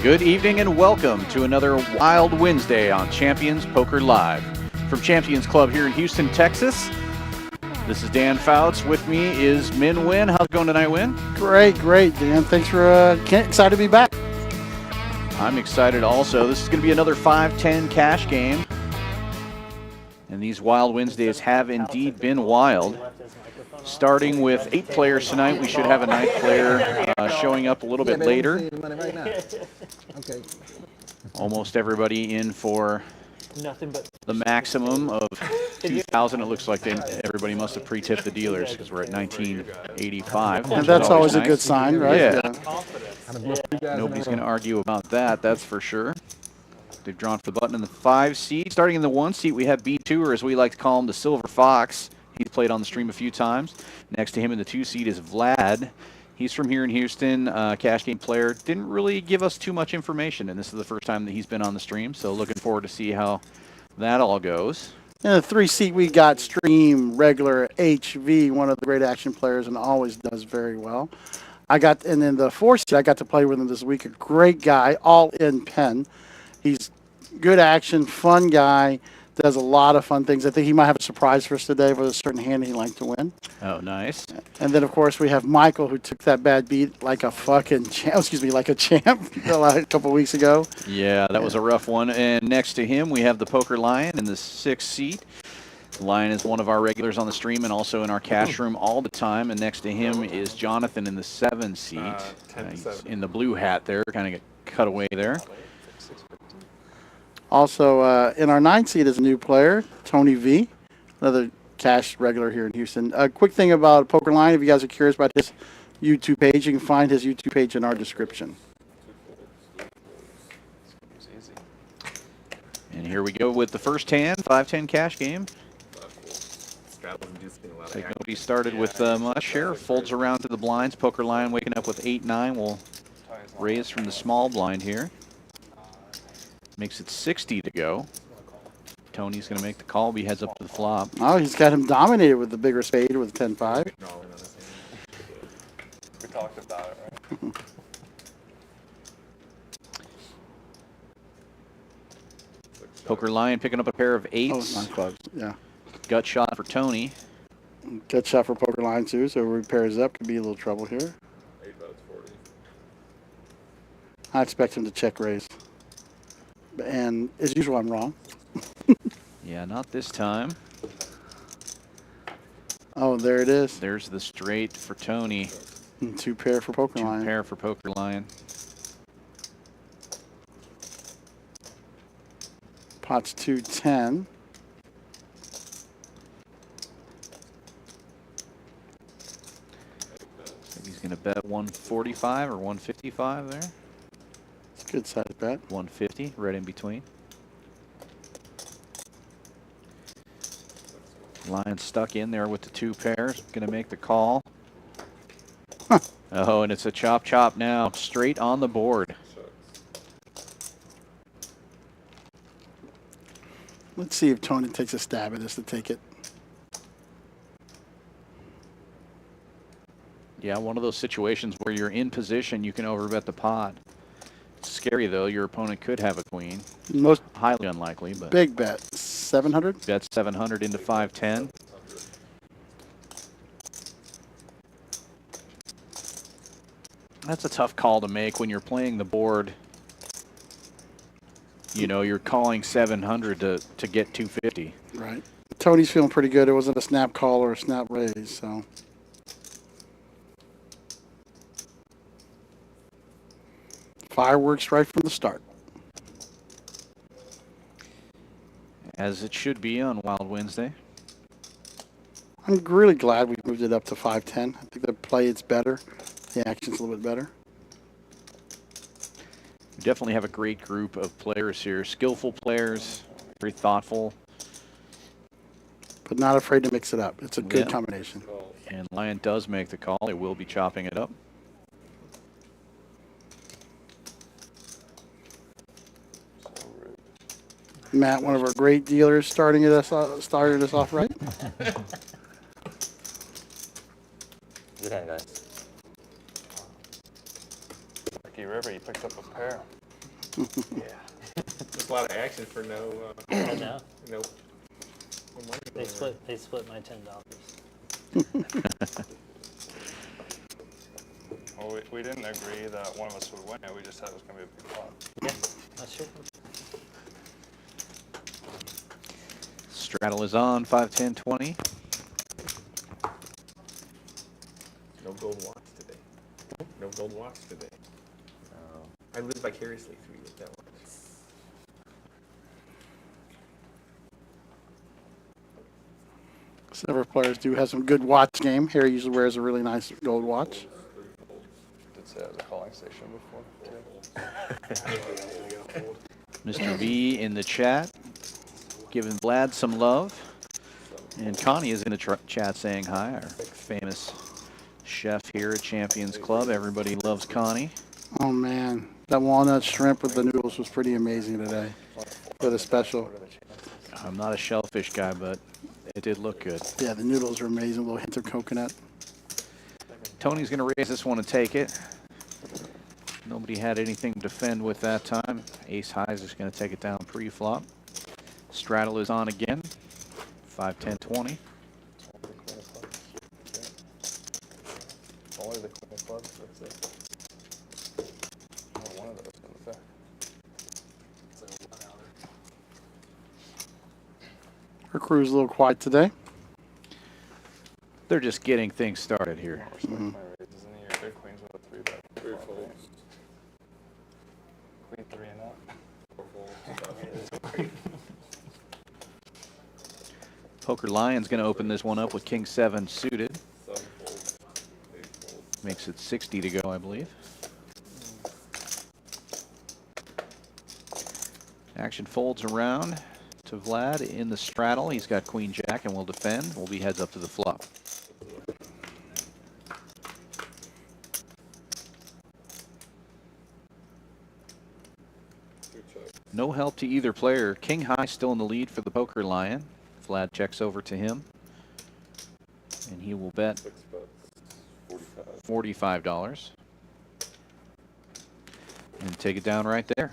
Good evening and welcome to another Wild Wednesday on Champions Poker Live. From Champions Club here in Houston, Texas, this is Dan Fouts. With me is Min Win. How's it going tonight, Win? Great, Dan. Thanks for excited to be back. I'm excited also. This is going to be another 5-10 cash game. And these Wild Wednesdays have indeed been wild. Starting with 8 players tonight, we should have a 9th player showing up a little bit later. Almost everybody in for the maximum of 2,000. It looks like everybody must have pre-tipped the dealers because we're at 1985. And that's always a good sign, right? Yeah. Nobody's going to argue about that, that's for sure. They've drawn for the button in the 5 seat. Starting in the 1 seat, we have B2, or as we like to call him, the Silver Fox. He's played on the stream a few times. Next to him in the 2 seat is Vlad. He's from here in Houston, cash game player. Didn't really give us too much information, and this is the first time that he's been on the stream, so looking forward to see how that all goes. In the 3 seat, we got Stream, regular HV, one of the great action players, and always does very well. And in the 4 seat, I got to play with him this week. A great guy, all in pen. He's good action, fun guy. Does a lot of fun things. I think he might have a surprise for us today with a certain hand he'd like to win. Oh, nice. And then, of course, we have Michael, who took that bad beat like a fucking champ, like a champ a couple weeks ago. Yeah, that was a rough one. And next to him, we have the Poker Lion in the 6th seat. The Lion is one of our regulars on the stream and also in our cash room all the time. And next to him is Jonathan in the 7 seat. He's in the blue hat there, kind of get cut away there. Also, in our 9 seat is a new player, Tony V, another cash regular here in Houston. A quick thing about Poker Line, if you guys are curious about his YouTube page, you can find his YouTube page in our description. And here we go with the first hand, 5-10 cash game. Like nobody started with much here. Folds around to the blinds. Poker Line waking up with 8-9. We'll raise from the small blind here. Makes it 60 to go. Tony's going to make the call. He heads up to the flop. Oh, he's got him dominated with the bigger spade with 10-5. We talked about it, right? Poker Lion picking up a pair of 8s. Oh, 9 clubs, yeah. Gut shot for Tony. Gut shot for Poker Line, too, so if he pairs up, could be a little trouble here. 8 votes, 40. I expect him to check raise. And as usual, I'm wrong. Yeah, not this time. Oh, there it is. There's the straight for Tony. And 2 pair for Poker Line. 2 pair for Poker Lion. Pot's 210. He's going to bet 145 or 155 there. It's a good size bet. 150, right in between. Lion stuck in there with the 2 pairs. Going to make the call. Huh. Oh, and it's a chop now. Straight on the board. Let's see if Tony takes a stab at this to take it. Yeah, one of those situations where you're in position, you can overbet the pot. It's scary, though. Your opponent could have a queen. Most highly unlikely, but big bet. 700? Bet 700 into 510. That's a tough call to make when you're playing the board. You know, you're calling 700 to get 250. Right. Tony's feeling pretty good. It wasn't a snap call or a snap raise, so. Fireworks right from the start. As it should be on Wild Wednesday. I'm really glad we moved it up to 510. I think the play is better. The action's a little bit better. We definitely have a great group of players here. Skillful players, very thoughtful. But not afraid to mix it up. It's a good combination. And Lion does make the call. They will be chopping it up. Matt, one of our great dealers, started us off right. Good hand, guys. Lucky River, he picked up a pair. There's a lot of action for no, I know. nope. They split my $10. Well, we didn't agree that one of us would win it. We just said it was going to be a big flop. Yeah, that's true. Straddle is on, 5, 10, 20. No gold watch today. No gold watch today. I live vicariously through you with that one. Several players do have some good watch game. Harry usually wears a really nice gold watch. Did say I was a calling station before, too. Mr. V in the chat, giving Vlad some love. And Connie is in the chat saying hi, our famous chef here at Champions Club. Everybody loves Connie. Oh man, that walnut shrimp with the noodles was pretty amazing today for the special. I'm not a shellfish guy, but it did look good. Yeah, the noodles are amazing. A little hint of coconut. Tony's going to raise this one and take it. Nobody had anything to defend with that time. Ace high is just going to take it down pre-flop. Straddle is on again. 5, 10, 20. Only the queen of clubs, that's it. Only one of those in the fact. Our crew's a little quiet today. They're just getting things started here. My raises in the year. Good queens with a 3-bet. 3 folds. Queen 3 and up. 4 folds. Poker Lion's going to open this one up with King 7 suited. 7 folds. 8 folds. Makes it 60 to go, I believe. Action folds around to Vlad in the straddle. He's got Queen Jack and will defend. Will be heads up to the flop. No help to either player. King high still in the lead for the Poker Lion. Vlad checks over to him. And he will bet 6 bets. 45. $45. And take it down right there.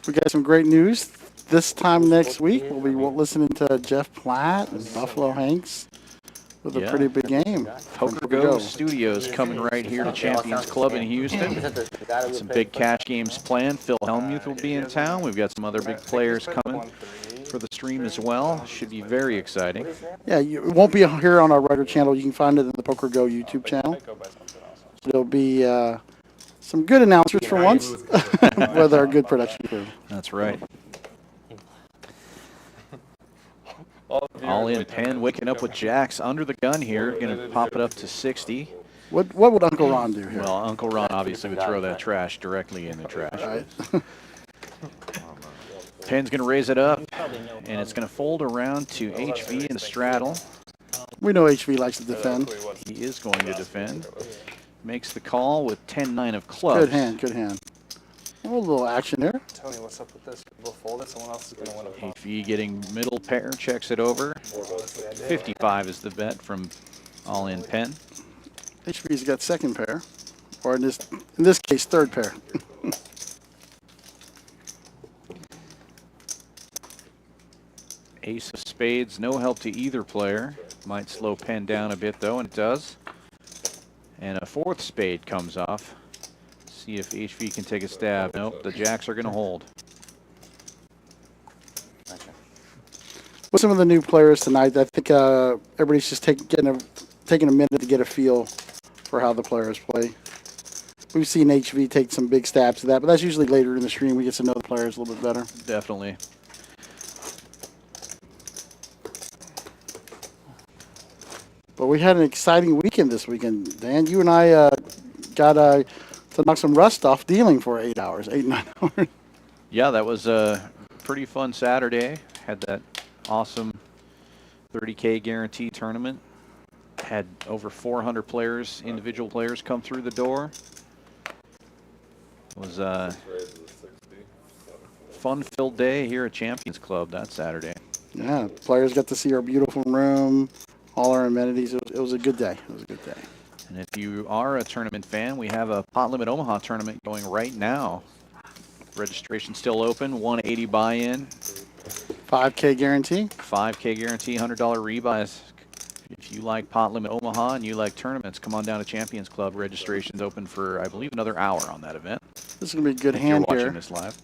We got some great news. This time next week, we'll be listening to Jeff Platt and Buffalo Hanks with a Yeah. pretty big game. Poker Go Studios coming right here to Champions Club in Houston. Some big cash games planned. Phil Hellmuth will be in town. We've got some other big players coming for the stream as well. Should be very exciting. Yeah, it won't be here on our regular channel. You can find it in the Poker Go YouTube channel. Go buy something else. There'll be some good announcers for once with our good production crew. That's right. All All in Penn waking up with jacks under the gun here. Going to pop it up to 60. What would Uncle Ron do here? Well, Uncle Ron obviously would throw that trash directly in the trash. Right. Penn's going to raise it up, and it's going to fold around to HV and straddle. We know HV likes to defend. He is going to defend. Makes the call with 10-9 of clubs. Good hand, good hand. A little action there. Tony, what's up with this? We'll fold it. Someone else is going to win a pop. HV getting middle pair, checks it over. 55 is the bet from All In Penn. HV's got second pair, or in this case, third pair. Ace of spades, no help to either player. Might slow Penn down a bit though, and it does. And a fourth spade comes off. See if HV can take a stab. Nope, the jacks are going to hold. With some of the new players tonight, I think everybody's just taking a minute to get a feel for how the players play. We've seen HV take some big stabs at that, but that's usually later in the stream. We get to know the players a little bit better. Definitely. But we had an exciting weekend this weekend. Dan, you and I got to knock some rust off dealing for 8 hours, 8, 9 hours. Yeah, that was a pretty fun Saturday. Had that awesome 30K guarantee tournament. Had over 400 players, individual players, come through the door. It was a fun-filled day here at Champions Club that Saturday. Yeah, players got to see our beautiful room, all our amenities. It was a good day. It was a good day. And if you are a tournament fan, we have a Pot Limit Omaha tournament going right now. Registration still open, 180 buy-in, 5K guarantee. 5K guarantee, $100 rebuys. If you like Pot Limit Omaha and you like tournaments, come on down to Champions Club. Registration's open for, I believe, another hour on that event. This is going to be a good If hand you're watching here. this live.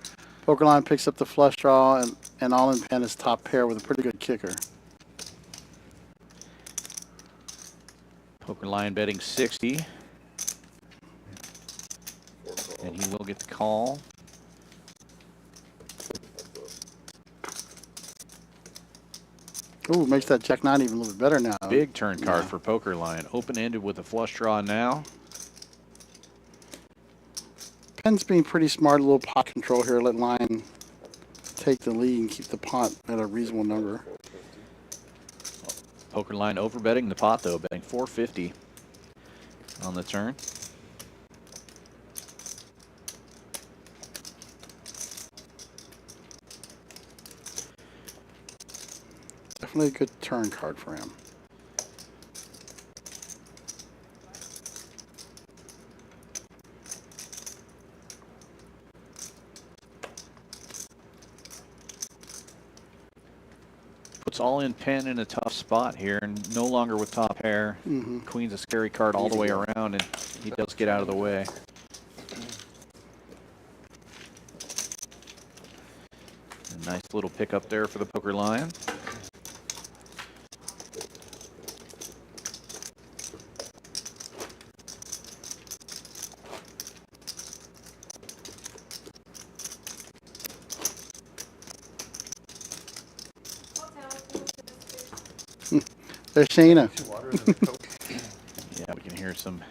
Poker line picks up the flush draw, and all in pen is top pair with a pretty good kicker. Poker line betting 60. And he will get the call. Ooh, makes that Jack 9 even a little bit better now. Big turn card Yeah. for Poker line. Open-ended with a flush draw now. Pen's being pretty smart, a little pot control here. Let line take the lead and keep the pot at a reasonable number. Poker line overbetting the pot, though, betting 450 on the turn. Definitely a good turn card for him. Puts all in pen in a tough spot here, and no longer with top pair. Queen's a scary card all the way around, and he does get out of the way. A nice little pickup there for the Poker line. There's Shayna. Yeah, we can hear some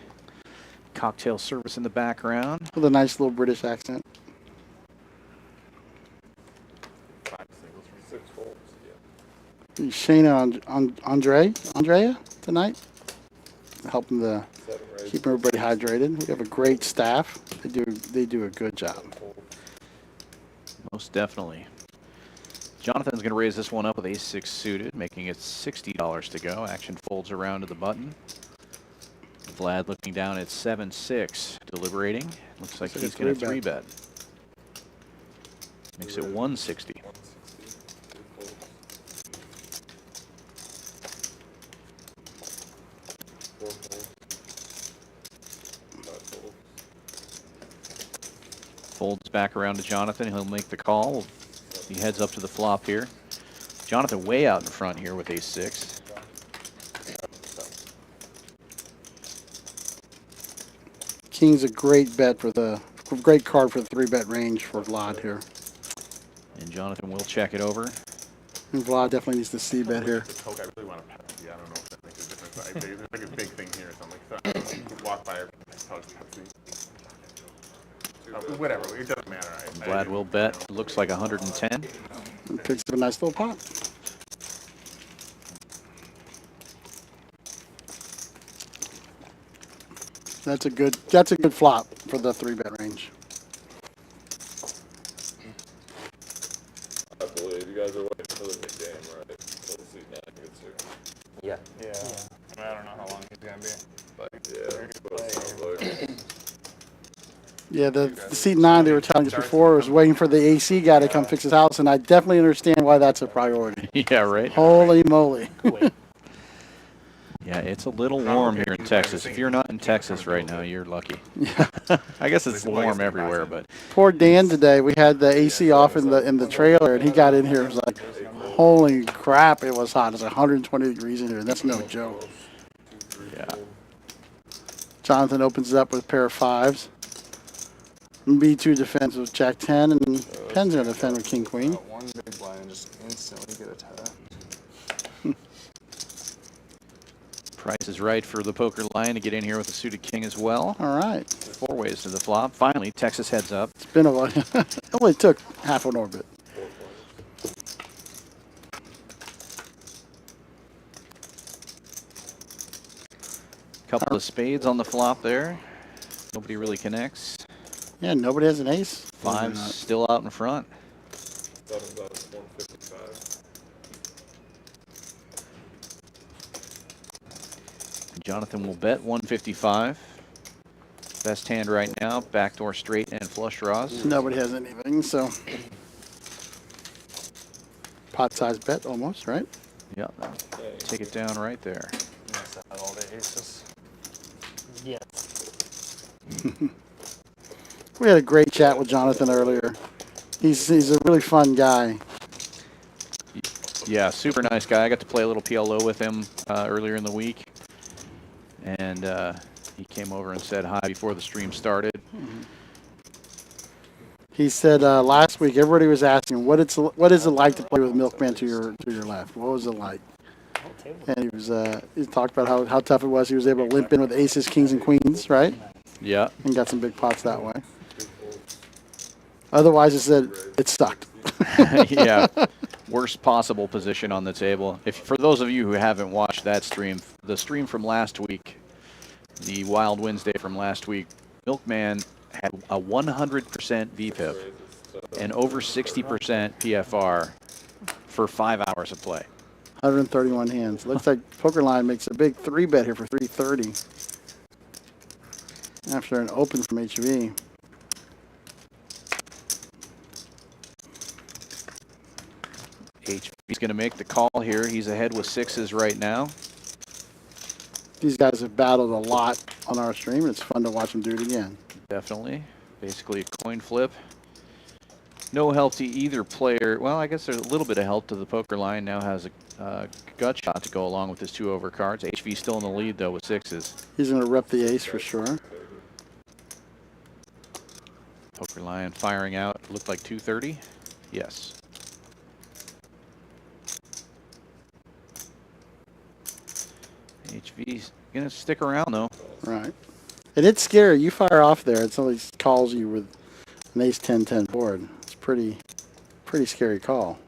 cocktail service in the background. With a nice little British accent. 5 singles for 6 folds. Yeah. Shayna Andrea tonight. Helping the 7 raises. keep everybody hydrated. We have a great staff. They do a good job. Most definitely. Jonathan's going to raise this one up with ace-6 suited, making it $60 to go. Action folds around to the button. Vlad looking down at 7-6, deliberating. Looks like he's going to 3-bet. Makes it 160. 4 folds. 5 folds. Folds back around to Jonathan. He'll make the call. He heads up to the flop here. Jonathan way out in front here with ace-6. King's a great bet for the great card for the 3-bet range for Vlad here. And Jonathan will check it over. And Vlad definitely needs to C-bet here. The Coke, I really want a Pepsi. I don't know if that makes a difference. There's like a big thing here or something. So I don't know, walk by or tell us Pepsi. Whatever, it doesn't matter. Vlad will bet. Looks like 110. And picks up a nice little pot. That's a good flop for the 3-bet range. I believe you guys are waiting for the big game, right? Until the seat 9 gets here. Yeah. Yeah. I mean, I don't know how long he's gonna be, but Yeah, that's what it sounds like. Yeah, the seat 9 they were telling us before was waiting for the AC guy to come fix his house, and I definitely understand why that's a priority. Yeah, right. Holy moly. Wait. Yeah, it's a little warm here in Texas. If you're not in Texas right now, you're lucky. Yeah. I guess it's warm everywhere, but Poor Dan today. We had the AC off in the trailer, and he got in here. It was like, holy crap, it was hot. It's 120 degrees in here. That's no joke. yeah. Jonathan opens it up with a pair of 5s. B2 defends with Jack 10, and Penn's going to defend with King Queen. One big blind and just instantly get attacked. Price is right for the Poker line to get in here with a suited king as well. All right. 4 ways to the flop. Finally, Texas heads up. It's been a while. It only took half an orbit. Couple of spades on the flop there. Nobody really connects. Yeah, nobody has an ace. 5's still out in front. 7's out at 155. Jonathan will bet 155. Best hand right now, backdoor straight and flush draws. Nobody has anything, so pot size bet almost, right? Yeah, take it down right there. Miss out all the aces. Yes. We had a great chat with Jonathan earlier. He's a really fun guy. Yeah, super nice guy. I got to play a little PLO with him earlier in the week. And he came over and said hi before the stream started. He said last week everybody was asking what is it like to play with Milkman to your left? What was it like? Whole table. And he talked about how tough it was. He was able to limp in with aces, kings, and queens, right? Yeah. And got some big pots that way. Otherwise, he said it sucked. Yeah. Worst possible position on the table. For those of you who haven't watched that stream, the stream from last week, the Wild Wednesday from last week, Milkman had a 100% VPIP and over 60% PFR for 5 hours of play. 131 hands. Looks like Poker Line makes a big 3-bet here for 330 after an open from HV. HV's going to make the call here. He's ahead with sixes right now. These guys have battled a lot on our stream, and it's fun to watch them do it again. Definitely. Basically a coin flip. No help to either player. Well, I guess there's a little bit of help to the Poker Line. Now has a gut shot to go along with his 2 over cards. HV still in the lead, though, with sixes. He's going to rep the ace for sure. Poker Lion firing out. Looked like 230. Yes. HV's going to stick around, though. Right. And it's scary. You fire off there, it always calls you with an ace 10-10 board. It's pretty scary call.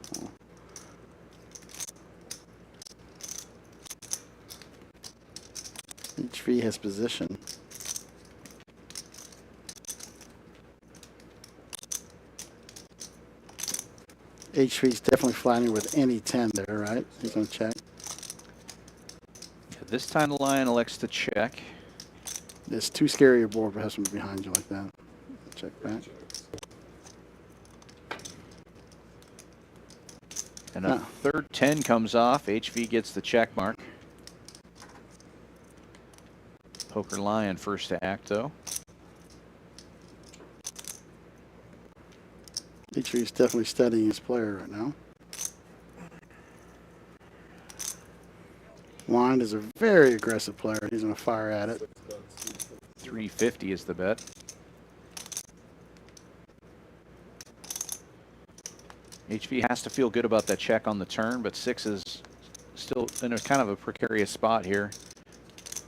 HV has position. HV's definitely flattening with any 10 there, right? He's going to check. This time the Lion elects to check. It's too scary a board to have somebody behind you like that. Check back. And a third 10 comes off. HV gets the check mark. Poker Lion first to act, though. HV's definitely studying his player right now. Wand is a very aggressive player. He's going to fire at it. 350 is the bet. HV has to feel good about that check on the turn, but six is still in a kind of a precarious spot here.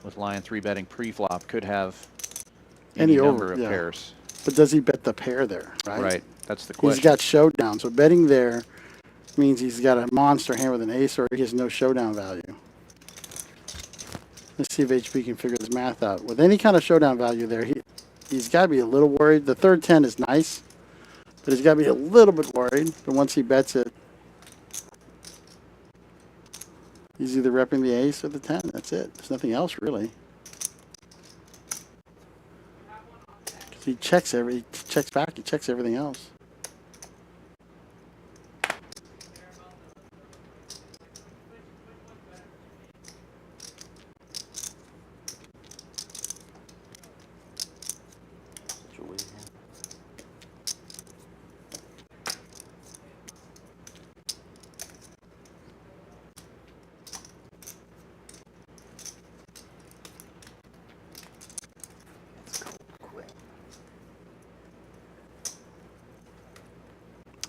With Lion 3-betting pre-flop, could have any number of pairs. But does he bet the pair there, right? Right, that's the question. He's got showdown, so betting there means he's got a monster hand with an ace or he has no showdown value. Let's see if HP can figure this math out. With any kind of showdown value there, he's got to be a little worried. The third 10 is nice, but he's got to be a little bit worried. But once he bets it, he's either repping the ace or the 10. That's it. There's nothing else really. He checks back. He checks everything else.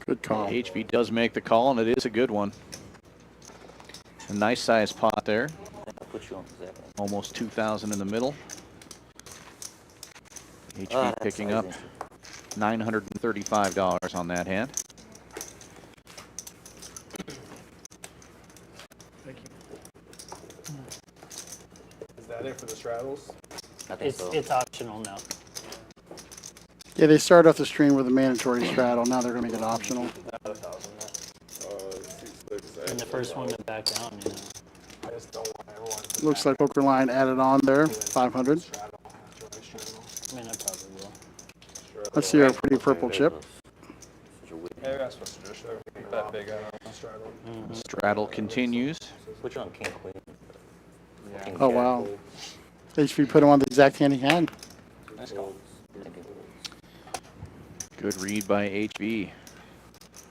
Good call. HV does make the call, and it is a good one. A nice sized pot there. Almost 2,000 in the middle. HV picking up $935 on that hand. Thank you. Is that it for the straddles? It's optional now. Yeah, they started off the stream with a mandatory straddle. Now they're going to make it optional. And the first one to back down, you know. I just don't want to roll Looks like Poker Line added on there, 500. I mean, I probably will. Let's see our pretty purple chip. Maybe I'm supposed to just that big out on straddle. Straddle continues. Put you on king queen. Yeah. Oh, wow. HV put him on the exact hand he had. Nice call. Good read by HB.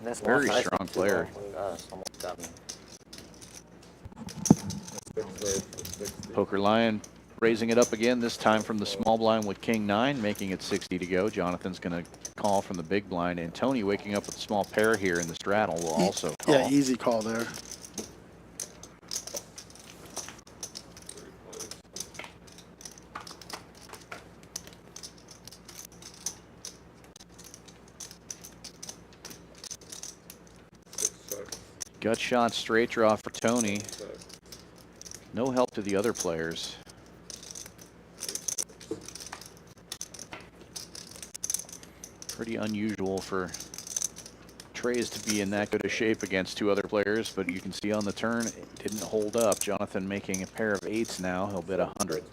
That's Very nice. strong player. Oh my gosh, almost got me. Poker Lion raising it up again, this time from the small blind with King 9, making it 60 to go. Jonathan's going to call from the big blind, and Tony waking up with a small pair here in the straddle will also call. Yeah, easy call there. Gut shot straight draw for Tony. No help to the other players. Pretty unusual for Trays to be in that good a shape against two other players, but you can see on the turn it didn't hold up. Jonathan making a pair of 8s now. He'll bet 100.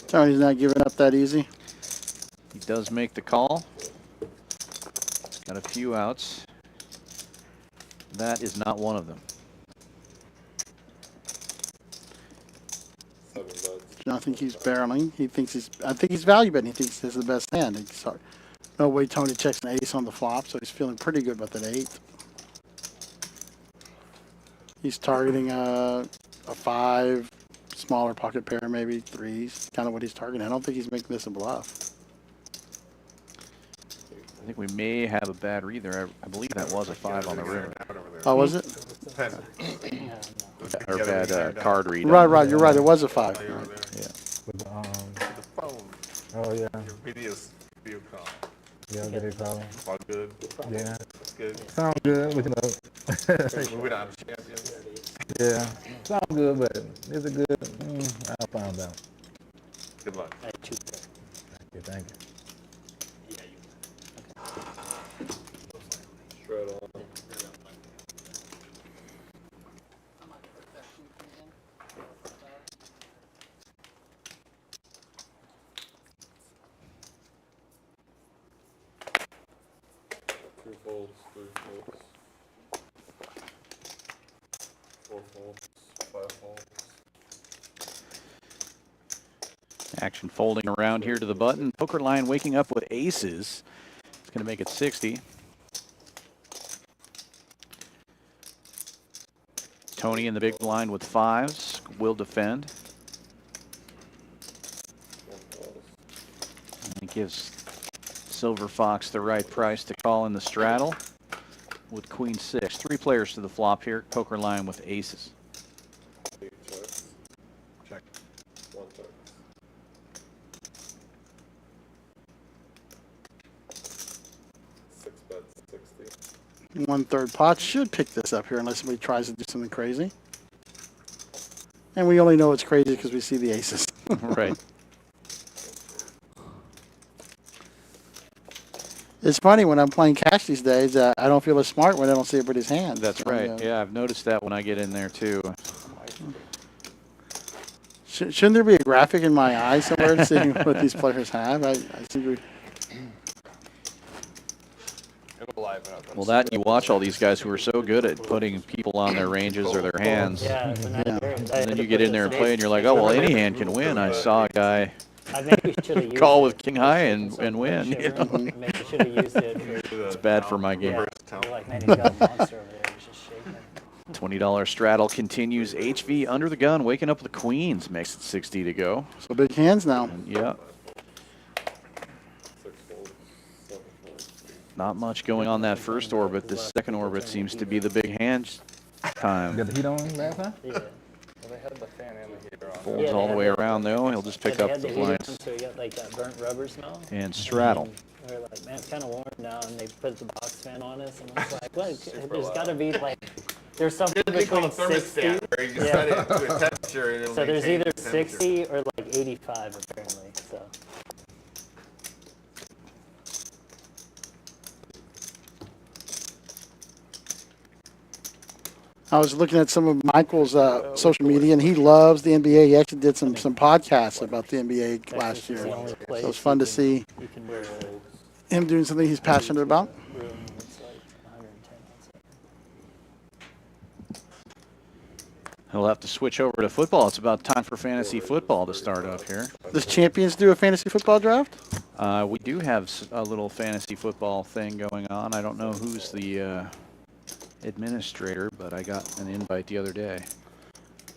Tony's not giving up that easy. He does make the call. He's got a few outs. That is not one of them. I think he's barreling. He thinks he's. I think he's value betting. He thinks this is the best hand. No way Tony checks an ace on the flop, so he's feeling pretty good about that 8. He's targeting a 5, smaller pocket pair, maybe 3s. Kind of what he's targeting. I don't think he's making this a bluff. I think we may have a bad read there. I believe that was a 5 on the river. Oh, was it? Or bad card read. Right. You're right. It was a 5. Right. Yeah. The phone. Oh, yeah. Your video call. Yeah, video calling. All good. Yeah. Good. Sound good, but you know. Moving on to Champions. Yeah. Sound good, but is it good? I'll find out. Good luck. I had 2 there. Thank you. Straddle. Three folds, 4 folds, 5 folds. Action folding around here to the button. Poker Line waking up with aces. It's going to make it 60. Tony in the big blind with 5s will defend. And he gives Silver Fox the right price to call in the straddle with Queen 6. 3 players to the flop here. Poker Line with aces. 8 checks. Check. 1 check. 6 bets, 60. 1/3 pot should pick this up here unless somebody tries to do something crazy. And we only know it's crazy because we see the aces. Right. It's funny when I'm playing cash these days, I don't feel as smart when I don't see everybody's hands. That's right. Yeah, I've noticed that when I get in there too. Shouldn't there be a graphic in my eye somewhere seeing what these players have? I seem to be. It'll liven up. Well, that you watch all these guys who are so good at putting people on their ranges or their hands. Yeah, And then you get in there and play, and you're like, oh, well, any hand can win. I saw a guy I maybe should have used call it with King High and win. You know? Maybe should have used it for It's bad for my game. like man, he's got a monster over there. He's just shaking. $20 straddle continues. HV under the gun, waking up with the queens. Makes it 60 to go. So big hands now. And yeah, 6 folds, 7 folds. not much going on that first orbit. This second orbit seems to be the big hand time. Got the heat on last time? Yeah. Well, they had the fan and the heater on. Folds Yeah, all they the way had the- around though. He'll just pick They up had the heater on, blinds so you got like that burnt rubber smell. and straddle. We were like, man, it's kind of warm now, and they put the box fan on us, and I was like, what? There's got to be like There's something There's a thing between called a 60. thermostat where you can Yeah. set it to a temperature and it'll So there's maintain either the temperature. 60 or like 85 apparently. So I was looking at some of Michael's social media, and he loves the NBA. He actually did some podcasts about the NBA last year. the only So place it was fun to see you can wear him doing something he's passionate about. a room that's like 110 outside. He'll have to switch over to football. It's about time for fantasy football to start up here. Does Champions do a fantasy football draft? We do have a little fantasy football thing going on. I don't know who's the administrator, but I got an invite the other day.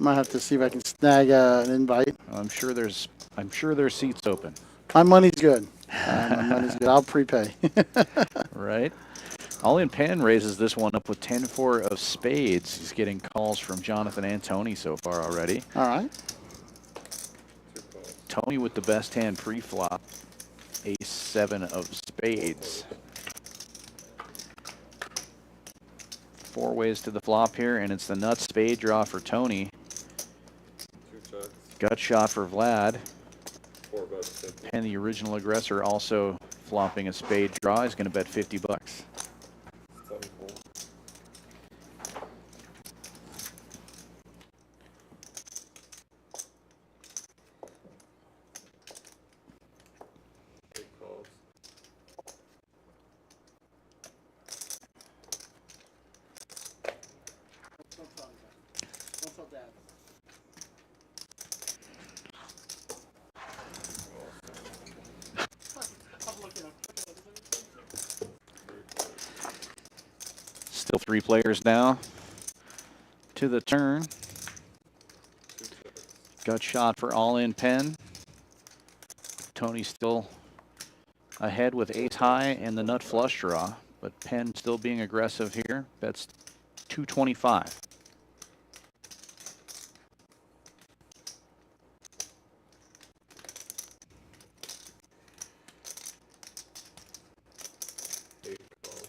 Might have to see if I can snag an invite. I'm sure there's seats open. My money's good. My money's good. I'll prepay. Right. All in Penn raises this one up with 10-4 of spades. He's getting calls from Jonathan and Tony so far already. All right. Tony with the best hand pre-flop, ace-7 of spades. 4 ways to the flop here, and it's the nuts spade draw for Tony. 2 checks, Gut shot for Vlad. 4 bets, 50. And the original aggressor also flopping a spade draw. He's going to bet 50 bucks. 7 4. Big calls. Still 3 players now to the turn. 2 checks. Gut shot for all in Penn. Tony still ahead with ace high and the nut flush draw, but Penn still being aggressive here. Bets 225. Eight calls.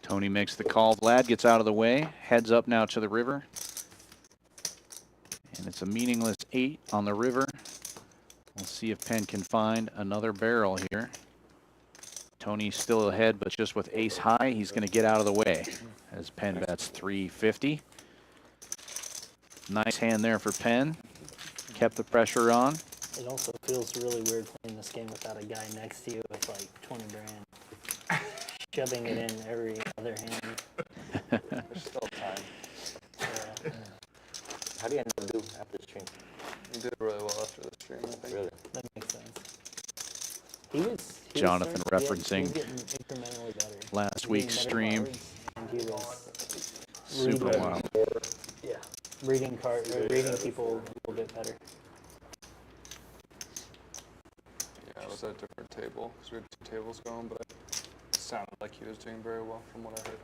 Tony makes the call. Vlad gets out of the way. Heads up now to the river. And it's a meaningless 8 on the river. We'll see if Penn can find another barrel here. Tony's still ahead, but just with ace high, he's going to get out of the way as Penn bets 350. Nice hand there for Penn. Kept the pressure on. It also feels really weird playing this game without a guy next to you with like 20 grand. Shoving it in every other hand. There's still time. Yeah. How do you end up do after the stream? You did really well after the stream, I think. Really? That makes sense. He was Jonathan starting- referencing he was getting incrementally better. last He was week's getting better stream. cards, and he was Super reading, wild. yeah, reading reading people a little bit better. Yeah, it was at a different table because we had 2 tables going, but it sounded like he was doing very well from what I heard.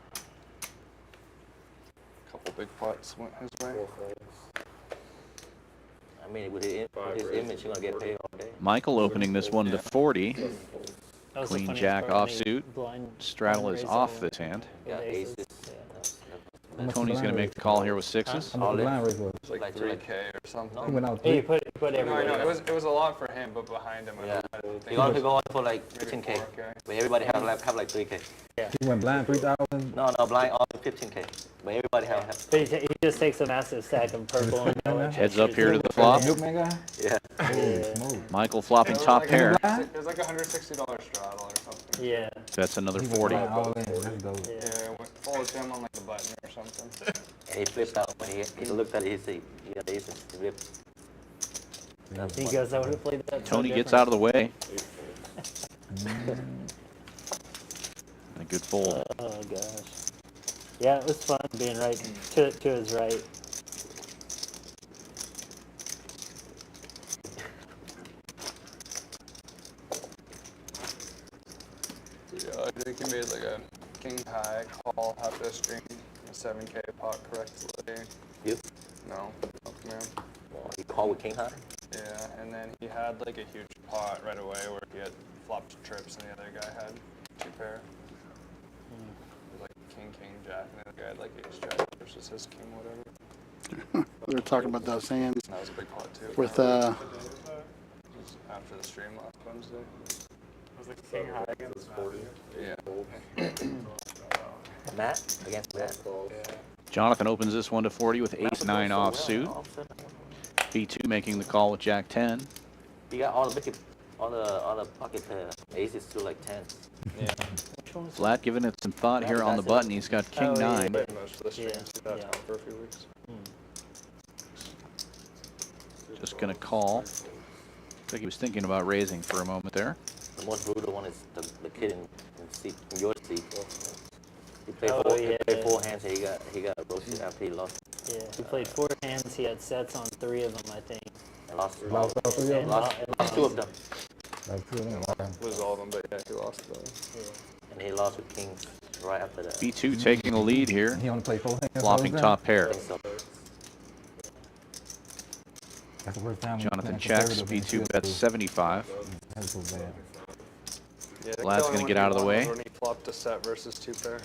A couple big pots went his way. 4 calls. I mean, with his image, you're gonna get paid all day. Michael opening this one to 40. That was the Queen funniest jack part when he offsuit. blind- Straddle blind is raised off all this hand. with Yeah, aces. Yeah. How much Tony's the going to blind make the call here with 6s. How much All the in? blind raise was? It was like Like 3K or something. He went out Hey, you 3. put No, everybody. no, it was a lot for him, but behind him, Yeah. I think You gotta go on for like maybe 15K, 4K. but everybody have like 3K. He went blind 3,000. No, blind all 15K, but everybody have But he just takes a massive stack of purple and yellow. Heads up here to the flop. Milkman guy? yeah. Holy smoke. Michael flopping It was top like pair. It was like $160 straddle or something. Yeah, That's another He went 40. blind all in. Let's go. yeah. Yeah, I followed him on like the button or something. And he flipped out when he looked at it. He said, "Yeah, the aces." He flipped. He goes, I would have played that. Tony gets out of the way. 8 folds. A good fold. Oh gosh. Yeah, it was fun being right to his right. Yeah, I think he made like a king high call after the stream, a 7K pot correctly. You? No, man. He called with king high. Yeah, and then he had like a huge pot right away where he had flopped trips, and the other guy had 2 pair. It was like king, jack, and the other guy had like ace jack versus his king, whatever. We were talking about those hands And that was a big pot too. with It was after the stream last Wednesday. I was like king high against 40. Yeah. Matt against Matt. Jonathan opens this one to 40 with ace-9 offsuit. B2 making the call with jack-10. You got all the pocket pair. Aces to like 10s. Yeah. Flat giving it some thought here on the button. He's got king-9. Played most of the streams for a few weeks. Just going to call. Looks like he was thinking about raising for a moment there. The most brutal one is the kid in your seat. He played, Oh, he played 4 hands and he got roasted after he lost. Yeah, he played 4 hands. He had sets on 3 of them, I think. And lost Lost all 3 of them? lost 2 of them. Like 2 of them. Okay. Lose all of them, but yeah, he lost those. And he lost with kings right after that. B2 taking the lead here. He only played 4 hands. Flopping top pair. I think so. That's the first time. Jonathan checks. B2 bets 75. That's so bad. Yeah, Vlad's going to get out of the way. When he flopped a set versus 2 pair.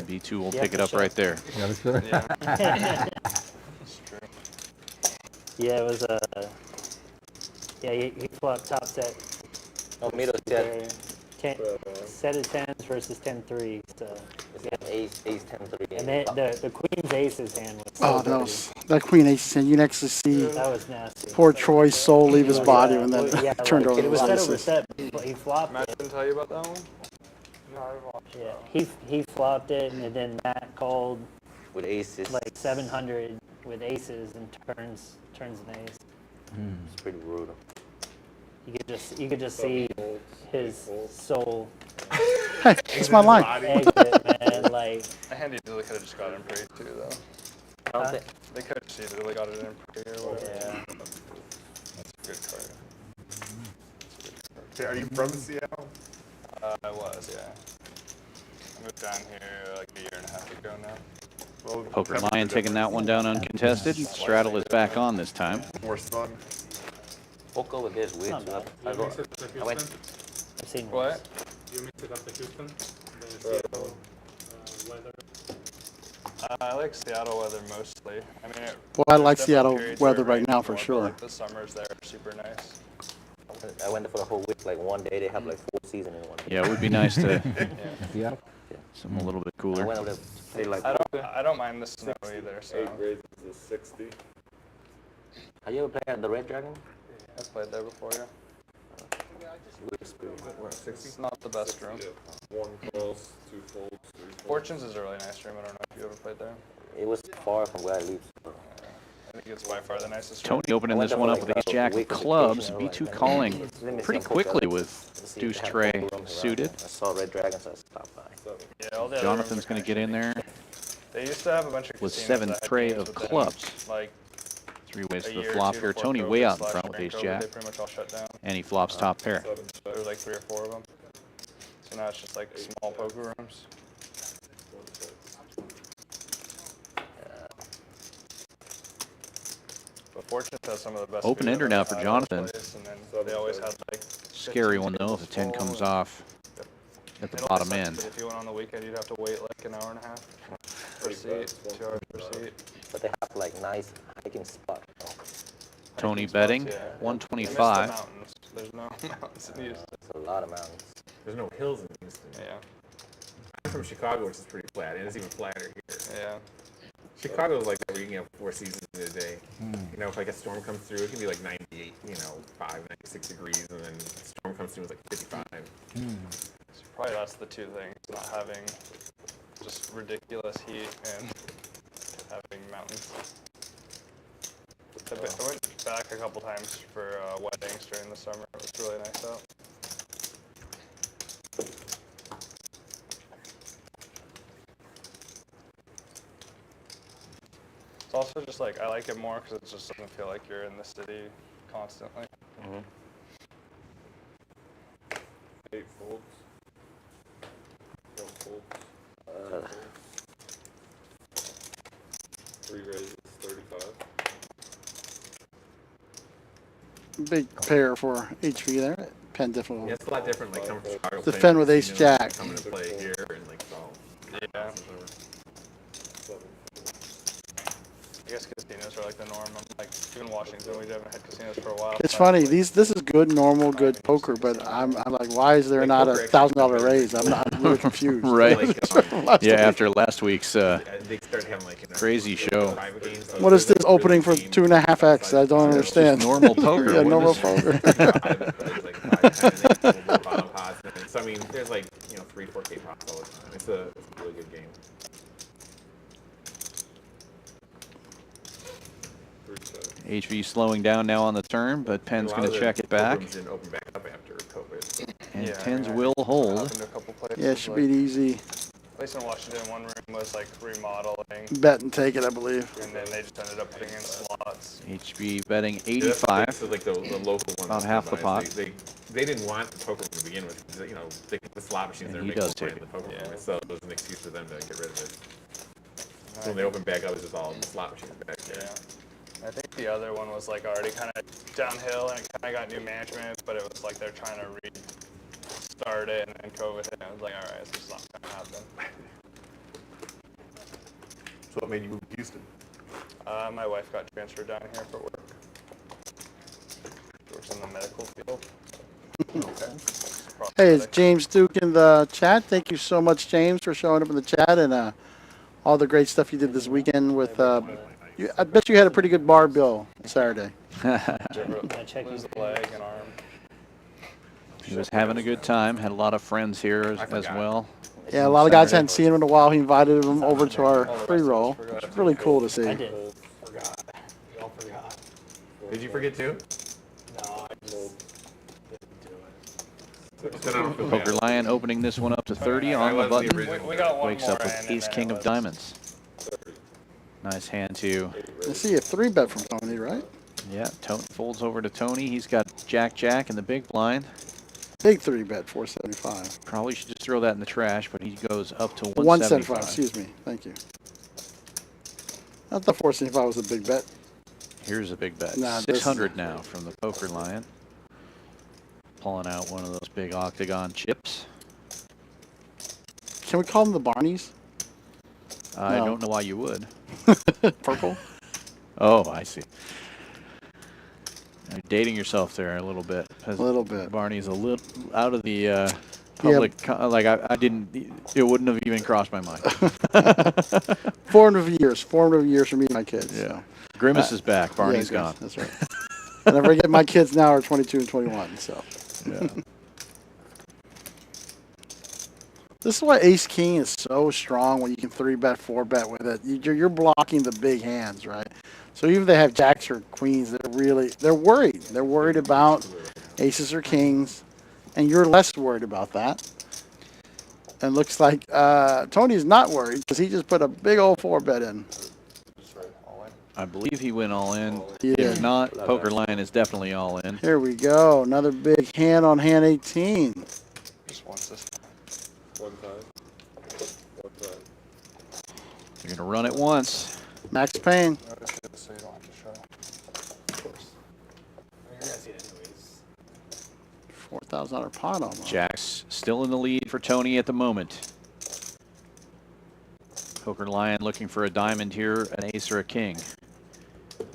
B2 will pick it up right there. Yeah, that's good. Yeah. That's true. Yeah, it was yeah, he flopped top set. Oh, middle set. Set of 10s versus 10-3. So, Ace 10-3. and then the queen's aces hand was so oh, dirty. that queen ace, and you can actually see That was nasty. poor Troy's soul leave his body when that Yeah, turned like, over it was his set over aces. set. But he flopped Matt it. didn't tell you about that one? Yeah, he flopped it, and then Matt called With aces. like 700 with aces and turns an ace. It's pretty brutal. You could just see his soul Hey, it's my line. exit, man. Like, The hand easily could have just got it in pre too, though. I don't think. They could have just easily got it in pre or whatever. yeah. That's a good card. Okay, are you from Seattle? I was, yeah. I moved down here like a year and a half ago now. Well, Poker Lion taking that one down uncontested. Straddle is back on this time. more sun. Poker with this weird Not stuff. bad. I went. I've seen What? You mix it up to Houston, the Seattle weather. I like Seattle weather mostly. I mean, Well, I like there's Seattle definitely periods where weather it right rains now for more, but, sure. like, the summers there are super nice. I went there for the whole week. Like one day, they have like 4 seasons in one day. Yeah, it would be nice to Yeah. some a little bit I cooler. went over there to play like. I don't mind the snow either. So 8 raises is 60. Have you ever played at the Red Dragon? I played there before, yeah. Good experience. What, 60? It's not the best room. Yeah. 1 calls, 2 folds, 3 folds. Fortunes is a really nice room. I don't know if you ever played there. It was far from where I live. So. I think it's by far the nicest room. Tony opening this one up with ace-jack of clubs. B2 calling pretty quickly with deuce tray suited. I saw Red Dragon, so I stopped by. Yeah, all the other Jonathan's rooms are going to kinda get in there shitty. They used to have a bunch of with casinos 7 that had tray games of within, clubs. Like 3 ways a to the year or flop two here. before Tony COVID way out in / front with during COVID, ace-jack. They pretty much all shut down. And he flops top pair. There were like 3 or 4 of them. So now it's just like small poker rooms. But Fortune has some of the best. Open food ender I've now ever for had at Jonathan. this place, and then they always had like Scary 15 one though if the 10 tables comes full, off at the and bottom sucks, end. but if you went on the weekend, you'd have to wait like an hour and a half per seat, 2 hours per seat. But they have like nice hiking spot. Tony Hiking spots, betting yeah. I miss the 125. mountains. There's no mountains in Houston. It's a lot of mountains. There's no hills in Houston. Yeah, I'm from Chicago, which is pretty flat. It is even flatter here. yeah. Chicago is like that where you can have 4 seasons in a day. You know, if like a storm comes through, it can be like 98, 96 degrees, and then a storm comes through, it's like 55. So probably that's the 2 things: not having just ridiculous heat and having mountains. I went back a couple times for weddings during the summer. It was really nice out. It's also just like, I like it more because it just doesn't feel like you're in the city constantly. 8 folds. 1 fold. 3 raises, 35. Big pair for HV there. Penn definitely. Yeah, it's a lot different. Like coming from Chicago, Defend playing with ace casinos, jack. coming to play here, and like it's all. Yeah. I guess casinos are like the norm. I'm like, even Washington, we haven't had casinos for a while. It's funny. This is good, normal, good poker, but I'm like, why is there Like not a poker actually $1,000 raise? I'm really confused. Right. Like, Yeah, after last week's they started having like crazy show. private games. So What is there's, this like, opening really for game 2.5x? I don't It's just understand. normal poker. Yeah, What normal is- poker. There's like 5, 10, and bottom pots. And so I mean, there's like 3, 4K pots all the time. It's a really good game. HV slowing down now on the turn, but Penn's A lot going of to the check it poker back. rooms didn't open back up after COVID. And Yeah, I Penn's mean, will I hold. happened to a couple places, Yeah, it should like, be easy. At least in Washington, one room was like remodeling, Bet and take it, I believe. and then they just ended up putting in slots. HV betting Yeah, that's the thing, 85. so like the local ones. About half the pot. They didn't want the poker room to begin with. 'Cause, they get the slot machines. And They're he making does more money take than the poker it. room. So it was an excuse for them to get rid of it. So when they opened back up, it was just all the slot machines back there. Yeah. I think the other one was like already kind of downhill, and it kind of got new management, but it was like they're trying to restart it, and then COVID hit, and I was like, all right, it's just not gonna happen. So what made you move to Houston? My wife got transferred down here for work. She works in the medical field. Hey, it's Prosthetic. James Duke in the chat. Thank you so much, James, for showing up in the chat and all the great stuff you did this weekend with. I bet you had a pretty good bar bill Saturday. I check Lose you. the leg and arm. He was having a good time. Had a lot of friends here as forgot. well. Yeah, a lot of guys hadn't seen him in a while. He invited them over to our free roll. It's really cool to I see. did. Forgot. We all forgot. Did you forget too? No, I just didn't do it. Then I don't feel Poker bad. Lion opening this one up to 30 I on the was the button. original. We got one Wakes more up with in, and ace then king it of was- diamonds. Nice hand too. I see a 3-bet from Tony, right? Yeah, Tony folds over to Tony. He's got Jack in the big blind. Big 3-bet, 475. Probably should just throw that in the trash, but he goes up to 175, 175. excuse me. Thank you. I thought 475 was a big bet. Here's a big bet. Nah, this- 600 now from the Poker Lion. Pulling out one of those big octagon chips. Can we call them the Barneys? I No. don't know why you would. Purple? Oh, I see. You're dating yourself there a little bit. A little bit. Barney's a little out of the public. Like I didn't. It wouldn't have even crossed my mind. Formative years for me and my kids. Yeah. So. Grimace is back. Barney's Yeah, gone. That's right. And I forget my kids now are 22 and 21. So Yeah. this is why Ace King is so strong when you can 3-bet, 4-bet with it. You're blocking the big hands, right? So even if they have jacks or queens, they're worried. They're worried about aces or kings, and you're less worried about that. And looks like Tony's not worried because he just put a big old 4-bet in. I believe he went all in. He If did. not, Poker Lion is definitely all in. Here we go. Another big hand on hand 18. Just once this time. One time. You're gonna run it once. Max Payne. Notice it so you don't have to show. You're gonna see it anyways. $4,000 pot almost. Jack's still in the lead for Tony at the moment. Poker Lion looking for a diamond here, an ace or a king.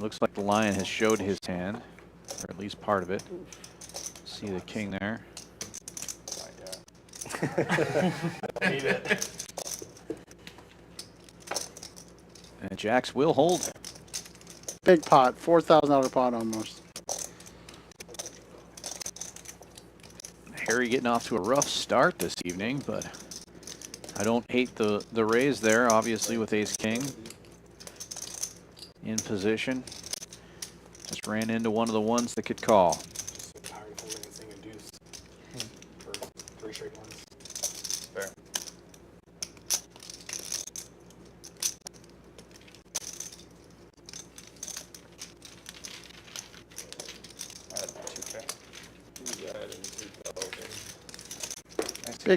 Looks like the Lion has showed his hand, or at least part of it. See the king there. Not yet. I need it. And Jacks will hold. Big pot. $4,000 pot almost. Harry getting off to a rough start this evening, but I don't hate the raise there, obviously, with ace king in position. Just ran into one of the ones that could call. So tired of holding this thing and deuce for 3 straight ones. Fair. I had 2K.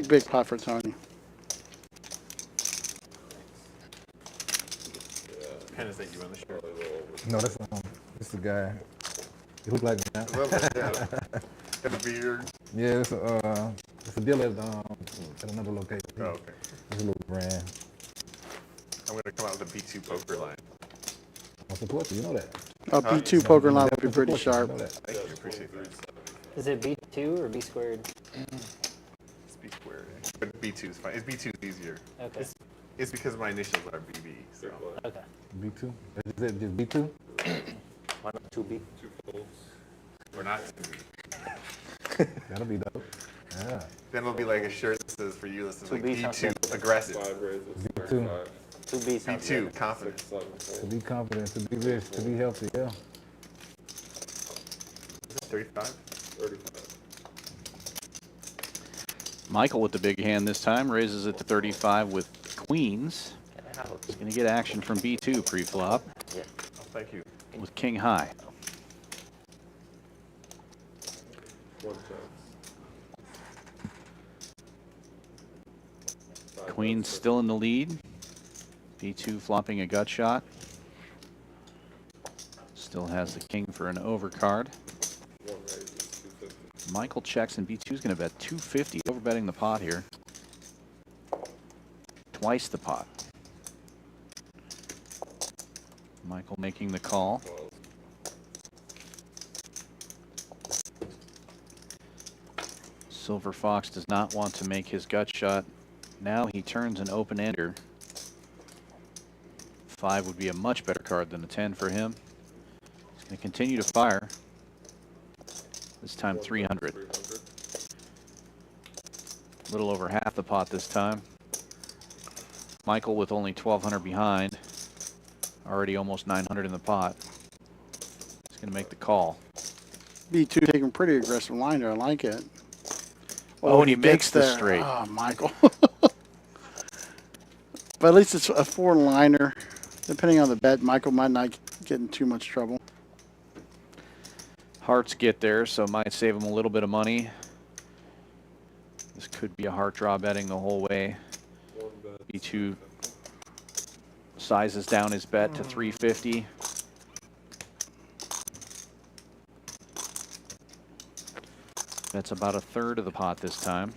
Big pot for Tony. Pen is that you on the shirt. No, that's the guy. You look like me now. A little bit, yeah. Got a beard. Yeah, it's a deal at another location. Oh, okay. It's a little brand. I'm gonna come out with a B2 poker line. I support you. You know that. B2 poker line would be pretty Support sharp. you, you know that. Thank you, appreciate that. Is it B2 or B squared? It's B squared. But B2 is fine. B2 is easier. Okay. It's because my initials are BB. So. Okay. B2. Is it just B2? Why not 2B? We're not 2B. That'll be dope. Yeah. Then it'll be like a shirt that says for you, this is like 2B sounds B2 aggressive. B2. 2B sounds B2 better. confidence. To be confident, to be rich, to be healthy. Yeah. Is it 35? Michael with the big hand this time raises it to 35 with queens. He's going to get action from B2 pre-flop Yeah. Oh, thank you. with king high. Queen's still in the lead. B2 flopping a gut shot. Still has the king for an overcard. Michael checks and B2's going to bet 250, overbetting the pot here. Twice the pot. Michael making the call. Silver Fox does not want to make his gut shot. Now he turns an open-ender. 5 would be a much better card than a 10 for him. He's going to continue to fire. This time 300. A little over half the pot this time. Michael with only 1,200 behind. Already almost 900 in the pot. He's going to make the call. B2 taking a pretty aggressive line there. I like it. Oh, and he makes the there. straight. Oh, Michael. But at least it's a 4-liner. Depending on the bet, Michael might not get in too much trouble. Hearts get there, so it might save him a little bit of money. This could be a heart draw betting the whole way. B2 sizes down his bet to 350. That's about a third of the pot this time.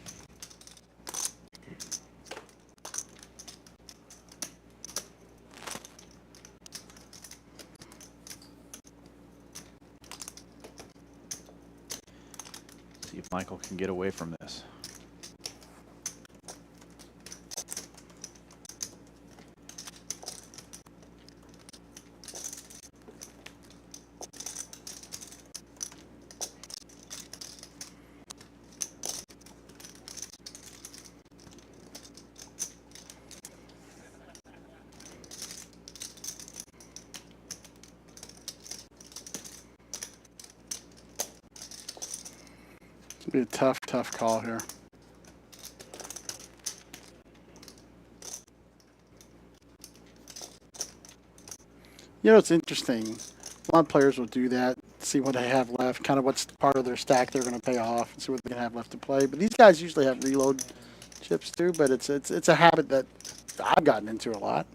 See if Michael can get away from this. It'll be a tough, tough call here. You know, it's interesting. A lot of players will do that, see what they have left, kind of what's part of their stack they're going to pay off, and see what they can have left to play. But these guys usually have reload chips too, but it's a habit that I've gotten into a lot.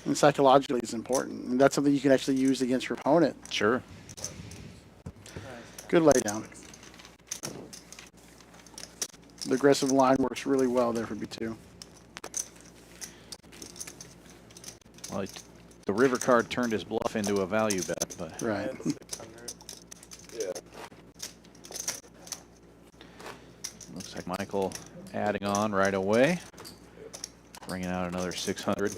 And psychologically it's important. And that's something you can actually use against your opponent. Sure. Good laydown. The aggressive line works really well there for B2. Well, the river card turned his bluff into a value bet, but Right. looks like Michael adding on right away, bringing out another 600.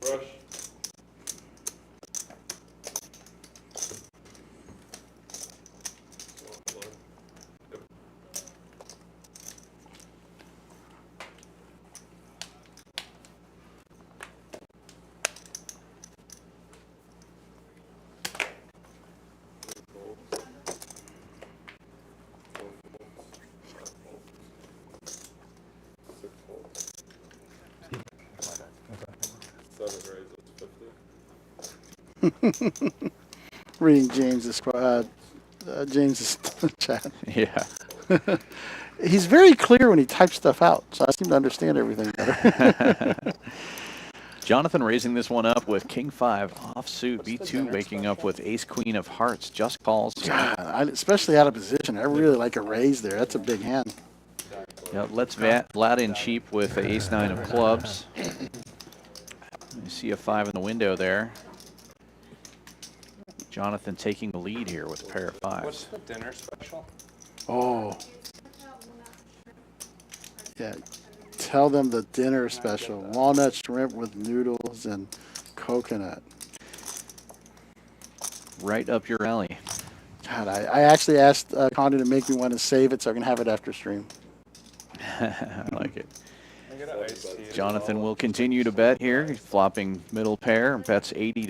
Rush. Reading James's James's chat. Yeah. He's very clear when he types stuff out, so I seem to understand everything better. Jonathan raising this one up with King 5 offsuit. What's the B2 dinner waking up special? with Ace Queen of Hearts. Just calls. God, especially out of position. I really like a raise there. That's a big hand. Yep, let's Vlad in cheap with Ace 9 of clubs. You see a 5 in the window there. Jonathan taking the lead here with a pair of What's 5s. the dinner special? Oh. Yeah. Tell them the dinner special. Walnut shrimp with noodles and coconut. Right up your alley. God, I actually asked Connie to make me one and save it so I can have it after stream. I like it. I get an iced tea. Jonathan will continue to bet here. He's flopping middle pair. Bets $80.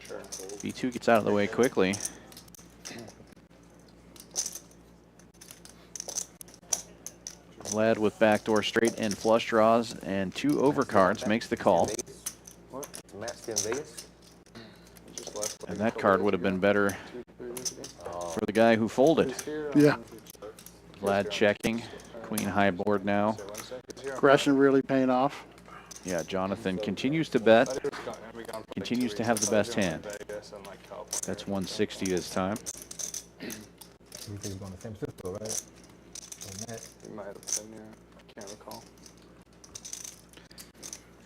Sure. B2 gets out of the way quickly. Vlad with backdoor straight and flush draws and 2 overcards makes the call. What? Matched in Vegas? Just left And that card would have been better Oh, for the guy who folded. Yeah. Vlad checking. Queen high board now. Aggression really paying off. Yeah, Jonathan continues to bet. Continues to have the best hand. That's 160 this time. You think it's on the same system, right? On that. He might have been, yeah. I can't recall.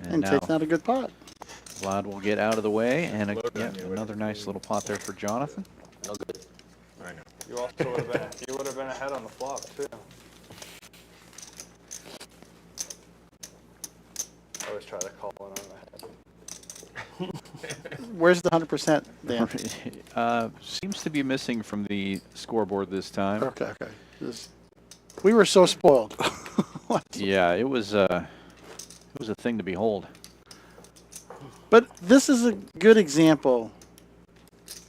And now takes out a good pot. Vlad will get out of the way, and another nice little pot there for Jonathan. no good. I know. You also would have been ahead on the flop too. I always try to call it on the head. Where's the 100%, Dan? Seems to be missing from the scoreboard this time. Okay. We were so spoiled. Yeah, it was a thing to behold. But this is a good example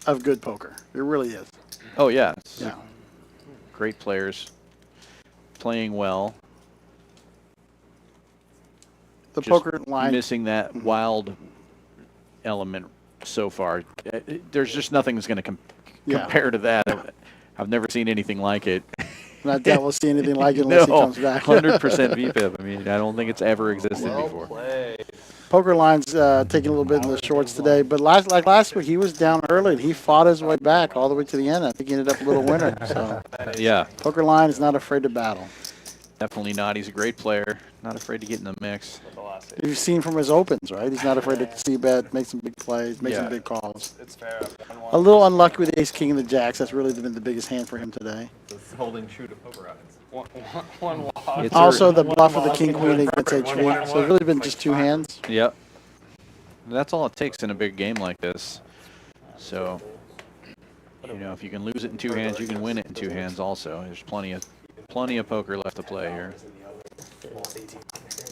of good poker. It really is. Oh yeah, Yeah. great players playing well. The Just poker line. missing that wild element so far. There's just nothing that's going to Yeah. compare to that. I've never seen anything like it. Not that we'll see anything like it unless he No, comes back. 100% VPIP. I mean, I don't think it's ever existed before. Played. Poker line's taking a little bit in the shorts today, but last week he was down early and he fought his way back all the way to the end. I think he ended up a little winner. So Yeah, poker line is not afraid to battle. definitely not. He's a great player. Not afraid to get in the mix. The last You've seen from his opens, right? He's not afraid to see bet, make some big plays, make some Yeah. big calls. It's fair. A little unlucky with ace king and the jacks. That's really been the biggest hand for him today. It's holding true to poker odds. One walk. It's Also, the one bluff of the walk king and queen one against perfect, HV. one So it's really been like just two 5. hands. Yep. That's all it takes in a big game like this. So, you know, if you can lose it in 2 hands, you can win it in 2 hands also. There's plenty of poker left to play here.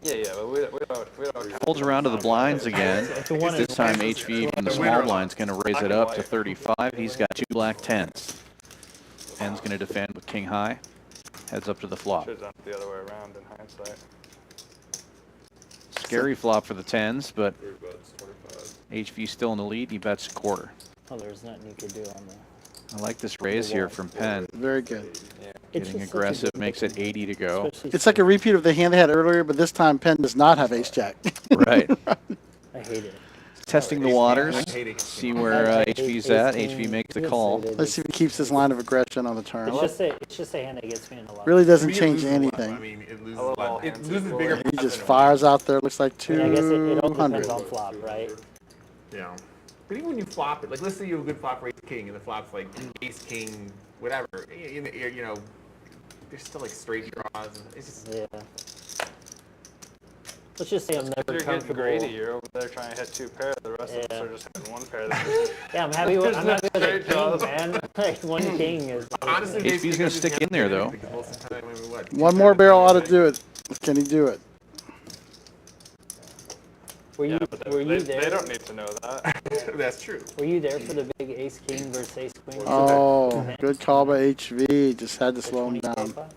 Yeah, but we don't. Folds around to the blinds again. This time HV from the small blind's going to raise it up to 35. He's got 2 black 10s. 10's going to defend with king high. Heads up to the flop. Should have done it the other way around in hindsight. Scary flop for the 10s, but 3 bets, 25. HV still in the lead. He bets a quarter. Oh, there's nothing you could do on the. I like this raise here from Penn. Very good. It's Getting just such a aggressive good makes it poker 80 to game, go. especially It's like a repeat of the hand they had earlier, but this time Penn does not have ace jack. Right. I hate it. Testing the I waters. hate it. See where HV's at. HV makes the call. Let's see if he keeps this line of aggression on the turn. It's just a hand that gets me in a lot. Really To doesn't me, it change loses a lot. I anything. mean, it loses A little a lot. It hands loses before. bigger. He pots just than it fires out there. Looks like I mean, I guess it all depends 200. on flop, right? wins. Yeah. But even when you flop it, like let's say you have a good flop for ace king, and the flop's like ace king, whatever. You know, there's still like straight draws. And it's just Yeah. Let's just say I'm If never you're getting comfortable. greedy, you're over there trying to hit 2 pairs. The rest of us Yeah. are just hitting 1 pair. That's Yeah, I'm happy with a Straight king, draws. man. Like 1 king is. honestly, HV's ace king gonna doesn't stick have in to there, do though. anything, 'cause most of the time, I mean, what, One more barrel ought to do it. Can he do it? Were you but were you they there? don't need to know that. That's true. Were you there for the big ace king versus ace queen? Oh, good call by HV. Just had to The slow him 20 down. profile?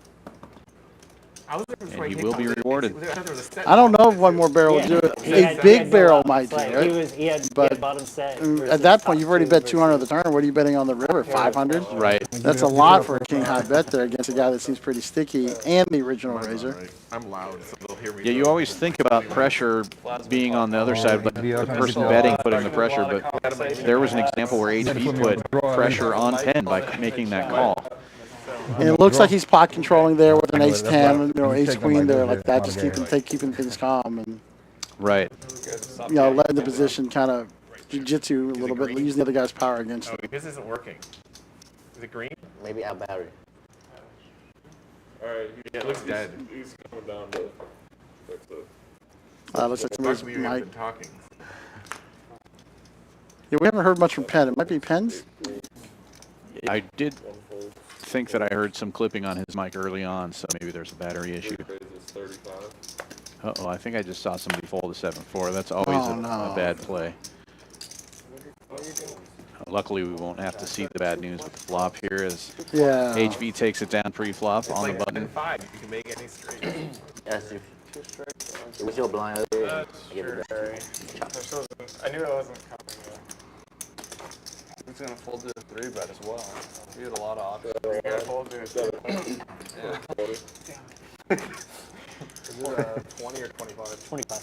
I was looking for And he King will Kong. be rewarded. I thought there was a set I don't know if involved one in more it, barrel Yeah, will do it. he A had big no barrel outs. might do Like, it. he had But bottom set. At versus that point, top you've already two bet 200 on the versus- turn. What are you betting on the river? 500? Right. That's a lot for a king high bet there against a guy that seems pretty sticky and the original Am I raiser. right? I'm loud, so they'll hear me. Yeah, you throw it. always think about pressure being on the other side, like the person betting putting the pressure, but there was an example where HV put pressure on 10 by making that call. And it looks like he's pot controlling there with an ace 10, ace queen there like that, just keeping things calm and Right. letting the position kind of jiu-jitsu a little bit, using the other guy's power against Oh, him. this isn't working. Is it green? Maybe our battery. All right, Yeah, it looks dead. he's coming down to fix it. Looks like somebody's Luckily, we haven't mic. been talking. Yeah, we haven't heard much from Penn. It might be Penn's. I did One fold. think that I heard some clipping on his mic early on, so maybe there's a battery issue. Three raises 35. Uh-oh, I think I just saw somebody fold a 7-4. That's always Oh, a no. bad play. Luckily, we won't have to see the bad news with the flop here as Yeah. HV takes it down pre-flop It's on like the button. 7-5. You can make any straight. Yes, it was your blind earlier. That's I get true, it back. Barry. I knew I wasn't coming yet. He's gonna fold to a 3-bet as well. He had a lot of options. He's gonna fold to a 3-bet. Yeah. Is it a 20 or 25? 25.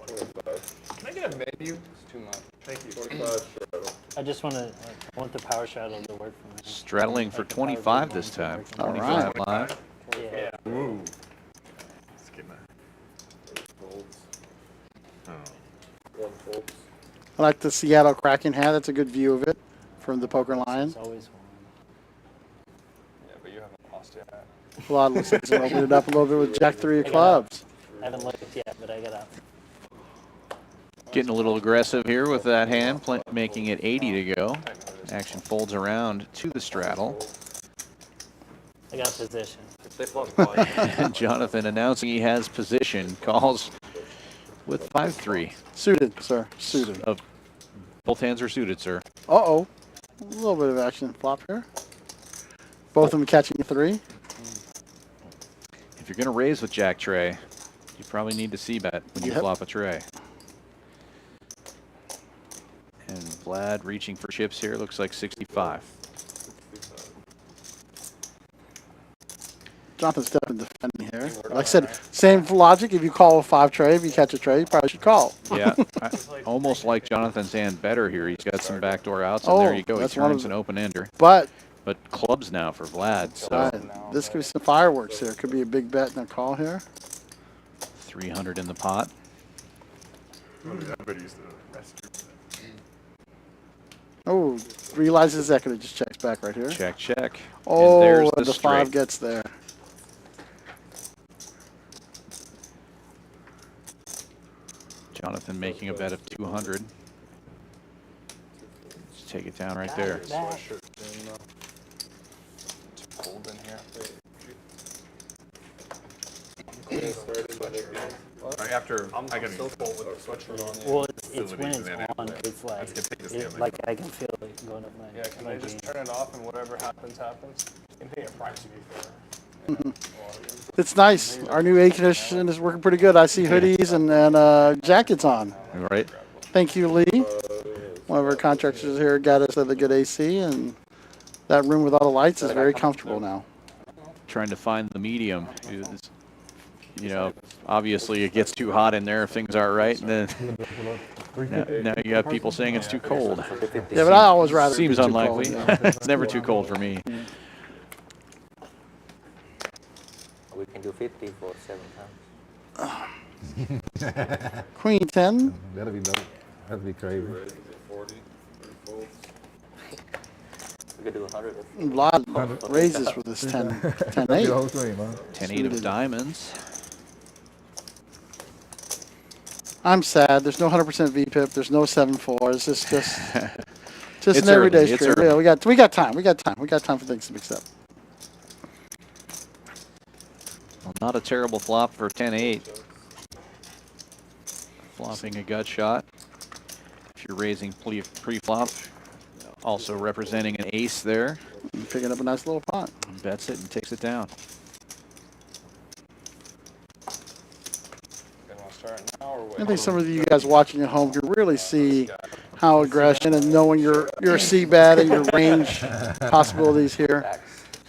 25. Can I get a menu? It's too much. Thank you. 25 straddle. I just want to. I want the power straddle to work for me. Straddling for Like the power 25 move this to time. work for me. 25 live. Yeah. Ooh. Let's get my. Eight folds. Oh. One folds. I like the Seattle Kraken hat. That's a good view of it from the poker line. It's always one. Yeah, but you haven't lost yet. A lot looks like it's opened it up a little bit with Jack 3 of clubs. I haven't looked yet, but I got out. Getting a little aggressive here with that hand, making it 80 to go. Action folds around to the straddle. I got position. And Jonathan announcing he has position, calls with 5-3. Suited, sir. Suited. Both hands are suited, sir. Uh-oh. A little bit of action flop here. Both of them catching a 3. If you're going to raise with Jack Tray, you probably need to c-bet when you Yep. flop a tray. And Vlad reaching for chips here, looks like 65. Jonathan's definitely defending here. Like I said, same logic. If you call a 5 tray, if you catch a tray, you probably should call. Yeah, I almost like Jonathan's hand better here. He's got some backdoor outs, and Oh, there you go. He that's one of turns an the- open-ender. But But clubs now for Vlad, so this could be some fireworks here. Could be a big bet and a call here. 300 in the pot. Everybody used to rescue. Oh, realizes that could have just checks back right here. Check, check. Oh, and there's and the the 5 straight. gets there. Jonathan making a bet of 200. Just take it down right there. Back. It's cold in here. After I'm I got still cold with the sweatshirt on. Well, it's when Facilities it's and then on. after It's like, Let's get take this it, down. like I can feel it going up my. Yeah, can my they just jeans. turn it off and whatever happens, happens? You can pay a price to be fair. It's nice. Our new air conditioning is working pretty good. I see hoodies and jackets on. All right. Thank you, Lee. One of our contractors here got us the good AC, and that room with all the lights is very comfortable now. Trying to find the medium. It's, you know, obviously it gets too hot in there if things aren't right, and then now you got people saying it's too cold. Yeah, but I always rather. Seems it be too unlikely. cold, yeah. It's never too cold for me. We can do 50 for 7 times. Queen 10. That'll be dope. That'd be crazy. Raises at 40. 3 folds. We could do 100. A lot of raises with this 10, 10 That'd be 8. the whole stream, huh? 10-8 of diamonds. I'm sad. There's no 100% VPIP. There's no 7-4s. It's just It's an everyday early. It's stream. early. Yeah, we got time. We got time for things to mix up. Well, not a terrible flop for 10-8. Flopping a gut shot. If you're raising pre-flop, also representing an ace there. Picking up a nice little pot. Bets it and takes it down. start now or wait? I think some of you guys watching at home can really see how aggression and knowing your C-bet and your range possibilities here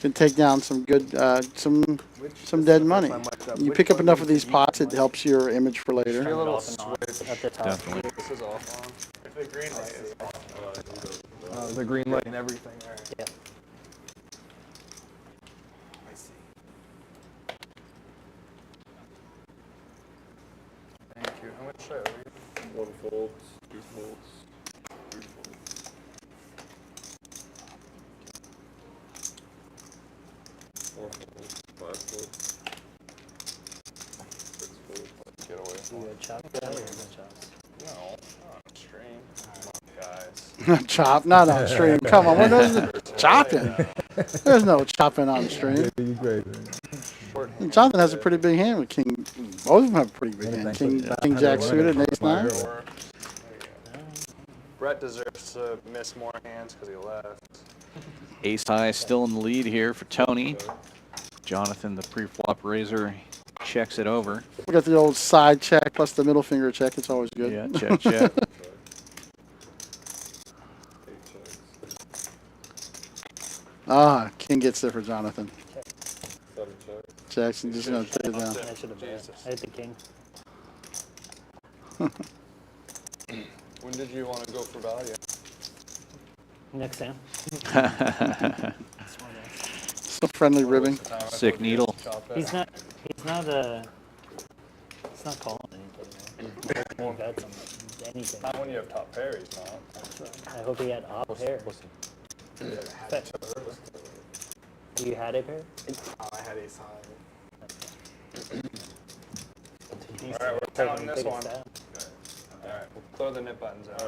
can take down some good, some dead money. You pick up enough of these pots, it helps your image for Be a later. little off and on switch. at the top. Definitely. This is off on. If the green light is off, The green light and everything. All right. Yeah. I see. Thank you. How much should I leave? 1 folds, 2 folds, 3 folds. 4 folds, 5 folds, 6 folds. Get away You from go it. chop guy or no chops? No, not on stream. Come on, guys. Chop, not on stream. Come on, what is it? Chopping. There's no chopping on stream. You crazy. Jonathan has a pretty big hand with King. Both of them have a pretty big hand. King Jack suited and ace nine. Or- Brett deserves to miss more hands because he left. Ace high still in the lead here for Tony. Jonathan, the pre-flop raiser, checks it over. We got the old side check plus the middle finger check. It's always good. Yeah, check, check. 8 checks, Ah, King gets there for Jonathan. 7 checks. Jackson just gonna take it down. I should have bet. I hit the king. When did you want to go for value? Next Sam. So friendly ribbing. Sick needle. He's not calling anything. He bets on anything. Not when you have top pair, he's not. I hope he had off pair. Bet. You had a pair? I had ace high. All right, we're counting this one. All right, we'll throw the nip buttons out.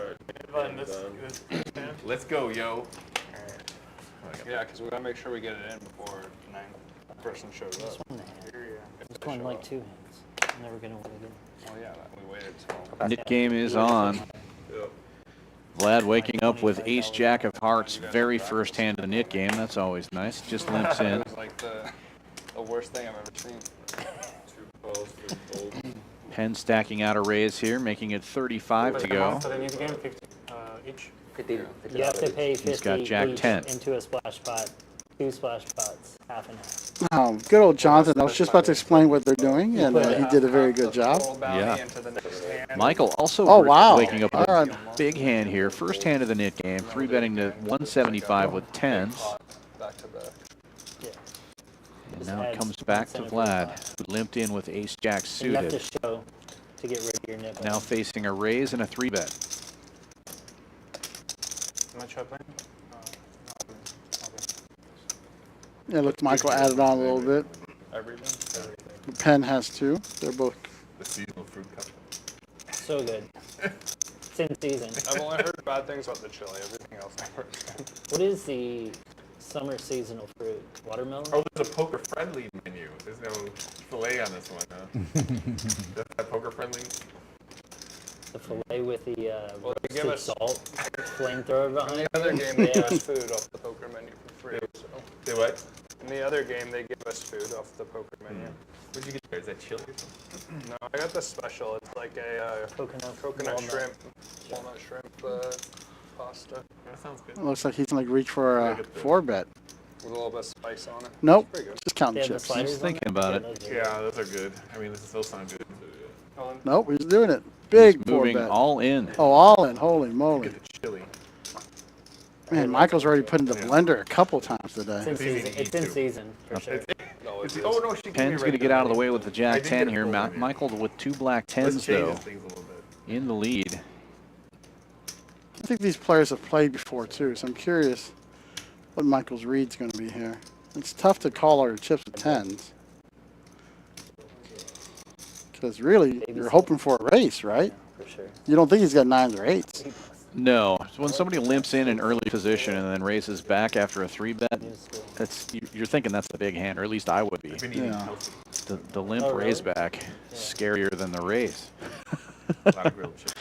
Alright, done. Let's go, yo. Yeah, because we gotta make sure we get it in before the ninth person shows up. One hand. If Just they going show like up. 2 hands. I'm never gonna win again. Oh yeah, we waited till. Nit game is on. Yep. Vlad waking up with ace jack of hearts, very first hand of the nit game. That's always nice. Just limps in. It was like the worst thing I've ever seen. 2 calls, 3 folds. Penn stacking out a raise here, making it 35 to go. So they need to game 50 each. 50, You have to pay 50 He's got jack each 10. into a splash pot. 2 splash pots, half and half. Good old Jonathan. I was just about to explain what they're doing, and he did a very good job. Roll bounty Yeah. into the next hand. Michael also Oh, wow. waking up with All a right. big hand here. First hand of the nit game, 3-betting to 175 with 10s. Back to back. Yeah. And now it comes back to Vlad, who limped in with ace jack And you have to suited. show to get rid of your nip. Now facing a raise and a 3-bet. Am I chopping? Yeah, look, Michael added on a little bit. Everything. Penn has 2. They're both. The seasonal fruit cup. So good. It's in season. I've only heard bad things about the chili. Everything else I've heard. What is the summer seasonal fruit? Watermelon? Oh, there's a poker friendly menu. There's no fillet on this one, huh? That's that poker friendly. The fillet with the Well, they give roasted us- salt flamethrower In behind the it. other game, they give us food off the poker menu for free. So. Say what? In the other game, they give us food off the poker menu. What'd you get there? Is that chili or something? No, I got the special. It's like a Coconut coconut walnut. shrimp, walnut shrimp pasta That sounds good. It looks like he's gonna reach for a 4-bet. with a little bit of spice on it. Nope, Pretty good. just They counting have the chips. sliders He's on thinking there? about it. those are Yeah, those are good. I mean, those sound good. Nope, he's doing it. Big He's moving 4-bet. all in. Oh, all in. Holy moly. Get the chili. Man, Michael's already put in the blender a couple times It's today. in It's easy season. to It's eat, in too. season for sure. No, It's, it's, oh no, she gave me Penn's going to get regular out of the way money. with the I jack did 10 get a here. full one, yeah. Michael with 2 black Let's 10s, change though, these things a little bit. in the lead. I think these players have played before too, so I'm curious what Michael's read's going to be here. It's tough to call our chips with 10s. Because really, you're hoping for a race, right? For sure. You don't think he's got 9s or 8s. No. So when somebody limps in an early position and then raises back after a 3-bet, you're thinking that's the big hand, or at least I would be. I've been eating Yeah. healthy. The limp Oh, really? raise back, scarier than the raise. A lot of grilled chicken.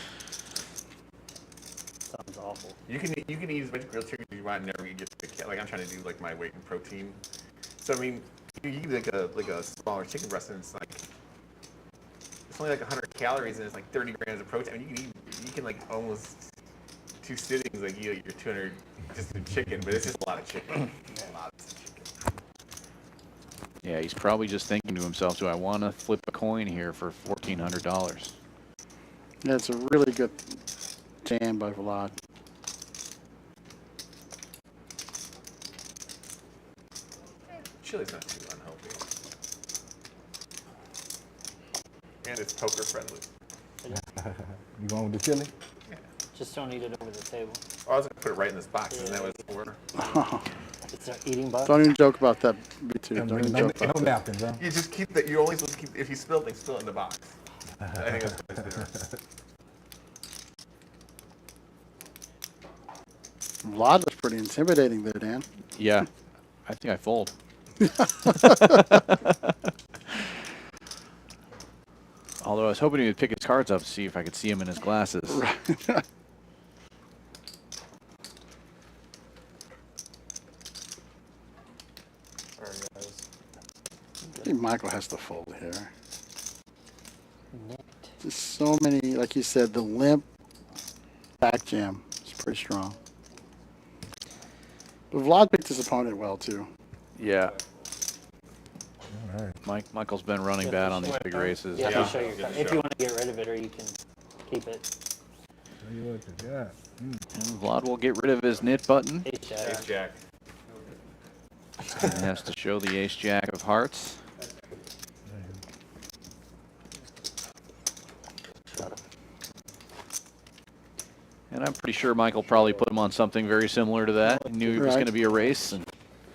Sounds awful. You can eat as much grilled chicken as you want. Never get the like I'm trying to do like my weight in protein. So I mean, you eat like a smaller chicken breast and it's like it's only like 100 calories and it's like 30 grams of protein. I mean, you can like almost 2 sittings like you your 200 just in chicken, but it's just a lot of chicken. Lots of chicken. Yeah, he's probably just thinking to himself, do I want to flip a coin here for $1,400? Yeah, it's a really good jam by Vlad. Chili's not too unhealthy. And it's poker friendly. You going with the chili? Just don't eat it over the table. Oh, I was gonna put it right in this box, and that was for. It's an eating box. Don't even joke about that, B2. Don't even No, joke about no napkins, huh? You just keep that. You're always supposed to keep. If you spill things, spill it in the box. I think that's what it's doing. Vlad was pretty intimidating there, Dan. Yeah, I think I fold. Although I was hoping he would pick his cards up to see if I could see him in his glasses. Right. Sorry, guys. I think Michael has to fold here. Net. Just so many, like you said, the limp back jam is pretty strong. But Vlad picked his opponent well, too. Yeah, All right. Michael's been running bad on these big races. Yeah, Yeah. I'll show you your card. If you want to get rid of it, or you can keep it. Show you what you got. And Vlad will get rid of his knit button. Ace jack. Ace Jack. And has to show the ace jack of hearts. And I'm pretty sure Michael probably put him on something very similar to that. He knew it was Right. going to be a race and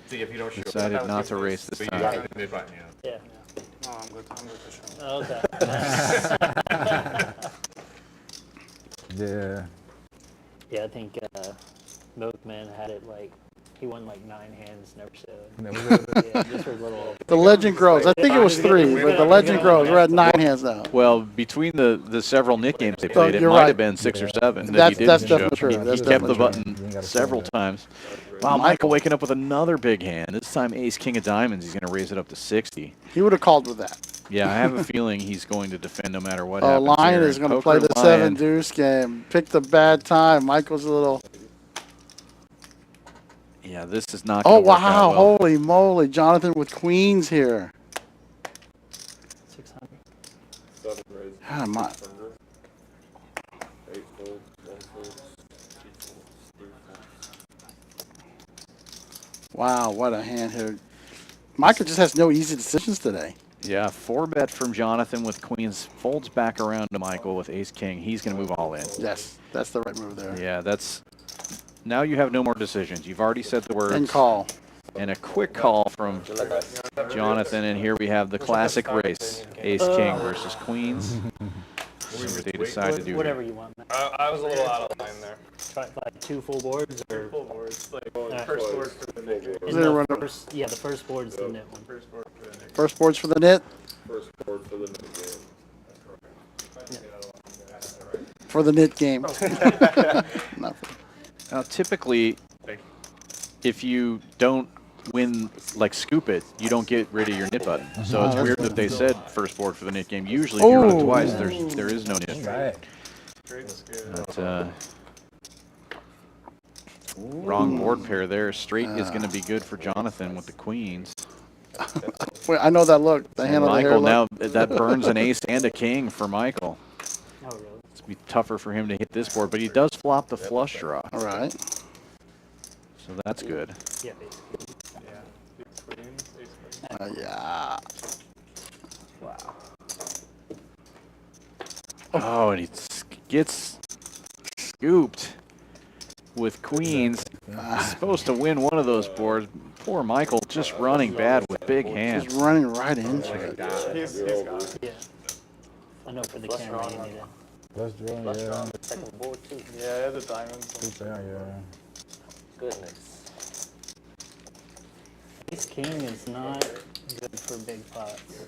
See if you don't show. decided that was not to your race first, this but you time. got the mid button, yeah. Yeah. No, I'm good. I'm good for sure. No. Okay. Yeah. Yeah, I think Milkman had it like he won like 9 hands, never showed. Never did. Yeah, just for little. The legend grows. I think it was 3, but the legend grows. We're at 9 hands now. Well, between the several knit games they So played, it you're might right. have been 6 or 7 that That's- he that's didn't definitely show. true. He That's kept the definitely true. You button gotta several say that. times. Wow, Michael waking up with another big hand. This time ace king of diamonds. He's going to raise it up to 60. He would have called with that. Yeah, I have a feeling he's going to defend no matter what Oh, happens. Lion here. is going to Poker play the Lion. 7 deuce game. Picked a bad time. Michael's a little. Yeah, this is not Oh, going to work wow. out well. Holy moly. Jonathan with queens here. 600. 7 raised. God, my. 8 fold, 1 fold, 2 folds, 3 folds. Wow, what a hand here. Michael just has no easy decisions today. Yeah, 4-bet from Jonathan with queens. Folds back around to Michael with ace-king. He's going to move all in. Yes, that's the right move there. Yeah, that's... Now you have no more decisions. You've already said the words. And call. And a quick call from Jonathan, and here we have the classic race. Ace-king versus queens. See what they decide to do Whatever here. you want, man. I was a little out of line there. Try like 2 full boards or. Full boards, like Alright. first board for the next. Is in there the one- first, yeah, the first board's the knit one. First board for the next. First boards for the knit. First board for the new game. For the knit game. Nothing. Now, typically, if you don't win, like scoop it, you don't get rid of your knit button. So it's that's weird good. that they said first board for the knit game. Usually, if you run it Oh. twice, there is no All knit. right. Great skill. But, wrong board pair there. Straight is going to be good for Jonathan with the queens. Wait, I know that look. The And hand on the hair Michael look. now, that burns an ace and a king for Michael. Oh, really? It's going to be tougher for him to hit this board, but he does flop the flush draw. All right. So that's good. Yeah, basically. Yeah. Ace queens, ace queens. Yeah. Wow. Oh, and he gets scooped with queens. He's supposed to win one of those boards. Poor Michael just running bad with big hands. Just running right into it. He's got it. Yeah. I know for the camera you need it. Let's draw, Flush draw yeah. on the second board too. Yeah, the diamonds. Two pair, yeah. Goodness. Ace king is not good for big pots.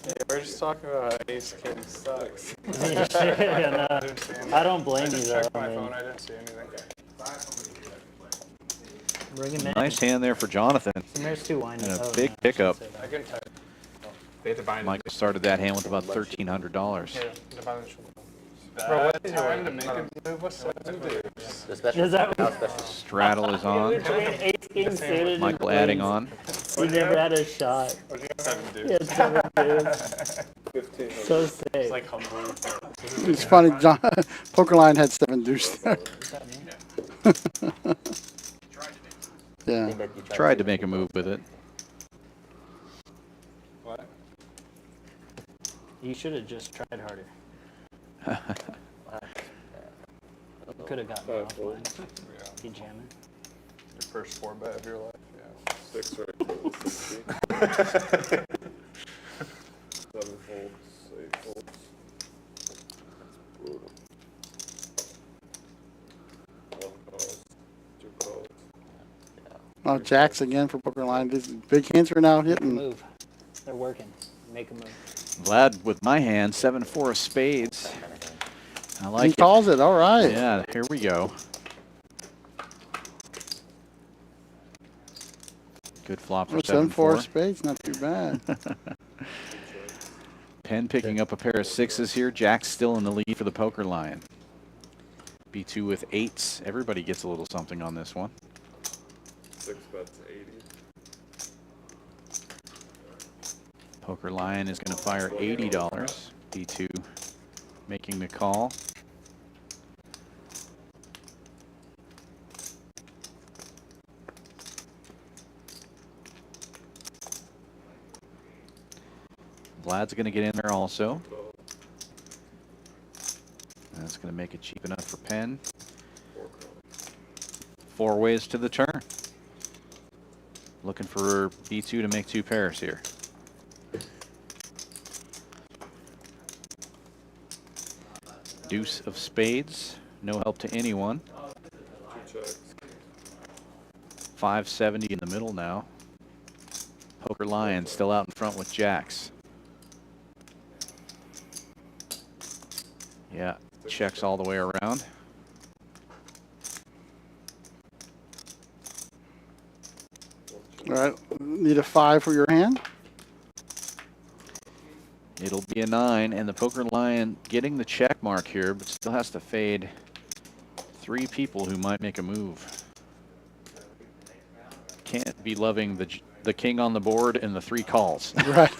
Yeah, we're just talking about how ace king sucks. Yeah, no, didn't see anything. I don't blame I you just though. checked my I mean, phone. I didn't see anything. bring him in. Nice hand there for Jonathan. There's 2 winding. And a Oh, big no, I pickup. shouldn't say I that. can type. They had to buy. Michael started that hand with about $1,300. Yeah, the balance. Bad time to make a move with 7 deuce. The special. Is that Now what special. Straddle is on. Ace king suited? Michael adding on. He never had a shot. 7 deuce. He had 7 deuce. 1500. So safe. It's like humbling. It's funny, John, Poker Line had 7 deuce there. Yeah. Think that you Tried to make a move with it. What? You should have just tried harder. Could have gotten Five off fold. line. He jamming. Your first 4-bet of your life, yeah. 6 right to the 60. 7 folds, 8 folds. Brutal. 1 calls, 2 calls. Oh, jacks again for Poker Line. These big hands are now hitting. Move. They're working. Make a move. Vlad with my hand, 7-4 of spades. I like He it. calls it. All right. Yeah, here we go. Good flop for 7-4 7-4. spades, not too bad. Penn picking up a pair of 6s here. Jack's still in the lead for the Poker Line. B2 with 8s. Everybody gets a little something on this one. 6 bets, 80. Poker Line is going to fire $80. B2 making the call. Vlad's going to get in there also. That's going to make it cheap enough for Penn. 4 ways to the turn. Looking for B2 to make 2 pairs here. Deuce of spades, no help to anyone. 2 checks. 570 in the middle now. Poker Lion still out in front with jacks. Yeah, checks all the way around. All right. Need a 5 for your hand. It'll be a 9, and the Poker Lion getting the check mark here, but still has to fade 3 people who might make a move. Can't be loving the king on the board and the 3 calls. Right.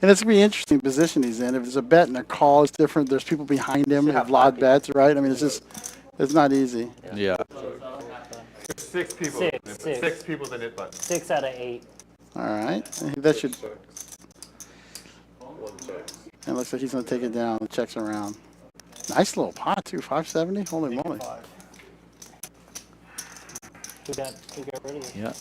And it's going to be an interesting position he's in. If it's a bet and a call, it's different. There's people behind him who have Vlad bets, right? I mean, it's just, it's not easy. Yeah. 6 people. Six. 6 people to knit button. 6 out of 8. All right. That should, Checks. 1 check. it looks like he's going to take it down. The checks around. Nice little pot, too. 570. Holy moly. Who got rid of it? Yeah.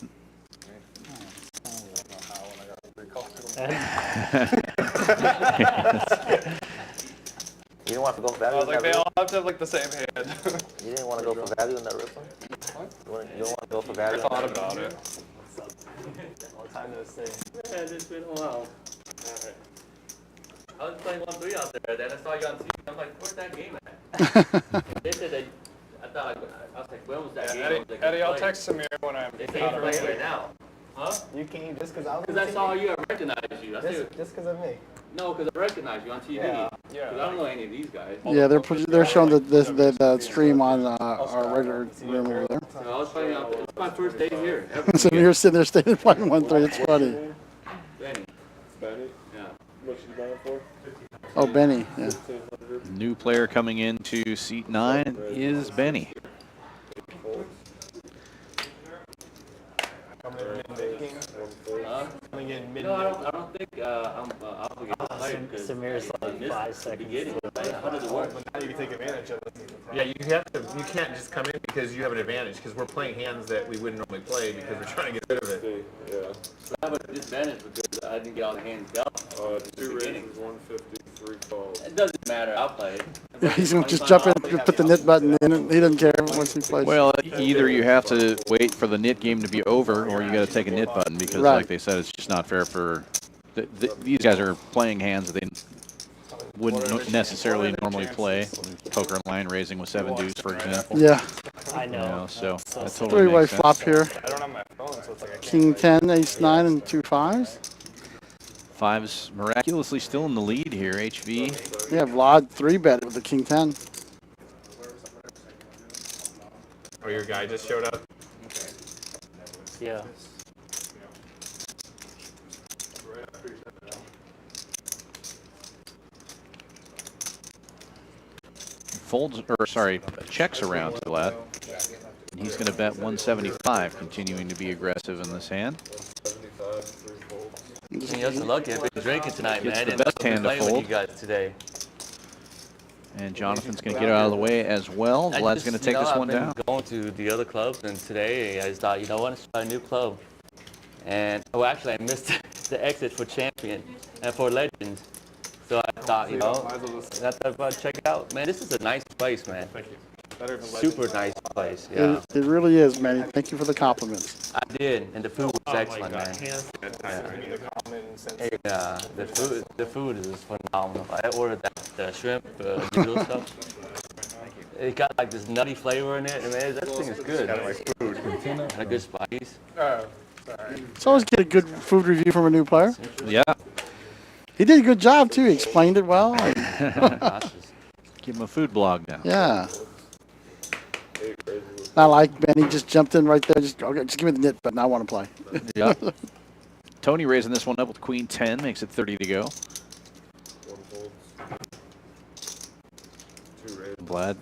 You didn't want to go for value I was in like, that they all rip? have to have like the same hand. You didn't want to go for value in that rip one? You don't want to go for I value? thought about it. What time does it say? Yeah, it's been a while. I was playing 1-3 out there, then I saw you on TV. I'm like, where's that game at? They said that, I thought, I was like, when was that game? I was like, Eddie, I'll "Play." text Samir when I'm They say out it's of playing it. right now. Huh? You came just because I was. Because I saw you, I recognized you. I said, Just because of me. no, because I recognize you on TV. Yeah. Because I don't know any of these guys. Yeah, they're showing the stream on our regular room over there. So I was playing out there. It's my first day here. Ever. So you're sitting there staying playing 1-3. It's funny. Benny. Benny, Yeah. what you buying for? Oh, Benny. Yeah. 1500. New player coming into seat 9 is Benny. 8 folds. Coming in mid-game. 1 fold. Coming in mid-game. No, I don't think I'm obligated to play because Samir's I like missed 5 the seconds. beginning. Right? How does it work? But now you can take advantage of it. Yeah, you have to. You can't just come in because you have an advantage. Because we're playing hands that we wouldn't normally play because we're trying to get rid of it. See, yeah. I have a disadvantage because I didn't get all the hands dealt. 2 raises, 150, 3 calls. It doesn't matter. I'll play it. He's going to just jump in and put the knit button in. He doesn't care once he plays. Well, either you have to wait for the knit game to be over, or you got to take a knit button because, Right. like they said, it's just not fair for these guys are playing hands that they wouldn't necessarily normally play. Poker line raising with 7 deuce, for example. Yeah. I You know. know, so that totally Three-way makes sense. flop here. I don't have my phone, so it's like I can't. King 10, ace 9, and 2 5s. Five's miraculously still in the lead here. HV. Yeah, Vlad 3-bet with the King 10. Oh, your guy just showed up? Yeah. Folds, or sorry, checks around to Vlad. And he's going to bet 175, continuing to be aggressive in this hand. 75, 3 folds. You're so lucky. I've been drinking tonight, Gets man. the And best I've been hand to playing with fold. you guys today. And Jonathan's going to get out of the way as well. Vlad's going to take this one down. I've been going to the other clubs, and today I just thought, you know what, let's try a new club. And, oh, actually, I missed the exit for Champion and for Legends. So I thought, you know, I thought about check it out. Man, this is a nice place, man. Thank you. Super nice place, yeah. It really is, man. Thank you for the compliments. I did, and the food was excellent, man. Yeah, the food is phenomenal. I ordered the shrimp noodle stuff. It got like this nutty flavor in it, and man, that thing is good. And a good spice. It's always get a good food review from a new player. Yeah. He did a good job, too. He explained it well. Give him a food blog now. Yeah. I like Ben. He just jumped in right there. Okay, just give me the knit button. I want to play. Yeah. Tony raising this one up with Queen 10, makes it 30 to go. 1 folds. 2 raises. Vlad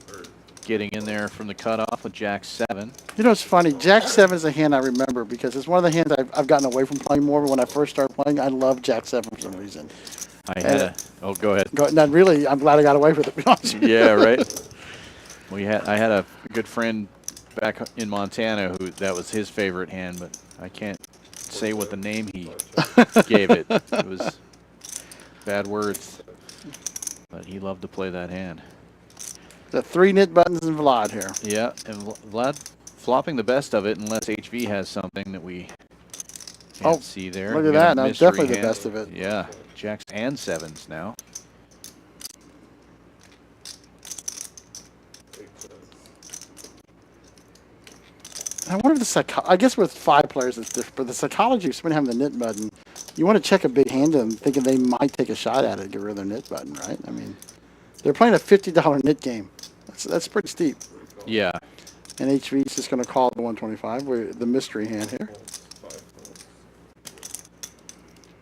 getting in there from the cutoff with Jack 7. You know, it's funny. Jack 7 is a hand I remember because it's one of the hands I've gotten away from playing more. But when I first started playing, I loved Jack 7 for some reason. I had a, oh, go ahead. Not really. I'm glad I got away with it, to be honest with you. Yeah, right. I had a good friend back in Montana who that was his favorite hand, but I can't say what the name he gave it. It was bad words, but he loved to play that hand. The 3 knit buttons and Vlad here. Yeah, and Vlad flopping the best of it unless HV has something that we can't see there. Look We at got that. a Now, mystery definitely the hand. best of it. Yeah, Jacks and 7s now. I wonder if I guess with 5 players it's different, but the psychology of somebody having the knit button, you want to check a big hand and thinking they might take a shot at it and get rid of their knit button, right? I mean, they're playing a $50 knit game. That's pretty steep. Yeah. And HV is just going to call the 125 with the mystery hand here.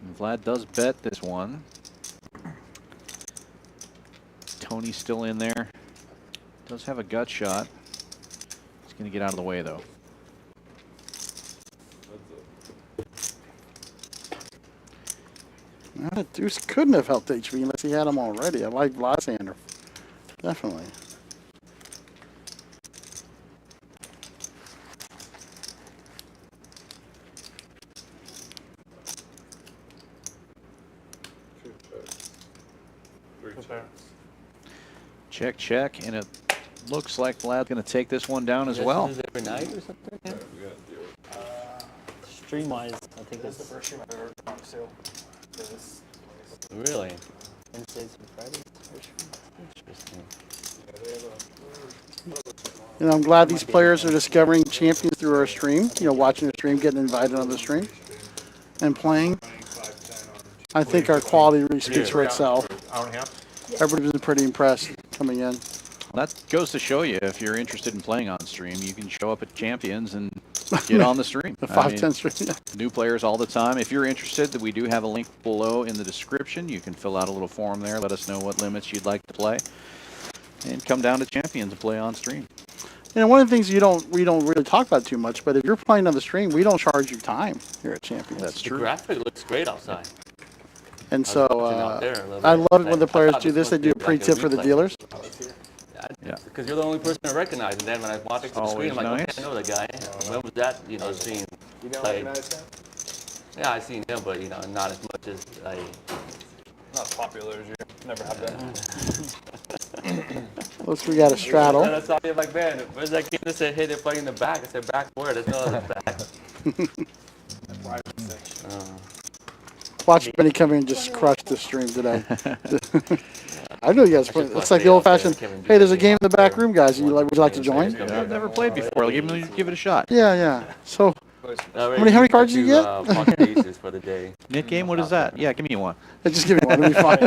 And Vlad does bet this one. Tony's still in there. Does have a gut shot. He's going to get out of the way, though. That deuce couldn't have helped HV unless he had him already. I like Vlad's hand. Definitely. Check, check, and it looks like Vlad's going to take this one down as well. Every night or something? Yeah. Stream-wise, I think that's the first stream I've ever gone to. Really? Wednesdays and Fridays. Interesting. You know, I'm glad these players are discovering Champions through our stream. You know, watching the stream, getting invited on the stream, and playing. I think our quality really speaks for itself. Hour and a half. Everybody's been pretty impressed coming in. That goes to show you, if you're interested in playing on stream, you can show up at Champions and get on the stream. The 510 stream. New players all the time. If you're interested, we do have a link below in the description. You can fill out a little form there. Let us know what limits you'd like to play. And come down to Champions and play on stream. You know, one of the things we don't really talk about too much, but if you're playing on the stream, we don't charge you time here at Champions. That's The true. graphic looks great outside. And so watching out there a little I bit. love it when the I players thought do this. this They do a must be like a pre-tip for the replay. dealers. Yeah. Because you're the only person I recognize, and then when I watch it to the screen, I'm like, Always okay, I know the guy. When was that, scene played? Yeah, I seen him, but, not as much as I... Not popular as you. Never have been. Looks we got a straddle. And I saw him like, man, where's that kid that said, hey, they're playing in the back? I said, back where? There's no other back. Watch Benny come in and just crush the stream today. I know you guys play. It's like the old-fashioned, hey, there's a game in the back room, guys. Would you like to join? Yeah, I've never played before. Give it a shot. Yeah, yeah. So How many cards did you get? Pocket aces for the day. Knit game, what is that? Yeah, give me one. Just give me one. It'll be fine.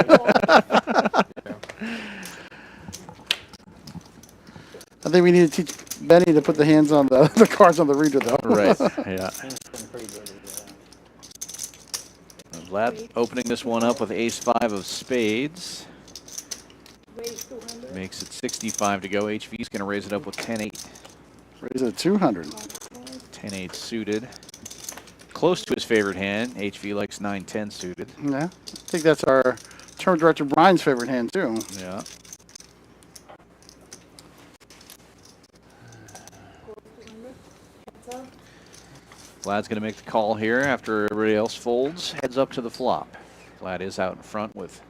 I think we need to teach Benny to put the hands on the cards on the reader, though. Right, yeah. He's been pretty good at that. Vlad opening this one up with ace-5 of spades. Makes it 65 to go. HV's going to raise it up with 10-8. Raise it at 200. 10-8 suited. Close to his favorite hand. HV likes 9-10 suited. Yeah, I think that's our tournament director Brian's favorite hand, too. Yeah. Vlad's going to make the call here after everybody else folds. Heads up to the flop. Vlad is out in front with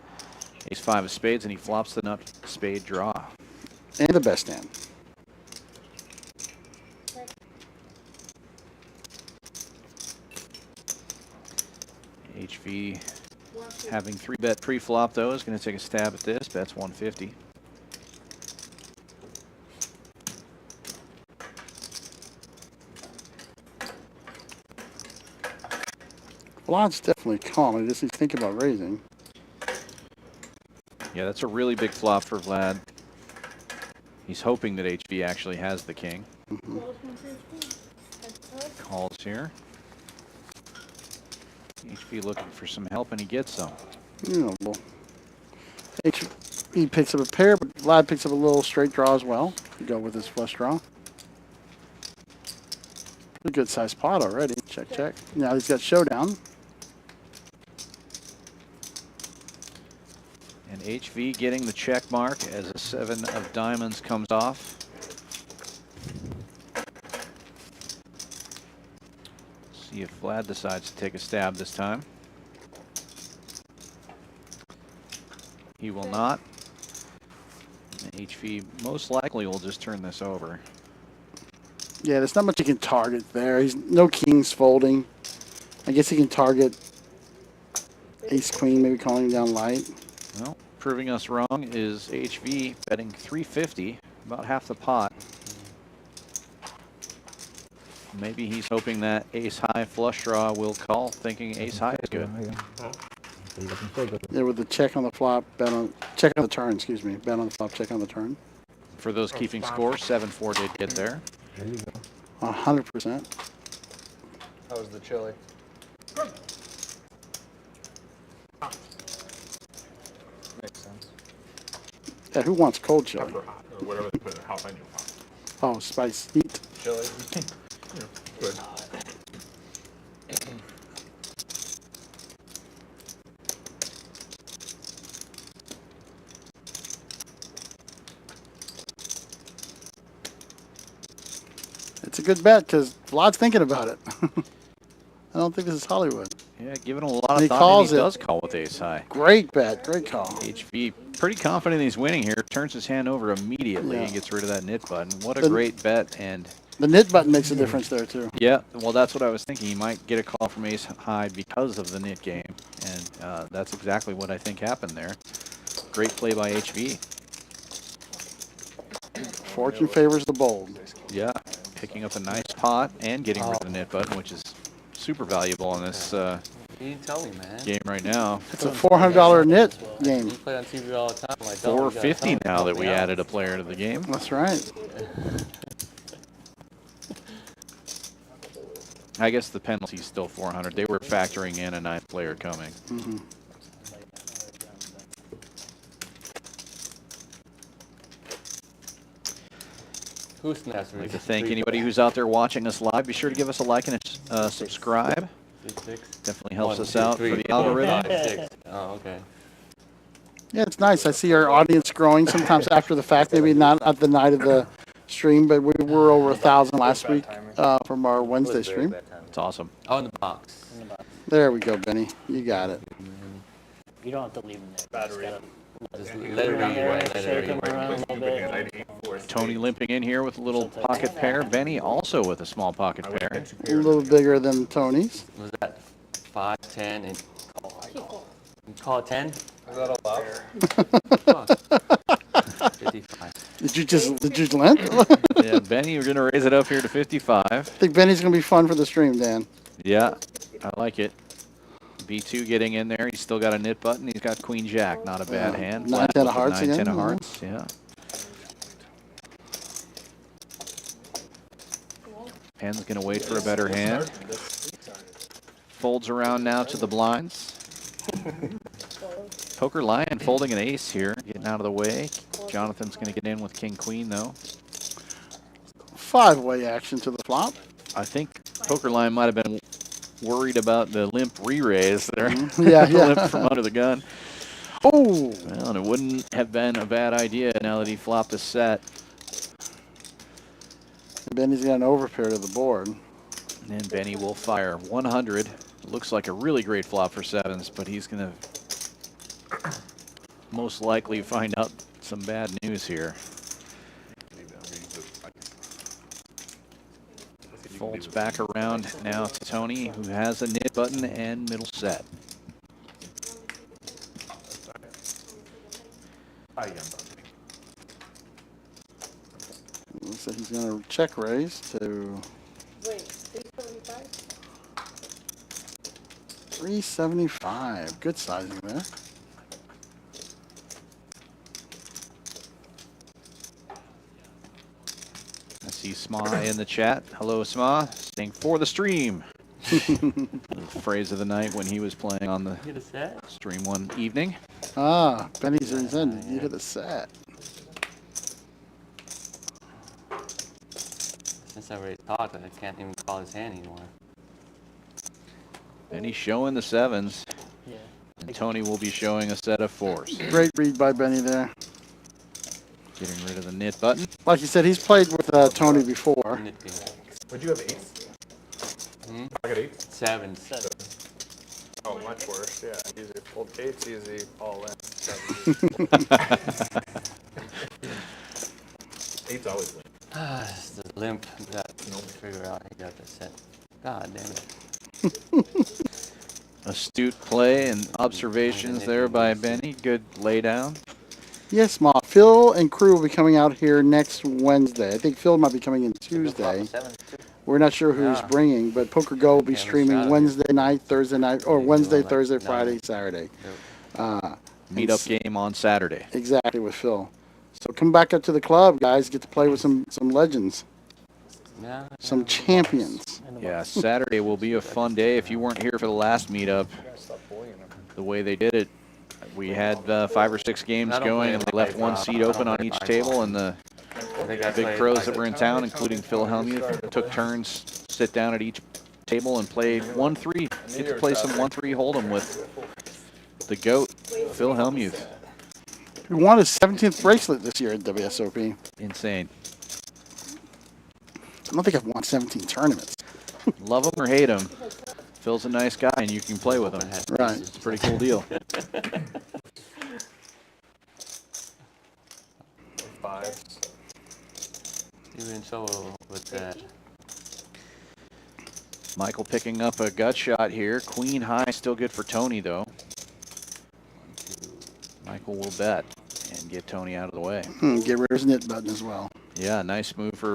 ace-5 of spades, and he flops the nut spade draw. And the best hand. HV having 3-bet pre-flop, though, is going to take a stab at this. Bets 150. Vlad's definitely calm. He just needs to think about raising. Yeah, that's a really big flop for Vlad. He's hoping that HV actually has the king. Calls here. HV looking for some help, and he gets some. You know, HV picks up a pair, but Vlad picks up a little straight draw as well. Go with his flush draw. Pretty good sized pot already. Check, check. Now he's got showdown. And HV getting the check mark as a 7 of diamonds comes off. See if Vlad decides to take a stab this time. He will not. And HV most likely will just turn this over. Yeah, there's not much he can target there. He's no kings folding. I guess he can target ace queen, maybe calling down light. Well, proving us wrong is HV betting 350, about half the pot. Maybe he's hoping that ace-high flush draw will call, thinking ace-high is good. Yeah, with the check on the flop, check on the turn, excuse me. Bet on the flop, check on the turn. For those keeping score, 7-4 did get there. There you go. 100%. That was the chili. Makes sense. Yeah, who wants cold chili? Or whatever they put in the house, I do. Oh, spice, heat. Chili. Good. It's a good bet because Vlad's thinking about it. I don't think this is Hollywood. Yeah, given a lot of He thought, calls and he it. does call with ace-high. Great bet, great call. HV pretty confident he's winning here. Turns his hand over immediately Yeah. and gets rid of that knit button. What a The- great bet. And The knit button makes a difference there, too. yeah, well, that's what I was thinking. He might get a call from ace-high because of the knit game. And that's exactly what I think happened there. Great play by HV. Fortune favors the bold. Yeah, picking up a nice pot and getting rid of the knit button, which is super valuable in this You didn't tell me, man. game right now. It's a $400 knit game. You play on TV all the time. I'm like, don't, you gotta tell $450 me, now help that me we out. added a player to the game. That's right. I guess the penalty's still 400. They were factoring in a 9th player coming. Mm-hmm. Who's next? I'd like to thank anybody who's out there watching us live. Be sure to give us a like and a subscribe. Definitely helps us out for the algorithm. 5, 6. Oh, okay. Yeah, it's nice. I see our audience growing sometimes after the fact, maybe not at the night of the stream, but we were over 1,000 last week from our Wednesday stream. It's awesome. Oh, in the box. There we go, Benny. You got it. You don't have to leave him there. Battery. Just let it read. Let it Shake him read. around a little bit. Tony limping in here with a little pocket pair. Benny also with a small pocket pair. A little bigger than Tony's. Was that 5, 10, and call it 10? Is that allowed? Fuck. 55. Did you lent? Yeah, Benny, we're going to raise it up here to 55. I think Benny's going to be fun for the stream, Dan. Yeah, I like it. B2 getting in there. He's still got a nit button. He's got Queen Jack. Not a bad hand. 9, 10 of Flat with hearts 9, again. 10 of hearts. Yeah. Pen's going to wait for a better hand. Folds around now to the blinds. Poker Lion folding an ace here, getting out of the way. Jonathan's going to get in with King Queen, though. 5-way action to the flop. I think Poker Lion might have been worried about the limp re-raise there. Yeah, The yeah. limp from under the gun. Oh! Well, and it wouldn't have been a bad idea now that he flopped a set. Benny's got an overpair to the board. And Benny will fire 100. Looks like a really great flop for sevens, but he's going to most likely find out some bad news here. Folds back around now to Tony, who has a nit button and middle set. Looks like he's going to check raise to Wait, 375? 375. Good sizing there. I see Sma in the chat. Hello, Sma. Staying for the stream. The phrase of the night when he was playing on the Hit a set. stream one evening. Ah, Benny's in. You hit a set. Since I already talked, I can't even call his hand anymore. Benny's showing the sevens. Yeah. And Tony will be showing a set of fours. Great read by Benny there. Getting rid of the knit button. Like you said, he's played with Tony before. Would you have eights? I got eights. Sevens. Oh, much worse. Yeah, easy. Fold eight's easy. All in. Eights always win. It's the limp that figure out he got the set. God damn it. Astute play and observations there by Benny. Good laydown. Yes, Ma. Phil and crew will be coming out here next Wednesday. I think Phil might be coming in Tuesday. We're not sure who he's bringing, but Poker Go will be streaming Wednesday night, Thursday night, or Wednesday, Thursday, Friday, Saturday. Meetup game on Saturday. Exactly, with Phil. So come back up to the club, guys. Get to play with some legends, some champions. Yeah, Saturday will be a fun day. If you weren't here for the last meetup, the way they did it, we had 5 or 6 games going, and they left one seat open on each table, and the big pros that were in town, including Phil Hellmuth, took turns, sit down at each table and play 1-3. Get to play some 1-3 hold'em with the GOAT, Phil Hellmuth. He won his 17th bracelet this year at WSOP. Insane. I don't think I've won 17 tournaments. Love him or hate him, Phil's a nice guy, and you can play with him. Right. It's a pretty cool deal. Fives. You're in trouble with that. Michael picking up a gut shot here. Queen high, still good for Tony, though. Michael will bet and get Tony out of the way. Get rid of his knit button as well. Yeah, nice move for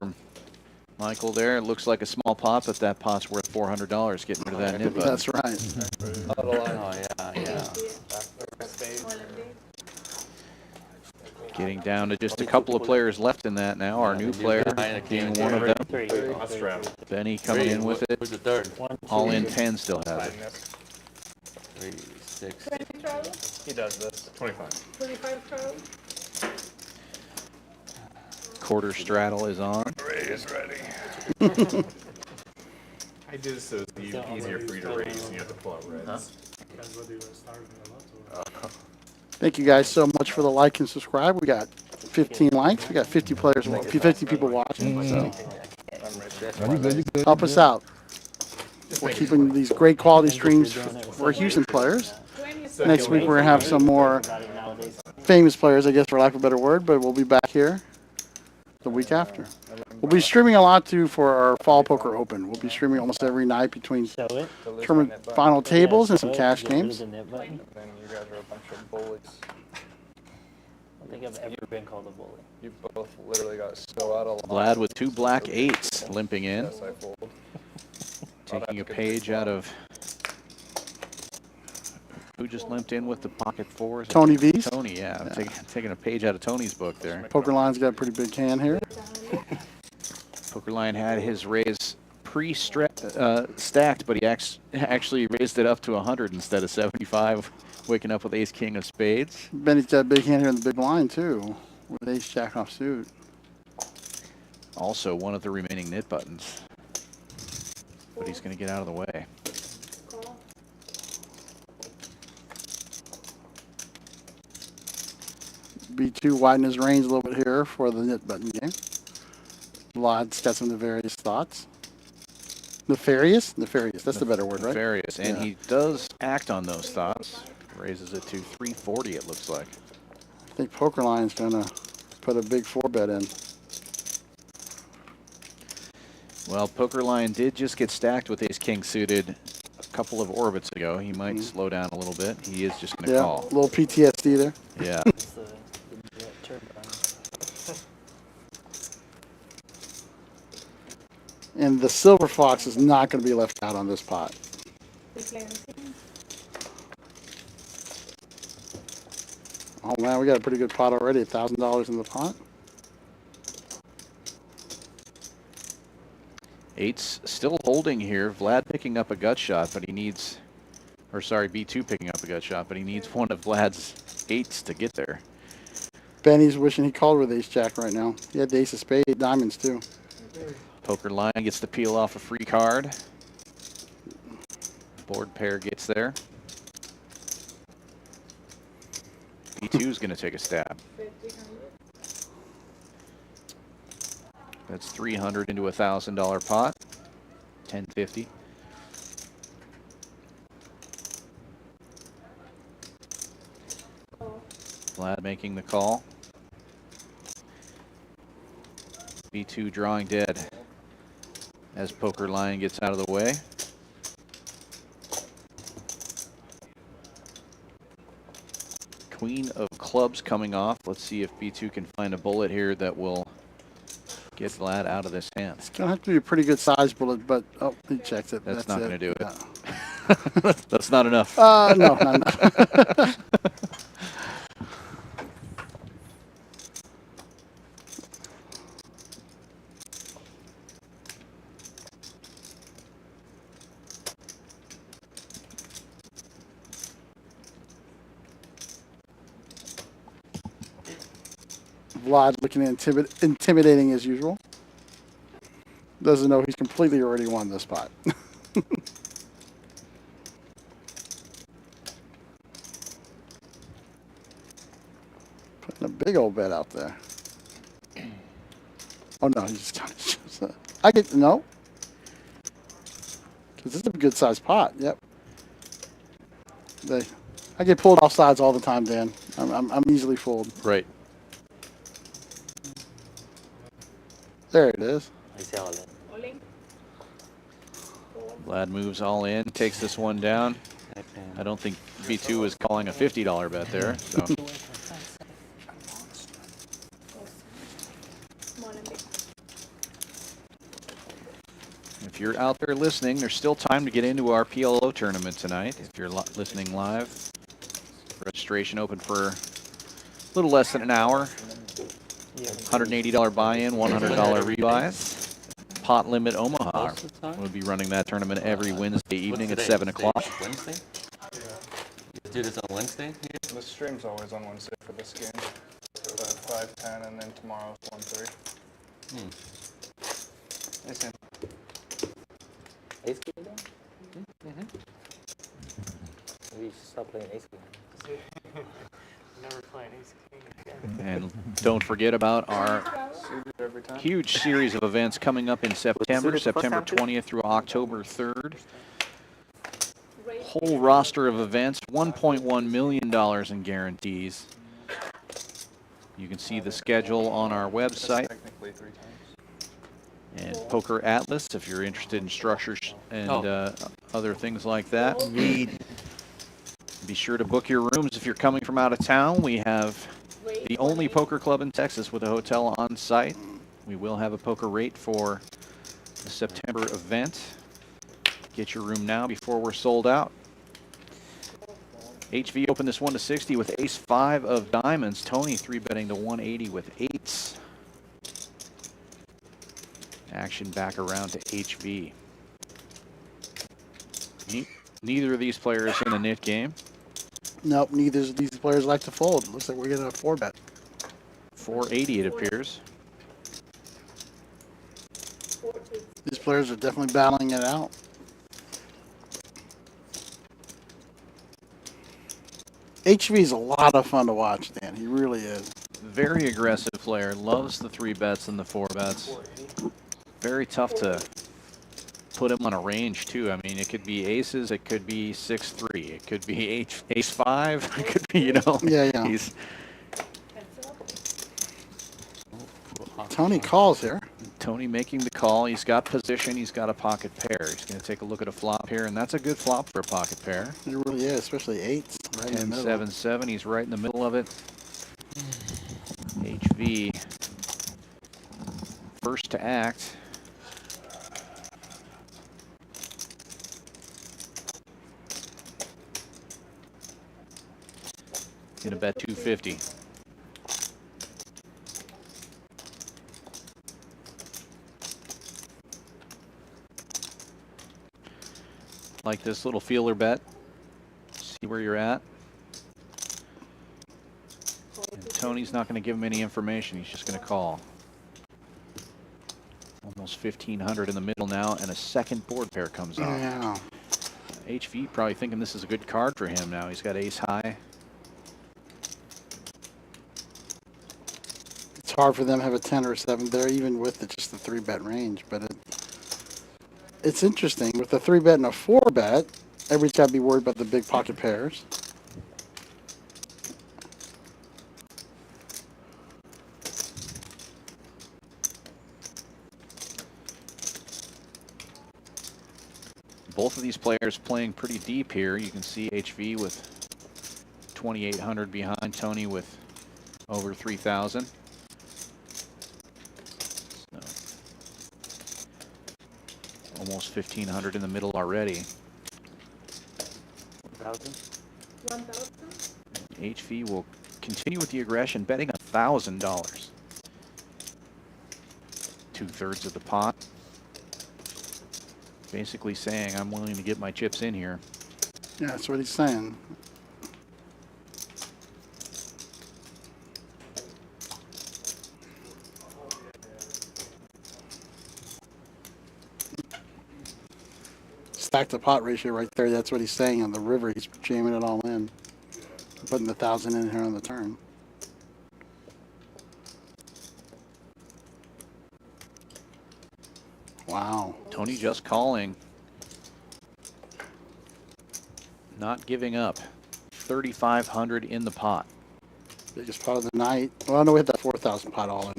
Michael there. It looks like a small pot, but that pot's worth $400 getting rid of that knit button. That's right. Oh, yeah. Getting down to just a couple of players left in that now. Our new player being one of them. Benny coming in with it. Who's the third? All in 10 still has it. 3, 6. He does this. 25. 25 Charles? Quarter straddle is on. Ray is ready. I did this so it's easier for you to raise and you have to pull out reds. That's what you were starting a lot. Thank you guys so much for the like and subscribe. We got 15 likes. We got 50 players, 50 people watching. So help us out. We're keeping these great quality streams for Houston players. Next week we're gonna have some more famous players, I guess, for lack of a better word, but we'll be back here the week after. We'll be streaming a lot too for our Fall Poker Open. We'll be streaming almost every night between tournament final tables and some cash games. And then you guys are a bunch of bullies. don't think I've ever been called a bully. You both literally got so out of Vlad with 2 black 8s limping in. Yes, I fold. Taking a page out of. Who just limped in with the pocket 4s? Tony V's? Tony, yeah. Taking a page out of Tony's book there. Poker Line's got a pretty big hand here. Poker Line had his raise stacked, but he actually raised it up to 100 instead of 75, waking up with Ace King of Spades. Benny's got a big hand here in the big blind too, with Ace Jack off suit. Also one of the remaining knit buttons, but he's going to get out of the way. B2 widen his range a little bit here for the knit button game. Vlad's got some nefarious thoughts. Nefarious? Nefarious. That's the better word, right? Nefarious, and Yeah. he does act on those thoughts. Raises it to 340, it looks like. I think Poker Line's going to put a big 4-bet in. Well, Poker Line did just get stacked with Ace King suited a couple of orbits ago. He might slow down a little bit. He is just going to Yeah, call. a little PTSD there. Yeah. It's the jet turbine. And the Silver Fox is not going to be left out on this pot. Oh man, we got a pretty good pot already. $1,000 in the pot. 8's still holding here. Vlad picking up a gut shot, but he needs, or sorry, B2 picking up a gut shot, but he needs one of Vlad's 8's to get there. Benny's wishing he called with Ace Jack right now. He had the Ace of Spades, diamonds too. Poker Line gets to peel off a free card. Board pair gets there. B2 is going to take a stab. That's 300 into a $1,000 pot. 1050. Vlad making the call. B2 drawing dead as Poker Line gets out of the way. Queen of clubs coming off. Let's see if B2 can find a bullet here that will get Vlad out of this hand. It's going to have to be a pretty good size bullet, but oh, he checks it. That's not going to do it. Yeah. That's not enough. No, not enough. Vlad looking intimidating as usual. Doesn't know he's completely already won this pot. Putting a big old bet out there. Oh no, he's just kind of shows that. I get no. Because this is a good sized pot. Yep. I get pulled off sides all the time, Dan. I'm easily fooled. Right. There it is. I see all that. Vlad moves all in, takes this one down. I don't think B2 is calling a $50 bet there. So. If you're out there listening, there's still time to get into our PLO tournament tonight. If you're listening live, registration open for a little less than an hour. $180 buy-in, $100 rebuys. Pot Limit Omaha. We'll be running that tournament every Wednesday evening at 7 o'clock. Wednesday? You do this on Wednesday? The stream's always on Wednesday for this game. So at 5:10 and then tomorrow's 1:30. Ace King. Ace King though? Maybe you should stop playing Ace King. Never played Ace King. And don't forget about our huge series of events coming up in September, September 20th through October 3rd. Whole roster of events, $1.1 million in guarantees. You can see the schedule on our website. Technically 3 times. And Poker Atlas, if you're interested in structures and other things like that. Be sure to book your rooms if you're coming from out of town. We have the only poker club in Texas with a hotel on site. We will have a poker rate for the September event. Get your room now before we're sold out. HV opened this one to 60 with ace-5 of diamonds. Tony 3-betting to 180 with eights. Action back around to HV. Neither of these players in the knit game. Nope, neither of these players like to fold. Looks like we're getting a 4-bet. 480 it appears. These players are definitely battling it out. HV is a lot of fun to watch, Dan. He really is. Very aggressive player. Loves the 3-bets and the 4-bets. Very tough to put him on a range, too. I mean, it could be aces. It could be 6-3. It could be ace-5. It could be, you know. Yeah. He's Tony calls here. Tony making the call. He's got position. He's got a pocket pair. He's going to take a look at a flop here, and that's a good flop for a pocket pair. It really is, especially eights. Right in the middle. 10-7-7. He's right in the middle of it. HV first to act. Gonna bet 250. Like this little feeler bet. See where you're at. And Tony's not going to give him any information. He's just going to call. Almost 1,500 in the middle now, and a second board pair comes off. Yeah. HV probably thinking this is a good card for him now. He's got ace high. It's hard for them to have a 10 or a 7 there, even with just the 3-bet range. But it's interesting. With a 3-bet and a 4-bet, everybody's got to be worried about the big pocket pairs. Both of these players playing pretty deep here. You can see HV with 2,800 behind, Tony with over 3,000. So, almost 1,500 in the middle already. 1,000? 1,000? HV will continue with the aggression, betting $1,000. 2/3 of the pot. Basically saying, I'm willing to get my chips in here. Yeah, that's what he's saying. Stack the pot ratio right there. That's what he's saying on the river. He's jamming it all in. Putting the 1,000 in here on the turn. Wow. Tony just calling. Not giving up. 3,500 in the pot. Biggest pot of the night. Well, no, we had that 4,000 pot all in.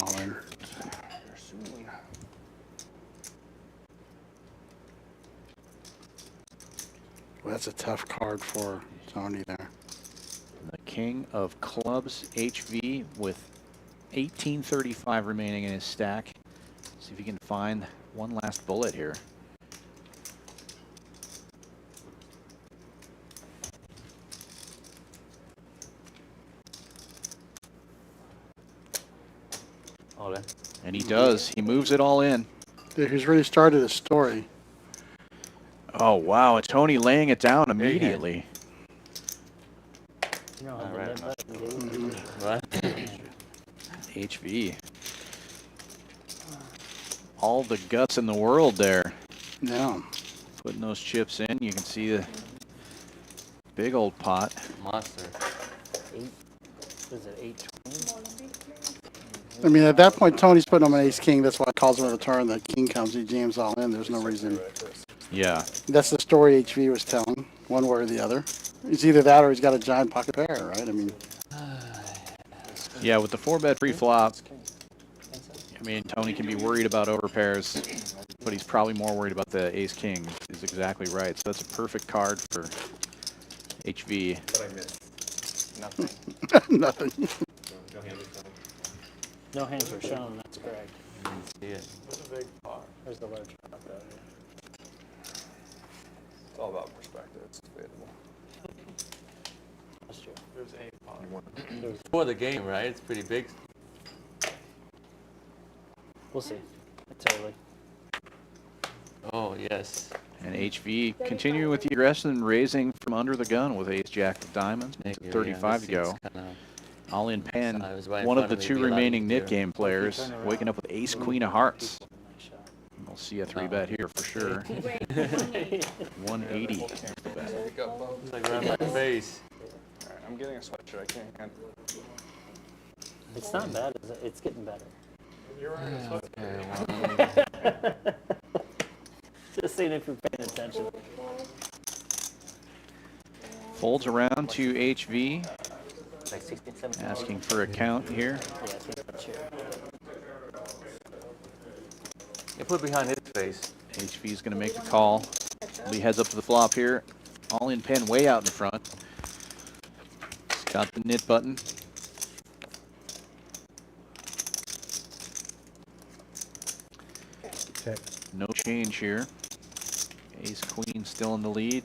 Well, that's a tough card for Tony there. The king of clubs, HV, with 1835 remaining in his stack. See if he can find one last bullet here. All in. And he does. He moves it all in. Dude, he's really started a story. Oh, wow. Tony laying it down immediately. You know, All the right. red button, dude. What? HV. All the guts in the world there. Yeah. Putting those chips in. You can see the big old pot. Monster. Was it 820? I mean, at that point, Tony's putting him an ace-king. That's why I calls him on the turn. The king comes, he jams all in. There's no reason. Yeah. That's the story HV was telling, one way or the other. It's either that or he's got a giant pocket pair, right? I mean, Yeah, with the 4-bet pre-flop, I mean, Tony can be worried about overpairs, but he's probably more worried about the ace-king. Is exactly right. So that's a perfect card for HV. What I missed. Nothing. nothing. Don't No hands were shown, that's correct. See it. There's a big pot. There's the large pot though. It's all about perspective. It's debatable. That's true. There's a pot. There's, For the game, right? It's pretty big. we'll see. It's early. Oh, yes. And HV continuing with the aggression, raising from under the gun with ace jack of diamonds. Thank you. 35 Yeah, to go. this is kinda- All in pen. I was right in One of front the of me, two be a lot remaining easier. knit game players Turn around. waking up with ace queen of hearts. Nice shot. We'll see a 3-bet here for sure. Wait, 180. Pick up both. It's like right in my face. Alright, I'm getting a sweatshirt. I can't handle it. It's not bad, is it? It's getting better. You're wearing a sweatshirt. Okay, well, Just seeing if you're paying attention. Folds around to HV, Like 16, 17. asking for a count here. Yeah, I think that's it. you put it behind his face. HV is going to make the call. Lee heads up to the flop here. All in pen way out in front. He's got the knit button. Check. No change here. Ace queen still in the lead.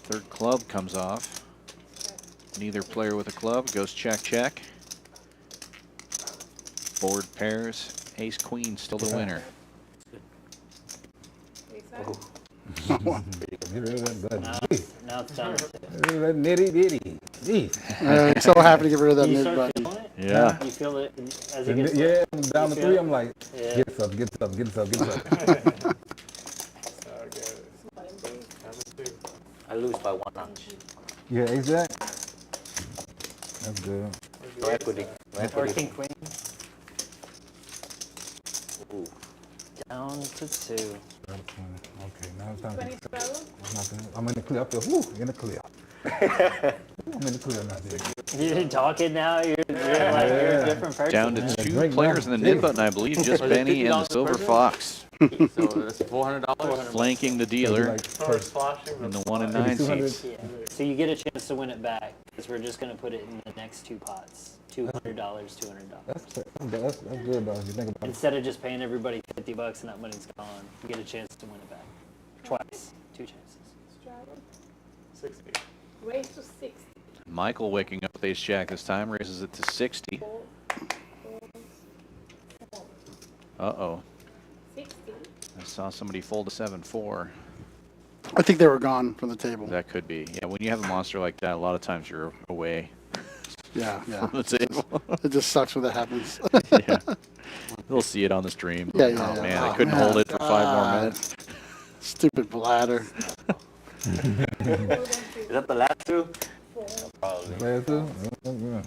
Third club comes off. Neither player with a club goes check, check. Board pairs. Ace queen still the winner. Get rid of that Now, button. now it's down to two. Get rid of that nitty bitty. Jeez. I'm so happy to get rid of that You mid start button. feeling it? Yeah. You feel it as it gets Yeah, I'm down to You 3. feel I'm like, Yeah. get some, get some, get some, get some. Okay. Number 2. I lose by 1 notch. Yeah, exact. That's good. No equity. No Or equity. king queen. Ooh. Down to 2. Okay, now it's time to 2012. I'm in the clear. I feel, whoo, in the clear. I'm in the clear now. You're talking now. You're like you're a different person. Down to man. two drink players in now. the knit button, I believe. Just Was it Benny and the $50 Silver per person? Fox So that's $400. flanking the dealer Like, First flashing. in the the 1 and flash. 9 200. seats. Yeah. So you get a chance to win it back because we're just gonna put it in the next 2 pots. $200, $200. That's good, though, if you think about it. Instead of just paying everybody $50 and that money's gone, you get a chance to win it back. Twice. 2 chances. Struggle. 60. Raise to 60. Michael waking up with ace jack this time, raises it to 60. 4, 4, 7. Uh-oh. 60. I saw somebody fold a 7-4. I think they were gone from the table. That could be. Yeah, when you have a monster like that, a lot of times you're away Yeah, yeah. from the table. It just sucks when that happens. Yeah. They'll see it on the stream. Yeah, yeah, Oh, yeah. man, I Oh, couldn't man. hold it for 5 more God. minutes. Stupid bladder. Is that the last 2? 4. Probably. Player 2? Yeah.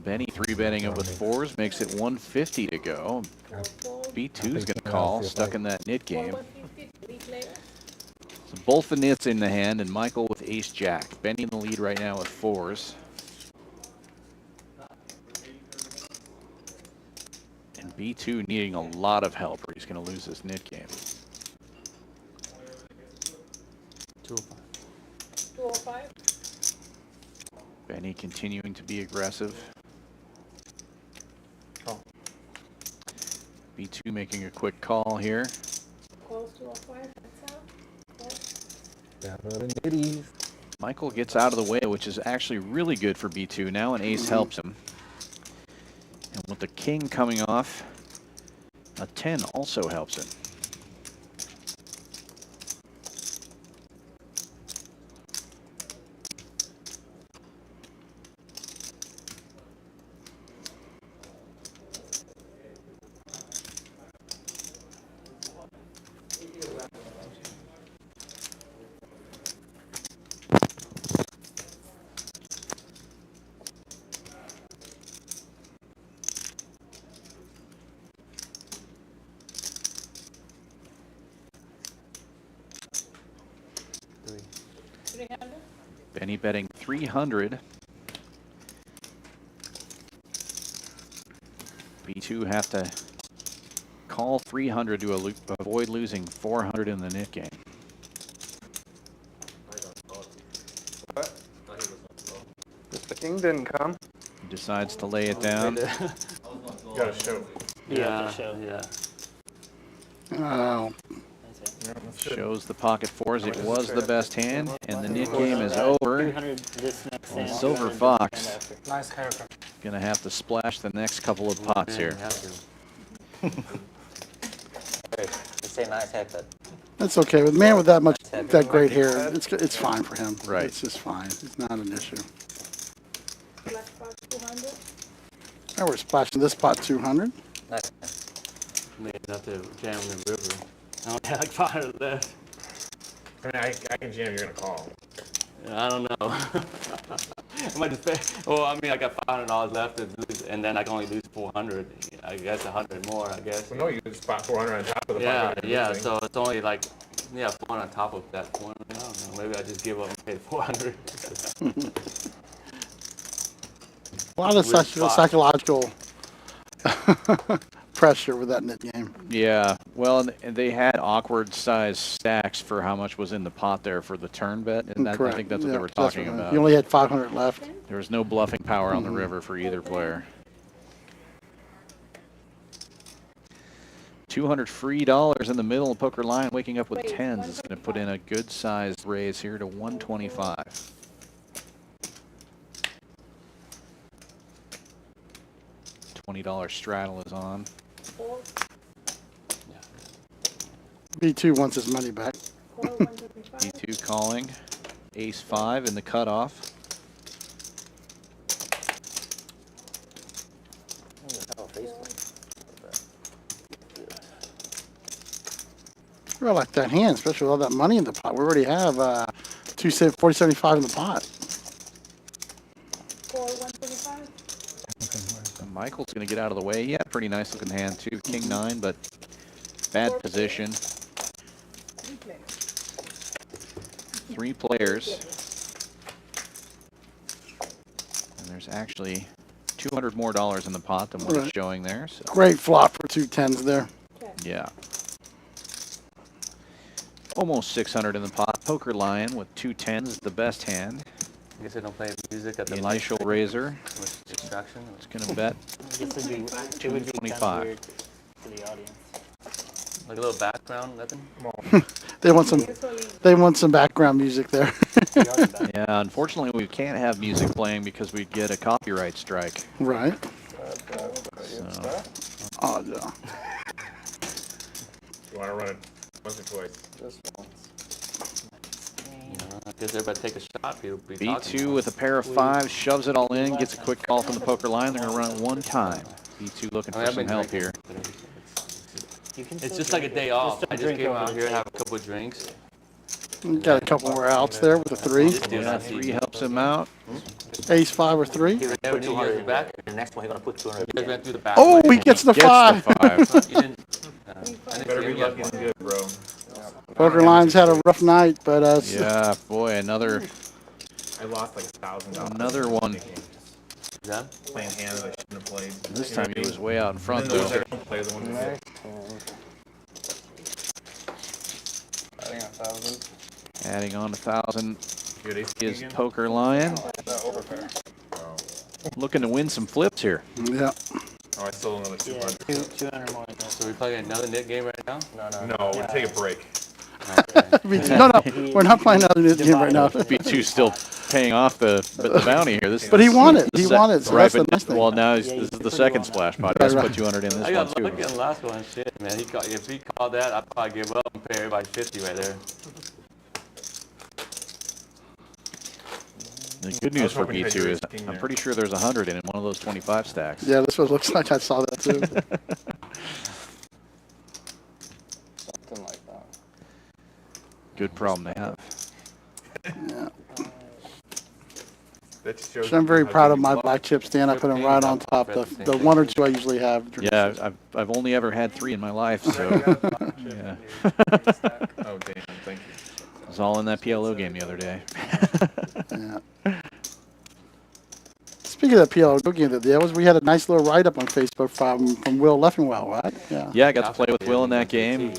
Benny 3-betting it with 4s, makes it 150 to go. B2 is going to call, stuck in that knit game. 150. 3 players. So both the knits in the hand, and Michael with ace jack. Benny in the lead right now with 4s. And B2 needing a lot of help, or he's going to lose this knit game. 205. Benny continuing to be aggressive. B2 making a quick call here. Calls 205. That's out. Down to the nitties. Michael gets out of the way, which is actually really good for B2. Now an ace helps him. And with the king coming off, a 10 also helps him. Benny betting 300. B2 have to call 300 to avoid losing 400 in the knit game. What? King didn't come. He decides to lay it down. You gotta show. Yeah, for sure. Yeah. Oh, Shows the pocket fours. It was the best hand, and the knit game is over. 200 this next hand. Silver 200 Fox hand after. Nice haircut. gonna have to splash the next couple of pots here. Hey, you say nice haircut. that's okay. With a man with that much, that great hair, it's fine for him. Right. It's just fine. It's not an issue. Black box 200. Now we're splashing this pot 200. Nice. May have to jam in the river. I only have like 500 left. I mean, I can jam. You're gonna call. I don't know. I might just pay. Well, I mean, I got $500 left to lose, and then I can only lose 400. I guess 100 more. I guess. Well, no, you just spot 400 on top of the Yeah, 500 you're yeah. losing. So it's only like 400 on top of that 400. I don't know. Maybe I just give up and pay the 400. A lot of Weird spot. psychological pressure with that knit game. Yeah, well, and they had awkward size stacks for how much was in the pot there for the turn bet, and that, I Correct. think that's what Yeah, they were that's talking what- about. You only had 500 left. There was no bluffing power on the river for either player. $200 free in the middle of poker line, waking up with Wait, tens. It's going to put in a good sized raise here to 125. $20 straddle is on. 4, B2 wants his money back. 125. E2 calling. Ace 5 in the cutoff. I like that hand, especially with all that money in the pot. We already have 40.75 in the pot. 4, 125. Michael's going to get out of the way. He had a pretty nice looking hand too. King 9, but bad position. 3 players. And there's actually $200 more in the pot than what it's showing there. So Great flop for 2 tens there. yeah. Almost 600 in the pot. Poker lion with 2 tens is the best hand. I guess I don't play music at the The light initial razor. distraction. It's going to bet. I guess it would be kind of 25. weird for the audience. Like a little background, nothing. They want some background music there. Yeah, unfortunately we can't have music playing because we'd get a copyright strike. Right. So, Oh, yeah. You want to run it once or twice? Just once. I guess everybody take a shot. People be talking B2 about with a pair of 5s, shoves it all in, gets a quick call from the poker line. They're going to run it one time. B2 looking I for mean, I've some been help drinking here. today, so You can It's still just like a drink day it. off. Just I don't just drink came over out the here and top. have a couple of drinks. Got a couple more outs there with a 3. Just do Yeah, not 3 helps him out. Ace 5 or 3. He Never put knew you 200 guys were back. The next one, he's going to put 200 You guys again. went through the back. Oh, he gets the Gets 5. the 5. You didn't. I didn't Better see be you guys lucky won. than good, bro. Poker line's had a rough night, but Yeah, boy, another I lost like $1,000. another one. Yeah? Playing hands I shouldn't have played. This time he was way out in front And then though. the ones I don't play are the ones that Adding 1,000. Adding on 1,000 Good ace is again? Poker Lion. No, overpair. Looking to win some flips here. yeah. Oh, I still another Yeah, 200. 200 more. So we playing another net game right now? No, we'll take a break. Okay. No, we're not playing another knit game right now. B2 still paying off the bounty here. This But he won it. the He sec- won it. So right, that's the but nice thing. well now this Yeah, is you the put second it on. splash pot. He has to Right, put 200 in this I got one lucky too. on the last one. Shit, man. If he called that, I'd probably give up and pay everybody 50 right there. The good news for hoping you had B2 your is king I'm there. pretty sure there's 100 in one of those 25 stacks. Yeah, this one looks like I saw that too. Something like that. Good problem to have. Yeah. That just shows So I'm very how proud good of you my lost. black chips, Dan. I put them right on top. The 1 or 2 I usually have. Yeah, I've only ever had 3 in my life, so yeah. Oh, damn, thank you. It was all in that PLO game the other day. Yeah. Speaking of that PLO game, we had a nice little write-up on Facebook from Will Leffingwell, right? Yeah. Yeah, I got to play with Will in that game.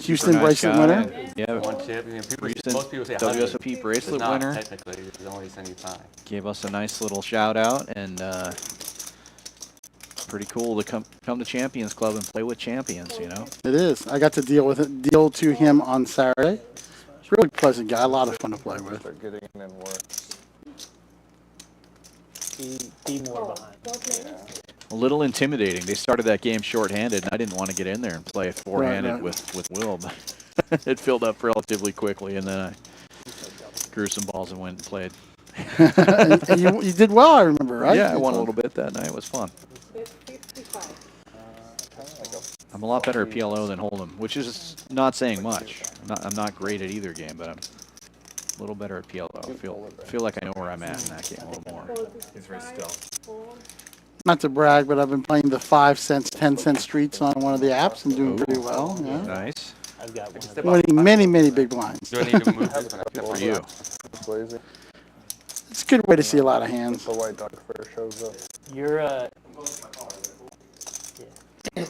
Houston Super nice bracelet guy. winner. Yeah, One chip. I mean, people, recent most people say 100. WSOP It's bracelet not winner. technically. It's only 75. Gave us a nice little shout out, and pretty cool to come to Champions Club and play with champions, you know. It is. I got to deal to him on Saturday. Really pleasant guy. A lot of fun to play with. They're getting in worse. Be more behind. A little intimidating. They started that game shorthanded, and I didn't want to get in there and play four-handed Right. with Will, but it filled up relatively quickly, and then I grew some balls and went and played. and you did well, I remember, right? Yeah, I won a little bit that night. It was fun. I'm a lot better at PLO than Hold'em, which is not saying much. I'm not great at either game, but I'm a little better at PLO. I feel like I know where I'm at in that game a little more. He's very still. Not to brag, but I've been playing the 5 cents, 10-cent streets on one of the apps and doing pretty well. Yeah. Nice. I've got one. Of those. Winning many big blinds. Do I need to move this? Good for you. Lazy. It's a good way to see a lot of hands. The white dog fur shows up. You're That's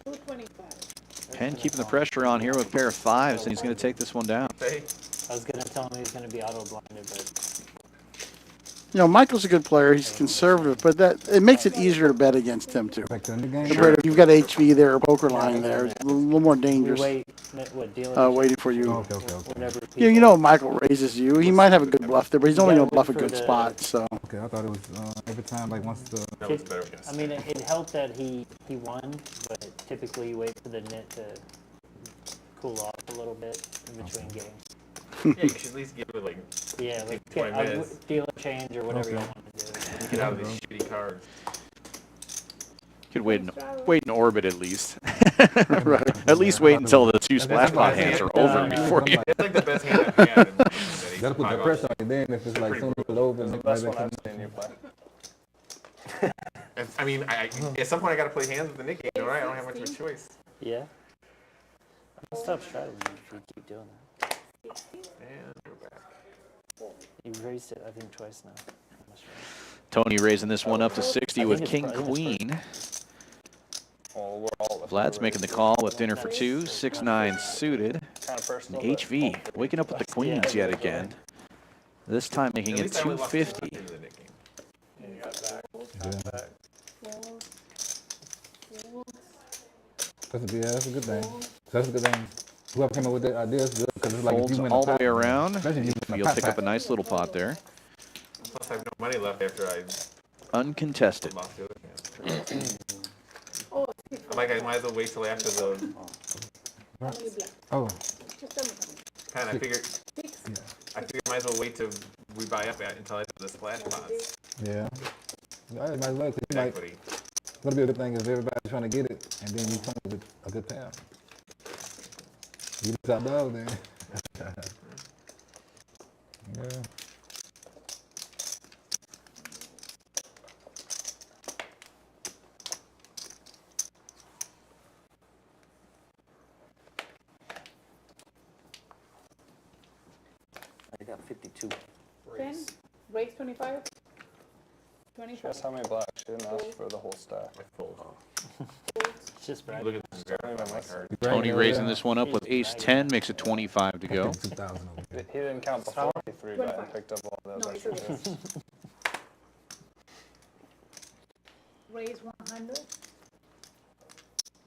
225. Penn keeping the pressure on here with a pair of 5s, and he's going to take this one down. Hey, I was gonna tell him he's gonna be auto blinded, but You know, Michael's a good player. He's conservative, but it makes it easier to bet against him too. Back to the game. Compared to if you've got HV there or poker line there, it's a little more we dangerous. wait. What dealer? Waiting for you. Okay. Whenever Yeah, you know, if Michael raises you, he might have a good bluff there, but he's only Yeah, going to bluff a for good the- spot. So Okay, I thought it was every time, like once the. that was a better guess. I mean, it helped that he won, but typically you wait for the nit to cool off a little bit in between games. Yeah, you should at least give it like Yeah, like 20 minutes. dealer change or whatever you Okay. want to do. you get out of these shitty cards. Could wait in orbit at least. At least wait until the 2 splash pot hands are over before you. It's like the best hand I've had. In that he's Gotta put the 5 pressure on you then if it's like Pretty soon as it's over. The and best like one that I've seen you play. I mean, at some point I got to play hands with the Nick game, don't I? I don't have much of a choice. Yeah. I'll stop strategy if you keep doing that. And go back. You've raised it, I think, twice now. Tony raising this one up to 60 with it's King probably- Queen. Well, we're all Vlad's making the call with dinner for 2, 6-9 suited. kind of personal. And HV waking up with the queens yet again. This time making At it least I only lost 250. 200 in the Nick game. That's a good thing. That's a good thing. Whoever came up with that idea is good because it's like if Folds you win all a the pot, way around. especially if you win a You'll pot pick up a pack. nice little pot there. Plus I have no money left after I Uncontested. lost the other hand. Oh, I'm like, I might as well wait till after the Oh, just tell me. pen. I figured I might as well wait till we buy up at until after the splash pots. yeah. Might as well, 'cause you might, Equity. what'll be a good thing is everybody's trying to get it, and then you come with a good pair. You lose out dog then. Yeah. I got 52. 10, raise 25. 25. Guess how many blacks? She didn't ask for the whole stack. I fold. It's just brag. Look at this verify my card. Tony raising this one up with ace-10, makes it 25 to go. 2,000 over there. He didn't count before he 3-bet and picked up all those No, extra it's bets. Raise 100.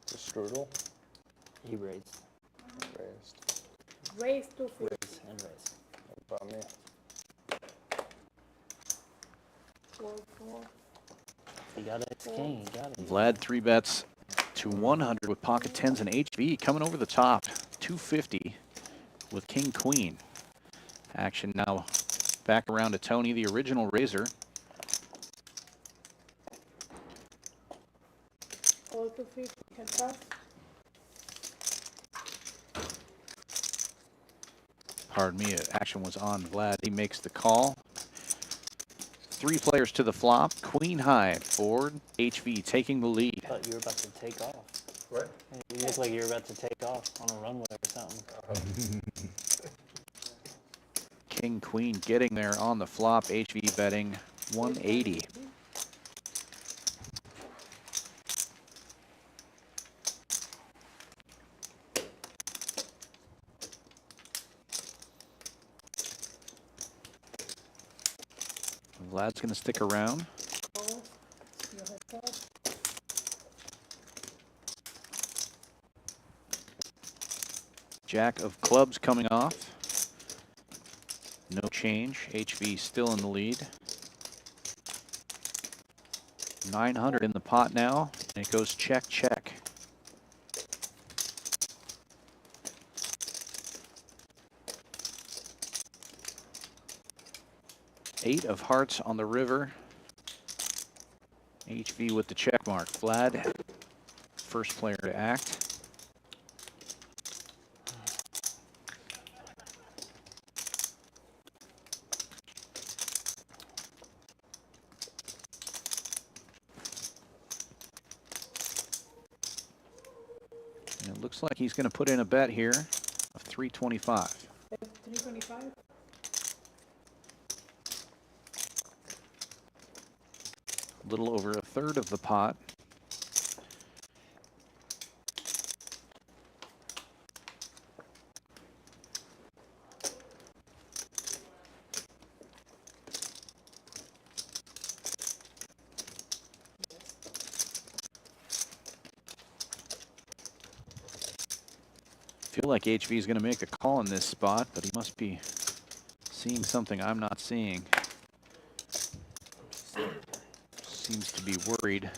The strudel He raised. raised. Raise 250. And raised. What about me? 4, 4. He got it. King. He got it. Vlad 3 bets to 100 with pocket 10s and HV coming over the top. 250 with King Queen. Action now back around to Tony, the original raiser. All 250 can pass. Pardon me, action was on Vlad. He makes the call. 3 players to the flop. Queen high forward. HV taking the lead. I thought you were about to take off. What? You look like you were about to take off on a runway or something. King Queen getting there on the flop. HV betting 180. Vlad's going to stick around. Call. You have call. Jack of clubs coming off. No change. HV still in the lead. 900 in the pot now, and it goes check, check. Eight of hearts on the river. HV with the check mark. Vlad, first player to act. And it looks like he's going to put in a bet here of 325. 325. A little over a third of the pot. Feel like HV is going to make a call in this spot, but he must be seeing something I'm not seeing. Seems to be worried.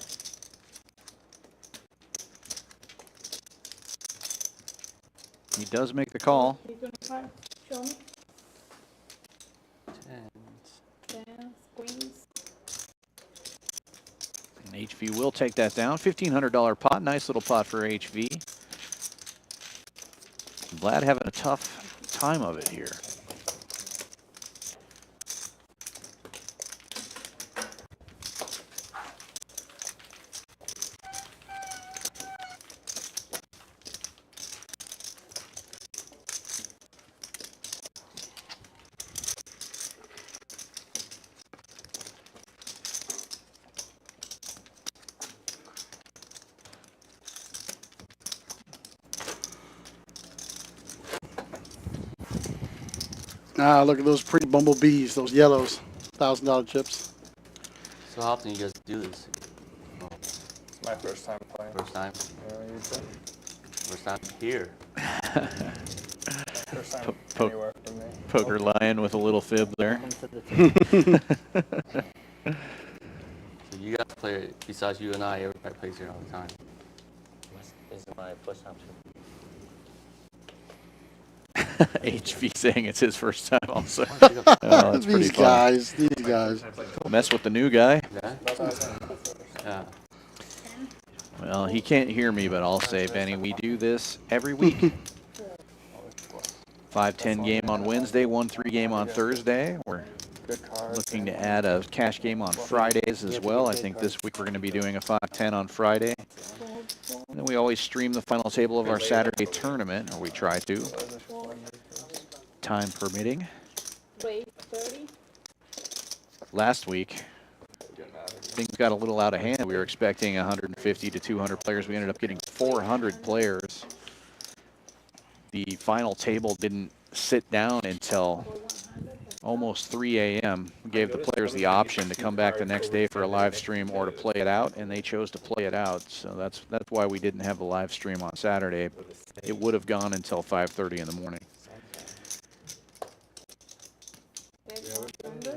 He does make the call. 325. Show me. Tens. 10 queens. And HV will take that down. $1,500 pot. Nice little pot for HV. Vlad having a tough time of it here. Ah, look at those pretty bumblebees, those yellows, $1,000 chips. So how often you guys do this? It's my first time playing. First time? Yeah, you too. First time here. First time anywhere for me. Poker lion with a little fib there. So you guys play, besides you and I, everybody plays here all the time. This is my first time too. HV saying it's his first time also. Oh, that's pretty These funny. guys, these guys. Mess with the new guy. Yeah? Yeah. Well, he can't hear me, but I'll say, Benny, we do this every week. 5-10 game on Wednesday, 1-3 game on Thursday. We're looking to add a cash game on Fridays as well. I think this week we're going to be doing a 5-10 on Friday. And then we always stream the final table of our Saturday tournament, or we try to, time permitting. Raise 30. Last week, things got a little out of hand. We were expecting 150 to 200 players. We ended up getting 400 players. The final table didn't sit down until almost 3 a.m. We gave the players the option to come back the next day for a live stream or to play it out, and they chose to play it out. So that's why we didn't have the live stream on Saturday. It would have gone until 5:30 in the morning.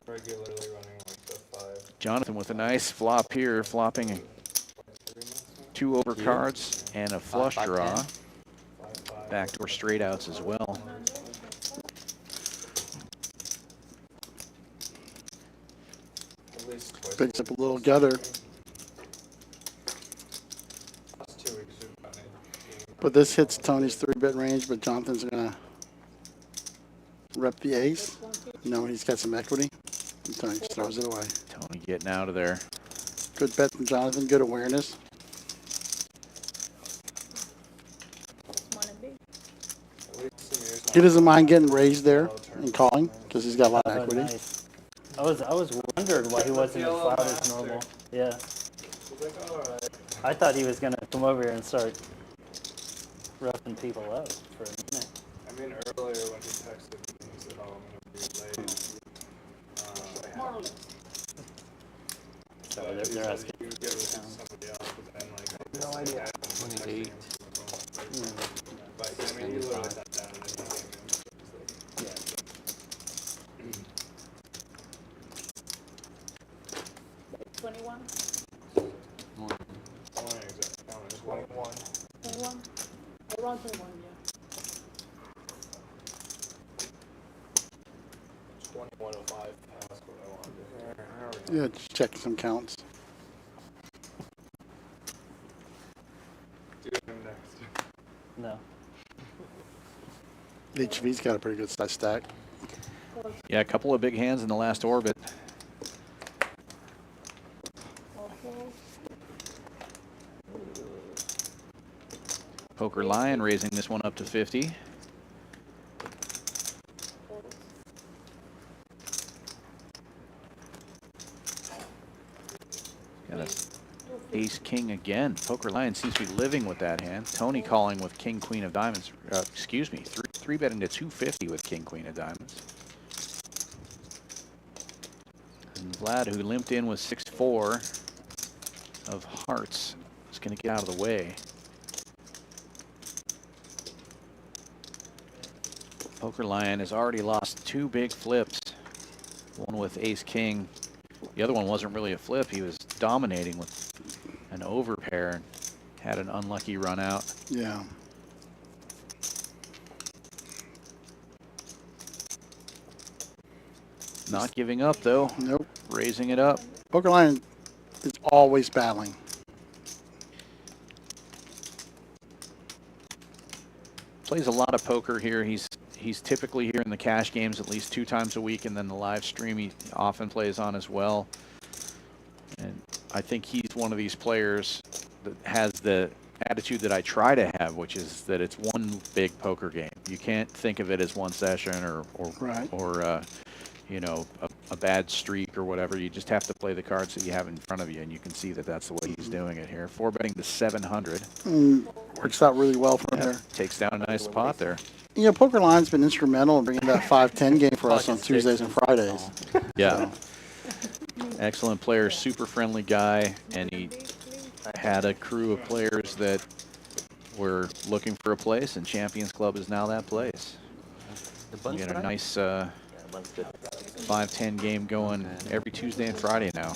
Regularly running like the 5. Jonathan with a nice flop here, flopping 2 overcards and a flush draw. Backdoor straight outs as well. At least twice. Picks up a little gutter. Last 2 weeks we've gotten it. But this hits Tony's 3-bit range, but Jonathan's gonna rep the ace. No, he's got some equity. And Tony just throws it away. Tony getting out of there. Good bet from Jonathan, good awareness. He doesn't mind getting raised there and calling because he's got a lot of Oh, equity. nice. I was wondering why he wasn't as loud as normal. Yeah. I thought he was gonna come over here and start roughing people up for a minute. I mean, earlier when he texted me, he said, "Oh, I'm gonna be late." Sorry, they're asking. You give it to somebody else, but then like. No idea. 28. Like, I mean, you literally sat down and then you Like 21? 21. 21? Around 21, yeah. 2105. That's what I wanted. Yeah, just checking some counts. Do him next. No. HV's got a pretty good size stack. Yeah, a couple of big hands in the last orbit. Poker Lion raising this one up to 50. Got a ace king again. Poker Lion seems to be living with that hand. Tony calling with king queen of diamonds. Excuse me, three betting to 250 with king queen of diamonds. And Vlad, who limped in with 6-4 of hearts, is going to get out of the way. Poker Lion has already lost 2 big flips. One with ace king. The other one wasn't really a flip. He was dominating with an overpair and had an unlucky run out. Yeah. Not giving up though. Nope. Raising it up. Poker Lion is always battling. Plays a lot of poker here. He's typically here in the cash games at least 2 times a week, and then the live stream he often plays on as well. And I think he's one of these players that has the attitude that I try to have, which is that it's one big poker game. You can't think of it as one session or Right. you know, a bad streak or whatever. You just have to play the cards that you have in front of you, and you can see that that's the way he's doing it here. 4 betting to 700. Works out really well for him there. Takes down a nice pot there. You know, Poker Lion's been instrumental in bringing that 5-10 game for us on Tuesdays and Fridays. Yeah. Excellent player, super friendly guy, and he had a crew of players that were looking for a place, and Champions Club is now that place. We got a nice 5-10 game going every Tuesday and Friday now.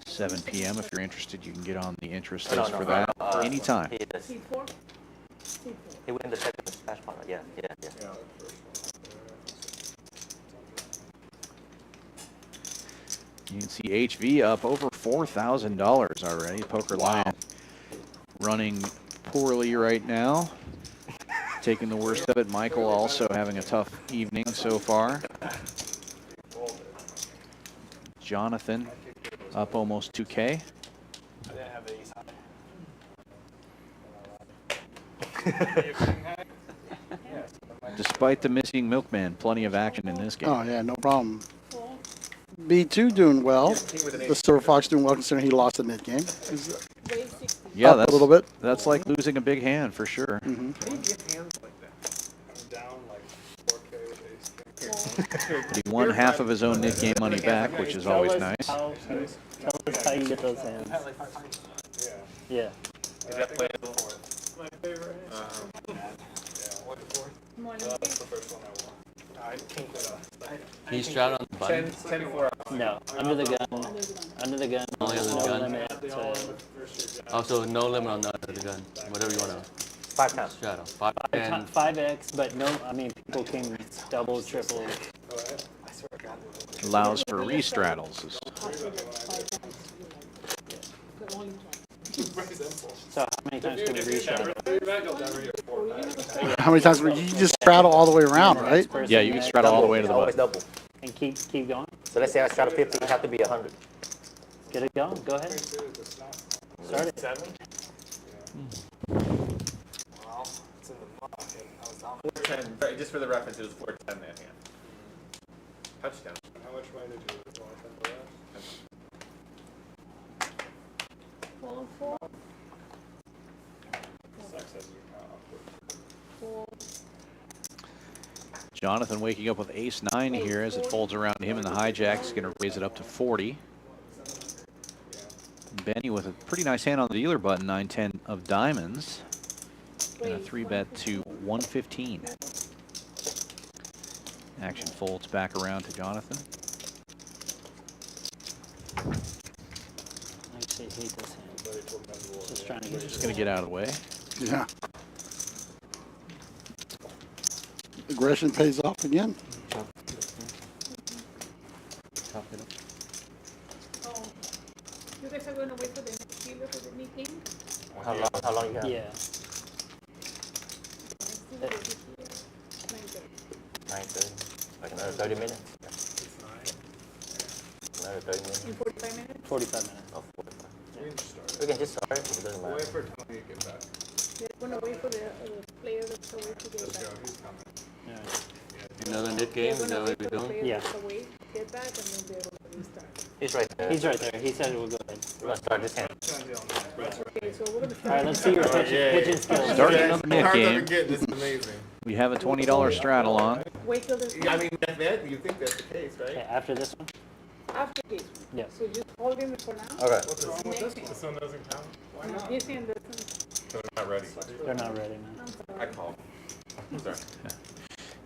7 p.m. If you're interested, you can get on the interest list for that anytime. C4? He went in the second smash pot. Yeah. You can see HV up over $4,000 already. Poker Lion running poorly right now. Taking the worst of it. Michael also having a tough evening so far. Jonathan up almost 2K. I didn't have the ace high. Despite the missing milkman, plenty of action in this game. Oh, yeah, no problem. B2 doing well. The Silver Fox doing well considering he lost the mid game. Yeah, up that's a little bit. That's like losing a big hand for sure. I'm down like 4K with ace king. But he won half of his own mid game money back, which is always nice. Tell us how you get those hands. Yeah. Is that playable? My favorite. Yeah, what the fourth? That's the first one I won. I king Can you strat on the button? 10-4. No, under the gun. Under the gun. Only under the no gun? limit to Also, no limit on the under the gun. Whatever you want to 5 times. straddle. 5 and 5x, but no, I mean, people can double, triple. Allows for restraddles. So how many times can we restraddle? How many times were you just straddle all the way around, right? Yeah, you can straddle all the way to the Always button. double. And keep going. So let's say I straddle 50, you have to be 100. Get it going. Go ahead. Start it. 7? Well, it's in the muck. I was down. 410. Right, just for the reference, it was 410 that hand. Touchdown. How much money did you want for that? 4. Sucks as you 4. Jonathan waking up with ace-9 here as it folds around him, and the hijack is going to raise it up to 40. Benny with a pretty nice hand on the dealer button, 9-10 of diamonds. And a 3-bet to 115. Action folds back around to Jonathan. Actually, I hate this hand. Just trying to get Just going to get out of the way. Yeah. Aggression pays off again. Oh, you guys are gonna wait for the next dealer for the new game? How long you got? Yeah. 9:30. Like another 30 minutes? Another 30 minutes? In 45 minutes? 45 minutes. Oh, 45. We can just start. It doesn't matter. Wait for Tony to get back. They're gonna wait for the player that's away to get back. Yeah. Another net They're game, is that gonna what wait we're for the doing? player Yeah. that's away, get back, and then they're gonna restart. He's right there. He's right there. He said we'll go ahead. We're going to start this hand. Okay, so we're gonna start. All right, let's see your pitching skills. Starting another net Cards I've game. been getting, this is amazing. We have a $20 straddle on. Wait till this. I mean, that you think that's the case, Okay, right? after this one? After this one. Yeah. So just hold him for now. Okay. What's wrong with this one? This one doesn't count? Why not? This hand doesn't. So I'm not ready. They're not ready, man. I'm I sorry. call. I'm sorry.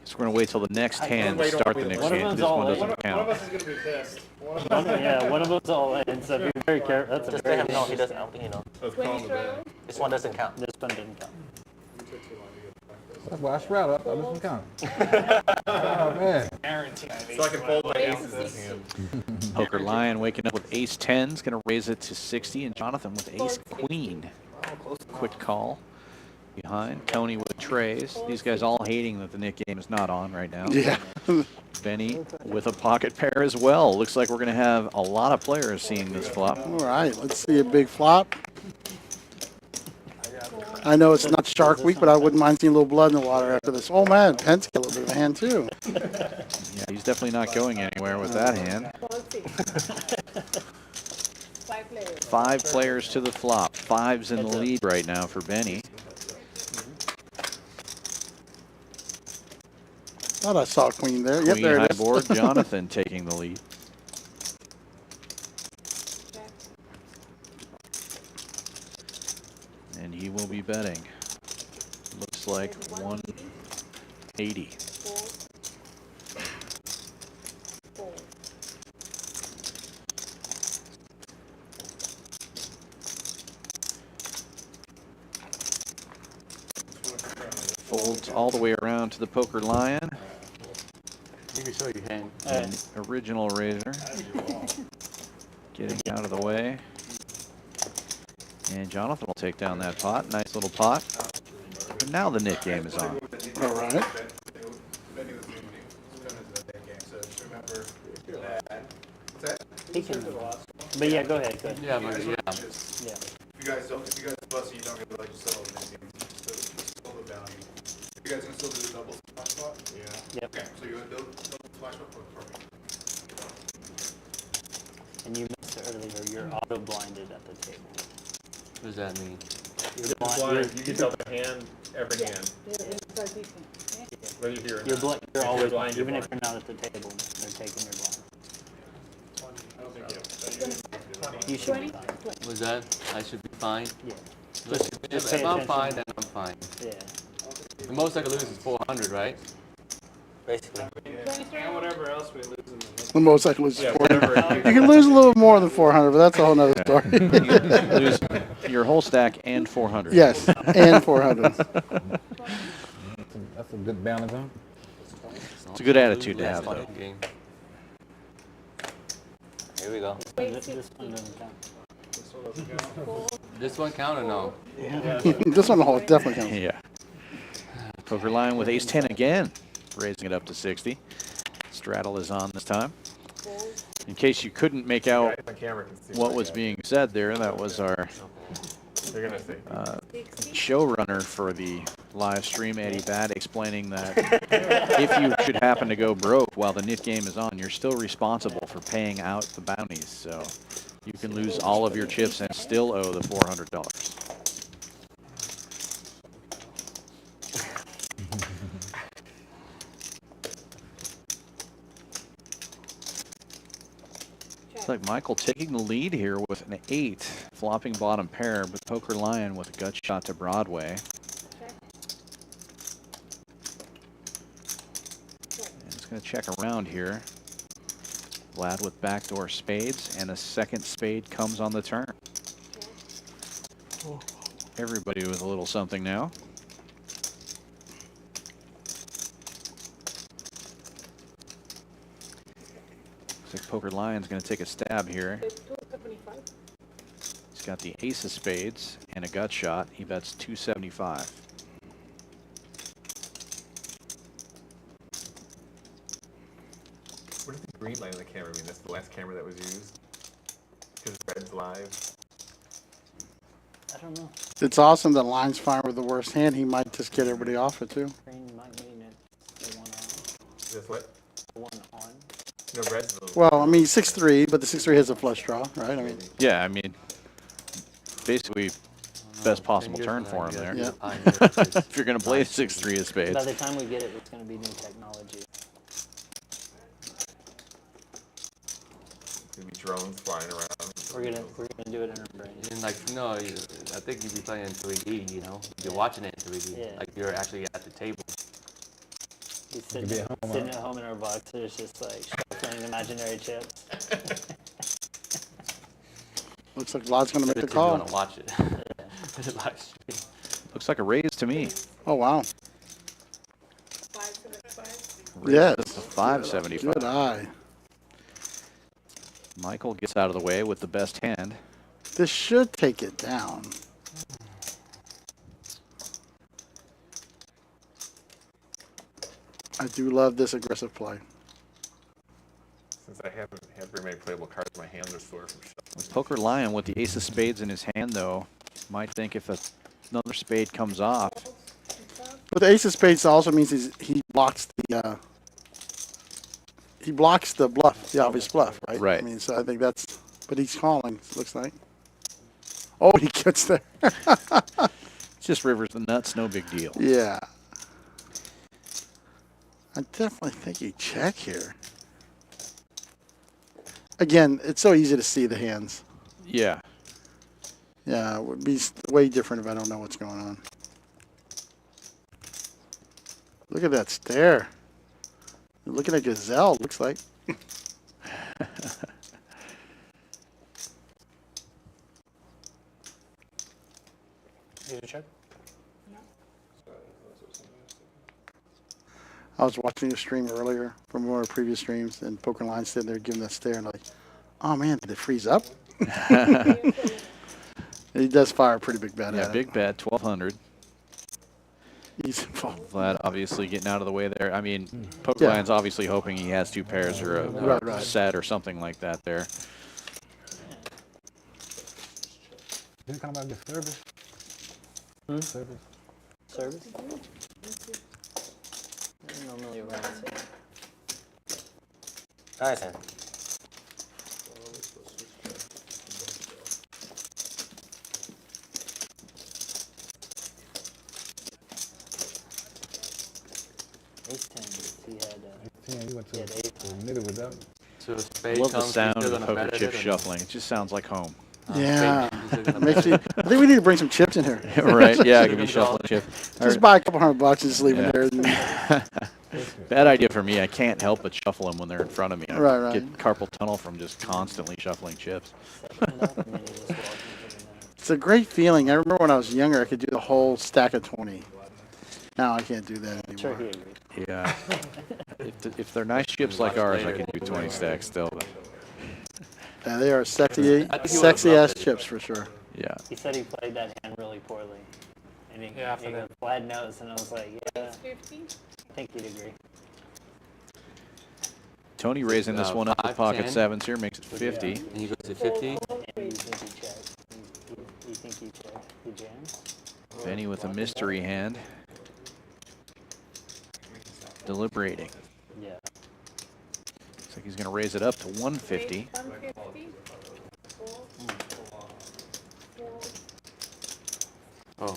So we're going to wait till the next hand to wait, start wait, the next one of game. them's This all one in. doesn't One of count. us is gonna be pissed. One of them's all in, so be very careful. That's a Just very let him know dangerous he doesn't, hand. you know. Let's 20 call him a straddle? bit. This one doesn't count. This one didn't count. That's why I straddle. I thought this one counted. Oh, man. Guaranteed. So I can fold my aces this hand. Poker Lion waking up with ace 10 is going to raise it to 60, and Jonathan with ace queen. Quick call behind. Tony with trays. These guys all hating that the Nick game is not on right now. Yeah. Benny with a pocket pair as well. Looks like we're going to have a lot of players seeing this flop. All right, let's see a big flop. I know it's not Shark Week, but I wouldn't mind seeing a little blood in the water after this. Oh man, Pence got a little bit of a hand too. Yeah, he's definitely not going anywhere with that hand. So let's see. 5 players. 5 players to the flop. 5's in the lead right now for Benny. Thought I saw Queen there. Yep, Queen there high it is. board. Jonathan taking the lead. And he will be betting. Looks like 180. 4. 4. Folds all the way around to the Poker Lion. You can show your hand. And original razor. Getting out of the way. And Jonathan will take down that pot. Nice little pot. And now the Nick game is on. All right. He can. But yeah, go ahead. Go ahead. Yeah, but yeah. Yeah. If you guys bust it, you don't get to like settle the next game. Just hold it down. You guys gonna still do the double splash spot? Yeah. Yep. Okay, so you're gonna double splash spot? Perfect. And you missed earlier. You're auto blinded at the table. What does that mean? You're Blind, you can tell the hand, every hand. Whether you're here or You're, not. you're If always blind, blind, you're even if blind. you're not at the table. They're taking your blind. You should be fine. What was that? I should be fine? Yeah. If just pay if I'm attention. fine, then I'm fine. Yeah. The most I could lose is 400, right? Basically. And whatever else we lose in the The most I can lose is Yeah, 400. whatever. You can lose a little more than 400, but that's a whole nother story. You lose your whole stack and 400. Yes, and 400. That's a good balance, huh? It's a good attitude to have, though. Game. Here we go. This one doesn't count. This one count or no? This one will definitely counts. Yeah. Poker Lion with ace 10 again, raising it up to 60. Straddle is on this time. In case you couldn't make out The camera can see what was being said there, that was our You're gonna see. showrunner for the live stream, Eddie Bat, explaining that if you should happen to go broke while the Nick game is on, you're still responsible for paying out the bounties. So you can lose all of your chips and still owe the $400. Looks like Michael taking the lead here with an 8. flopping bottom pair with Poker Lion with a gut shot to Broadway. And it's going to check around here. Vlad with backdoor spades, and a second spade comes on the turn. Everybody with a little something now. Looks like Poker Lion's going to take a stab here. He's got the ace of spades and a gut shot. He bets 275. What is the green light on the camera mean? That's the last camera that was used? Because red's live. I don't know. It's awesome that Line's fine with the worst hand. He might just get everybody off it too. Green might mean it's the one on. Just what? The one on. No, red's the... Well, I mean 6-3, but the 6-3 has a flush draw, right? I mean, Yeah, I mean, basically, best possible turn for him there. Yeah. If you're going to play 6-3 of spades. By the time we get it, it's going to be new technology. There'll be drones flying around. We're gonna do it in our brain. And like, no, I think you'd be playing in 3D, you know? You're watching it in 3D. Yeah. Like you're actually at the table. He's sitting at home in our boxers, just like shuffling imaginary chips. looks like Vlad's going to make the You call. want to watch it. Live stream. Looks like a raise to me. Oh wow. 575. Yes. That's a 575. Good eye. Michael gets out of the way with the best hand. This should take it down. I do love this aggressive play. Since I haven't had very many playable cards, my hands are sore from shuffling. With Poker Lion with the ace of spades in his hand, though, might think if another spade comes off. But the ace of spades also means he blocks the bluff, the obvious bluff, right? Right. I mean, so I think that's, but he's calling, it looks like. Oh, he gets there. It's just rivers the nuts, no big deal. Yeah. I definitely think you check here. Again, it's so easy to see the hands. Yeah. Yeah, it would be way different if I don't know what's going on. Look at that stare. You're looking at Gazelle, looks like. Did you check? I was watching a stream earlier from one of our previous streams, and Poker Line sitting there giving that stare, and like, oh man, did it freeze up? He does fire a pretty big bet. Yeah, at big it. bet, 1,200. He's involved. Vlad obviously getting out of the way there. I mean, Poker Yeah. Lion's obviously hoping he has two pairs or a Right. set or something like that there. Did it come about the service? Service? Service? Normally around. Nice hand. Ace 10. He had. 10, you went to Yeah, they- the middle with that. So a I spade love the comes, sound you're of the gonna poker bet chip it, and- shuffling. It just sounds like home. Yeah. spade, you're gonna Makes bet you, it. I think we need to bring some chips in here. Right, yeah, I could be shuffling chip. Just buy a couple $100 and just leave Yeah. it there. Bad idea for me. I can't help but shuffle them when they're in front of me. I Right. get carpal tunnel from just constantly shuffling chips. It's a great feeling. I remember when I was younger, I could do the whole stack of 20. Now I can't do that Sure, anymore. he agreed. Yeah. If they're nice chips like ours, I can do 20 stacks still. But Yeah, they are sexy, I think he sexy would've ass loved it. chips for sure. yeah. He said he played that hand really poorly. And he, Yeah, after he that. goes, Vlad knows, and I was like, yeah, 50. I think he'd agree. Tony raising this one up with 5, pocket 10. sevens here makes it 50. And you go to 50. And you think he checked? You think he checked? He jams? Benny with a mystery hand. Deliberating. Yeah. Looks like he's going to raise it up to 150. 150. Oh,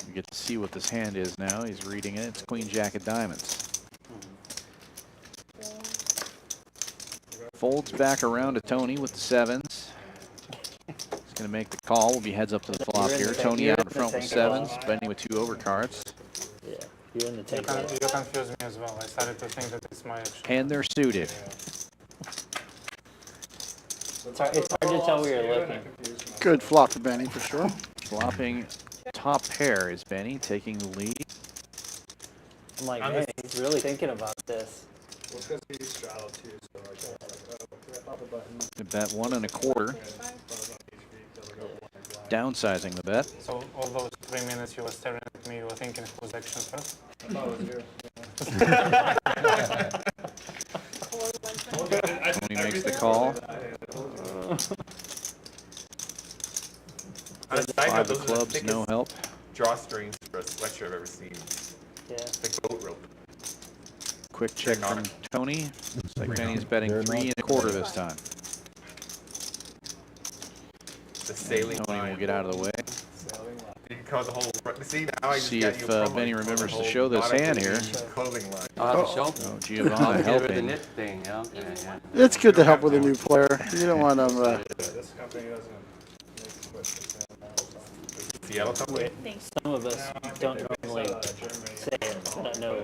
You get to see what this hand is now. He's reading it. It's Queen Jack of Diamonds. Folds back around to Tony with the sevens. going to make the call. Will be heads up to the flop You're in here. the Tony tank. out in You're in front the with tank. sevens. Benny with 2 overcards. Yeah, you're in the tank. You confuse me as well. I started to think that it's my action. And they're suited. It's hard to tell where you're looking. Good flop for Benny for sure. Flopping top pair is Benny, taking the lead. I'm like, man, he's really thinking about this. Well, it's because he straddled too, so I pop a button. The bet 1 1/4. Downsizing the bet. So all those 3 minutes you were staring at me, you were thinking whose action first? I thought it was you. Tony makes the call. On a side 5 note, of those are the clubs, thickest no help. drawstrings for a sweatshirt I've ever seen. Yeah. It's like boat rope. Quick check from Tony. Looks like Benny's betting 3 1/4 this time. The sailing Tony line. will get out of the way. You can call the whole. See now I just See got if you a promo. Benny You call the remembers to whole show this hand here. Clothing line. I'll have to show. Oh, I'll Giovanna get rid of the helping. knit thing. Yeah, okay, yeah. It's good to help with a new player. You don't want them. This company doesn't make switches. Seattle company. Some of us don't normally say it, but I know.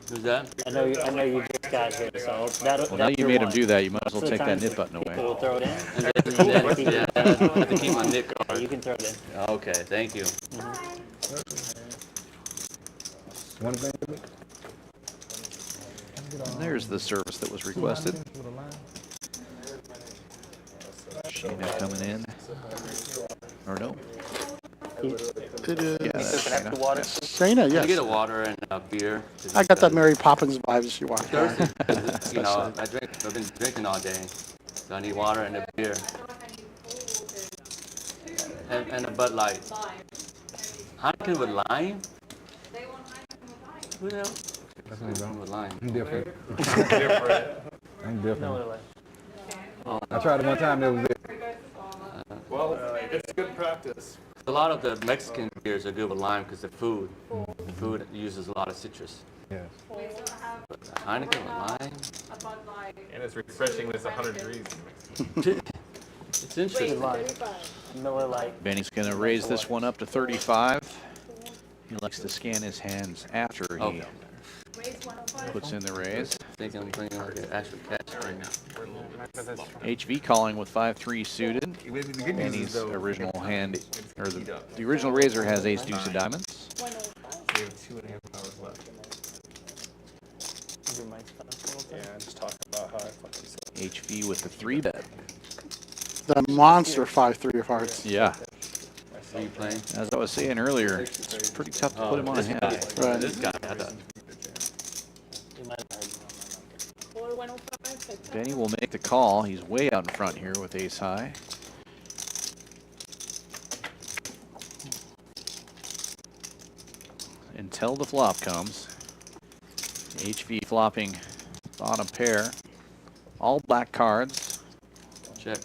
Who's that? I know you just got here, so that'll. Well, now you made him do that. You might as well take that knit button People away. will throw it in. And then, yeah, I have to keep my knit card. You can throw it in. Okay, thank you. One thing to me. And there's the service that was requested. Sheena coming in. Or no? It is. Yeah, that's Sheena. Water. Shayna, Can you get a yes. water and a beer? I got that Mary Poppins vibe as she walked by. Thirsty. 'Cause, you know, I've been drinking all day, so I need water and a beer. And a Bud Light. Heineken with lime? Who the hell? That's me, bro. With lime. I'm different. Different. I'm No, different. like, I tried it one time. It was it. Well, it's good practice. A lot of the Mexican beers are good with lime because the food uses a lot of citrus. Yes. But Heineken with lime? And it's refreshing when it's 100 degrees. It's interesting. Miller Lite. Benny's going to raise this one up to 35. He likes to scan his hands after he Okay. puts in the raise. I think I'm bringing like an actual catch right now. HV calling with 5-3 suited. The good news is, Benny's though, original hand, or heat up. the original raiser has ace deuce of diamonds. We have 2.5 hours left. Yeah, just talking about how I fucking suck. HV with the 3 bet. The monster 5-3 of hearts. Yeah. Are you playing? As I was saying earlier, it's pretty tough to put him on a hand. Right. This guy, I thought. You might have heard. 4105. Benny will make the call. He's way out in front here with ace high. Until the flop comes. HV flopping bottom pair. All black cards. Check.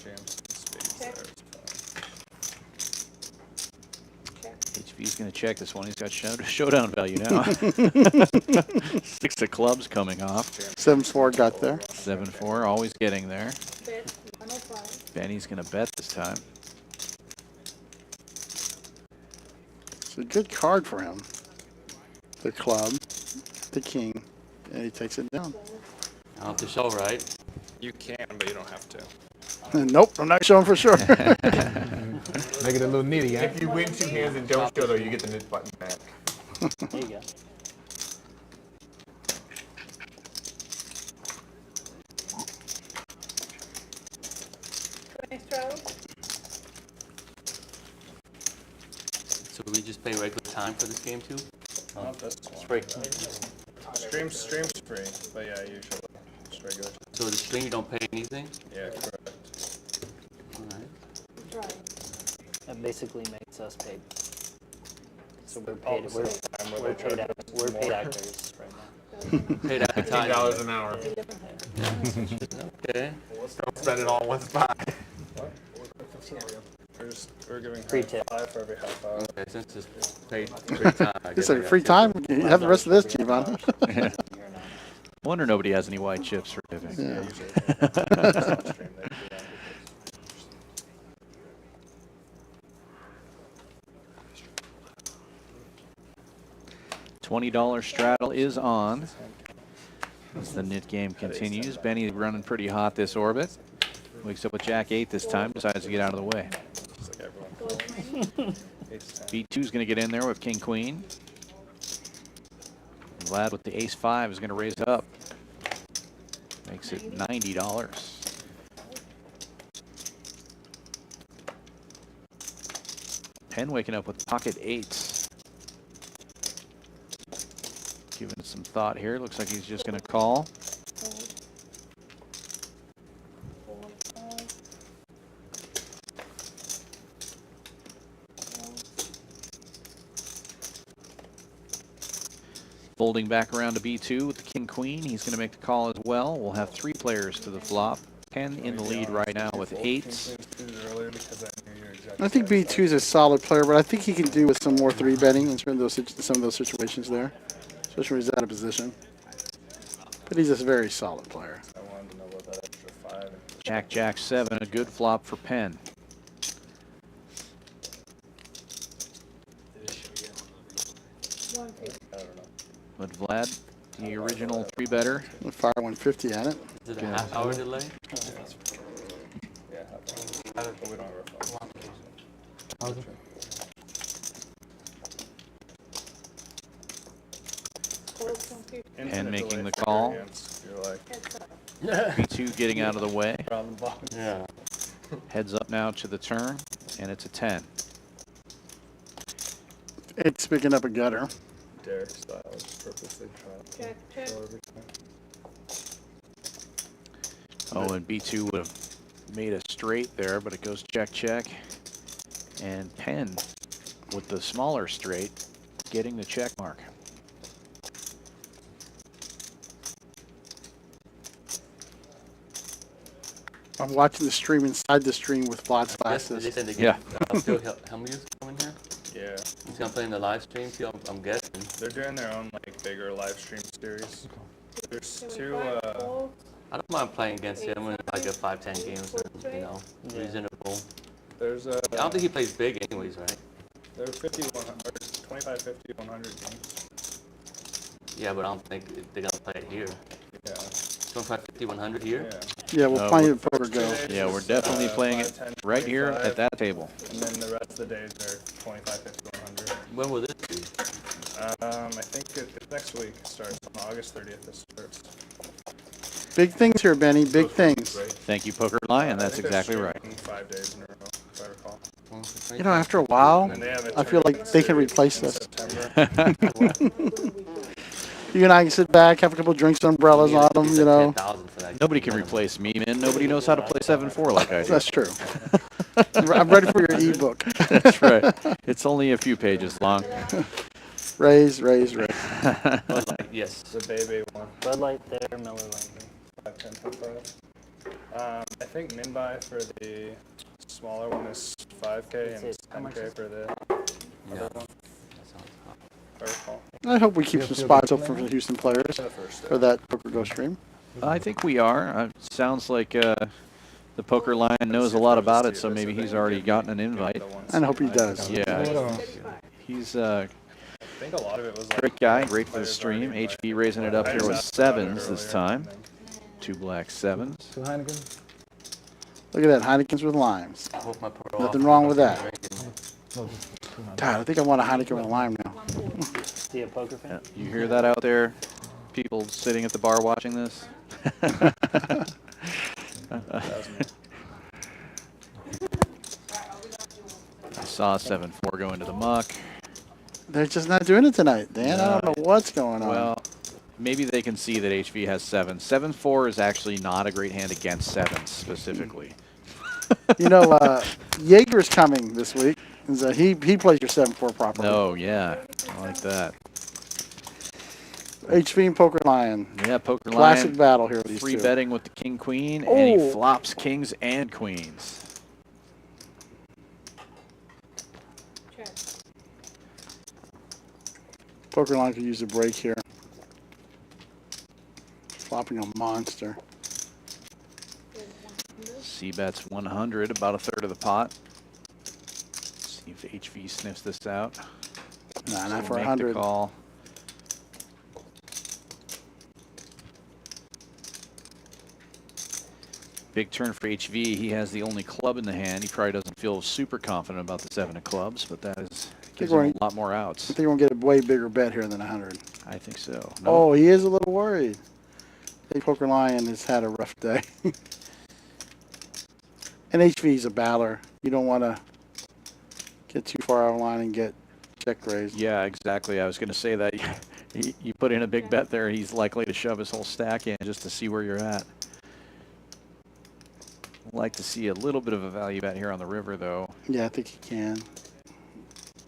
HV's going to check this one. He's got showdown value now. 6 of clubs coming off. 7-4 got there. 7-4, always getting there. Bet 105. Benny's going to bet this time. It's a good card for him. The club, the king, and he takes it down. I'll have to show, right? You can, but you don't have to. Nope, I'm not showing for sure. Make it a little nitty, huh? If you win 2 hands and don't show, though, you get the knit button back. There you go. So we just pay regular time for this game too? Not this one. It's free. Stream's free, but yeah, usually it's regular. So the stream you don't pay anything? Yeah, correct. All right. That basically makes us paid. So we're paid. We're paid actors right now. Paid advertising. $15 an hour. Okay. Don't spend it all in one spot. We're giving Free her tip. 5 for every half hour. Okay, since it's paid free time, I He guess. said, free time? You have the rest of this, Giovanni. Wonder nobody has any white chips for giving. Yeah. $20 straddle is on. As the knit game continues, Benny running pretty hot this orbit. Wakes up with Jack 8 this time, decides to get out of the way. B2's going to get in there with King Queen. Vlad with the Ace 5 is going to raise up. Makes it $90. Penn waking up with pocket 8s. Giving it some thought here. Looks like he's just going to call. Folding back around to B2 with the King Queen. He's going to make the call as well. We'll have 3 players to the flop. Penn in the lead right now with 8s. I think B2 is a solid player, but I think he can do with some more 3-betting in some of those situations there, especially when he's out of position. But he's a very solid player. Jack, Jack 7, a good flop for Penn. But Vlad, the original 3-better. We'll fire 150 at it. Is it a half-hour delay? Penn making the call. B2 getting out of the way. Yeah. Heads up now to the turn, and it's a 10. It's picking up a gutter. Derek style, purposely Check, check. Oh, and B2 would have made a straight there, but it goes check, check. And Penn with the smaller straight getting the check mark. I'm watching the stream inside the stream with Vlad's glasses. Yeah. Still Helmuth coming here? Yeah. He's gonna play in the live stream too, I'm guessing. They're doing their own like bigger live stream series. There's 2 I don't mind playing against him in like a 5-10 games, you know, reasonable. there's I don't think he plays big anyways, right? there are 25, 50, 100 games. Yeah, but I don't think they're gonna play it here. Yeah. 25, 50, 100 here? Yeah. Yeah, we'll play it at Poker Go. Yeah, we're definitely playing it 5, 10, right here 25, at that table. And then the rest of the days are 25, 50, 100. When will this be? I think it's next week. It starts on August 30th. It starts. Big things here, Benny. Big things. Thank you, Poker Lion. That's exactly right. 5 days in a row, if I recall. You know, after a while, And they have a I feel like they can replace in us. September. You and I can sit back, have a couple of drinks, umbrellas on them, you know. Nobody can replace me, man. Nobody knows how to play 7-4 like I do. That's true. I'm ready for your ebook. That's right. It's only a few pages long. Raise. Bud Light, yes. The baby one. Bud Light there, Miller Lite. 5, 10, 25. I think min buy for the smaller one is 5K and 10K for the other one. If I recall. I hope we keep some spots up for the Houston players for that Poker Go stream. I think we are. Sounds like the Poker Lion knows a lot about it, so maybe he's already gotten an invite. And I hope he does. Yeah. He's I think a lot of it was like great guy, great for the stream. HV raising it up here with 7s this time. 2 black 7s. 2 Heineken? Look at that, Heineken's with limes. Nothing wrong with that. God, I think I want a Heineken with a lime now. Is he a poker fan? You hear that out there? People sitting at the bar watching this? I saw 7-4 go into the muck. They're just not doing it tonight, Dan. I don't know what's going on. Well, maybe they can see that HV has 7. 7-4 is actually not a great hand against 7s specifically. You know, Jaeger's coming this week. And so he plays your 7-4 properly. Oh, yeah. I like that. HV and Poker Lion. Yeah, Poker Lion. Classic battle here with these 3 two. betting with the King Queen, and he Oh. flops kings and queens. Check. Poker Lion could use a break here. Flopping a monster. C-bets 100, about a third of the pot. See if HV sniffs this out. Nah, not for Make 100. the call. Big turn for HV. He has the only club in the hand. He probably doesn't feel super confident about the 7 of clubs, but that is gives him a lot more outs. I think we're going to get a way bigger bet here than 100. I think so. No. Oh, he is a little worried. Big Poker Lion has had a rough day. And HV is a battler. You don't want to get too far out of line and get check raised. Yeah, exactly. I was going to say that. You put in a big bet there, he's likely to shove his whole stack in just to see where you're at. I'd like to see a little bit of a value bet here on the river, though. Yeah, I think he can.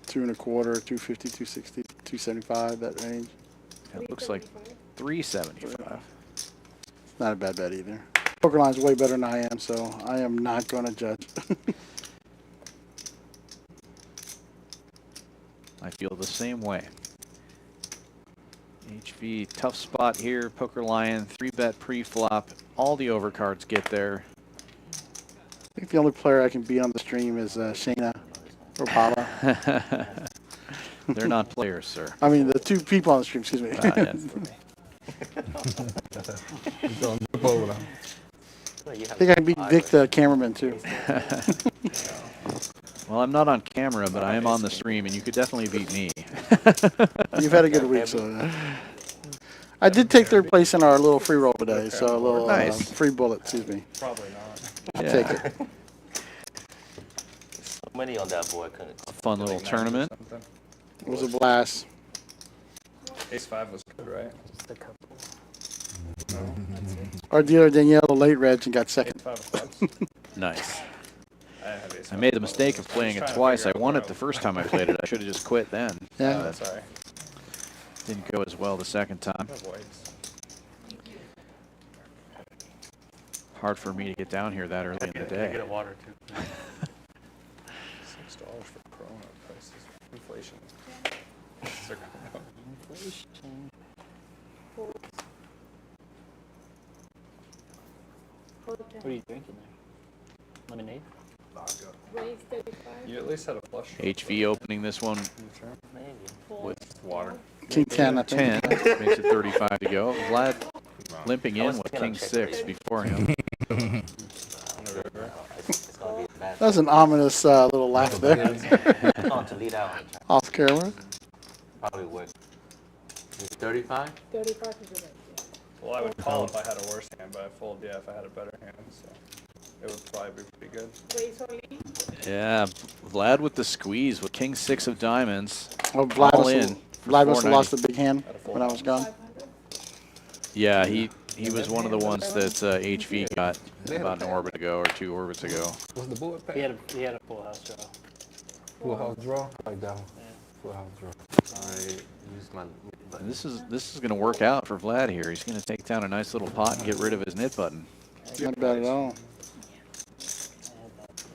2 1/4, 250, 260, 275, that range. It looks like 375. Not a bad bet either. Poker Line's way better than I am, so I am not going to judge. I feel the same way. HV, tough spot here. Poker Lion, 3-bet pre-flop. All the overcards get there. I think the only player I can beat on the stream is Shayna or Paula. They're not players, sir. I mean, the 2 people on the stream, excuse me. Yeah. I think I can beat Vic, the cameraman, too. Well, I'm not on camera, but I am on the stream, and you could definitely beat me. You've had a good week, so. I did take 3rd place in our little free roll today, so a little nice. Free bullet, excuse me. Probably not. I'll take it. So many on that board. Couldn't. Fun little tournament. It was a blast. Ace-5 was good, right? Just a couple. Our dealer Danielle late reg and got 2nd. Ace-5 of clubs. Nice. I I made the mistake of playing it twice. I won it the first time I played it. I should have just quit then. Yeah. Sorry. Didn't go as well the second time. Hard for me to get down here that early in the day. Get a water too. $6 for Corona prices. Inflation. Inflation. What are you drinking there? Lemonade? Raise 35. You at least had a flush. HV opening this one with Water. King 10, I think. 10. Makes it 35 to go. Vlad limping in with King 6 before him. That was an ominous little laugh there. To lead out. Off camera. Probably work. 35? 35 is good. Well, I would call if I had a worse hand, but I fold, yeah, if I had a better hand. So it would probably be pretty good. Raise or lead. Yeah, Vlad with the squeeze with King 6 of diamonds. Well, Vlad all must in. have, Vlad must have lost a 490. big hand when I was gone. 500. Yeah, he was one of the ones that HV got about an orbit ago or 2 orbits ago. What's the board He had a full house draw. Full house draw? I like that one. Full house draw. I use my. And this is going to work out for Vlad here. He's going to take down a nice little pot and get rid of his knit button. Not bad at all.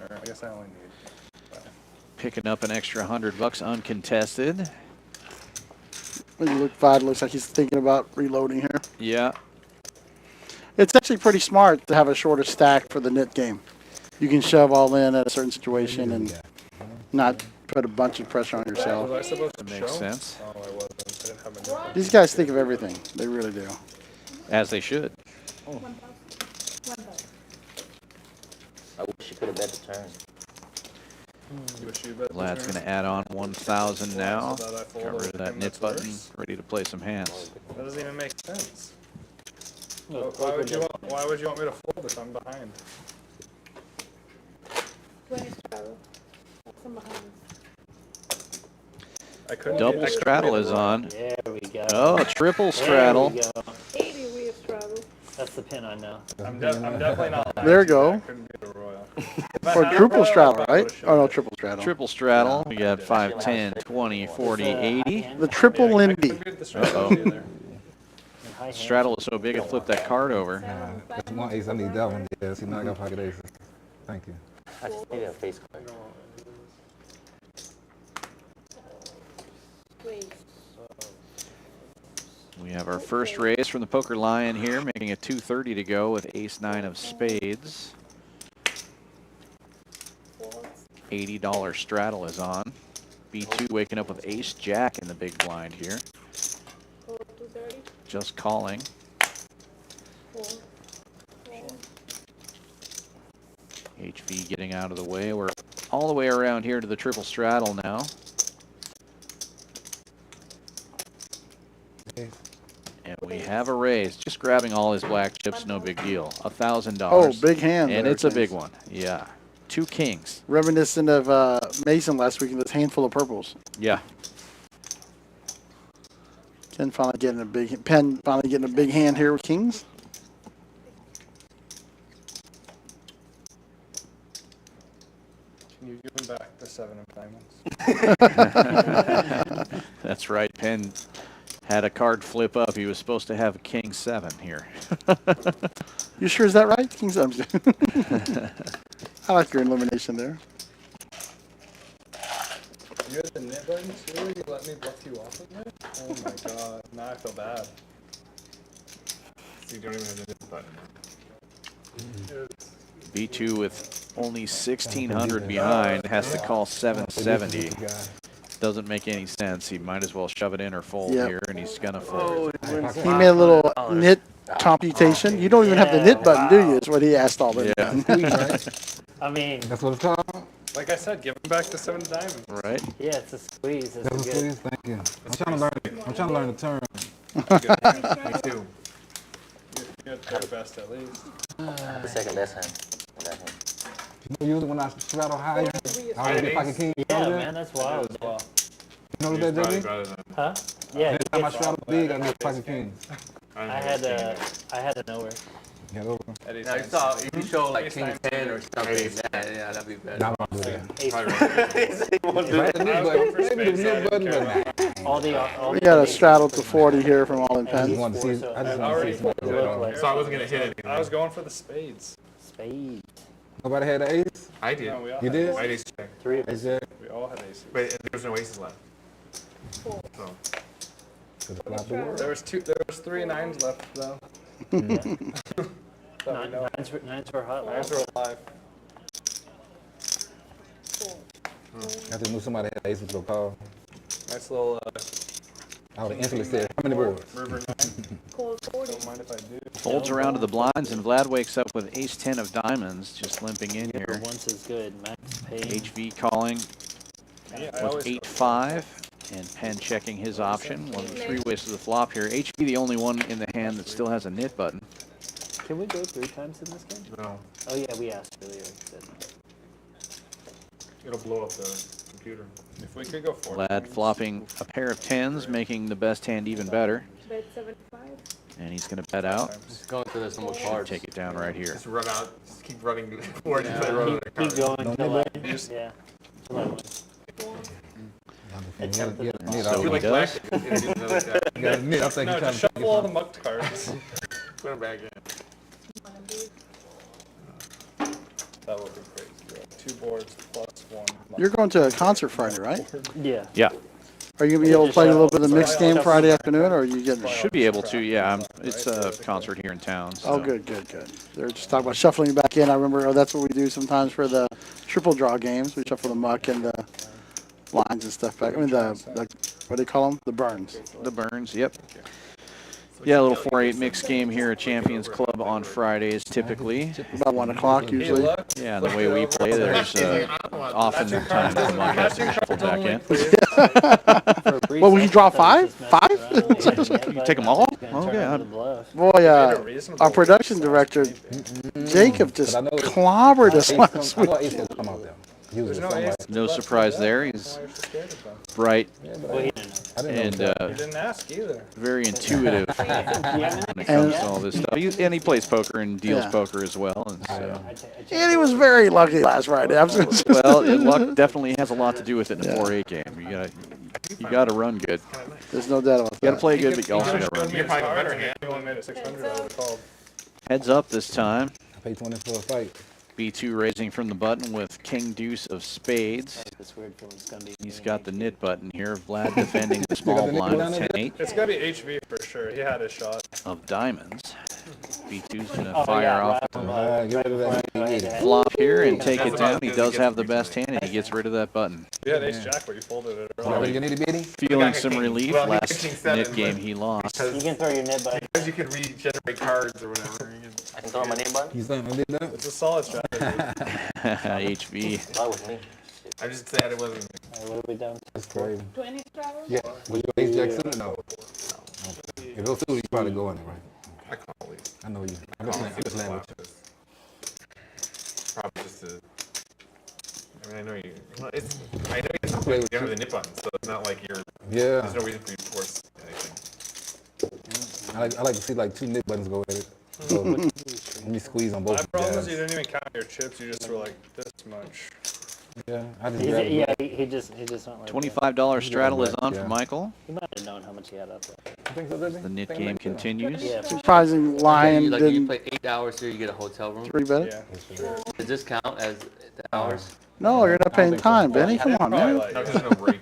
Or I guess I only need. Picking up an extra $100 uncontested. When you look, Vlad looks like he's thinking about reloading here. Yeah. It's actually pretty smart to have a shorter stack for the knit game. You can shove all in at a certain situation and not put a bunch of pressure on yourself. Was I supposed to That makes show? sense. Oh, I wasn't. I didn't have a notebook. These guys think of everything. They really do. As they should. 1,000. I wish you could have bet the turn. You wish you bet the Vlad's turn? going to add on 1,000 now. So that I fold Got rid of that everything knit that's button. worse? Ready to play some hands. That doesn't even make sense. No, Why would you want me to fold if I'm behind? 20 straddle. That's some behind. I couldn't. Double straddle is on. There we go. Oh, triple straddle. There we go. 80 we have straddle. That's the pin I know. I'm definitely not. There you go. I couldn't be the royal. Or triple straddle, right? Oh, no, triple straddle. Triple straddle. We got 5, 10, 20, 40, 80. The triple I Lindy. couldn't beat the straddle Uh-oh. either. Straddle is so big it flipped that card over. That's one ace. I need that one. Yeah, see, now I got pocket aces. Thank you. I just need a face card. Raise. We have our first raise from the Poker Lion here, making it 2:30 to go with ace-9 of spades. $80 straddle is on. B2 waking up with ace-jack in the big blind here. 230. Just calling. 4. HV getting out of the way. We're all the way around here to the triple straddle now. And we have a raise. Just grabbing all his black chips, no big deal. $1,000. Oh, big hand. And there, it's a Kings. big one. Yeah. 2 kings. Reminiscent of Mason last week in this handful of purples. Yeah. Ken finally getting a big Penn finally getting a big hand here with kings. Can you give him back the 7 of diamonds? That's right. Penn had a card flip up. He was supposed to have a king 7 here. You sure is that right? King 7. I like your elimination there. You had the knit button too? You let me bluff you off of it? Oh my god. Now I feel bad. So you don't even have the knit button. B2 with only 1,600 behind has to call 770. Doesn't make any sense. He might as well shove it in or fold here, and he's gonna fold. He made a little knit computation. You don't even have the knit button, do you? Is what he asked all the time. I mean, That's what it's called? Like I said, give him back the 7 diamonds. Right? yeah, it's a squeeze. It's That's a a good. squeeze? Thank you. I'm trying to learn it. I'm trying to learn the term. Me too. You had your best at least. The second last hand. That hand. You know, usually when I straddle higher, I always get pocket king. Yeah, man, that's wild. You know what that Probably does? better than Huh? Yeah. Every time I straddle big, I get pocket kings. I had a nowhere. Get over. Eddie's Now, if you show like king 10 or something like that, yeah, that'd be better. Not gonna do that. Ace. Right, the knit button. Maybe the knit button, but All We the got a aces straddle to 40 here from all in I just Penn. want to see. I just want already to see. folded it. Look like So I wasn't gonna hit anything. I was going for the spades. spade. Nobody had an ace? I did. No, we all You had did? aces. I ace check. 3 of Is us. that? We all had aces. But there was no aces left. So There was 3 9s left though. That we know. Nines were hot. Nines were alive. I just knew somebody had an ace with a call. Nice little I would have instantly said, how many boards? river 9. Call 40. Don't mind if I do. Folds around to the blinds, and Vlad wakes up with ace 10 of diamonds, just limping in Never here. once as good. Max Payne. HV calling Yeah, I with always 8-5, and Penn checking his option. One of the 3 ways to the flop here. HV the only one in the hand that still has a knit button. Can we go 3 times in this game? no, Oh yeah, we asked earlier. it'll blow up the computer. If we could go 4 Vlad times. flopping a pair of 10s, making the best hand even better. Bet 75. And he's going to bet out. Just going through there's some more Should cards. take it down right here. Just run out. Just keep running the board until I run out of Keep cards. going till yeah. Till I win. You got a knit So out. he Like does. black, it's another deck. You got a knit. I think No, you're trying just to shuffle all the mucked cards. Put them back in. That would be crazy. Yeah. 2 boards plus 1. You're going to a concert Friday, right? Yeah. Yeah. Are you going to be able to play a little bit of the mixed game Friday afternoon, or are you getting... Should be able to, yeah. It's a concert here in town. So. Oh, good. They're just talking about shuffling back in. I remember that's what we do sometimes for the triple draw games. We shuffle the muck and the lines and stuff back. I mean, the what do they call them? The burns. The Burns, yep. Yeah, a little 4-8 mixed game here at Champions Club on Fridays typically. About 1 o'clock usually. Yeah, and the way we play, there's oftentimes the muck has to be shuffled back in. Well, will you draw 5? 5? You take them all? Okay. Boy, our production director, Jacob, just clobbered us last I week. thought ace had come out there. Usually, so I'm like, No surprise there. He's bright Well, he didn't know. and You didn't ask either. very intuitive when it comes to all this stuff. And he plays poker and deals Yeah. poker as well. And so. And he was very lucky last Friday. I was gonna say. Well, luck definitely has a lot to do with it in a 4-8 game. You got to run good. There's no doubt about You got to that. play good, but you also got to run You good. can probably better hand. You only made it 600. I would have called. Heads up this time. I paid 20 for a fight. B2 raising from the button with King Deuce of Spades. This weird feeling it's gonna be. He's got the knit button here. Vlad defending the small blind with 10-8 It's got to be HV for sure. He had his shot. of diamonds. B2's going to Oh, fire yeah, off Get rid of that. flop here and take it down. He does have the best hand, and he gets rid of that button. You had ace jack, but you folded it Already early. get nitty bitty? Feeling some relief. Well, he Last got king 7, knit game but he lost. You can throw your nib button. Because you can regenerate cards or whatever. I can throw my name button? You saying I did that? It's a solid strategy. HV. That was me. I just said it wasn't. What have we done? That's crazy. 20 travels? Yeah. Was you Ace Jack suited? No. Okay. If it was suited, you probably go in it, right? I call it. I know you. I'm just playing with you. Probably just to. I mean, I know you. Well, I know you have the nip button, so it's not like you're. Yeah. There's no reason for you to force anything. I like to see like 2 nip buttons go at it. So let me squeeze on both. My problem is jabs. you didn't even count your chips. You just were like this much. Yeah, I just grabbed it. Yeah, he just went like that. $25 straddle is on Yeah. for Michael. He might have known how much he had up there. I think so, did The knit game continues. Yeah. Surprising Lion Like you didn't play 8 hours here, you get a hotel room. 3 bet it. Yeah. Does this count as the hours? No, you're not paying think so. time, Benny. Come on, Probably man. like, No, there's no break.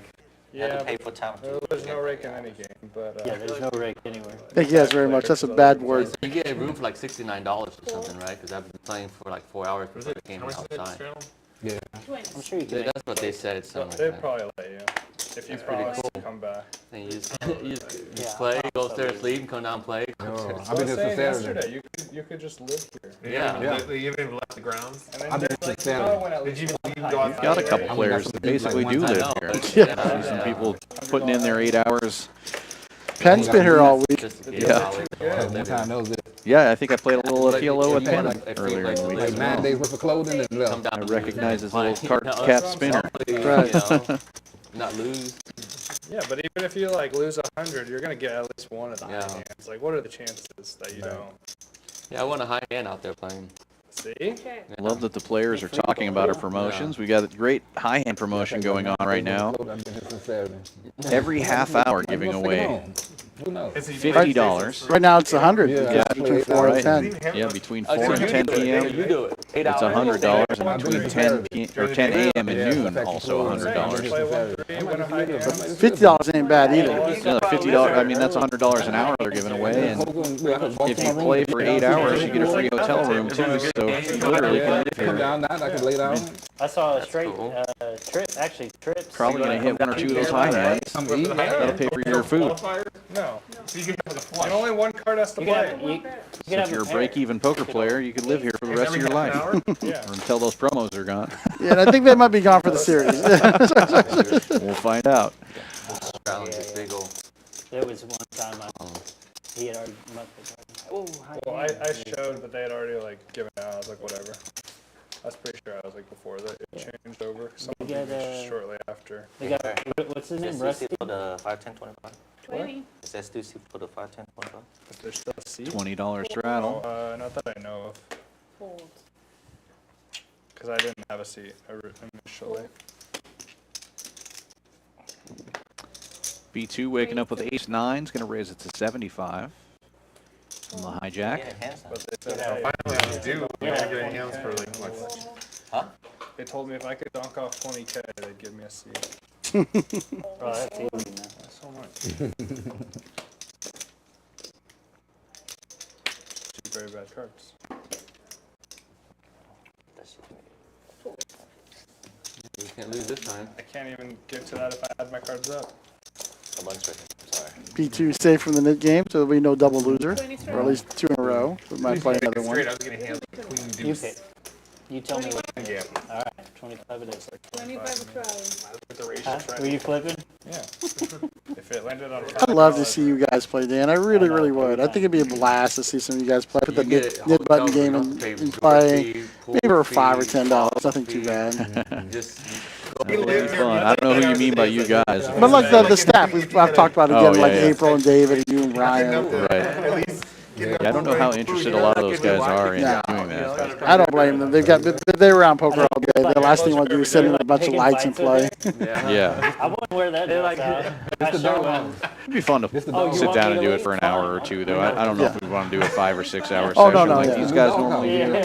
You have yeah, to pay for time. but there's no rake in any game. But Yeah, there's no rake anywhere. Thank you guys very much. That's a bad word. So you get a room for like $69 or something, right? Because I've been playing for like 4 hours Was before it? the game How much is it, outside. straddle? Yeah. 20. I'm sure you can make That's what they said. It's something they'd like that. probably let you if you That's pretty promise to cool. come back. And you just Yeah, play, I'll go probably upstairs, sleep, and come down and play. Oh, Go upstairs. I've I been was here saying since Saturday. yesterday, you could just live here. Yeah. You even left the grounds. And then I've been there's, here like, since you know, Saturday. when at Did least you one leave time go you outside? Got a couple I mean, players that's that what basically like do one live time. here. Yeah. See some people putting in their 8 hours. Penn's been here all week. Just to get Yeah. $1. One time that was it. Yeah, I think I played a little Like, PLO with if you Penn want, like, earlier in the week. Like as 9 well. days worth of clothing and Come left. down I and recognize his play. little cart You know, cap that's spinner. something, Right. you know, not lose. Yeah, but even if you like lose 100, you're gonna get at least one of the Yeah. high hands. Like, what are the chances that you don't? Yeah, I want a high hand out there playing. See? Okay. Love that the players are talking about our promotions. We got a great high hand promotion going on right now. I've been here since Saturday. Every half hour giving away Who knows? $50. Right now it's 100. Yeah. It's between 4 and 10. Yeah, between Oh, 4 so and you 10 do it. p.m. You do it. 8 It's hours. $100, and between 10 or 10 a.m. and noon, also $100. Play 1-3, win a high hand. $50 ain't bad either. Yeah, $50. I mean, that's $100 an hour they're giving away, and if you play for 8 hours, you get a free hotel room too. So you literally can live Come here. down, I can lay down. I saw a straight cool. trips. Probably gonna hit 1 or 2 of those high hands. Come eat. That'll pay for your food. No. So you can have a flush. And only one card has to You can play. have, you So can if have you're a a pair. break-even poker player, you could live here for the rest of your life, or Yeah. until those promos are gone. Yeah, and I think they might be gone for the series. We'll find out. Big ol'. There was one time he had already oh, hi. Well, I showed, but they had already like given out. I was like, whatever. I was pretty sure I was like before that it changed over. Someone got, gave me shortly after. We got, what's his name? Rusty? For the 5, 10, 25. 20. It says STC for the 5, 10, 25. Is there still a seat? $20 straddle. Not that I know of, Fold. because I didn't have a seat initially. B2 waking up with ace-9 is going to raise it to 75 from the hijack. Yeah, hands down. But they said, hey, Finally, you do. You're not getting hands for like much. Huh? they told me if I could dunk off 20K, they'd give me a seat. Oh, that's easy now. So much. Two very bad cards. You can't lose this time. I can't even get to that if I had my cards up. I'm uncertain. Sorry. P2 safe from the knit game, so there'll be no double loser, 20 or at straddle. least 2 in a row. We might play another one. Straight, I was getting hands like queen You deuce. pick. You tell me what. Yeah. All right, 25 it is. 25 straddle. With the ratio Huh? trend. Were you flipping? Yeah. If it landed on I'd love to see you guys play, Dan. I really, really would. I think it'd be a blast to see some of you guys play. Put the You get knit button hotel game room, and, pay and resort play. fee, pool Maybe for fee, $5 or $10. golf Nothing too fee. bad. Just That'll be fun. I don't know who you mean by you guys. But like the staff, I've talked about it Oh, again, yeah, like yeah. April and David and you and Ryan. Right. At least Yeah, I don't know how interested a lot of those guys are in No. doing that. I don't blame them. They're around poker all day. The last thing you want to do is sit in a bunch of lights and play. Yeah. I wouldn't wear that dress out. I sure wouldn't. It'd be fun to Oh, you sit want down me and to do it leave? for an hour or two, though. I don't know if we want to do a 5 or 6 hour Oh, session no, no, like yeah. these guys normally do. Yeah.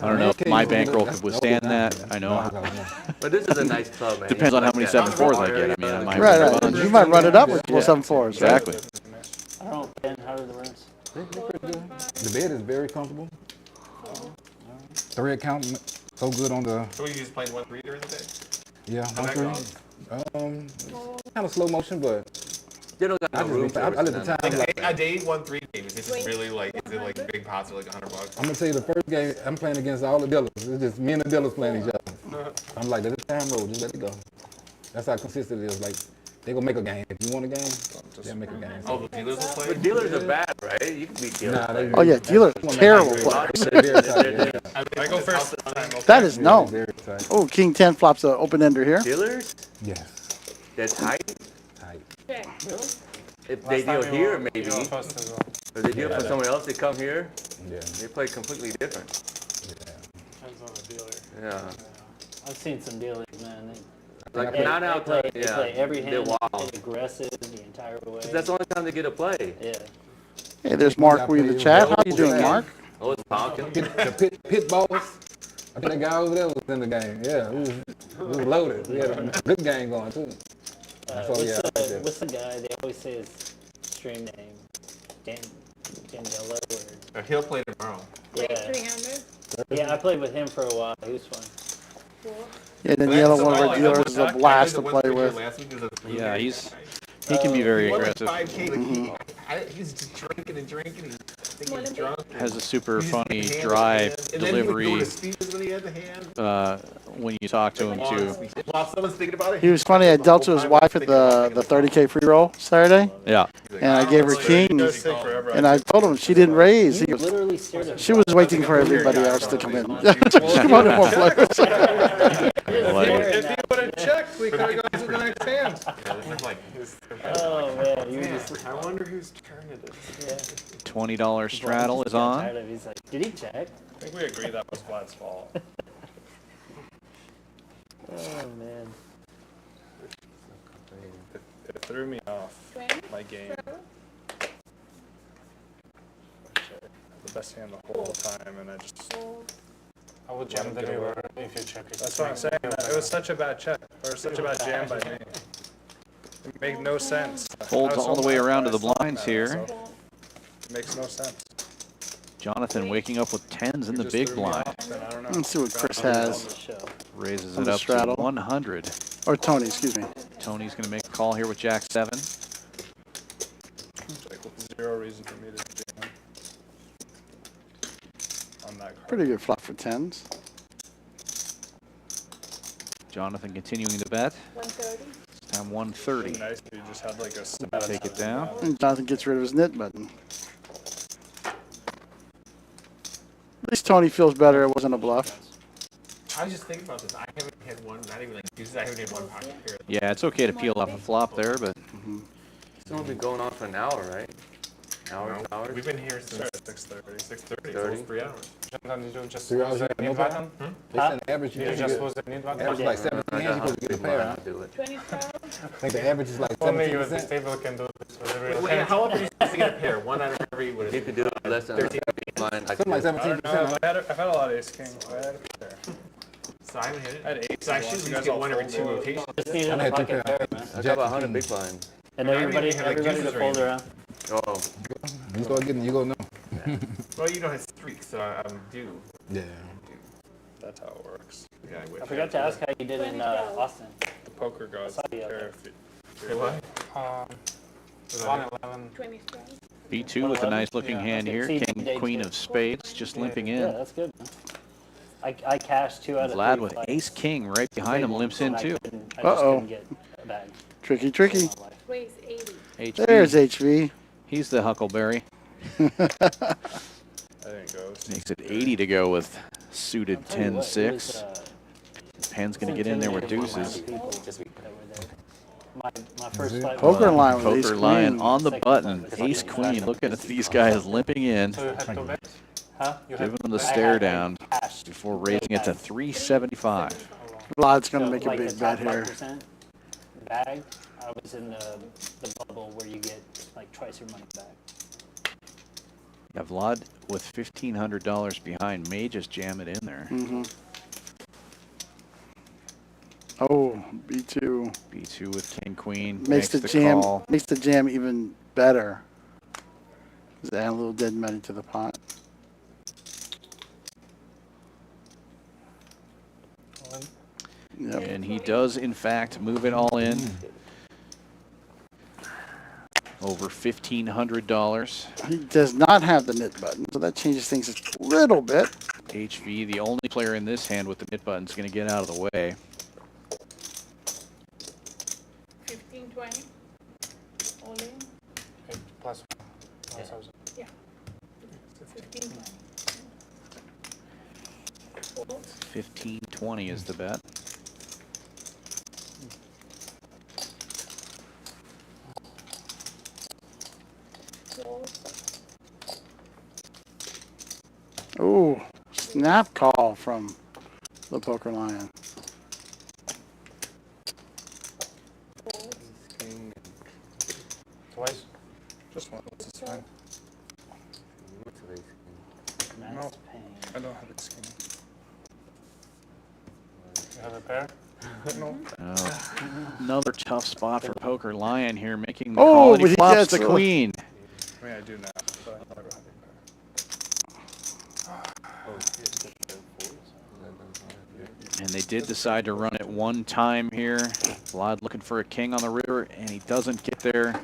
I don't know if my bankroll could withstand that. I know. But this is a nice club, man. Depends on how many 7-4s I get. I mean, I might Right, win a right. bunch. You might run it up with 7-4s. Exactly. I don't know, Ben, how are the rooms? The bed is very comfortable. The red count so good on the So you just playing 1-3 during the day? yeah. And that Kind of slow motion, but They don't got I no room just for I let the time. Like a day won 3 games. Is it just really like, is it like big pots or like $100? I'm gonna tell you the first game I'm playing against all the dealers. It's just me and the dealers playing each other. I'm like, let the time roll, just let it go. That's how consistent it is. Like, they gonna make a game. If you want a game, they'll make a game. Oh, the dealers will play? But dealers are bad, right? You can beat dealers. Nah, they Oh yeah, dealers terrible players. Very tight, yeah. I go first. That is no. Very tight. Oh, King 10 flops an open ender here. Dealers? Yes. They're tight? Tight. Check. If they deal here, maybe. You were first as well. If they deal for someone else, they come here, Yeah. they play completely different. Depends on the dealer. Yeah. I've seen some dealers, man. Like They 9 out of 10, they play every they're hand, wild. they aggressive the entire way. That's the only time they get a play. Yeah. Hey, there's Mark in the chat. How you doing, Mark? Oh, it's Pumpkin. The pit balls. I think that guy over there was in the game. Yeah, we was loaded. We had a good game going too. What's the guy they always say his stream name? Daniela or He'll play tomorrow. Like yeah. 300. Yeah, I played with him for a while. He was fun. Cool. Yeah, Daniela, one of our dealers, is a blast to play with. Yeah, he can be very aggressive. 5K to keep. He's just drinking and drinking. He's drunk. Has a super funny dry delivery When when you talk to him too. While someone's thinking about it, He was funny. I dealt to his wife at the 30K free roll Saturday, Yeah. and I gave her king, and I told him she didn't raise. He You goes, literally stared at she was waiting for everybody else to come in. Come on, more players. If you would have checked, we could have gone to the next hand. Oh man, you just I wonder whose turn it is. yeah. $20 straddle is Got on. tired of it. He's like, did he check? I think we agree that was Vlad's fault. Oh man. It threw me off 20. my game. The best hand the whole time, and I just. I would jam the river if you check it. That's what I'm saying. It was such a bad check, or such a bad jam by me. It made no sense. Folds I was all the so way mad around that to the I saw blinds that, here. so it makes no sense. Jonathan waking up with 10s in the Just big threw me blind. off, and I don't know. Let's see what Chris On has. the show. Raises On it the up straddle. to 100. Or Tony, excuse me. Tony's going to make a call here with Jack 7. Like, zero reason for me to jam on that card. Pretty good flop for 10s. Jonathan continuing to bet. 130. This time It'd 130. be nice if you just had like a stat. Take it down. And Jonathan gets rid of his knit button. At least Tony feels better. It wasn't a bluff. I was just thinking about this. I haven't had one, not even like uses. I haven't had one pocket pair. Yeah, it's okay to peel off a flop there, but It's only been going on for an hour, right? Hours? We've been here since 6:30. 6:30. So it's 3 hours. Jonathan, did you just 3 hours use the no need button? button? They said the average Did you you just get, use the need button? average is like 17 hands, you supposed to get a pair. I'll do it. 2012. I think the average is like Only USB 17%. stable can do this with every Wait, hand. how often are you supposed to get a pair? One out of every, what is You it? could do it less than 13. mine. I Something could like do it. I don't 17%. know. I've had a lot of ace king. I had a pair. So I haven't hit I had it. eight. So I should at least get one every 2 rotations. Just needed I a had two pocket pair. pair, man. I got about 100 big blind. And I mean, everybody, we have, like, everybody to juices fold right around. Oh, You start getting, you gonna know. Well, you don't have streaks, so I'm due. Yeah. That's how it works. Yeah, I wish. I forgot to ask how you did in Austin. The poker gods Saw you out care there. if you. Say what? 111. 2012. B2 with a nice looking Yeah. hand here. See, King, they queen did. of spades, just limping Yeah, in. that's good, man. I cashed 2 out of 3 Vlad with fights. ace king right behind him, limps in And I too. just Uh-oh. couldn't get a bag. Tricky, tricky. Raise 80. HV, There's HV. he's the Huckleberry. I didn't go. Makes it 80 to go with suited Tell you what, it was, 10-6. Pen's going to get in there with deuces. people that were there. My first fight Poker line with ace Poker line queen. on the Second button. fight was Ace fucking queen. awesome. Looking at these guys limping in. So you had to bet? Huh? You had Giving them the I stare had down cash. before raising it to 375. Vlad's going to So, make a like, big the bet top here. 5% bag, I was in the bubble where you get like twice your money back. Yeah, Vlad with $1,500 behind may just jam it in there. Oh, B2 B2 with king queen makes the jam call. makes the jam even better. Just add a little dead money to the pot. Yep. And he does in fact move it all in. over $1,500. He does not have the knit button, so that changes things a little bit. HV, the only player in this hand with the knit button, is going to get out of the way. 15, 20. All in. Plus. Yeah. 15, 20. Fold. 15-20 is the bet. Fold. Ooh, snap call from the Poker Lion. Fold. Twice. Just one. It's fine. Max No. Payne. I don't have it skinny. You have a pair? No. Another tough spot for Poker Lion here, making the Oh, call, and but he he flops gets the a- queen. I mean, I do now, but I never have And they did decide to run it one time here. Vlad looking for a king on the river, and he doesn't get there.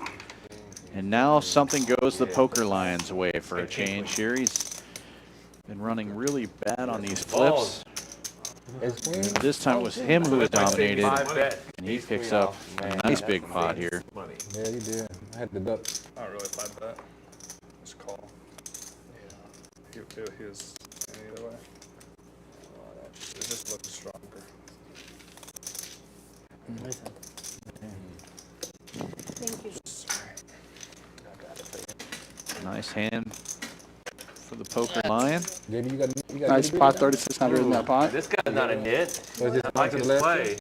And now something goes the Poker Lion's way for a change here. He's been running really bad on these flips. This time it was him who was dominated, and he picks up a nice big pot here. Yeah, you did. I had to duck. I don't really fight that. Just call. Yeah. He was either way. It just looks stronger. Thank you. Nice hand for the Poker Lion. JB, you got Nice pot, 3,600 in that pot. This guy's not a nit. So it's just I like to his the left? play.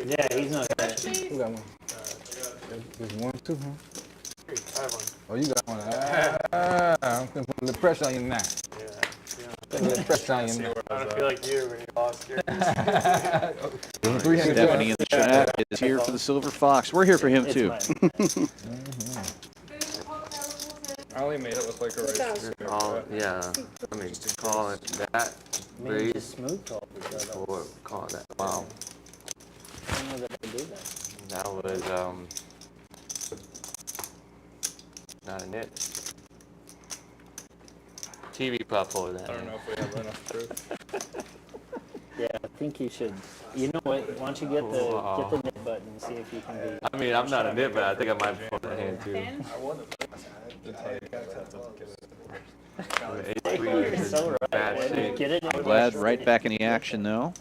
Yeah, he's not bad. Who got one? There's 1, 2, huh? I have one. Oh, you got one. I'm going to put a little pressure on you now. Put a little pressure on you now. I don't feel like you when you lost your Stephanie in the chat is here for the Silver Fox. We're here for him too. I only made it look like a race. Call, yeah. I mean, call it that. Maybe Raise just smooth talk each other. or call that. Wow. I don't know that I do that. That was not a nit. TV prop for that. I don't know if we have enough proof. Yeah, I think you should. You know what? Why don't you get the knit button and see if you can be. I mean, I'm not a nit, but I think I might be for that hand too. 10. You're so right. Bad shape. Get it in. Glad right back in the action though.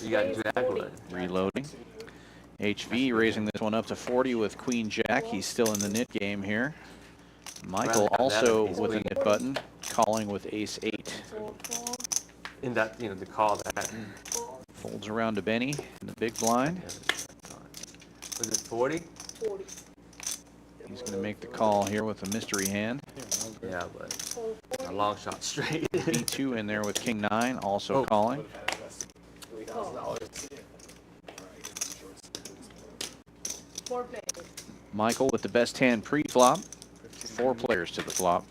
You got Jack with. Reloading. HV raising this one up to 40 with Queen Jack. He's still in the knit game here. Michael also with a knit button, calling with Ace 8. Fold, fold. In that, you know, to call that. Folds around to Benny in the big blind. Was it 40? 40. He's going to make the call here with a mystery hand. Yeah, but Fold, a 40. long shot straight. B2 in there with King 9, also Oh. calling. Call. 4 players. Michael with the best hand pre-flop. 4 players to the flop.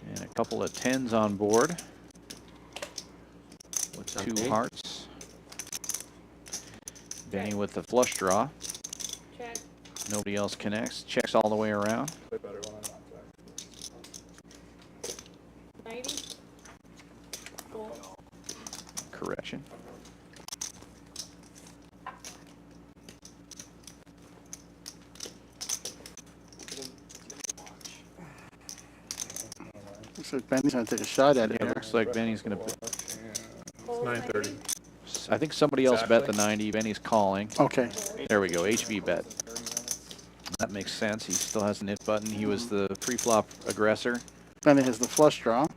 And a couple of 10s on board. With 2 hearts. Benny with the flush draw. Check. Nobody else connects. Checks all the way around. Play better when I'm not back. 90. Fold. Correction. Looks like Benny's going to take a shot at it Yeah, here. looks like Benny's going to... Fold 9:30. I think somebody else bet the 90. Benny's calling. Okay. There we go. HV bet. That makes sense. He still has a knit button. He was the pre-flop aggressor. Benny has the flush draw.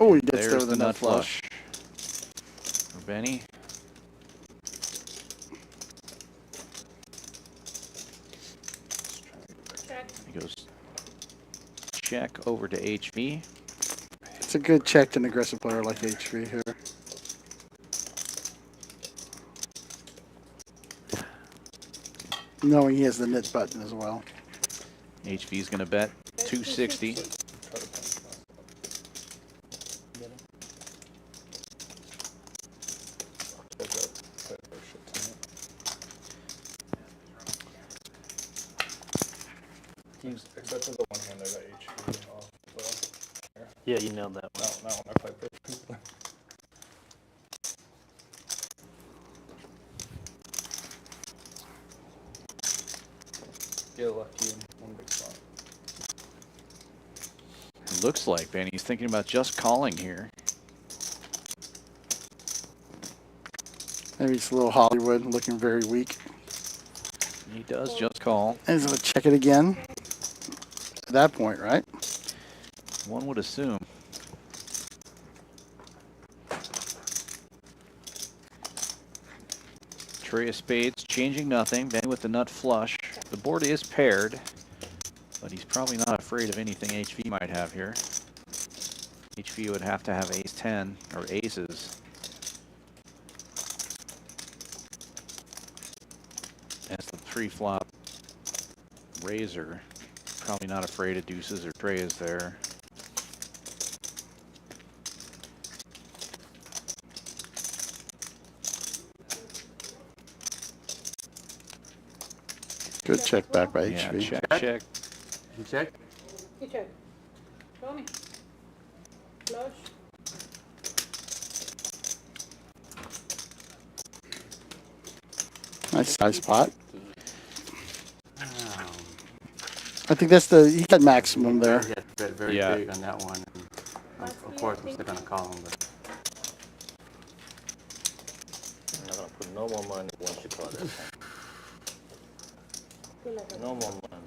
Oh, he gets there There's with the a nut flush for Benny. Check. He goes check over to HV. It's a good check to an aggressive player like HV here. Knowing he has the knit button as well. HV's going to bet 260. Except for the one hand I got HP off. So, Yeah, you nailed that one. that one I played perfectly. Get lucky in one big spot. It looks like Benny's thinking about just calling here. Maybe it's a little Hollywood, looking very weak. He does just call. And he's going to check it again at that point, right? One would assume. Tray of spades, changing nothing. Benny with the nut flush. The board is paired, but he's probably not afraid of anything HV might have here. HV would have to have ace 10 or aces. As the pre-flop razor, probably not afraid of deuces or trays there. Good check back by Yeah, HV. check, check. You check? You check. Show me. Flush. Nice size pot. I think that's the, he got maximum there. Yeah, very Yeah. big on that one. And of course, I'm still gonna call him, but I'm not gonna put no more money once you call that. No more money.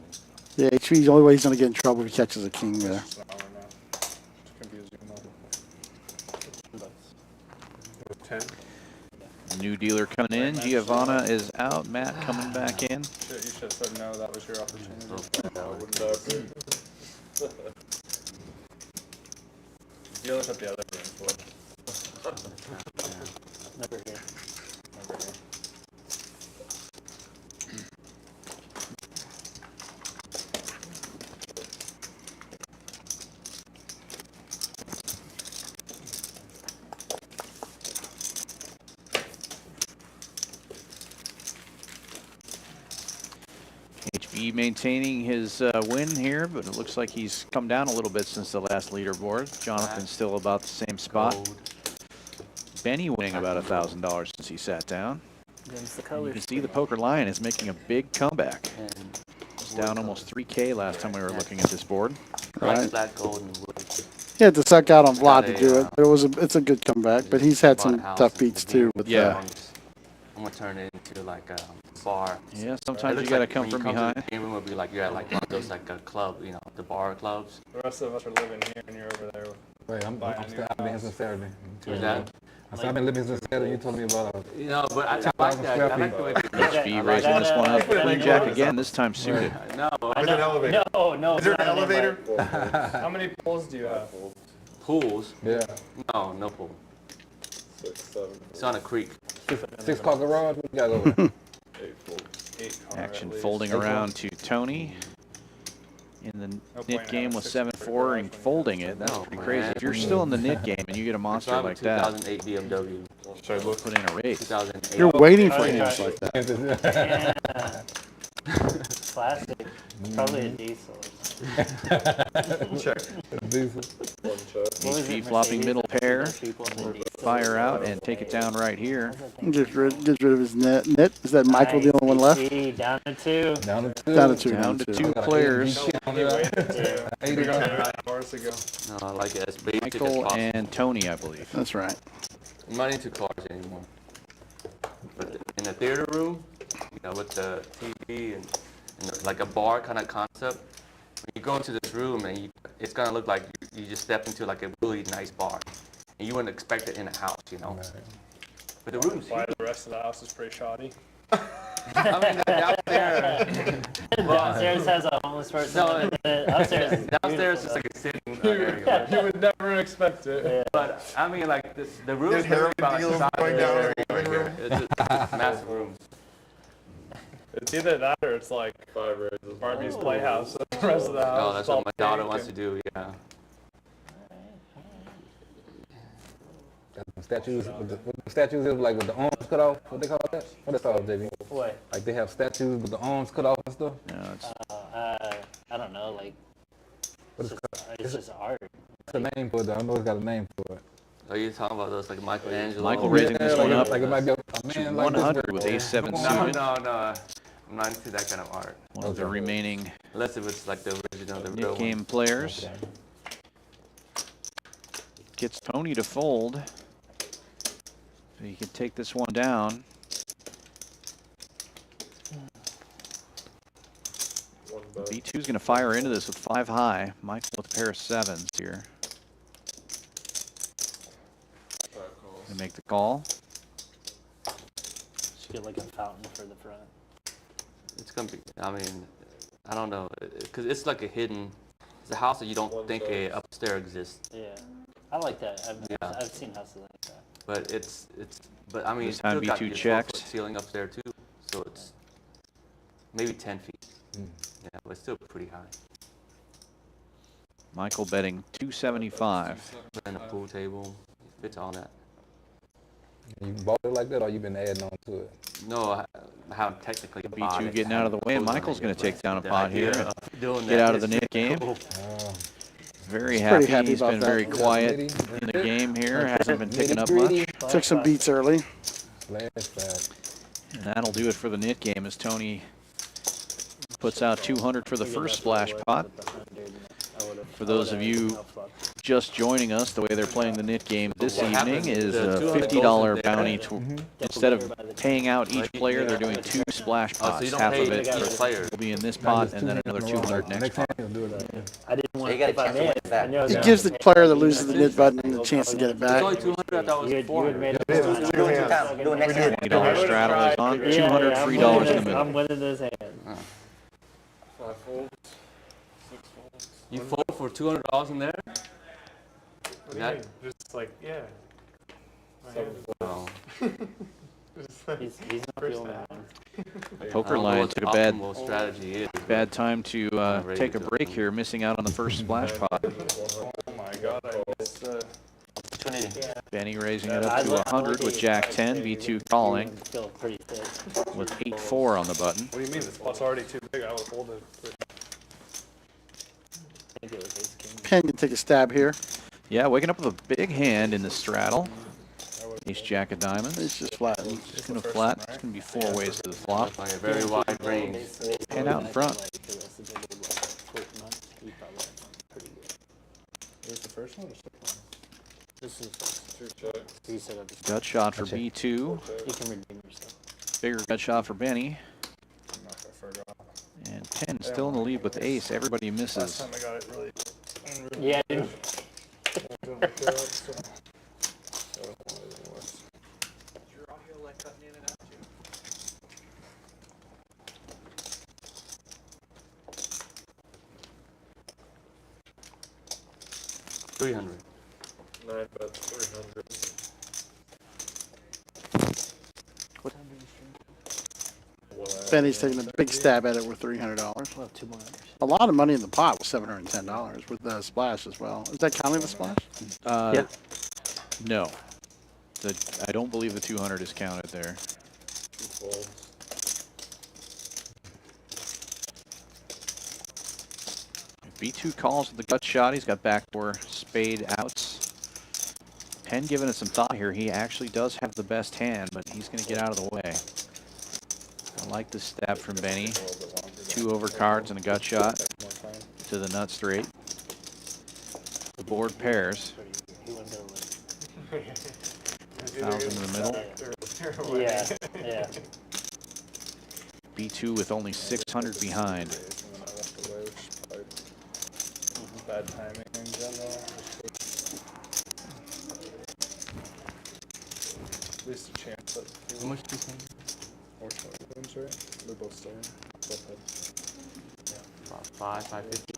Yeah, HV's the only way he's going to get in trouble if he catches a king there. It's not right now. It's confusing enough. 10. New dealer coming in. Giovanna is out. Matt coming back in. Shit, you should have said no. That was your opportunity. Dealers at the other room for Never here. Never here. HB maintaining his win here, but it looks like he's come down a little bit since the last leaderboard. Jonathan's still about the same spot. gold. Benny winning about $1,000 since he sat down. Against the You colors. can see the poker lion is making a big comeback. And It's down almost 3K last time we were looking at this board. Right. black, gold, and wood. He had to suck out on Vlad to do it, but it's a good comeback. But he's had some tough beats too. With Yeah. I'm gonna turn it into like a bar. Yeah, It sometimes you looks gotta like come when from you come to behind. the game room, it'll be like you're at like one of those like a club, you know, the bar clubs. The rest of us are living here and you're over there. Wait, I'm still I've been here since Saturday. Is that? I said I've been living since Saturday. You told me about You know, but I like that. I like the way HB raising this one up. Queen Jack again, this time suited. No, There's an elevator. No, Is there an not in elevator? How many pulls do you have? pools. Yeah. No, no pool. 6, 7, It's on a creek. 6-car garage. What you got over there? 8 full. 8 car Action at least. folding around to Tony. In the No knit point game having with 6 7-4 and when folding it. That's No, pretty man. crazy. If you're still in the knit game and you get a So monster I have a like that, 2008 BMW. Should I look? put in a race. 2008. You're waiting for Oh, hands yeah. like that. Yeah. Classic. Probably a diesel. Check. Diesel. 1 check. HB flopping middle pair. Fire out and take it down right here. Gets rid of his net. Is that Michael the only one left? Down to 2. Down to 2. Down to 2. Down to two. 2 players. Yeah. 10 hours ago. No, I like it as basic as Michael possible. and Tony, I believe. That's right. I'm not into cars anymore. But in the theater room, you know, with the TV and like a bar kind of concept, when you go into this room and it's gonna look like you just stepped into like a really nice bar, and you wouldn't expect it in a house, you know. But the room's Why huge. the rest of the house is pretty shoddy. I mean, downstairs. Downstairs has a homeless person. No, in it. Upstairs is downstairs beautiful, is like a sitting area. You would never expect it. But I mean, like the room There's is literally about heroin the size deals going of down this in the living area. room. It's a massive room. It's either that or it's like 5 raises. Barbie's Playhouse. The rest of the house. Oh, that's is all what my daughter pink wants to and- do. Yeah. Statues, with the statues is like with the arms cut off. What they call that? What they call it, JV? What? Like they have statues with the arms cut off and stuff. No, it's I don't know, like It's just art. It's a name for it, though. I know it's got a name for it. Are you talking about those like Michelangelo? Michael raising this one up Like it might be a man like this. 100 with ace-7 No, suited. no. I'm not into that kind of art. One of the remaining Unless if it's like the original, the real Nick game players. Gets Tony to fold. So he can take this one down. B2's going to fire into this with 5 high. Michael with a pair of 7s here. They make the call. Should get like a fountain for the front. It's gonna be. I mean, I don't know, because it's like a hidden. It's a house that you don't think upstairs exists. Yeah, I like that. Yeah. I've seen houses like that. But but I mean, This it's time still got B2 your 12-foot checks. ceiling up there too, so it's maybe 10 feet. Yeah, but it's still pretty high. Michael betting 275. And a pool table fits all that. You bought it like that, or you been adding on to it? No, I haven't technically bought B2 it. getting out of the way. Closed on Michael's it going yet, to take but down a the pot idea here. of doing Get that out of the is Nick game. cool. Very Pretty happy. happy He's about been that. very quiet in the game here. Hasn't been picking up much. Took some beats early. And that'll do it for the Nick game as Tony puts out 200 for the first splash pot. For those of you just joining us, the way they're playing the Nit game this evening is a $50 bounty. Instead of paying out each player, they're doing 2 splash pots. don't Half pay of it each player. will be in this pot, and then another 200 next pot. I didn't want You got a chance to win it back. It gives the player that loses the nit button a chance to get it It's back. only 200. I thought it was 400. Do it next year. $20 straddle is on. 200 free dollars in the middle. I'm winning this hand. 5 folds, 6 folds. You fold for $200 in there? What do you mean? Just like, yeah. Oh. He's not the only one. Poker line took a bad strategy is. bad time to take a break here, missing out on the first splash pot. Oh my god, I missed the... Benny raising it up to 100 with Jack 10, B2 calling Feel pretty thick. with 8-4 on the button. What do you mean? This pot's already too big. I would hold it. I think it was ace king. Penn can take a stab here. Yeah, waking up with a big hand in the straddle. Ace Jack of diamonds. It's just flat. It's going to flat. It's going to be 4 ways to the flop. Like a very wide range. And out in front. Where's the first one or second one? This is 2 checks. he set up. Gut shot for B2. You can redeem yourself. Bigger gut shot for Benny. I'm not gonna forget. And Penn still in the lead with ace. Everybody Last misses. time I got it really... Yeah, dude. Doing like that, so... That was one of the worst. Your audio like cutting in and out too? 300. 9 bets, 300. Benny's taking a big stab at it with $300. We'll have 2 more unders. A lot of money in the pot was $710 with the splash as well. Is that counting the splash? Yeah. No. I don't believe the 200 is counted there. 2 folds. B2 calls with the gut shot. He's got backdoor spade outs. Penn giving it some thought here. He actually does have the best hand, but he's going to get out of the way. I like the stab from Benny. 2 over cards and a gut shot to the nut straight. The board pairs. He wouldn't go with. 1,000 in the middle. Yeah, yeah. B2 with only 600 behind. Bad timing in general. At least a chance that... How much do you think? Or 20 wins, right? They're both staying. Both heads. Yeah. About 550.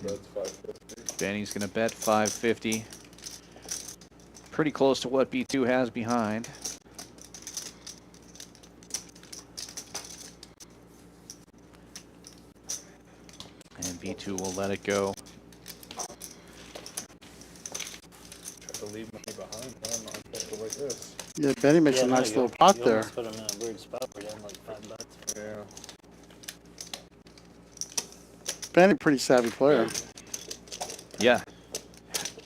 Bets 550. Benny's going to bet 550. Pretty close to what B2 has behind. And B2 will let it go. Try to leave money behind. I'm not supposed to like this. Yeah, Benny makes a nice little pot you there. almost put him in a weird spot where he had like 5 Benny, pretty savvy player. Yeah.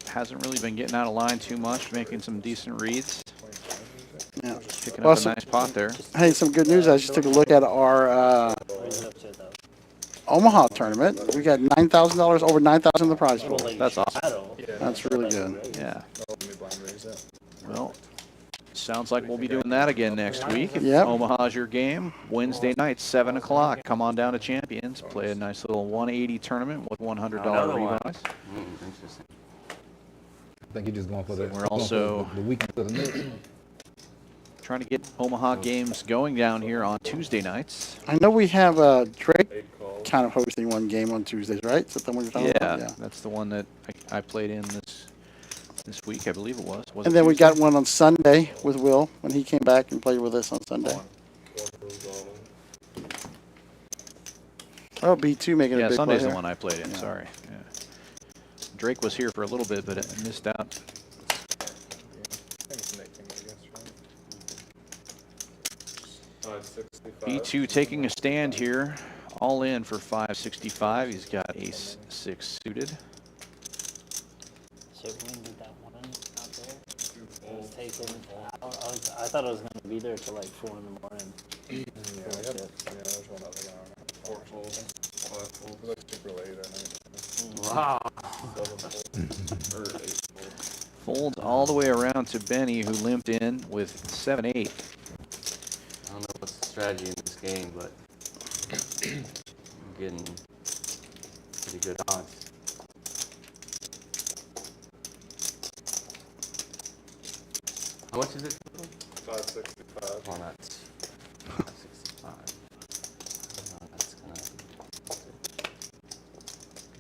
Hasn't really been getting out of line too much, making some decent reads. Yeah. Picking Well, up a nice pot there. Hey, some good news. I just took a look at our Omaha tournament. We got $9,000, over $9,000 in the prize pool. That's awesome. That's really good. Yeah. Well, sounds like we'll be doing that again next week. If Yep. Omaha's your game, Wednesday night, 7 o'clock. Come on down to Champions. Play a nice little 180 tournament with $100 rebuys. Interesting. I think you're just going for the. We're also the weekend of the next. trying to get Omaha games going down here on Tuesday nights. I know we have Drake kind of hosting one game on Tuesdays, right? Is that the one you're talking about? Yeah, that's the one that I played in this week, I believe it was. And then we got one on Sunday with Will when he came back and played with us on Sunday. Oh, B2 making a big Sunday's play the here. one I played in, sorry. Yeah. Drake was here for a little bit, but I missed out. B2 taking a stand here, all in for 565. He's got ace 6 suited. So we can do that one out there. It was taken. I thought I was going to be there till like 4 in the morning. There's one other guy. 4 folds, 5 folds. That's super late at night. Wow. 7 folds. Or 8 folds. Folds all the way around to Benny, who limped in with 7-8. I don't know what's the strategy in this game, but I'm getting pretty good odds. How much is it? 565. Oh, that's 565. Oh, that's gonna.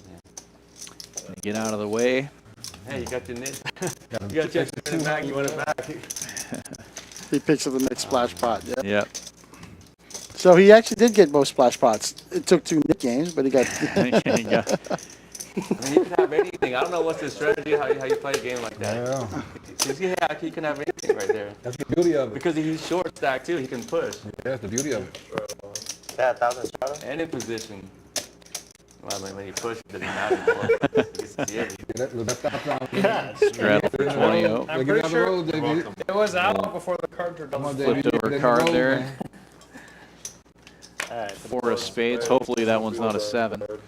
Yeah. Get out of the way. Hey, you got your knit. You got your knit back. You want it back. He picks up the next splash pot. Yeah. Yep. So he actually did get both splash pots. It took 2 Nick games, but he got. I mean, you can have anything. I don't know what's the strategy, how you play a game like that. Yeah. He can have anything right there. That's the beauty of it. Because he's short stack too, he can push. Yeah, that's the beauty of it. Yeah, 1,000 starter. And in position. Well, when he pushes, it doesn't matter anymore. You can see everything. Straddle for 20. Oh. I'm pretty sure it was out before the card turned on. Flipped over a card there. All right, 4 of spades. Hopefully that one's not a 7. It'd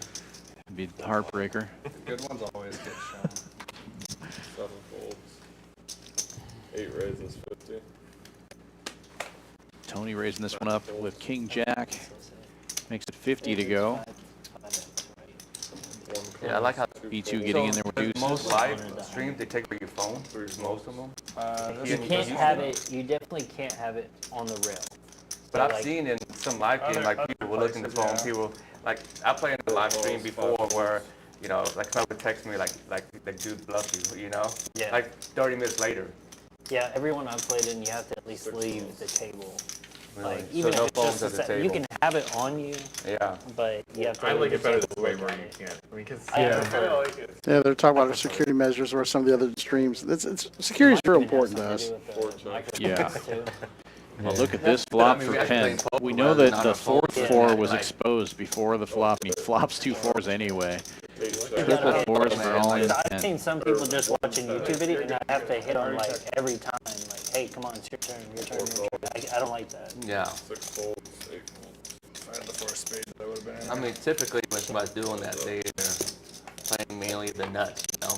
be a heartbreaker. Good ones always get shown. 7 folds. 8 raises 50. Tony raising this one up with King Jack. Makes it 50 to go. Yeah, I like how B2 getting in there with deuces. most live streams they take for your phone, most of them. You can't have it. You definitely can't have it on the rail. But I've like- seen in some live games, like people will look in the phone, people, like, I play in a live stream before where, you know, like someone would text me like dude bluff you know? Yeah. Like 30 minutes later. Yeah, everyone I've played in, you have to at least leave the table. Really? Like So even no if it's phones just at the a set, you table. can have it on you, Yeah. but you have to. I leave like the it better table this way to look where at you it. can't. I mean, because I prefer it. like it. Yeah, they're talking about security measures or some of the other streams. Security is real important to us. Yeah. Well, look at this flop for Penn. We know that the 4th 4 was exposed before the flop. He flops 2 4s anyway. Triple 4s for all in I've 10. seen some people just watching YouTube videos, and I have to hit them like every time. Like, hey, come on, it's your turn, your turn, your turn. I don't like that. Yeah. 6 folds, 8 folds. If I had the 4 of spades, that would have been. I mean, typically when somebody's doing that, they're playing mainly the nuts, you know?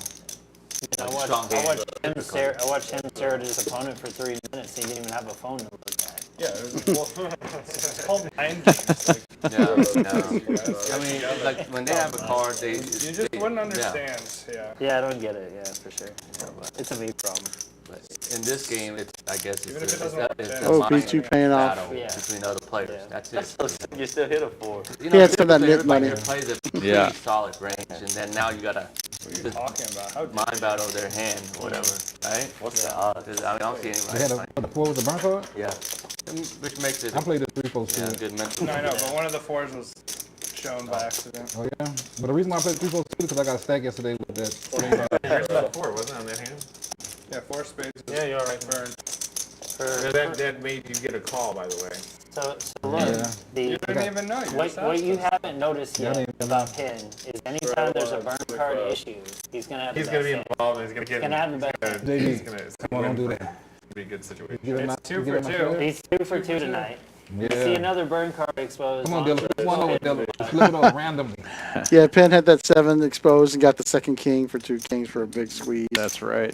I watched him stare at his opponent for 3 minutes. He didn't even have a phone to look at. Yeah, it's called mind games. Like, Yeah. I mean, like when they have a card, they you just wouldn't understand. Yeah. Yeah, I don't get it. Yeah, for sure. It's a me problem. But in this game, it's I guess Even it's if it a, doesn't it's work, a, yeah. it's a Oh, mind B2 paying off. battle Yeah. between other players. Yeah. That's it. You still hit a 4. You He had some of that typically nit everybody money. here plays a pretty Yeah. solid range, and then now you gotta What are you talking about? How mind battle their hand or whatever, right? What's the odds? I mean, I don't see They had anybody. the 4 was the burn card? Yeah. Which makes it I played the 3 4 yeah, good mental. No, I know, but one of the 4s was shown by accident. Oh yeah, but the reason why I played 3 4 is because I got a stack yesterday with that. Here's the 4, wasn't it, on that hand? Yeah, 4 of spades. Yeah, you're right. Burned. That made you get a call, by the way. So look, Yeah. You didn't even know. what you haven't noticed Yeah, I yet didn't even about Penn is anytime there's a burn card issue, he's gonna have the He's best gonna be hand. involved. And he's gonna get. He's gonna have the best hand. He's JD, gonna. come on, don't do that. It's gonna be a good situation. Give him It's my- 2 give for him my 2. share. He's 2 for 2 tonight. You see Yeah. another burn card exposed. Come on, launch Dylan. it. Come on over, Dylan. Flip it over randomly. Yeah, Penn had that 7 exposed and got the second king for 2 kings for a big squeeze. That's right.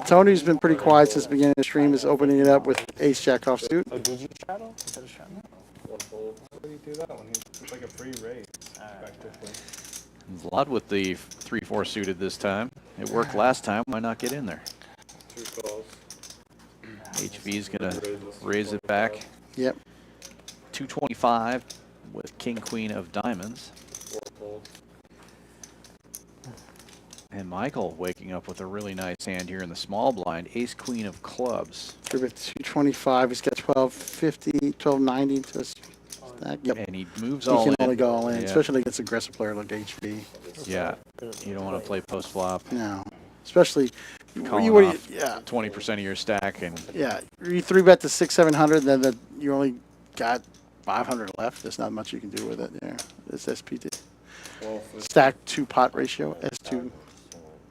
Tony's been pretty quiet since the beginning of the stream. Is opening it up with ace jack offsuit. Oh, did you straddle? Is that a straddle? Why would he do that one? It's like a free raise, effectively. There's a lot with the 3-4 suited this time. It worked last time. Why not get in there? 2 calls. HV's gonna raise it back. Yep. 225 with king queen of diamonds. 4 calls. And Michael waking up with a really nice hand here in the small blind. Ace queen of clubs. 225. He's got 1250, 1290 to his stack. Yep. And he moves He all can in. only go all in, Yeah. especially against an aggressive player like HV. Yeah. You don't want to play post flop. No. Especially, Calling what do off yeah. 20% of your stack. And Yeah. You 3-bet to 600-700, then you only got 500 left. There's not much you can do with it. Yeah. It's SPT. Stack to pot ratio. S2.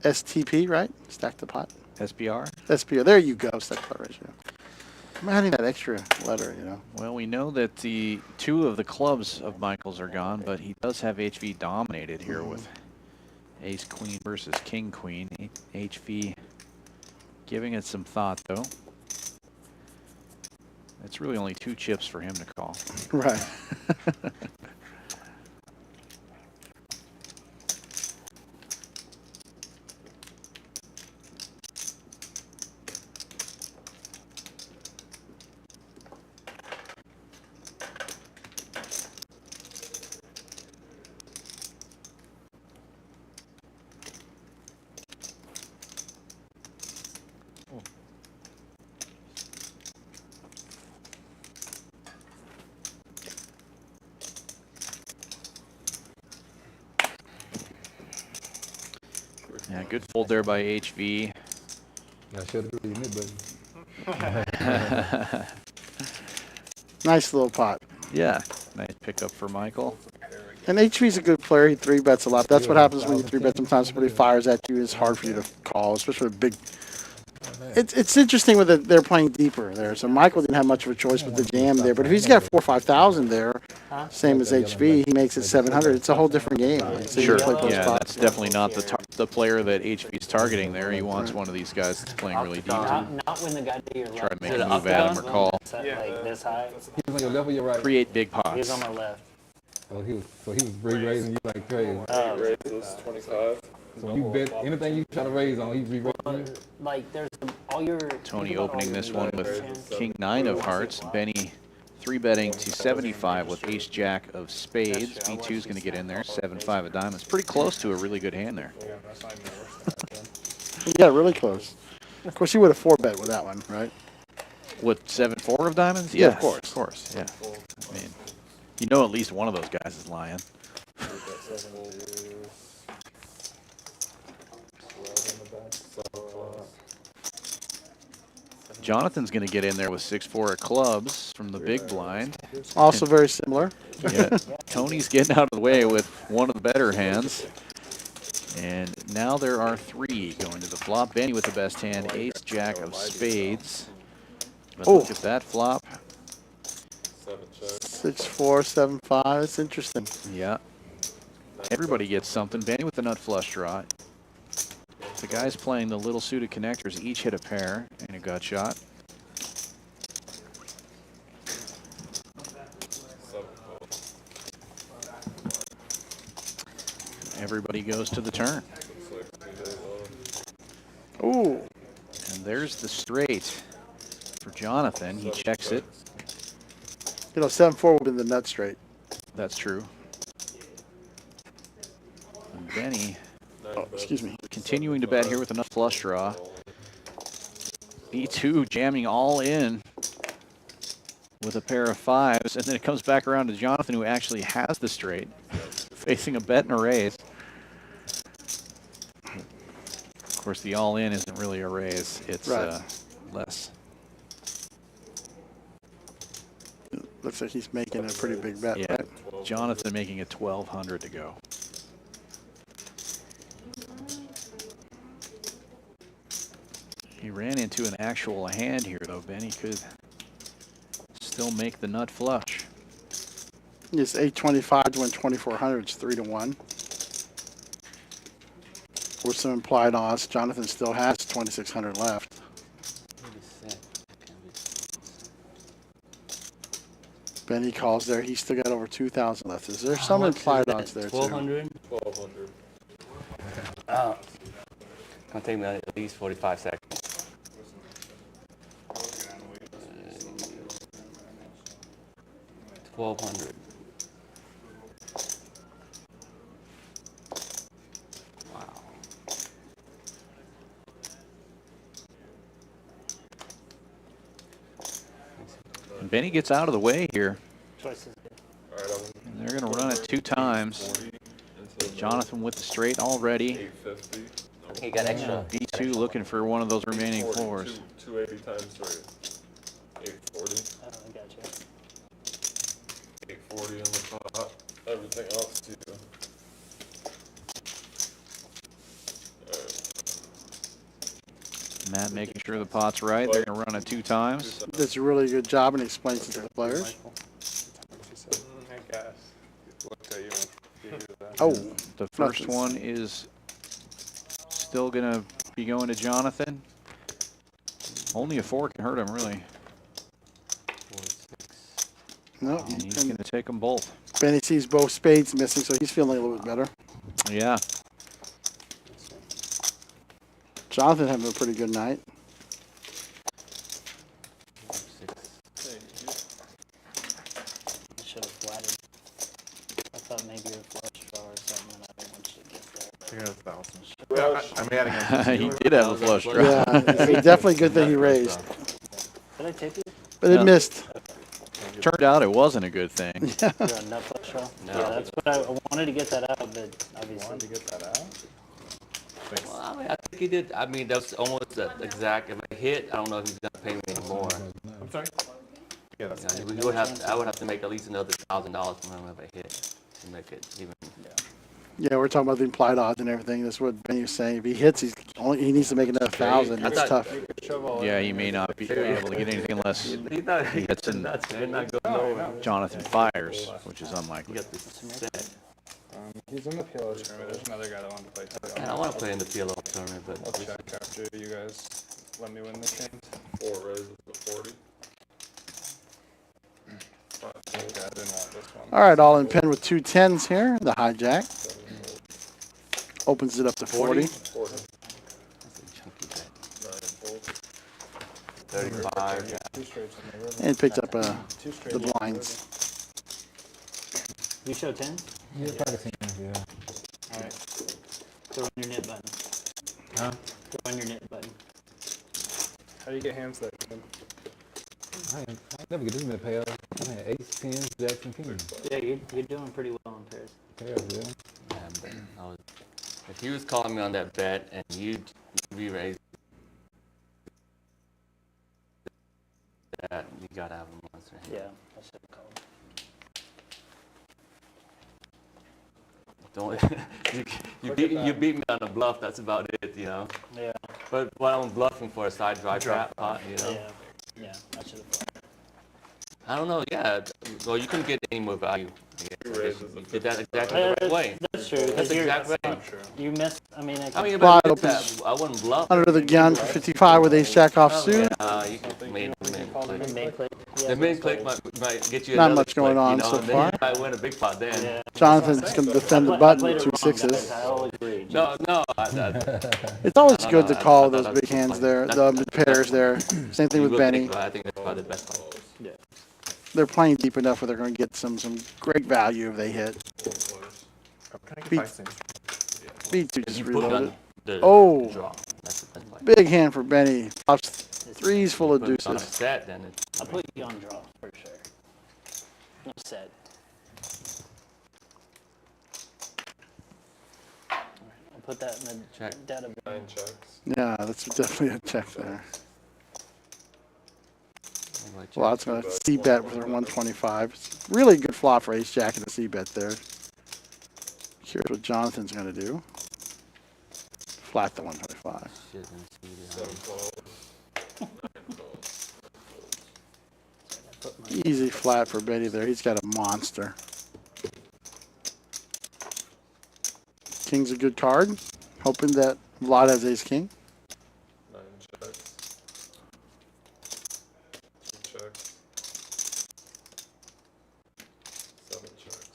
STP, right? Stack to pot. SPR? SPR. There you go. Stack to pot ratio. I'm adding that extra letter, you know. Well, we know that the 2 of the clubs of Michael's are gone, but he does have HV dominated here with ace queen versus king queen. HV giving it some thought, though. It's really only 2 chips for him to call. Right. Yeah, good fold there by HV. I should have really but Nice little pot. Yeah, nice pickup for Michael. And HV's a good player. He 3-bets a lot. That's what happens when you 3-bet. Sometimes somebody fires at you. It's hard for you to call, especially with a big. It's interesting with they're playing deeper there. So Michael didn't have much of a choice with the jam there. But if he's got 4,000 or 5,000 there, same as HV, he makes it 700. It's a whole different game. So you Sure. play post Yeah, flop. that's definitely not the player that HV's targeting there. He wants one of these guys that's playing really deep. Not when the guy to your left. Try to make Is a it move up at him or down? call. Set like this high. he was on your left or your right? Create big He's pots. on my left. Oh, he was re-raising you like crazy. Raises 25. So when you bet anything you try to raise on, he's re-raising you. Like there's all your. Tony think about all opening your this one moves, with man. king 9 of hearts. Benny 3-betting to 75 with ace jack of spades. B2 is going to get in there. 7-5 of diamonds. Pretty close to a really good hand there. Yeah, that's not even worse. Yeah, really close. Of course, he would have 4-bet with that one, right? With 7-4 of diamonds? Yeah, of Yes, course. Of course, yeah. I mean, you know at least one of those guys is lying. Jonathan's going to get in there with 6-4 of clubs from the big blind. Also very similar. Yeah, Tony's getting out of the way with one of the better hands. And now there are 3 going to the flop. Benny with the best hand, ace jack of spades. But look at that flop. 7 check. 6-4, 7-5. It's interesting. Yeah. Everybody gets something. Benny with the nut flush draw. The guys playing the little suited connectors each hit a pair and a gut shot. 7 calls. Everybody goes to the turn. Looks like 2 days off. Ooh. And there's the straight for Jonathan. He checks it. You know, 7-4 would have been the nut straight. That's true. And Benny Oh, excuse me. continuing to bet here with a nut flush draw. B2 jamming all in with a pair of 5s, and then it comes back around to Jonathan, who actually has the straight, facing a bet and a raise. Of course, the all-in isn't really a raise; it's Right. less. Looks like he's making a pretty big bet, Yeah, right? Jonathan making it 1,200 to go. He ran into an actual hand here, though. Benny could still make the nut flush. It's 825 to win 2,400. It's 3-1. With some implied odds, Jonathan still has 2,600 left. Benny calls there. He's still got over 2,000 left. Is there some implied odds there, too? 1,200? 1,200. Oh. Gonna take me at least 45 seconds. 1,200. Wow. And Benny gets out of the way here. Choice is good. And they're going to run it 2 times. Jonathan with the straight already. 850. I think he got extra. B2 looking for one of those remaining 40, floors. 280 times 3. 840. Oh, I got you. 840 on the top. Everything else too. Matt making sure the pot's right. They're going to run it 2 times. Does a really good job and explains it to the players. I guess. Looked at you and you knew that. Oh, The first one is still going to be going to Jonathan. Only a 4 can hurt him, really. no. And he's going to take them both. Benny sees both spades missing, so he's feeling a little bit better. Yeah. Jonathan having a pretty good night. I should have flatted. I thought maybe a flush draw or something, and I didn't want you to get there. I got 1,000. I mean, I He did have a flush draw. Yeah, it's definitely a good thing he raised. Did I tip you? But it No. missed. Turned out it wasn't a good thing. You're a nut flush draw? No. Yeah, that's what I wanted to get that out, but obviously. Wanted to get that out. Well, I mean, I think he did. I mean, that was almost the exact. If I hit, I don't know if he's gonna pay me anymore. I'm sorry? Yeah, that's You know, we would have. I would have to make at least another $1,000 from him if I hit to make it even. Yeah, we're talking about the implied odds and everything. That's what Benny was saying. If he hits, he needs to make another 1,000. I That's thought- tough. Yeah, he may not be able to get anything unless He thought he hits and nuts, man. Not going nowhere. Jonathan fires, which is You unlikely. got this set. He's in the PLO tournament. There's another guy that wanted to play too. Man, I want to play in the PLO tournament, but I'll check after you guys let me win this game. 4 raises to 40. Okay, I didn't want this one. All right, all in pen with 2 10s here. The hijack opens it up to 40. 40. that's a chunky bet. 9 fold. 35. Yeah. Two straights in the river. And picked up Two straights the in the blinds. You show 10? Yeah, probably 10, yeah. All right. Throw in your knit button. Huh? Throw in your knit button. How do you get hands that good? I never get this many pairs. I had 8, 10, jacks, and kings. Yeah, you're doing pretty well in pairs. Pairs, yeah. Yeah, but I was, if he was calling me on that bet and you re-raised that, you gotta have a monster hand. Yeah, I should have called. Don't you beat me on the bluff. That's about it, you know. Yeah, But what I'm bluffing for a side drive trap pot, you know. yeah, I should have. I don't know. Yeah. Well, you couldn't get any more value. I guess. Two raises You and did that exactly the right way. That's true. That's 'cause the you're- exact way. You missed. I mean, I mean, Slide but opens I wouldn't bluff. under the gun for 55 with ace jack off suit. You can main click. main click. Yeah, The main click might get you Not another much going click, on you know, so and then far. you might win a big pot then. Yeah. Jonathan's going to defend the button with 2 6s. I always agree. No. It's always No, good no, to I- call I those thought big that's hands fine. there, the pairs there. Same thing You with would Benny. think, but I think that's probably the best call. They're playing deep enough where they're going to get some great value if they hit. Can I get Beat- 5 cents? B2 just You put it on reloaded. the Oh. draw. That's the best play. Big hand for Benny. Pops 3s full of Put it on a deuces. set, then it's I'll put you on draw for sure. No set. I'll put that in the Check. database. 9 checks. Yeah, that's definitely a check there. like Well, that's going to C-bet with her 125. It's really good flop for ace jack and a C-bet there. Here's what Jonathan's going to do. Flat the 125. Shit, let me see the Easy flat for Benny there. He's got a monster. King's a good card. Hoping that Vlad has ace king. 9 checks. 2 checks. 7 checks.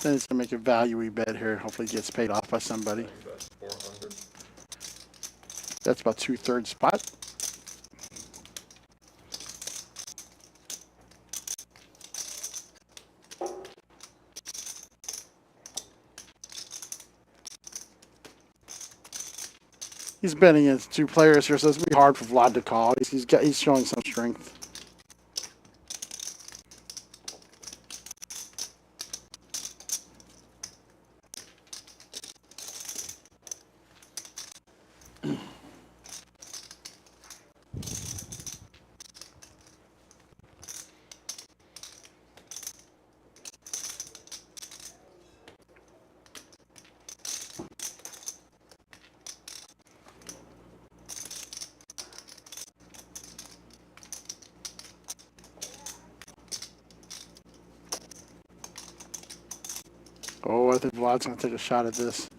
Then he's going to make a value-y bet here. Hopefully he gets paid off by somebody. I think that's 400. That's about 2/3 spot. He's betting against 2 players here, so it's going to be hard for Vlad to call. He's showing some strength. Oh, I think Vlad's going to take a shot at this.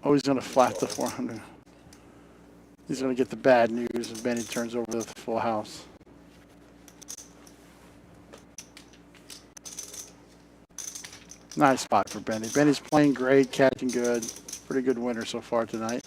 Oh, he's going to flat the 400. He's going to get the bad news, and Benny turns over the full house. Nice spot for Benny. Benny's playing great, catching good. Pretty good winner so far tonight.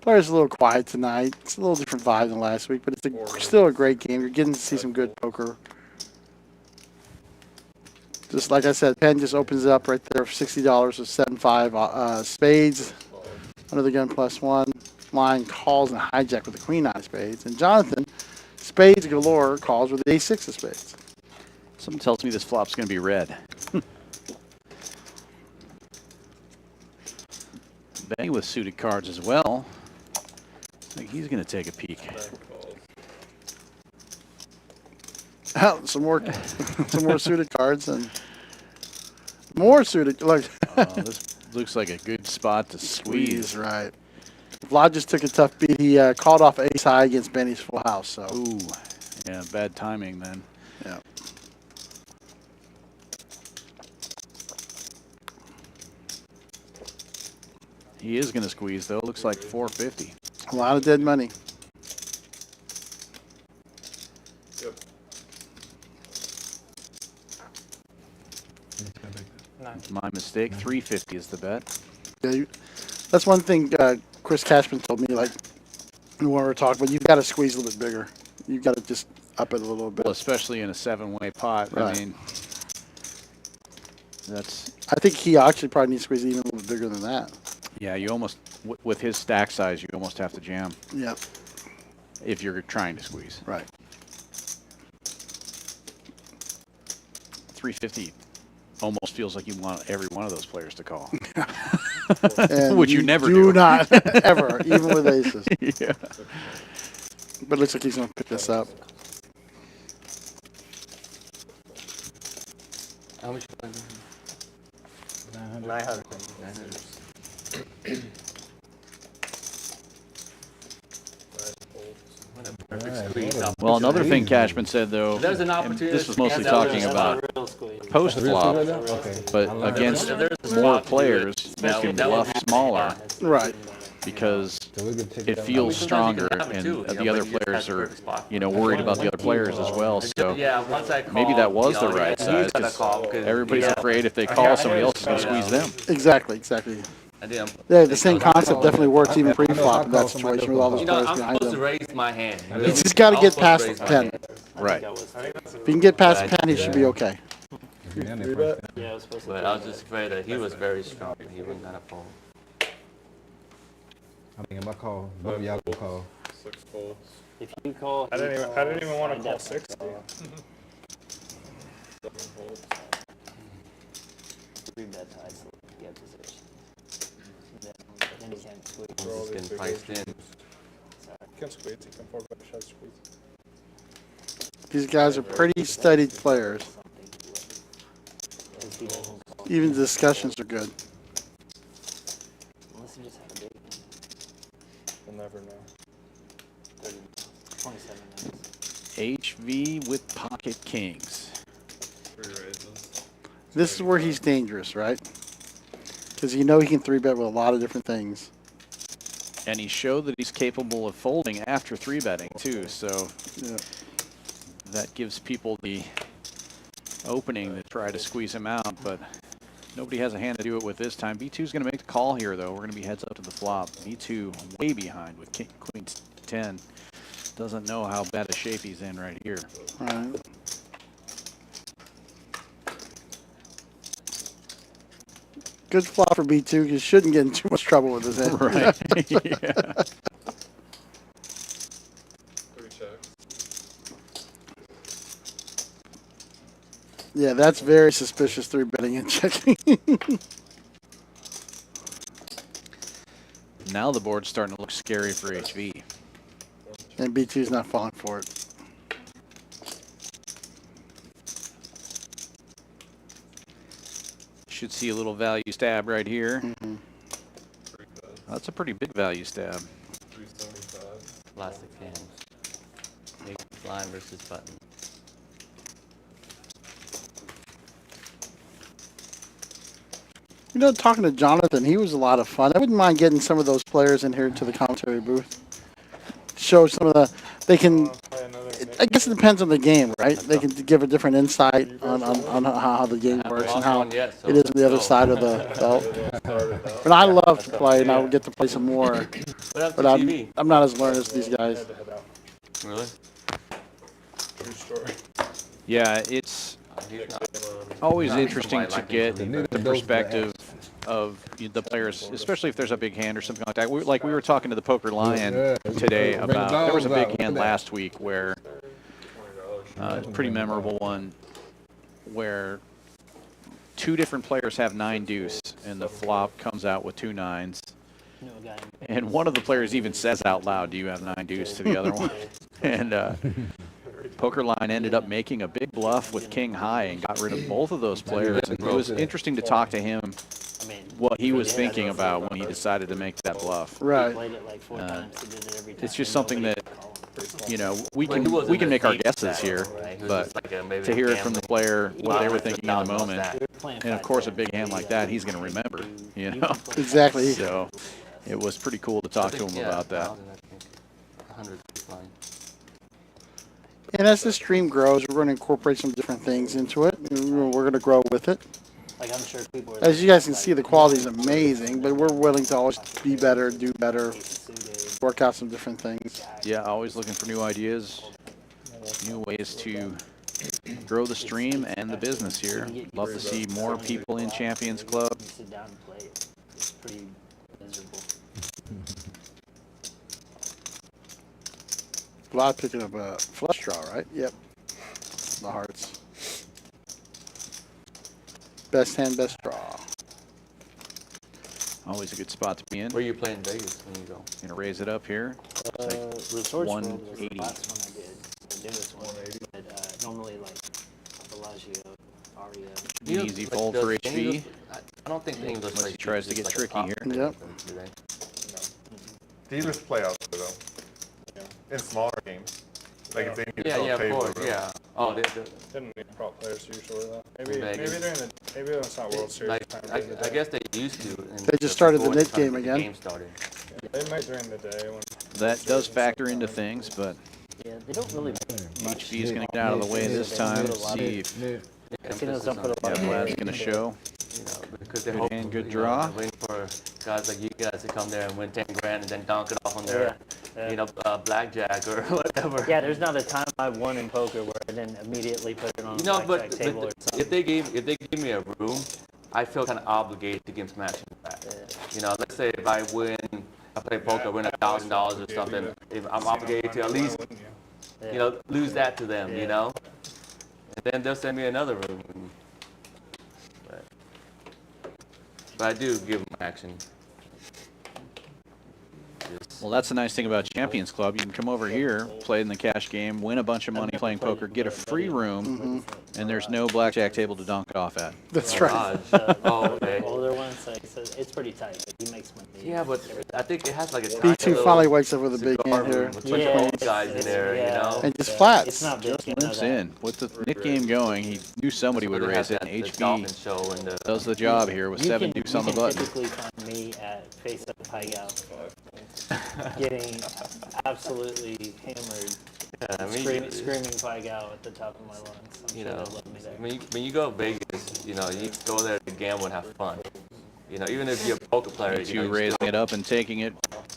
Player's a little quiet tonight. It's a little different vibe than last week, but it's still a great game. You're getting to see some good poker. Just like I said, Penn just opens up right there for $60 with 7-5 spades. Under the gun +1. Line calls and hijack with the queen eye spades. And Jonathan, spades galore, calls with the ace-6 of spades. Something tells me this flop's going to be red. Benny with suited cards as well. I think he's going to take a peek. Some more suited cards and more suited. Look, this looks like a good spot to squeeze. Right. Vlad just took a tough beat. He called off ace high against Benny's full house. So. Ooh, yeah, bad timing then. Yeah. He is going to squeeze though. Looks like 450. A lot of dead money. Yep. My mistake. 350 is the bet. Yeah, that's one thing Chris Cashman told me. Like when we were talking, but you've got to squeeze a little bit bigger. You've got to just up it a little bit. Well, especially in a 7-way pot. Right. I mean, that's. I think he actually probably needs to squeeze even a little bit bigger than that. Yeah, you almost, with his stack size, you almost have to jam. Yeah. If you're trying to squeeze. Right. 350 almost feels like you want every one of those players to call. And Which you never do not ever, even with aces. Yeah. But it looks like he's going to pick this up. How much? 900. Well, another thing Cashman said, though, There's an and opportunity. this was mostly That's talking a about Real squeeze. post-flop, Okay. but against more players, you can bluff smaller. Right. because So we can check it out. feels sometimes you stronger, can have it and too, you know, the other but you just players have the are, perfect spot. worried about the other players as well. So Yeah, once I called, maybe that was you the know, right he's size, gonna 'cause call because everybody's yeah. afraid if they call, somebody else is going to squeeze them. Exactly, exactly. I didn't Yeah, the think same I was- concept definitely works even I know if I pre-flop in that call somebody situation with all those You know, players I'm behind supposed to them. raise my hand. You just got to I was get supposed past to raise my 10. hand. Right. If you can get past 10, he should be okay. Man, that first time. Yeah, I was supposed to. But I was just afraid that he was very strong. He wasn't gonna fold. I mean, if I call, both of y'all go call. 6 folds. If you call, I he didn't even calls, want I to call definitely 60. call. 7 folds. 3-bet ties to get position. Then he can't squeeze. For all Just these getting big priced in. You can squeeze, you can 4-bet shove squeeze. These guys are pretty studied players. Because he doesn't call. Even the discussions are good. Unless he just had a big one. You'll never know. 30 minutes. 27 minutes. HV with pocket kings. 3 raises. This is where he's dangerous, right? Because you know he can 3-bet with a lot of different things. And he showed that he's capable of folding after 3-betting too, so Yeah. that gives people the opening to try to squeeze him out, but nobody has a hand to do it with this time. B2 is going to make the call here, though. We're going to be heads up to the flop. B2 way behind with Queen 10. Doesn't know how bad a shape he's in right here. All right. Good flop for B2. You shouldn't get in too much trouble with his hand. Right. Yeah. 3 checks. Yeah, that's very suspicious 3-betting and checking. Now the board's starting to look scary for HV. And B2's not falling for it. Should see a little value stab right here. 3 bets. That's a pretty big value stab. 375. Plastic hands. Big blind versus button. You know, talking to Jonathan, he was a lot of fun. I wouldn't mind getting some of those players in here to the commentary booth. Show some of the, they can, I guess it depends on the game, right? They can give a different insight on how the game I haven't works and lost how one yet, so it is on the other let's go. side of the belt. But I love to play, and I would get to play some more. What up to But TV? I'm not as learned as these guys. Really? True story. Yeah, it's He's not. always Not interesting somebody to like get him. the perspective of the players, especially if there's a big hand or something like that. Like we were talking to the Poker Lion today about, there was a big hand last week where, pretty memorable one, where 2 different players have 9 deuce, and the flop comes out with 2 9s. No guy. And one of the players even says out loud, "Do you have 9 deuce?" to the other one. And Poker Line ended up making a big bluff with king high and got rid of both of those players. And it was interesting to talk to him I mean, what he was thinking about when he decided to make that bluff. he Right. played it like 4 times. He did it every time. It's just and something nobody that, could call him. you know, Well, he wasn't we can a make our deep guesses style, here, right? He was but just like a, maybe to a hear it from the gambling. player, what they were thinking in the Knows moment, that. Playing and of course a 5-10, big hand like that, he's going to remember, you know. Exactly. So it was pretty cool to talk to him about that. 100 fine. And as this stream grows, we're going to incorporate some different things into it. We're going to grow with it. Like I'm sure people are As you guys can see, the quality is amazing, but we're willing to always be better, do better, work out some different things. Yeah, always looking for new ideas, new ways to grow the stream and the business here. Love to see more people in Champions Club. You sit down and play it. It's pretty miserable. Vlad picking up a flush draw, right? Yep. The hearts. Best hand, best draw. Always a good spot to be in. Where you play in Vegas when you go? Gonna raise it up here. Resorts World was 180. the last one I did. The newest one. But normally like Bellagio, Aria. An easy fold for HV. I don't think the English Unless play he tries to just get like a tricky pop here. play, Yep. do they? Dealers play out there, though. In smaller games. Like if they need to Yeah, sell yeah, of table, course, bro. yeah. Oh, Didn't need prop players usually though. Maybe Vegas. maybe during the maybe it's not World Series like, time. I guess they used to. and They just started the before knit started game to get again. Game started. They might during the day when. That does factor into things, but Yeah, they don't really. HV is going to get out of the way this time. See if Casinos don't put a lot of Vlad's going to show. You know, because they're Good hoping, hand, good you draw. know, they're waiting for guys like you guys to come there and win 10 grand and then dunk it off on their, you know, blackjack or whatever. Yeah, there's not a time I've won in poker where I didn't immediately put it on You know, a but blackjack table or something. if they give me a room, I feel kind of obligated to give them some action back. You know, let's say if I play poker, win $1,000 or something, if I'm obligated to at least, you know, lose that to them. You know, and then they'll send me another room. But I do give them action. Well, that's the nice thing about Champions Club. You can come over here, play in the cash game, win a bunch of money playing poker, get a free room, and there's no blackjack table to dunk it off at. That's right. Oh, okay. Older ones, like, so it's pretty tight, but he makes money. Yeah, but I think it has like a B2 finally wakes up with a big cigar hand here. room with a bunch of old guys in there, you know. And just flats. It's not big. Just limps in. With the Nick game going, he knew somebody would raise it, and HB does the job here with 7 deuce on the button. You can typically find me at face-up Pkwy getting absolutely hammered, screaming Pkwy at the top of my lungs. I'm You sure know, they'll love me there. when you go to Vegas, you know, you go there to gamble and have fun. You know, even if you're a poker player, you know, raising it up and taking it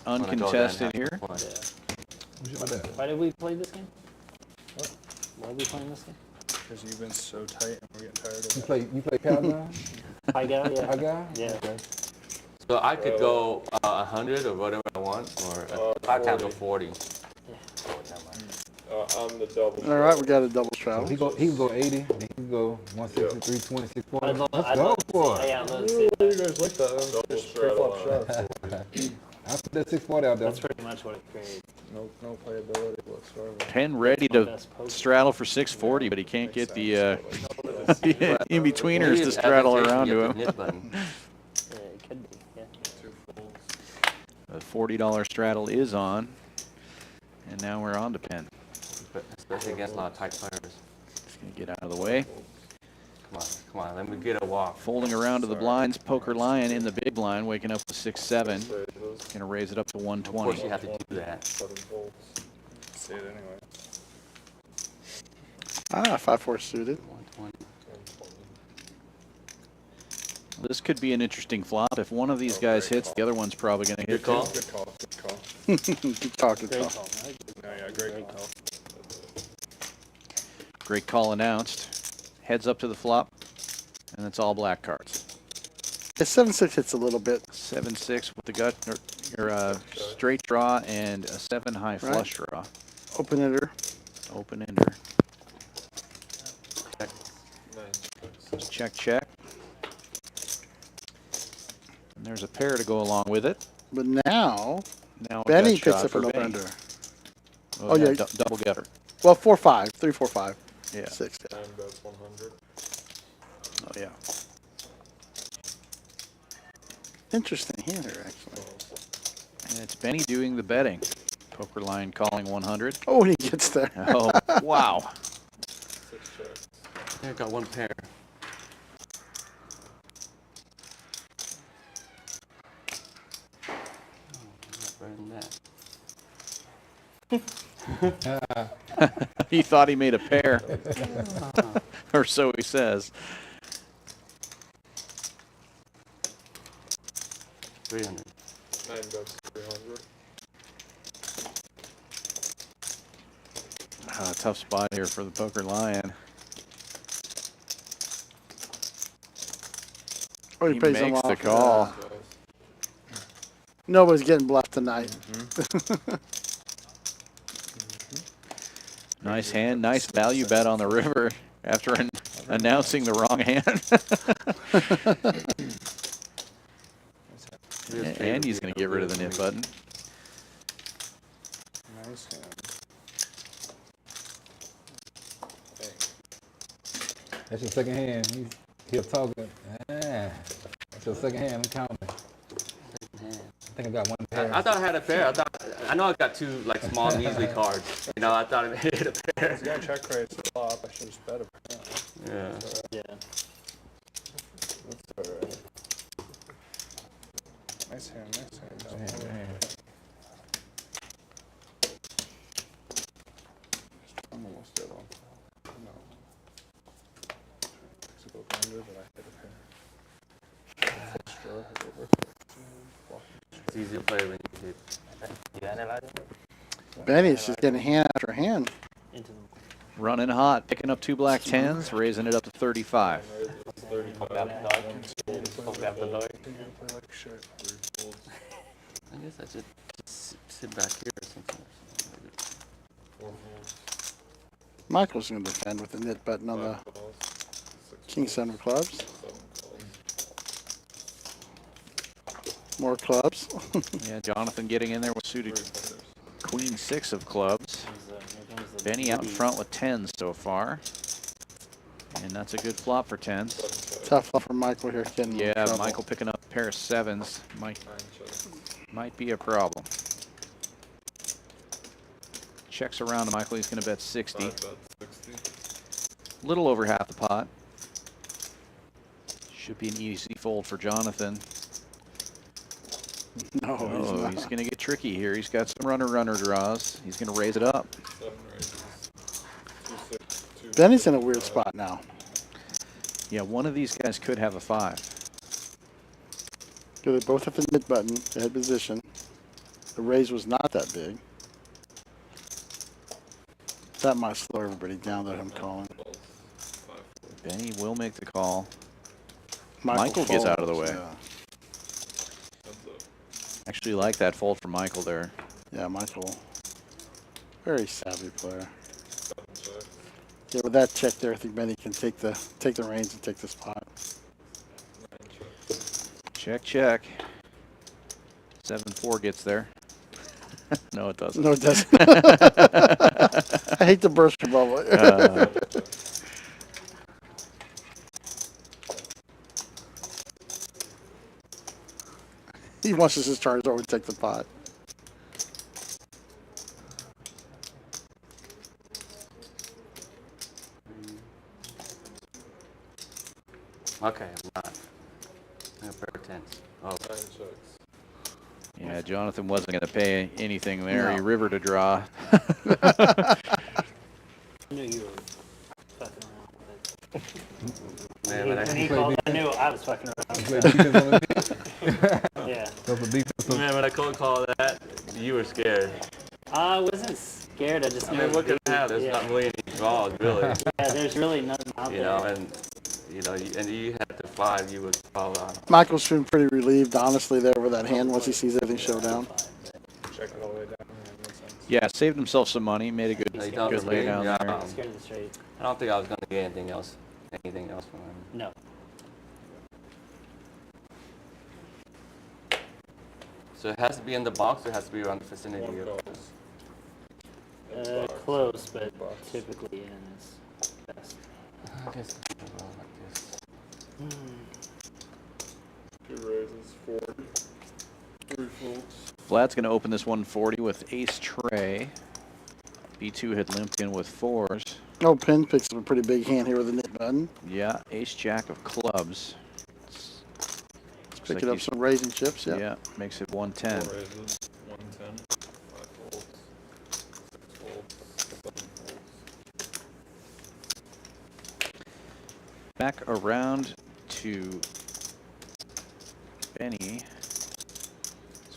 uncontested here. Why did we play this game? Why are we playing this game? Because you've been so tight and we're getting tired of You it. play Pkwy? Pkwy, yeah. Pkwy? Yeah. Okay. So I could go 100 or whatever I want, or I can go 40. I'm the double. All right, we got a double straddle. He can go 80, then he can go 163, 20, 640. I'd love Let's go for it. Yeah, let's see You guys like that? Double Just pre-flop straddle. shots. I put that 640 out there. That's pretty much what it creates. No playability whatsoever. Penn ready to straddle for 640, but he can't get the in-betweeners to straddle around to him. Yeah, it could be, yeah. The $40 straddle is on, and now we're on to Penn. Especially against a lot of tight players. Just going to get out of the way. Come on, let me get a walk. Folding around to the blinds, Poker Lion in the big blind, waking up with 6-7. Going to raise it up to Of 120. course, you have to do that. See it anyway. 5-4 suited. 120. This could be an interesting flop. If one of these guys hits, the other one's probably going to hit Good call. too. Good call. Good call. Good call, good Great call. call. No, yeah, great call. Great call announced. Heads up to the flop, and it's all black cards. The 7-6 hits a little bit. 7-6 with the gut, or straight draw, and a 7 high flush draw. Open ender. Open ender. Check, check. And there's a pair to go along with it. But now, Now Benny gut picks shot up for an open Benny. ender. Oh, yeah. Double gutter. Well, 4-5. 3-4-5. Yeah. 6. Yeah. 100. Oh, yeah. Interesting hand here, actually. And it's Benny doing the betting. Poker Line calling 100. Oh, and he gets there. Oh, wow. 6 checks. I got one pair. Better than that. He thought he made a pair. Or so he says. 300. 9 bets, 300. Tough spot here for the Poker Lion. Oh, He he pays them makes the off. call. Nobody's getting bluffed tonight. Nice hand, nice value bet on the river after announcing the wrong hand. And he's going to get rid of the nip button. Nice hand. That's your second hand. He'll talk. That's your second hand. I'm counting. I think I got one pair. I thought I had a pair. I know I got 2 like small measly cards. You know, I thought I hit a pair. He's got check raise the flop. I should have bet a pair. Yeah. Yeah. That's all right. Nice hand, nice hand. Yeah. It's easy to play when you hit. You analyze it? Benny's just getting hand after hand. Into the Running hot, picking up 2 black 10s, raising it up to 35. Poke out the dog. Poke out the dog. I guess I should just sit back here or something. Michael's going to defend with the knit button on the King 7 of clubs. More clubs. Yeah, Jonathan getting in there with suited Queen 6 of clubs. Benny out in front with 10s so far. And that's a good flop for 10s. Tough flop for Michael here. Getting in Yeah, trouble. Michael picking up a pair of 7s might be a problem. Checks around to Michael. He's going to bet 60. A little over half the pot. Should be an easy fold for Jonathan. No, Oh, he's going to get tricky here. He's got some runner draws. He's going to raise it up. Benny's in a weird spot now. Yeah, one of these guys could have a 5. So they both have the knit button, the head position. The raise was not that big. That might slow everybody down that I'm calling. Benny will make the call. Michael Gets out of the folds, way. Yeah. Actually like that fold from Michael there. Yeah, Michael, very savvy player. Yeah, with that check there, I think Benny can take the reins and take the spot. Check, check. 7-4 gets there. No, it doesn't. No, it doesn't. I hate to burst your bubble. He wants us to start over and take the pot. Okay, I'm not. I have pair of 10s. Oh. Yeah, Jonathan wasn't going to pay anything there. No. He rivered a draw. I knew you were fucking around with it. Man, When he called, I knew I was fucking around with it. Yeah. Man, when I cold call that, you were scared. I wasn't scared. I just I knew. mean, what can I have? There's yeah. not really any draws, really. Yeah, there's really nothing out You there. know, and you had the 5, you would call on. Michael's feeling pretty relieved, honestly, there with that hand once he sees everything show down. Check it all the way down. Yeah, saved himself some money. Made a good, He told good me, lay down yeah. there. Scared of the straight. I don't think I was going to get anything else from him. No. So it has to be in the box or it has to be around the vicinity of Close, but typically in is best. I guess I'll go like this. 2 raises, 40. 3 folds. Vlad's going to open this 140 with ace tray. B2 had limped in with 4s. Oh, Penn picks up a pretty big hand here with the knit button. Yeah, ace jack of clubs. Picking up some raising chips, yeah. Yeah, makes it 110. 4 raises, 110. 5 folds. 6 folds. 7 folds. Back around to Benny. He's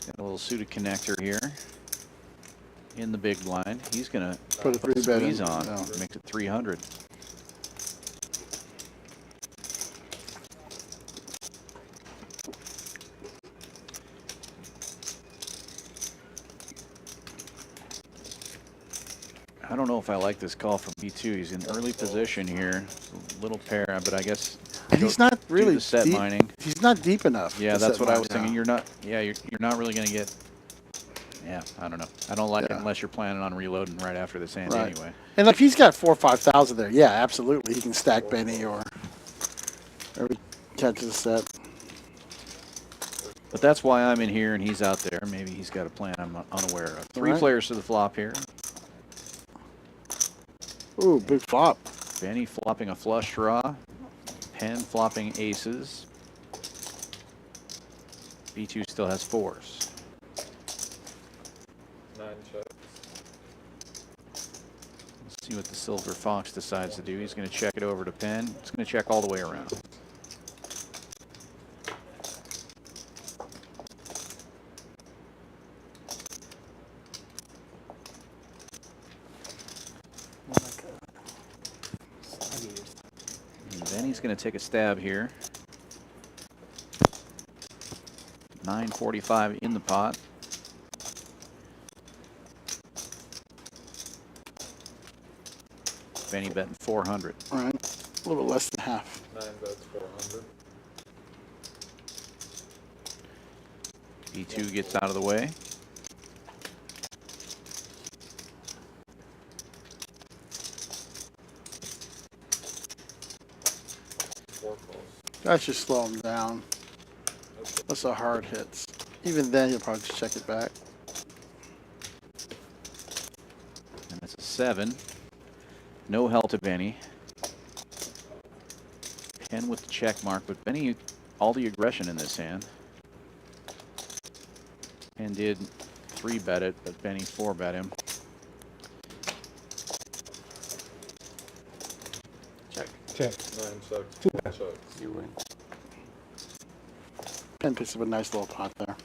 got a little suited connector here in the big blind. He's going to Put a 3-bet in. squeeze on. No. Makes it 300. I don't know if I like this call from B2. He's in early position here. It's a little pair, but I guess He's not really the set deep. mining. He's not deep enough. Yeah, to that's set what I mine was thinking. down. You're not. Yeah, you're not really going to get. Yeah, I don't know. I don't like it Yeah. unless you're planning on reloading right after this hand Right. anyway. And if he's got 4,000 or 5,000 there, yeah, absolutely, he can stack Benny or he catches a set. But that's why I'm in here and he's out there. Maybe he's got a plan I'm unaware of. 3 Right. players to the flop here. Ooh, big flop. Benny flopping a flush draw. Penn flopping aces. B2 still has 4s. 9 checks. Let's see what the Silver Fox decides to do. He's going to check it over to Penn. It's going to check all the way around. Benny's going to take a stab here. 945 in the pot. Benny betting 400. All right, a little bit less than half. 9 bets, 400. B2 gets out of the way. That should slow him down. That's a hard hits. Even then, he'll probably just check it back. And that's a 7. No help to Benny. 10 with the check mark, but Benny, all the aggression in this hand. And did 3-bet it, but Benny 4-bet him. Check. Check. 9 checks, 2 checks. You win. And picks up a nice little pot there.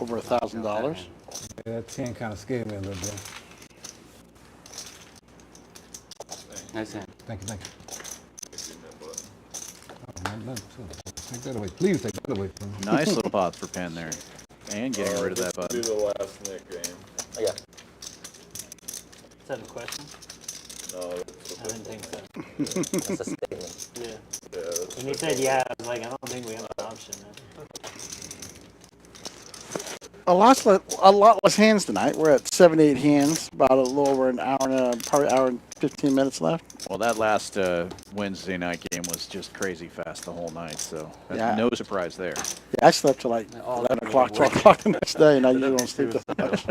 Over $1,000. Yeah, that 10 kind of scared me a little bit. Nice hand. Thank you, thank you. Oh, take that away. Please take that away from me. Nice little pot for Penn there. And getting rid of that This will be button. the last Nick game. Yeah. Is that a question? No, that's I didn't think so. That's a statement. Yeah. yeah, that's When you said yeah, I was like, I don't think we have an option. Man. A lot less hands tonight. We're at 78 hands. About a little over an hour and probably hour and 15 minutes left. Well, that last Wednesday night game was just crazy fast the whole night, so that's Yeah. no surprise there. Yeah, I slept till like 11 o'clock, 12 o'clock the next day, and I usually don't sleep that much.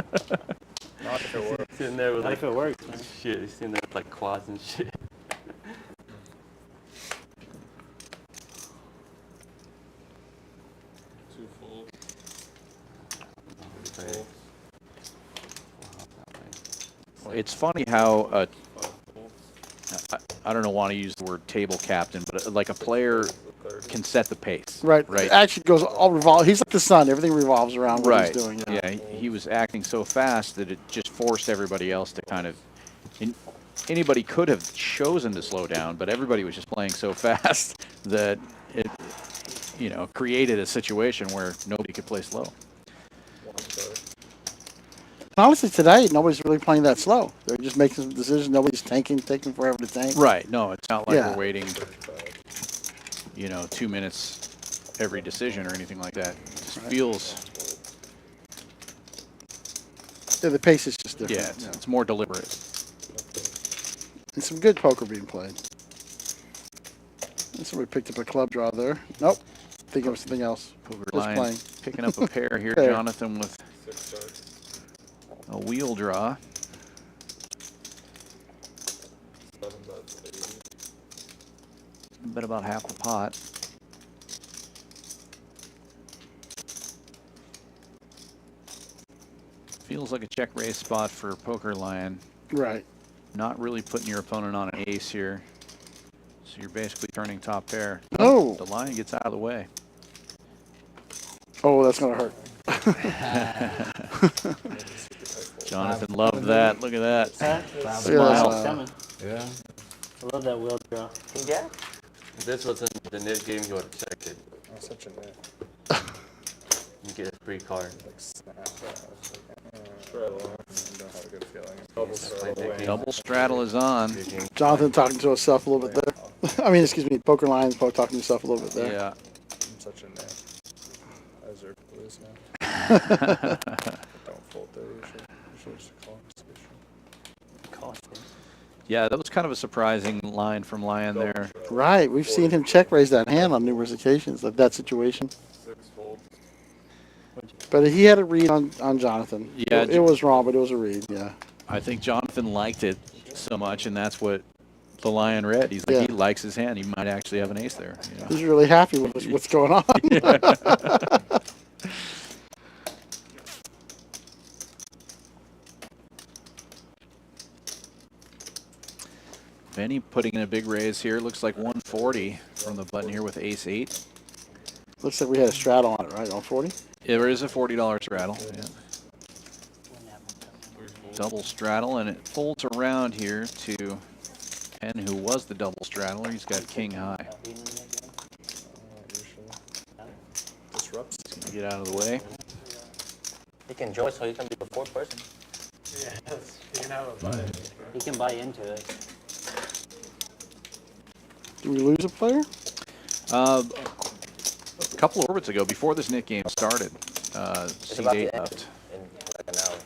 Not if it works. Sitting there with Not like if it works, man. shit. He's sitting there with like quads and shit. 2 full. Right. Well, it's funny how 5 full. I don't know, want to use the word table captain, but like a player can set the pace. Right. Right. It actually goes all revolve. He's like the sun. Everything revolves around what Right. he's doing. Yeah, he was acting so fast that it just forced everybody else to kind of. Anybody could have chosen to slow down, but everybody was just playing so fast that it, you know, created a situation where nobody could play slow. 1 start. Honestly, today nobody's really playing that slow. They're just making some decisions. Nobody's taking forever to tank. Right. No, it's not like Yeah. we're waiting, you know, 2 minutes every decision or anything like that. It just feels, Yeah, the pace is just different. yeah, it's more deliberate. And some good poker being played. And somebody picked up a club draw there. Nope. Thinking of something else. Poker Just line playing. picking up a pair here. Pair. Jonathan with 6 starts. a wheel draw. 7 bets, 80. Bet about half the pot. Feels like a check raise spot for Poker Lion. Right. Not really putting your opponent on an ace here. So you're basically turning top pair. Oh. The lion gets out of the way. Oh, that's going to hurt. Jonathan loved that. Look at that. Huh? Smile. Coming. Yeah. I love that wheel draw. King Jack? If this wasn't the net game, he would have checked it. Oh, such a net. You get a free card. Like snap that. I was like, Straddle. I don't have a good feeling. Double straddle. Like, Double straddle is on. Big game. Jonathan talking to himself a little bit there. I mean, excuse me, Poker Lions talking to himself a little bit there. Yeah. I'm such a net. I deserve to lose now. Don't fold there. You should just call. Caution. Yeah, that was kind of a surprising line from Lion there. Right. We've seen him check raise that hand on numerous occasions, like that situation. 6 fold. But he had a read on Jonathan. Yeah, It was wrong, but it was a read, yeah. I think Jonathan liked it so much, and that's what the Lion read. He's like, Yeah. he likes his hand. He might actually have an ace there. You know? He's really happy with what's going on. Benny putting in a big raise here. Looks like 140 from the button here with ace 8. Looks like we had a straddle on it, right? On 40? There is a $40 straddle. Yeah. Double straddle, and it folds around here to Penn, who was the double straddler. He's got king high. Beating the get out of the way. He can join, so he can be the fourth person. Yes, you can have a buy. He can buy into it. Do we lose a player? A couple of orbits ago, before this Nick game started, It's about Seed 8 to end left. in like an hour.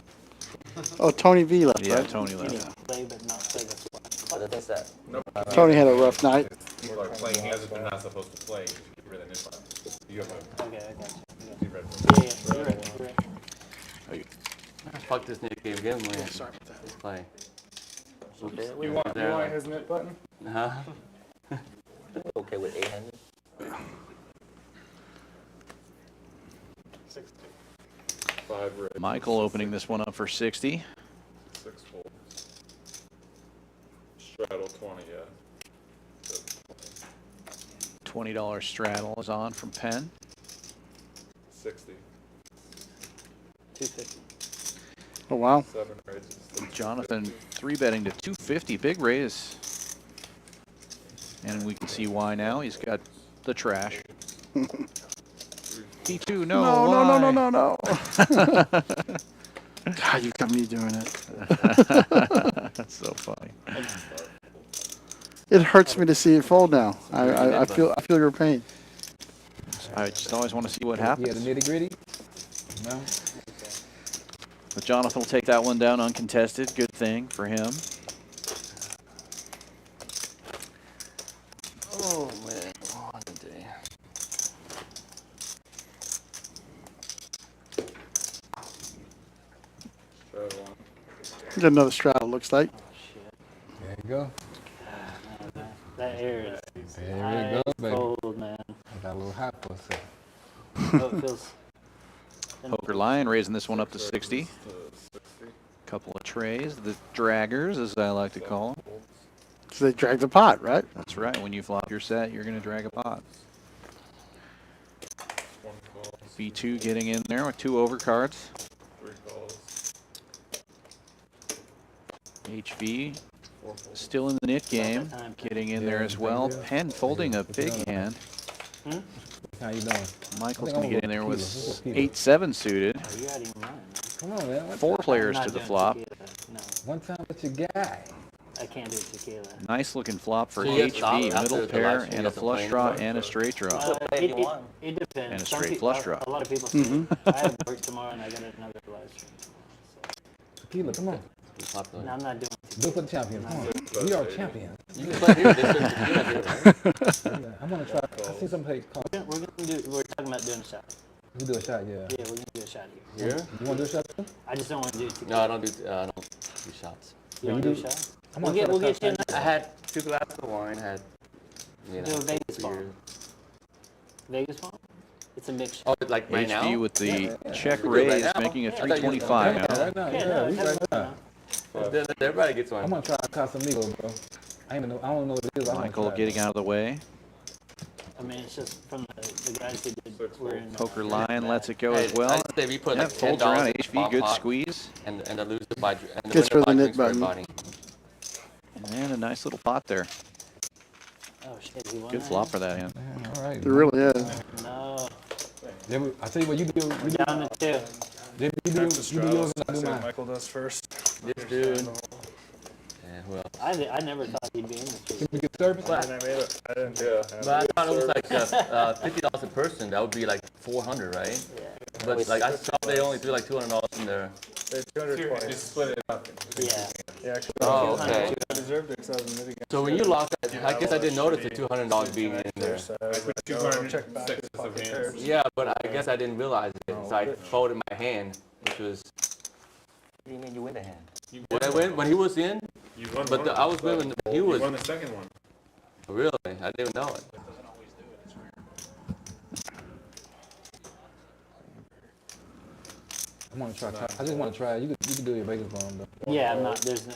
Oh, Tony V left, Yeah, right? Tony He left. can play but not play the spot. But the thing's that Tony had a rough night. People are playing hands that they're not supposed to play. Get rid of this one. You have a Okay, I got you. get rid of Yeah, you're right. You're right. Fuck this Nick game. Give him one. Sorry about that. Let's play. okay. You want his knit button? Huh? Okay with 800. 60. 5 red. Michael opening this one up for 60. 6 folds. Straddle 20, yeah. $20 straddle is on from Penn. 60. 250. Oh, wow. 7 raises. Jonathan 3-betting to 250. Big raise. And we can see why now. He's got the trash. P2, no, No. God, you got me doing it. That's so funny. It hurts me to see it fold now. I feel your pain. I just always want to see what Yeah, happens. the nitty gritty. No. But Jonathan will take that one down uncontested. Good thing for him. Oh man, what a day. Straddle 1. Got another straddle, looks like. There you go. That air is There you go, baby. cold, man. I got a little hot for a second. Oh, it feels. Poker Lion raising this one up to 60. To 60. Couple of trays. The draggers, as I like to call them. So they drag the pot, right? That's right. When you flop your set, you're going to drag a pot. 1 call. B2 getting in there with 2 overcards. 3 calls. HV 4 folds. still in the knit game. Getting in there as well. Penn folding a big hand. How you doing? Michael's I think going to I'm get in there over with tequila. 8-7 suited. Oh, you out of your mind, man. Come on, man. 4 players I'm to not the doing flop. tequila. No, One time with your guy. I can't do tequila. Nice looking flop for So you guys HV. stop after Middle the pair live stream, and you a guys don't flush play draw anymore? and a straight draw. play if you want. It depends. And a Some straight peop- flush draw. A lot of people say I have work tomorrow and I got another live stream tomorrow. Tequila, come on. So. No, I'm not doing Do it for the champions. Come on. We are champions. You can play here. This is here, right? I'm gonna try. I see some play. We're talking about doing a shot. We do a shot, yeah. Yeah, we're gonna do a shot here. Here? You want to do a shot too? I just don't want to do tequila. No, I don't do shots. You don't do a shot? I'm We'll gonna get try you to another. I had 2 glasses of wine. Had Do a Vegas bomb. beer. Vegas bomb? It's a mixture. Oh, like right HV now? with the check We do it right raise, now? making it Yeah, I thought you were 325 Yeah, now. right now. Yeah, Yeah, no, we it's right now. Then everybody gets I'm one. gonna try Casamigo, bro. I don't know what it is. Michael getting out of the way. I mean, it's just from the guys who did. We're in Poker Lion lets it go Hey, as well. I'd say we put Yeah, like folds $10 around in the HV, bottom good pot, squeeze. and the loser by and the Gets winner for the by knit drinks for button. everybody. And a nice little pot there. Oh shit, he won Good that? flop for that hand. All right. It really is. No, I tell you what, you do. we're down to 2. You do yours and I do See what mine. Michael does first. This dude. And who else? I never thought he'd be in this Can week. we get service? And I made it. I didn't. Yeah. But I thought it was like $50 a person. That would be like $400, right? Yeah. But like I saw they only threw like $200 in there. They 220. Just split it up. Yeah. Yeah, actually. Oh, okay. I deserved it because I was in mid again. So when you lost that, I guess I didn't notice the $200 being in there. So I was like, oh, check back his pocket curves. Yeah, but I guess I didn't realize it. So I folded my hand, which was What do you mean you win the hand? when he was in. You won But one, I was winning. He was You won the second one. really. I didn't know it. I want to try. I just want to try. You can do your Vegas bomb though. Yeah, I'm not. There's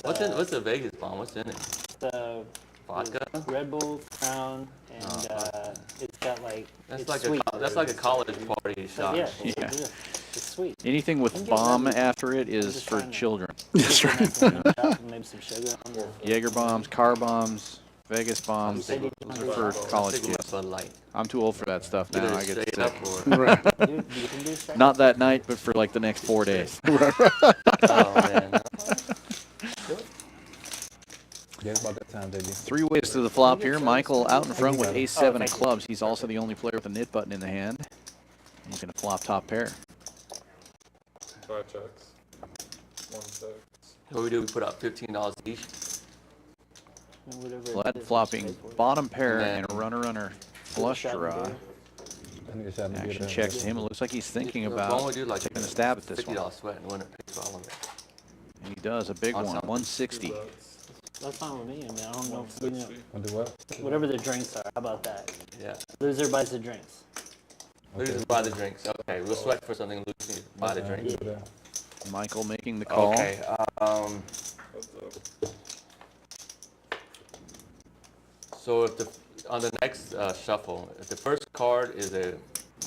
What's the Vegas bomb? What's in it? the Vodka? Red Bull, Crown, and it's got like That's it's like sweet. a college party shot. Yeah, Yeah. it's sweet. Anything with bomb after it is for children. That's right. Maybe some sugar on there. Jaeger bombs, car bombs, Vegas bombs sticking for college sticking with kids. Bud Light. I'm too old for that stuff now. Either I get straight sick. up or You can do straight Not that night, but for like the next 4 days. oh man. Yeah, it's about that time, baby. 3 ways to the flop here. Michael out in front with ace-7 of thank you. clubs. He's also the only player with a knit button in the hand. He's going to flop top pair. 5 checks. 1 6. What we do? We put up $15 each. Vlad flopping bottom pair and a runner flush draw. I need a shot to get Action it. checks to him. It looks like he's thinking Why don't about we do like taking a stab at this one. $50 sweat and winner pays for all of it. And he does, a big one, Awesome. 160. That's fine with me. I mean, I don't know. You know, Wanna do what? whatever the drinks are. How about that? Yeah. Loser buys the drinks. Losers buy the drinks. Okay, we'll sweat for something. Losers buy the drinks. Do that. Michael making the call. Okay. So if the on the next shuffle, if the first card is there's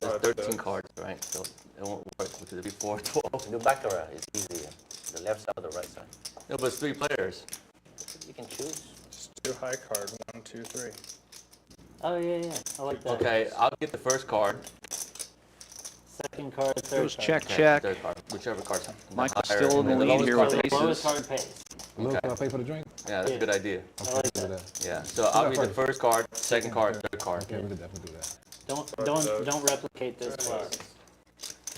13 cards, right? So it won't work because it'll be 4, 12. Do baccarat. It's easier. The left side or the right side. No, but it's 3 players. You can choose. Just do high card. 1, 2, 3. Oh yeah. I like that. Okay, I'll get the first card. Second card, third Goes card. check, Okay, check. Third card, whichever card. Michael's higher, still in the and then lead lowest here card with pays. The lowest aces. card pays. Look, Okay. can I pay for the drink? Yeah, that's a good idea. I like Do that. that. Yeah, so I'll get the first? first card, second card, third card. Okay, we could definitely do that. Don't replicate this club.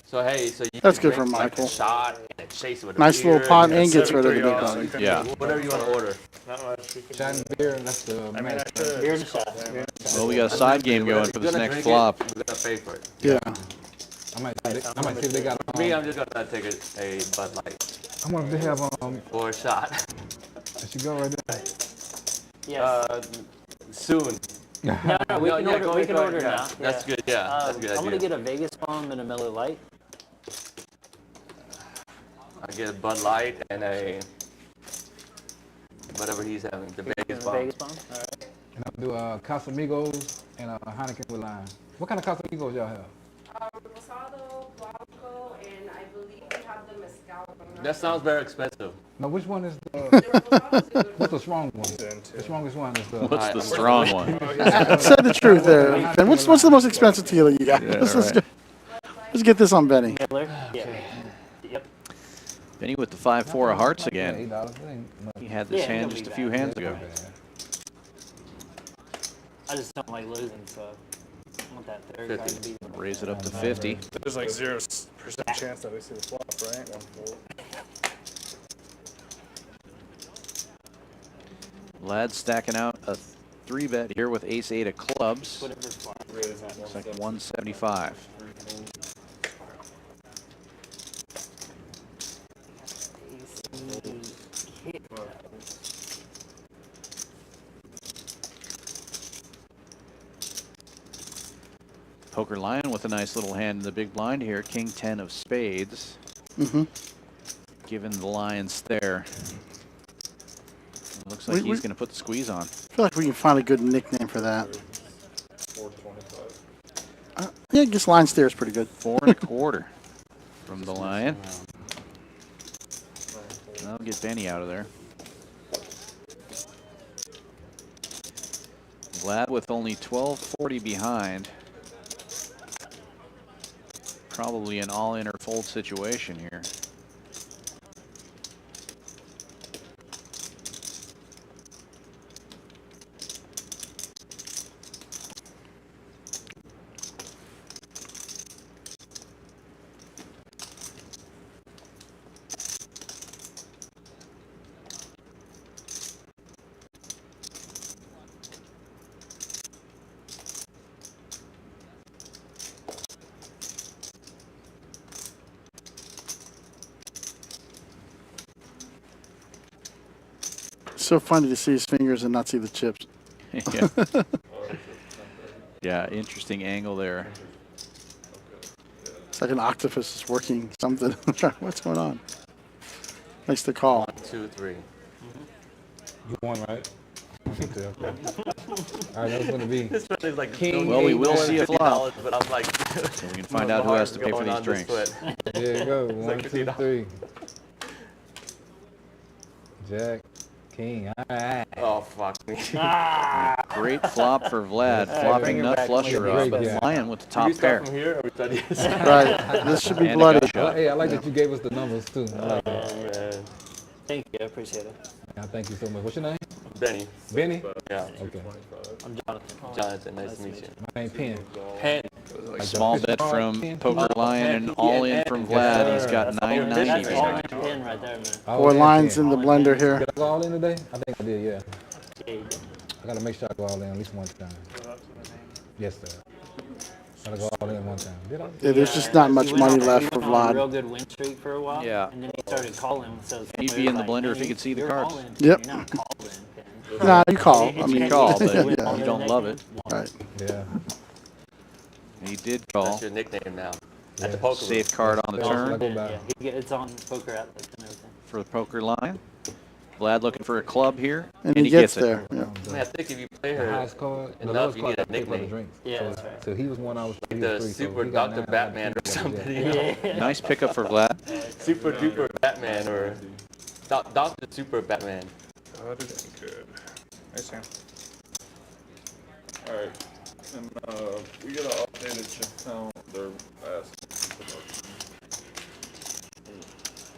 So hey, so you That's can good for drink, like, Michael. a shot and a chase with a Nice beer, little pot and and gets rid of the big $73, dog. so Yeah. whatever you want to order. Not much. You can Shot and beer, that's the I mean, I max. should. Beer and a shot. Beer and a shot. Well, we got a side game going for this next flop. We're gonna pay for it. Yeah. I might see if they got Me, I'm just gonna take a Bud Light I wonder if they have or a shot. there she go right there. Yes. Soon. No, we can order. We can order yeah. now. That's good. Yeah, that's a good I'm gonna idea. get a Vegas bomb and a Miller Lite. I get a Bud Light and a whatever he's having, the Vegas bomb. Vegas bomb. All right. And I'll do Casamigos and a Heineken with lime. What kind of Casamigos y'all have? Rosado, Blanco, and I believe we have the Mezcal. That sounds very expensive. No, which one is the, Rosado's a good what's the strong one? Into. The strongest one is the. What's the strong one? Said the truth there. And what's the most expensive tequila you got? Yeah, Let's get this on Benny. Miller. Yeah. Yep. Benny with the 5-4 of hearts again. $8. It ain't much. He had this Yeah, hand he'll just be a few back. hands ago. I just don't like losing, so I want that third card to be. Raise it up to 50. There's like 0% chance that we see the flop, right? 1 4. Lad stacking out a 3-bet here with ace-8 of clubs. Whatever flop. Looks like 175. Poker Lion with a nice little hand in the big blind here. King 10 of spades. Mm-hmm. Given the Lions there. Looks like he's going to put the squeeze on. I feel like we can find a good nickname for that. 425. Yeah, I guess line stare is pretty good. 4 1/4 from the Lion. That'll get Benny out of there. Vlad with only 1240 behind. Probably an all-in or fold situation here. So funny to see his fingers and not see the chips. Yeah. Yeah, interesting angle there. It's like an octopus is working something. What's going on? Makes the call. 1, 2, 3. You won, right? Okay, okay. All right, that's going to be. This one is like King Well, we $8, will see a flop. $50, but I'm like, So we can find out who has to pay for these drinks. There you go. 1, like 2, $50. 3. Jack, King. All right. Oh, fuck me. Great flop for Vlad. Flopping nut flush draw, but Lion with the Did top you start pair. from here or we started Right. This should be And a bloody. gut shot. Hey, I like that you gave us the numbers too. I like that. man. Thank you, I appreciate it. Yeah, thank you so much. What's your name? Benny. Benny? Yeah. Okay. I'm Jonathan. Jonathan, nice to meet you. My name Penn. Penn. Small bet from Poker Lion and all in from Vlad. He's got That's 990 all behind. in right there, man. Four lines in the blender here. Did I go all in today? I think I did, yeah. Yeah, you did. I gotta make sure I go all in at least one time. Yes, sir. Gotta go all in one time. Did I? Yeah, there's just not much He went money on- left he for went on a real Vlad. good win streak for a while. Yeah. And then he started calling. So He'd be in the blender if he could see the cards. Yep. You're not calling. Nah, you call. I mean, You call, but yeah. you don't love it. Right. Yeah. He did call. That's your nickname now. At the poker Safe card on the turn Yeah, it's on Poker Atlas and everything. for the Poker Lion. Vlad looking for a club here, And he gets there. Yeah. I mean, I think if you play The her highest card, the enough, lowest you card need a I paid for the nickname. drinks. Yeah, So, that's right. so he was one I was Like he was the three, so Super he got Dr. 900 Batman or the other something. day. You know? Nice pickup for Vlad. Super duper Batman or Dr. Super Batman. Good. Nice hand. Alright. And we get an updated chip count. They're asking.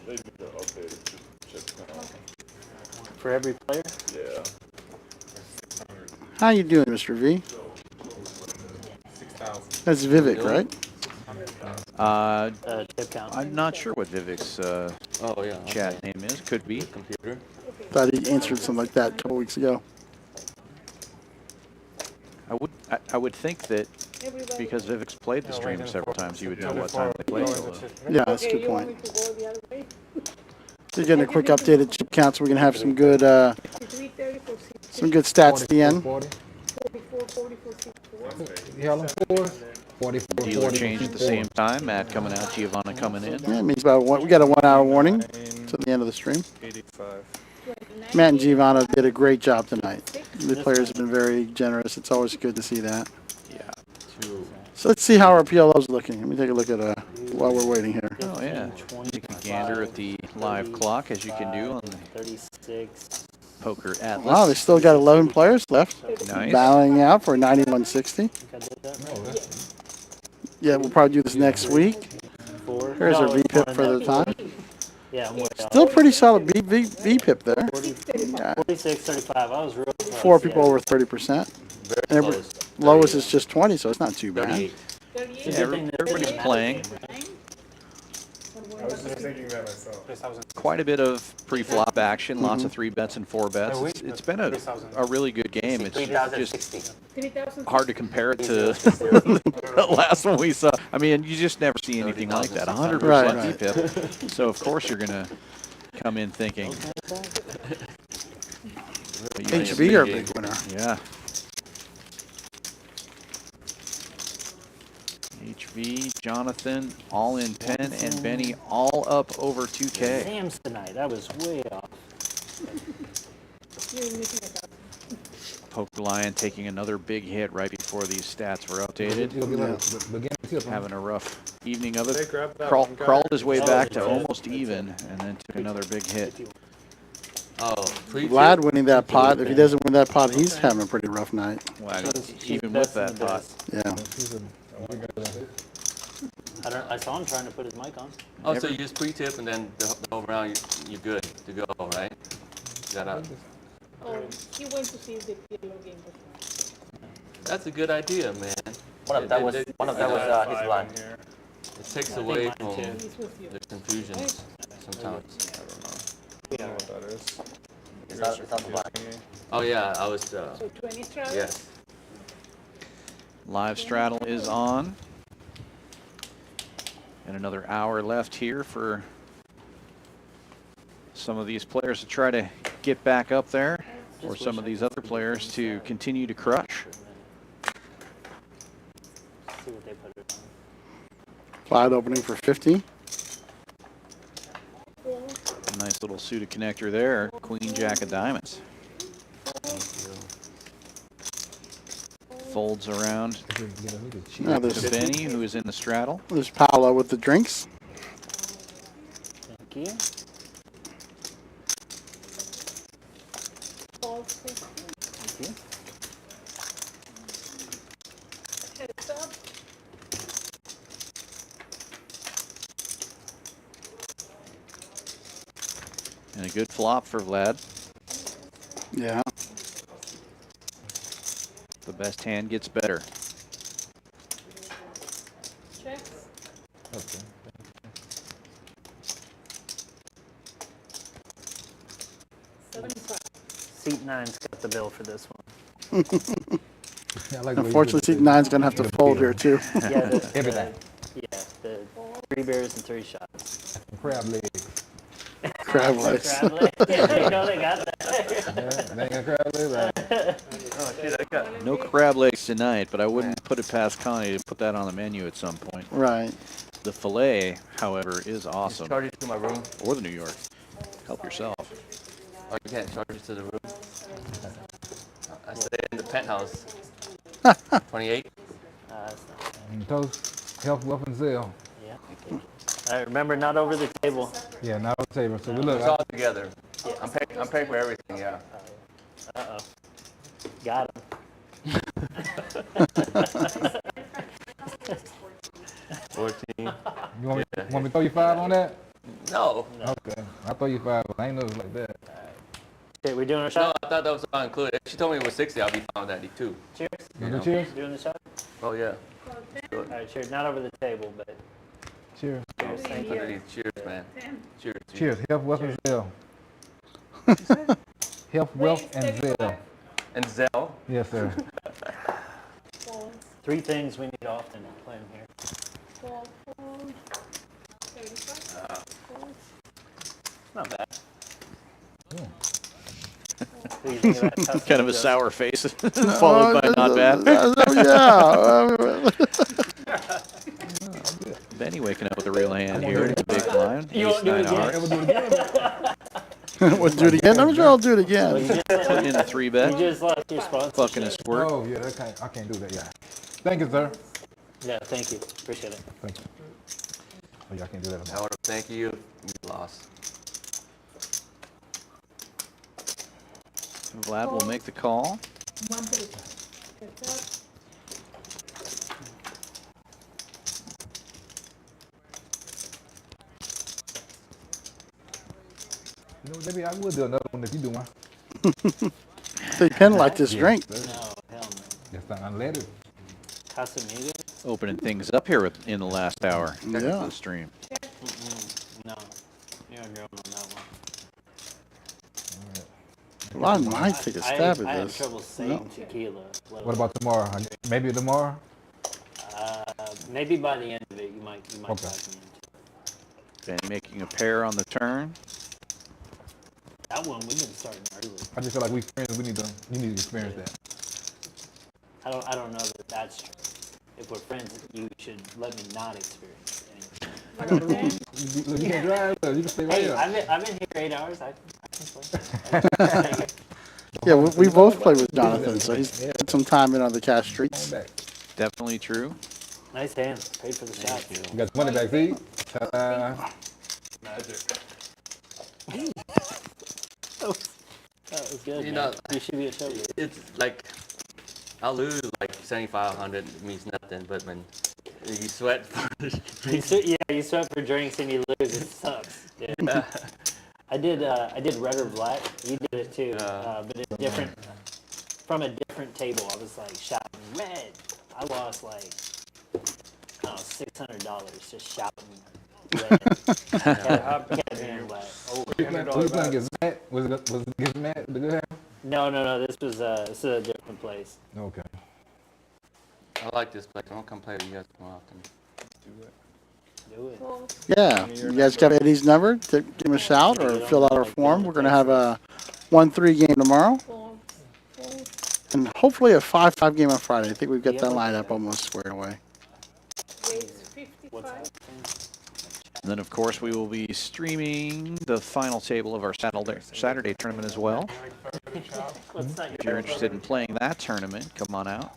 They need an updated chip count. For every player? Yeah. How you doing, Mr. V? 6,000. That's Vivek, right? Tip count. I'm not sure what Vivek's Oh, yeah. chat name is. Could be. Computer. Thought he answered something like that a couple weeks ago. I would think that because Vivek's played the stream several times, you would know what time they played. Yeah, that's a Okay, good you want point. me to go the other way? So getting a quick updated chip count, so we can have some good 330 for 60, some good stats at the end. 40. 44, 40 for 64. You held them 4? 44, Dealer 40, change at the 54. same time. Matt coming out, Giovanna coming in. Yeah, it means about we got a 1 hour warning to the end of the stream. 85. Matt and Giovanna did a great job tonight. The players have been very generous. It's always good to see that. Yeah. So let's see how our PLO's looking. Let me take a look at while we're waiting here. Oh yeah. Take a gander at the live clock as you can do on the 36. Poker Atlas. Wow, they still got 11 players left. Nice. Bowing out for 9160. I did that. Yeah, we'll probably do this next week. 4. Here's our No, it's VPIP more for than the that. time. Yeah, I'm way off. Still pretty solid VPIP there. Yeah. 46, 35. I was real close. 4 people yeah. over 30%. Very And close. lowest is just 20, so it's not too bad. 38. Thirty-eight. Yeah, everybody's playing. I was just thinking that myself. Quite a bit of pre-flop action, lots of 3 bets and 4 bets. It's been a really good game. It's just 3,060. 3,000. hard to compare it to the last one we saw. I mean, you just never see anything like that. 100% Right, right. VPIP. So of course you're gonna come in thinking. HV are a big winner. Yeah. HV, Jonathan, all in Penn, and Benny all up over 2K. Sam's tonight. I was way off. You're missing a thousand. Poker Lion taking another big hit right before these stats were updated. You'll get a beginning tip, huh? Having a rough evening of Hey, it. grab that Crawl, one, guy. crawled his way Oh, back to that's it. almost even, and then took another big hit. Oh, Vlad winning that pot. If he doesn't win that pot, he's having a pretty rough night. Wow, even with that pot. Yeah. He's a I saw him trying to put his mic on. Oh, so you just pre-tip and then the whole round you're good to go, right? You gotta, Oh, he went to see the PLO game. that's a good idea, man. One of that was his line. Here. It takes away mine from too. He's with you. the confusion sometimes. I don't know what that is. It's not the line. Oh yeah, I was. So 20 straddle? Yes. Live straddle is on. And another hour left here for some of these players to try to get back up there, or some of these other players to continue to crush. See what they put it on. Cloud opening for 50. Nice little suited connector there. Queen, Jack of diamonds. Folds around Now to there's, Benny, who is in the straddle. there's Paolo with the drinks. Thank you. Thank you. Heads up. And a good flop for Vlad. Yeah. The best hand gets better. Checks. Okay. Seat 9's got the bill for this one. I like the way you Unfortunately, do it. seat 9's going to have to fold here, too. Yeah, Everything. Yeah, the 3 beers and 3 shots. Crab legs. Crab legs. Crab leg. Yeah, you know they got that. Yeah, they ain't got crab legs. Right. Oh, shit, I got No crab legs tonight, but I wouldn't put it past Connie to put that on the menu at some point. Right. The filet, however, is awesome. charge it to my room. Or the New York. Help yourself. Oh, you can't charge it to the room. I stay in the penthouse. 28. That's not And toast, health, wealth, and zeal. Yeah. All right, remember, not over the table. Yeah, not on the table. So we look. It's all together. I'm paying for everything, yeah. Uh-oh. Got him. 14. You want me to throw you 5 on that? No. Okay. I'll throw you 5, but I ain't know it was like that. Okay, we doing a No, shot? I thought that was all included. If she told me it was 60, I'll be fine with that too. Cheers. You do cheers? Doing the shot? Oh, yeah. All right, cheers. Not over the table, but Cheers. cheers. Thank you. Underneath. Cheers, man. Cheers. Cheers. Health, wealth, and zeal. Health, wealth, and zeal. And Zell. Yes, sir. 3 things we need often playing here. Fold. 35. Fold. Not bad. Yeah. What do you think of that custom Kind of a adjust? sour face, followed by not bad. Yeah. Benny waking up with a real hand here. It's a big blind. You won't do it again? Ever do it again? We'll do it again. I'm sure I'll do it Well, again. you just, Putting in a 3-bet. you just lost your sponsorship. Fucking a squirt. Oh, yeah, I can't do that, yeah. Thank you, sir. Yeah, thank you. Appreciate it. Thank you. Oh, yeah, I can't do that. I would have thank you. You lost. Vlad will make the call. 130. Heads You know, maybe I would do another one if you do one. They pen like this drink. No, hell no. That's not unleaded. Casamigos? Opening things up here in the last hour of Yeah. the stream. No. You're going on that one. Well, I might take a stab I at have this. trouble saying tequila. What about tomorrow? Maybe tomorrow? Maybe by the end of it, you might Okay. talk me into Benny making a pair on the turn. that one. We've been starting early. I just feel like we friends. You need to experience that. I don't know that that's true. If we're friends, you should let me not experience anything. You can't drive. You can stay right Hey, here. I've been here 8 hours. I can play. Yeah, we both play with Jonathan, so he's had some time in on the cash streets. Back. Definitely true. Nice hand. Paid for the shot. You got the money back, see? That was good. You man. know, You should be a showman. It's like, I'll lose like 7,500. It means nothing. But when you sweat for You sweat for drinks and you lose. It sucks. Yeah. I did red or black. You did it too, but it's different. From a different table, I was like shouting red. I lost like I don't know, $600 just shouting red. Kept being black. Who you playing against Matt? Was it against Matt? The good hand? No. This is a different place. Okay. I like this place. I don't come play with you guys more often. Do it. Fold. Yeah, you guys got Eddie's number? Give him a shout or fill out our form. We're going to have a 1-3 game tomorrow Fold. Fold. and hopefully a 5-5 game on Friday. I think we've got that lineup almost squared away. Raise 55. And then, of course, we will be streaming the final table of our Saturday tournament as well. If you're interested in playing that tournament, come on out.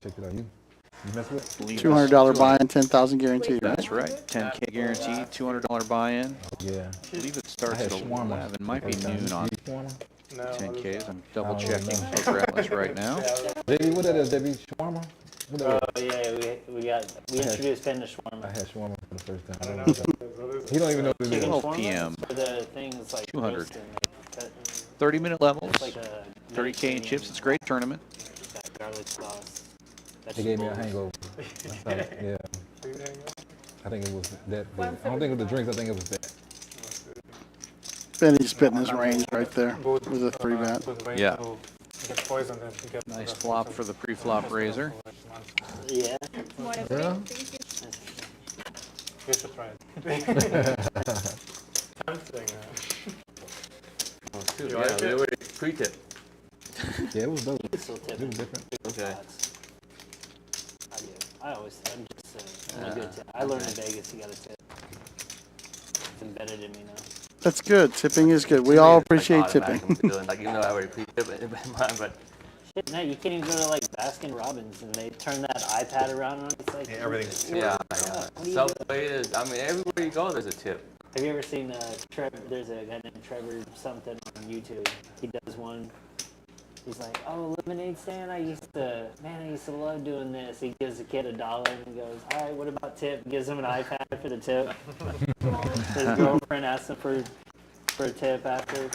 Check it out. You mess with it? $200 buy-in, 10,000 guaranteed, right? That's right. 10K guaranteed, $200 buy-in. Yeah. I believe it starts I had at shawarma. 11. Might be noon on. Shawarma? 10Ks. I'm double checking Poker Atlas right now. JB, what that is, JB? Shawarma? What that Oh yeah, we introduced Ben to shawarma. I had shawarma for the first time. I don't know. He don't even know what it is. 12 p.m. For the things like 200. roast and cut. 30-minute levels. It's like a 30K in chips. It's a great tournament. That garlic sauce. They gave me a hangover. Yeah. I think it was that. I don't think it was the drinks. I think it was that. Benny's spitting his range right there with a 3-bet. Yeah. Get poisoned and you get Nice flop for the pre-flop razor. Yeah. Yeah. You should try it. Something. Yeah, they were pre-tip. Yeah, it was dope. Still It tipping. was different. Okay. I'm just I'm a good tip. I learned in Vegas you gotta tip. It's embedded in me now. That's good. Tipping is good. We all appreciate tipping. Like, even though I already pre-tip it in mine, but Shit, no, you can't even go to like Baskin Robbins and they turn that iPad around on it. It's like everything's yeah. What do you Subway is, I mean, everywhere you go, there's a tip. Have you ever seen Trevor? There's a guy named Trevor something on YouTube. He does one. He's like, oh, lemonade stand. I used to love doing this. He gives the kid $1 and goes, all right, what about tip? Gives him an iPad for the tip. His girlfriend asks him for a tip after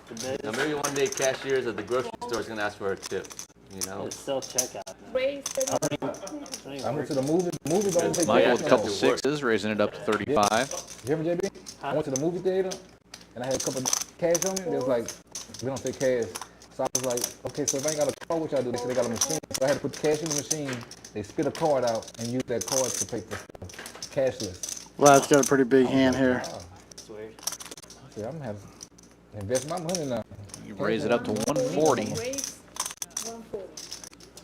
the business. Now maybe one day cashiers at the grocery store is gonna ask for a tip. You know. It's self-checkout. Raise the I went to the movie. The movie don't take Michael cash with a couple no more. sixes, raising it up to 35. You hear me, JB? I went to the movie theater and I had a couple cash on me. They was like, we don't take cash. So I was like, okay, so if I ain't got a card, what y'all do? They said they got a machine. So I had to put the cash in the machine. They spit a card out and use that card to pay for stuff. Cashless. Vlad's got a pretty big hand here. Wow. That's weird. See, I'm having invest my money now. You raise it up to 140. raise 140.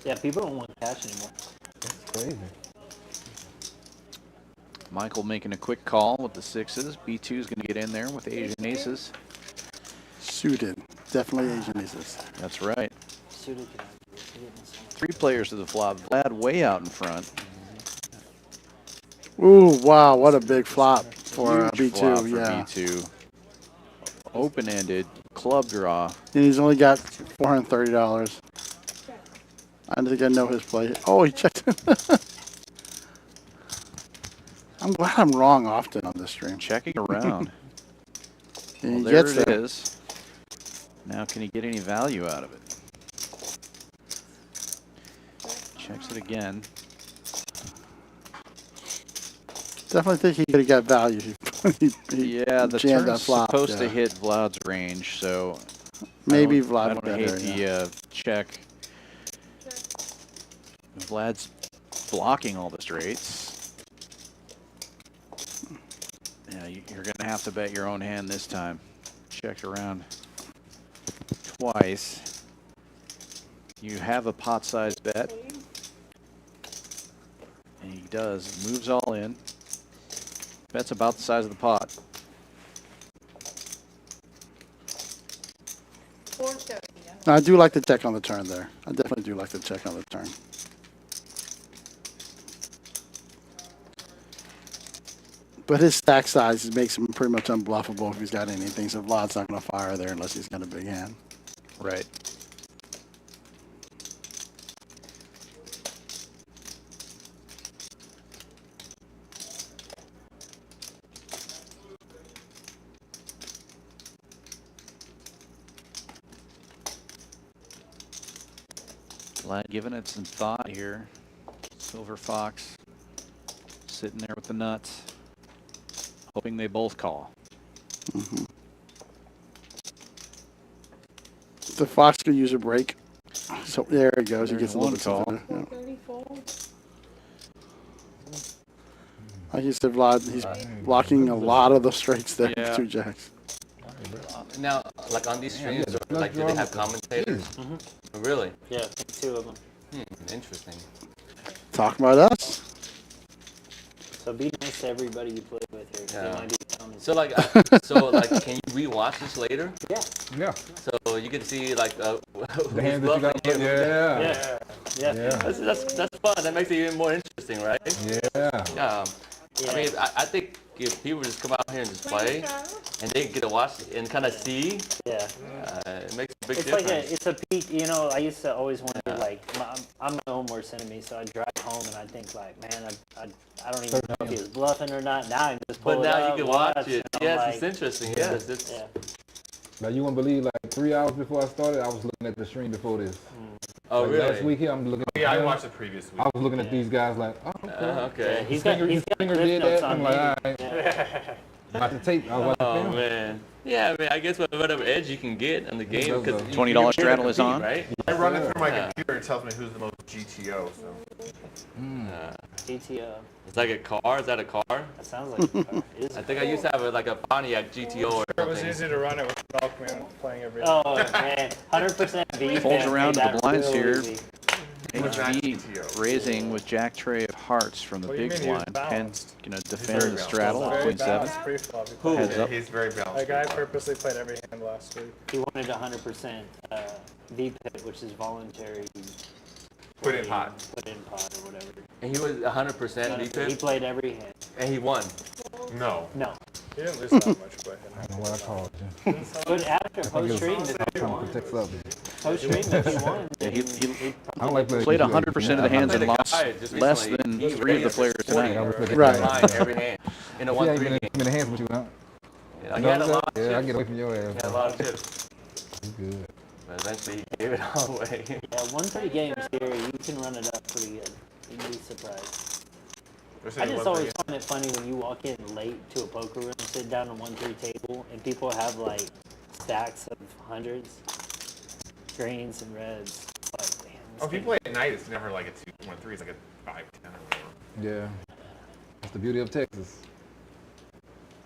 Yeah, people don't want cash anymore. That's crazy. Michael making a quick call with the sixes. B2 is going to get in there with Asian aces. Suited. Definitely Asian aces. That's right. Suited can argue. You're getting so much. 3 players to the flop. Vlad way out in front. Ooh, wow, what a big flop for Huge B2. flop for Yeah. B2. Open-ended club draw. And he's only got $430. I think I know his play. Oh, he checked. I'm glad I'm wrong often on this stream. Checking around. And Well, he there gets it there. is. Now can he get any value out of it? Checks it again. Definitely think he could have got value. he Yeah, the jammed that turn's flop. supposed to Yeah. hit Vlad's range, so Maybe I Vlad don't better. hate Yeah. the check. Vlad's blocking all the straights. Yeah, you're going to have to bet your own hand this time. Checked around twice. You have a pot-sized bet. And he does. Moves all in. Bet's about the size of the pot. 430. No, I do like the check on the turn there. I definitely do like the check on the turn. But his stack size makes him pretty much unbluffable if he's got anything. So Vlad's not going to fire there unless he's got a big hand. Right. Vlad giving it some thought here. Silver Fox sitting there with the nuts, hoping they both call. Mm-hmm. The Fox could use a break. So there he goes. He There's gets a little one bit call. of it, yeah. 434. Like you said, Vlad, he's blocking a lot of the straights there. Yeah. 2 jacks. Now, like on these streams, like, do they have commentators? Mm-hmm. Really? Yeah, 2 of them. Interesting. Talk about us. So be nice to everybody you play with here. 'Cause Yeah. they might be comments. So like, can you rewatch this later? Yeah. Yeah. So you can see like The who's hands that you got. bluffing you. Yeah. Yeah. Yeah. Yeah. That's fun. That makes it even more interesting, right? Yeah. Yeah. Yeah. I mean, I think if people just come out here and just play, and they get to watch it and kind of see, Yeah. it makes a big It's difference. like it's a peak. You know, I used to always wonder, like, I'm my own worst enemy, so I drive home and I think, like, man, I don't even know if he was bluffing or not. Now I can just pull But it now up, you can watch and it. I'm Yes, like, it's interesting. Yes, it's, yeah. Now you wouldn't believe, like 3 hours before I started, I was looking at the stream before this. Oh, like, really? Last week here, I'm looking. Yeah, I him. watched the previous week. I was looking at these guys like, oh, okay. Okay. He's got his finger cliff did notes that. on I'm like, me. all right. About to tape. I was about to Oh film. man. Yeah, I mean, I guess whatever edge you can get on the game, because $20 straddle is on. right? I run it through my computer and it tells me who's the most GTO. So GTO. It's like a car. Is that a car? That sounds like a car. It is I think I used to have like a Pontiac GTO or It was something. easy to run it with Pkwy playing every day. Oh man, 100% V. Folds around to the blinds here. Easy. HV raising with Jack Tray of Hearts from the What do you big mean he was blind. Ken balanced? gonna defend very the balanced. straddle at Very point seven. balanced pre-flop. Who? Heads up. he's very balanced. That guy purposely played every hand last week. He wanted 100% V pit, which is voluntary. Put in pot. Put in pot or whatever. And he was 100% He VPIP, played every hand. and he won. No. No. He didn't lose that much by him. I don't know what I called you. But after post stream, if I'm he trying won, to protect up. post stream, if he won, Yeah, he I don't like playing. played against you. 100% of the hands played and a lost guy just less recently. than He was 3 of the players 40 tonight. Right. Line every hand in a Yeah, 1-3 even game. in the hands with you, huh? You know, he had a lot of Yeah, I chips. get away from your ass. He had a lot of chips. You good. But eventually he gave it all away. yeah, 1-3 games here, you can run it up pretty good. You'd be surprised. I just always find it funny when you walk in late to a poker room, sit down at 1-3 table, and people have like stacks of hundreds, greens and reds. Like, damn. Oh, if you play at night, it's never like a 2-1-3. It's like a 5-10 or whatever. Yeah. That's the beauty of Texas.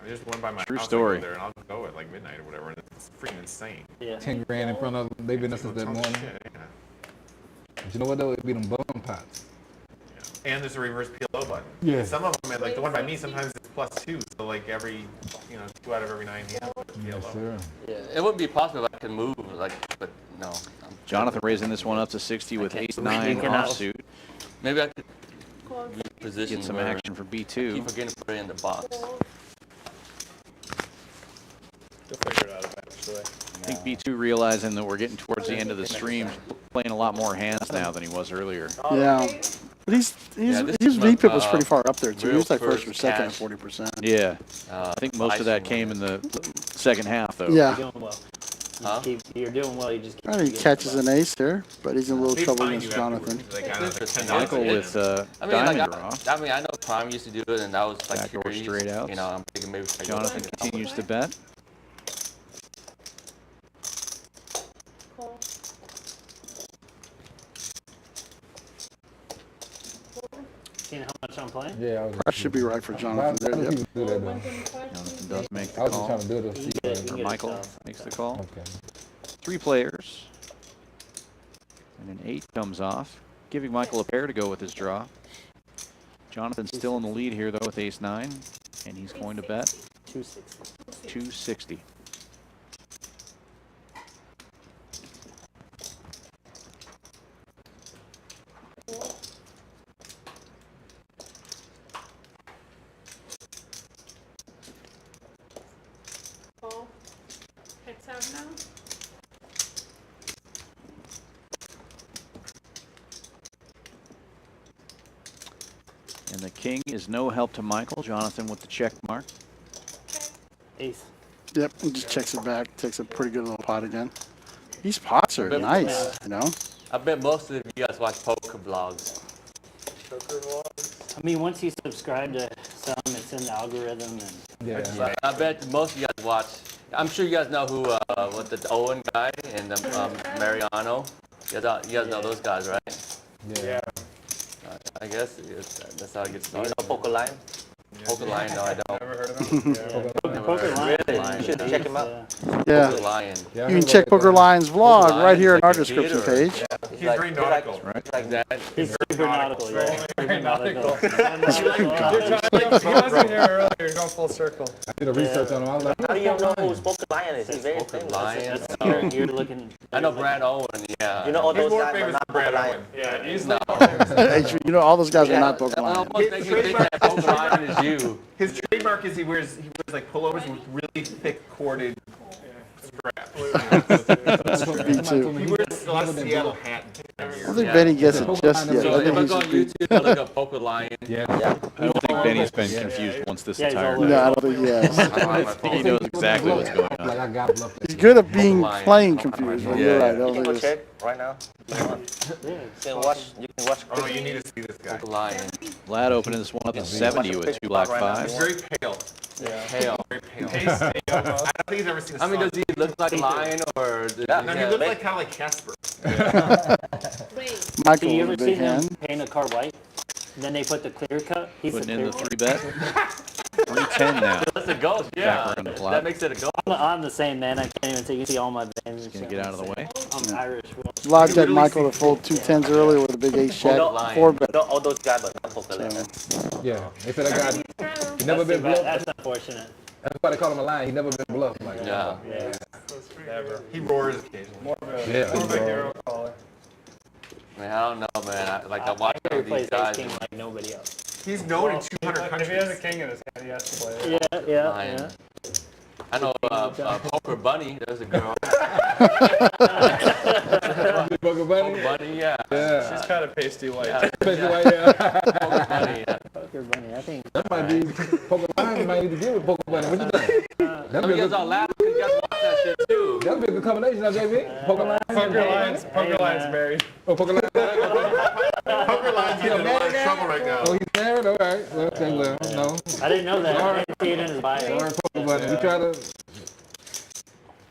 I just went by my True house story. I go there and I'll go at like midnight or whatever, and it's freaking insane. Yeah. 10 grand in front of them. They've been there since that Tons of morning. shit, yeah. But you know what though? It'd be them bum pots. And there's a reverse PLO button. Yeah. Some of them, like the one by me, sometimes it's +2. So like every, 2 out of every 9 hands. Yes, sir. Yeah, it wouldn't be possible if I could move, like, but no. Jonathan raising this one up to 60 with Okay. ace-9 You cannot- offsuit. Maybe I could Call. reposition Get some where action for I keep B2. forgetting to put it in the box. You'll figure it out eventually. I think B2 realizing that we're getting towards the end of the stream, playing a lot more hands now than he was earlier. Yeah. But Yeah, this his is VPIP was my, pretty far up there too. He real was like first or first second at cash. 40%. Yeah, I think most of that icing came in the second half, though. Yeah. You're doing well. You Huh? you're doing well. You just keep. I think he getting catches better. an ace here, but he's in a little They trouble find against you Jonathan. afterwards. Like, I don't know, Interesting. $10 Michael in. with I mean, like, diamond draw. I know Prime used to do it, and that was like Backdoor curious. straight outs. You know, I'm thinking maybe try to go Jonathan back. continues to bet. Call. Seeing how much I'm playing? Yeah, I was That should be right for Jonathan there. Why Yep. do do that though? 125. Jonathan does make I the was just call. trying to build a You seat. get it, you Or get it Michael yourself. makes the call. Okay. 3 players. And an 8 comes off, giving Michael a pair to go with his draw. Jonathan's still in the lead here, though, with ace-9, and he's going to bet 260. 260. Call. Heads out now. And the king is no help to Michael. Jonathan with the check mark. Ace. Yep, and just checks it back. Takes a pretty good little pot again. These pots are But- nice, you know. I bet most of you guys watch poker vlogs. I mean, once you subscribe to some, it's in the algorithm, and Yeah. But I bet most of you guys watch. I'm sure you guys know who, what the Owen guy and Mariano. You guys know those guys, right? Yeah. I guess that's how it gets Do you started. know Poker Line? Poker Lion, no, I don't. Never heard of him? yeah. Poker Lion. Really? You should check him out. Yeah. Poker Lion. Yeah, I You heard can check about Poker that. Lion's vlog Poker right here in Lion's our like a description kid, or- page. He's very nautical. Right? Like that. He's super nautical, yeah. Super nautical. He wasn't here earlier. You're going full circle. I did a research on him. I was like, How do you know who Poker Lion is? He's very Poker famous. Lion. You're looking. I know Brad Owen, yeah. You know all He's those more guys, but famous not than Poker Brad Lion. Owen. Yeah, he's No. You know, all those guys are not Poker That Lion. almost makes me think that Poker Lion is you. His trademark mark is he wears like pullovers with really thick corded straps. That's what me too. He wears a lot of Seattle hat. I don't think Benny gets it just yet. So I if think I he go on should be. YouTube, I look up Poker Lion. Yeah. I don't think Benny's been confused once this is tired. No, I don't think he has. I think he knows exactly what's going on. Like I got bluff. He's good at being playing confused. But you're right. I You don't can go think check right now. If you want. You can watch. Oh no, you need to see this guy. Poker Lion. Vlad opening this one up to 70 with 2 black He's fives. very pale. Pale. Very pale. I don't think he's ever seen a I mean, does he look like a lion or? No, he looks like kind of like Casper. Wait, Michael Do you with ever a see big him hand. paint a car white? And then they put the clear cut. He's Putting the in clear the 3-bet. 310 now. That's a ghost, Back yeah. around the block. That makes it a ghost. I'm the same, man. I can't even see. You see all my veins. Gonna get out of the way. I'm Irish. Lodge had Michael to fold 2 10s earlier with a big ace jack, 4-bet. All those guys, but not Poker Lion. Yeah. They said I got. He never been That's bluffed. that's unfortunate. That's why they call him a lion. He never been bluffed. Like, Yeah. Yeah. Never. He roars occasionally. More of a Yeah. hero caller. Man, I don't know, man. I watch I hear he these plays ace guys. king like nobody else. He's known in 200 If he has a countries. king in his hand, he has to play it. Yeah, yeah, Lion. yeah. I know Poker Bunny. There's a girl. Poker Bunny. Poker Bunny, yeah. Yeah. She's kind of pasty white. Yeah. Especially right here. Poker Bunny. Yeah. Poker bunny. I think. That might be Poker Lion. Might need to get with Poker Bunny. What you think? Some That'd of be you a guys all good. laugh because you guys watch that shit too. That'd be a good combination, huh, JB? Poker Lion. Poker Lion's married. Oh, Poker Lion. Poker Lion's getting in a lot of trouble right now. Oh, he's married. All right. Well, okay. Well, no. I didn't know that. I didn't see it in his bio. Sorry, Poker Bunny. We try to.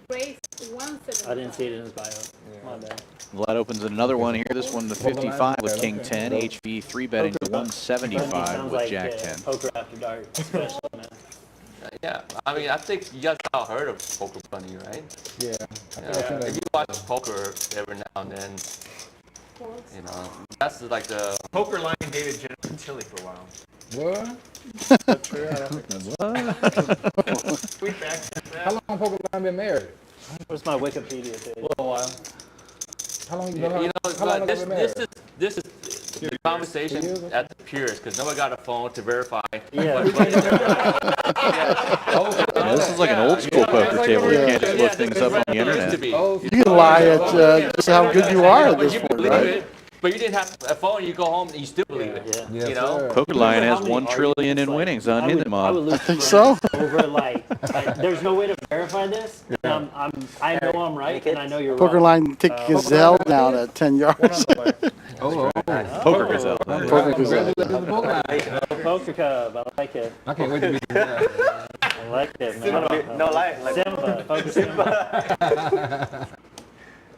raise 170. I didn't see it in his bio. My bad. Vlad opens another one here. This one to 55 with King 10. HV 3-betting to 175 with like, Jack 10. Poker after dark, special, man. Yeah, I mean, I think you guys all heard of Poker Bunny, right? Yeah. Yeah. If you watch poker every now and then, you know, that's like the. Poker Lion dated Jennifer Tilly for a while. What? Sweet back. How long Poker Lion been married? Where's my Wikipedia page? A little while. How long You know, how long this, have they been married? this is the conversation at the purest because nobody got a phone to verify. Yeah. Yeah, this is like an old school poker table. You can't just look things up on the internet. You can lie at just how good you are at this point, right? But you didn't have a phone. You go home and you still believe it. Yeah. Yes, You know? sir. Poker Lion has 1 trillion in winnings on hidden I would mob. lose I think so. over like there's no way to verify this. And I know I'm right and I know you're Poker wrong. line take Gazelle down at 10 yards. Oh, Poker Gazelle. Poker Gazelle. Congratulations to Poker Lion. Poker Cub, I like it. I can't wait to meet you. I like it, man. No lie. Like, Simba, Poker Simba.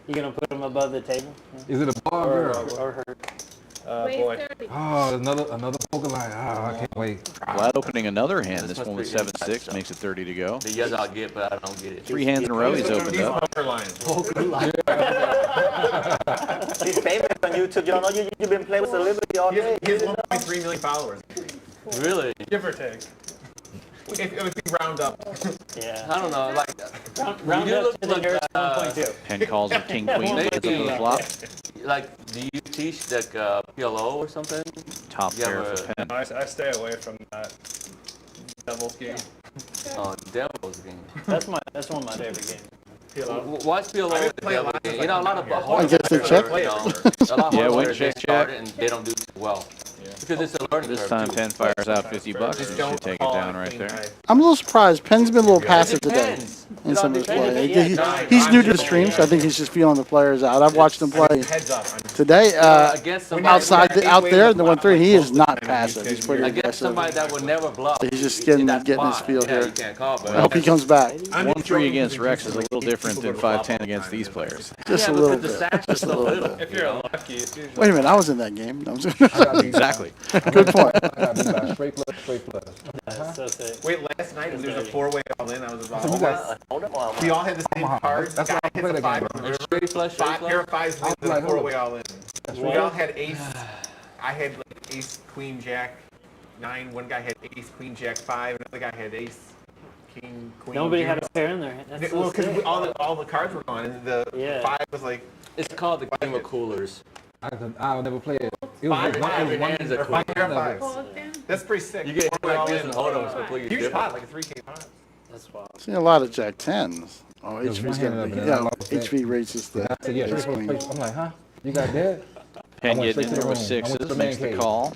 You gonna put him above the table? Is it a boy or girl? Or her? Raise Boy. 30. Oh, another Poker Lion. Oh, I can't wait. Vlad opening another hand. This one with 7-6 makes it 30 to go. The yes, I'll get, but I don't get it. 3 hands in a row he's opened He's up. Poker Lion. he's famous on YouTube. You don't know you've been playing with celebrity all He day. has 1.3 million followers. Really? Give or take. If we round up. Yeah. I don't know. Like, Round you up look to the like, nearest 1.2. Pen calls with King Queen. Gets up to the flop. like, do you teach like PLO or something? Top Yeah, pair but- for Pen. I stay away from that devil's game. Oh, Devil's game. That's one of my favorite games. Why is PLO I the didn't play a Devil's lot game? since You know, a lot of I guess they check. you know, a lot of Yeah, hard win, players, they check, start check. it and they don't do too well. Because it's a learning This curve, time too. Pen fires out 50 bucks. Just You don't should take it call down it right king there. high. I'm a little surprised. Penn's been a little passive today Depends. in some of his Depends. play. Yeah, He's new to the stream, so I think he's just feeling the players out. I've watched him play Heads up. today. Against somebody, Out there in the 1-3, he is not passive. He's pretty against aggressive. somebody that would never bluff. He's just in getting that his spot. feel Yeah, here. you can't call, but I hope he comes back. 1-3 against Rex is a little different than 5-10 against these players. Just yeah, a little because the bit. stacks are so little. If you're lucky, it's usually. Wait a minute, I was in that game. No, I'm just- Exactly. Good point. I got beat by straight plus, straight plus. That's so sick. Wait, last night there was a 4-way all-in. I was about. You got- Hold on. We all had the same cards. That's Guy why I hits play a the 5 game, on the river. Straight flush, straight Pair of flush. 5s wins I'm like, the hold 4-way on. all-in. We all had ace. I had like ace, queen, jack, 9. One guy had ace, queen, jack, 5. Another guy had ace, king, queen. Nobody had deuce. a pair in there. That's so Well, because sick. all the cards were gone, and the Yeah. 5 was like It's called the game of coolers. I'll never play it. It was Five one. It was one. hands are or 5 pair of of it. 5s. Fold them. That's pretty sick. You get Four like all this in. and hold 'em completely Huge different. pot, like a 3K pot. That's wild. Seen a lot of Jack 10s. Oh, There's HV's one got hand to up be. and I Yeah, lost that. HV raises the. I said, yeah, ace triple queen. face. I'm like, huh? You got that? Penn went getting in straight to there the with room. I went to sixes, the makes man the cave. call.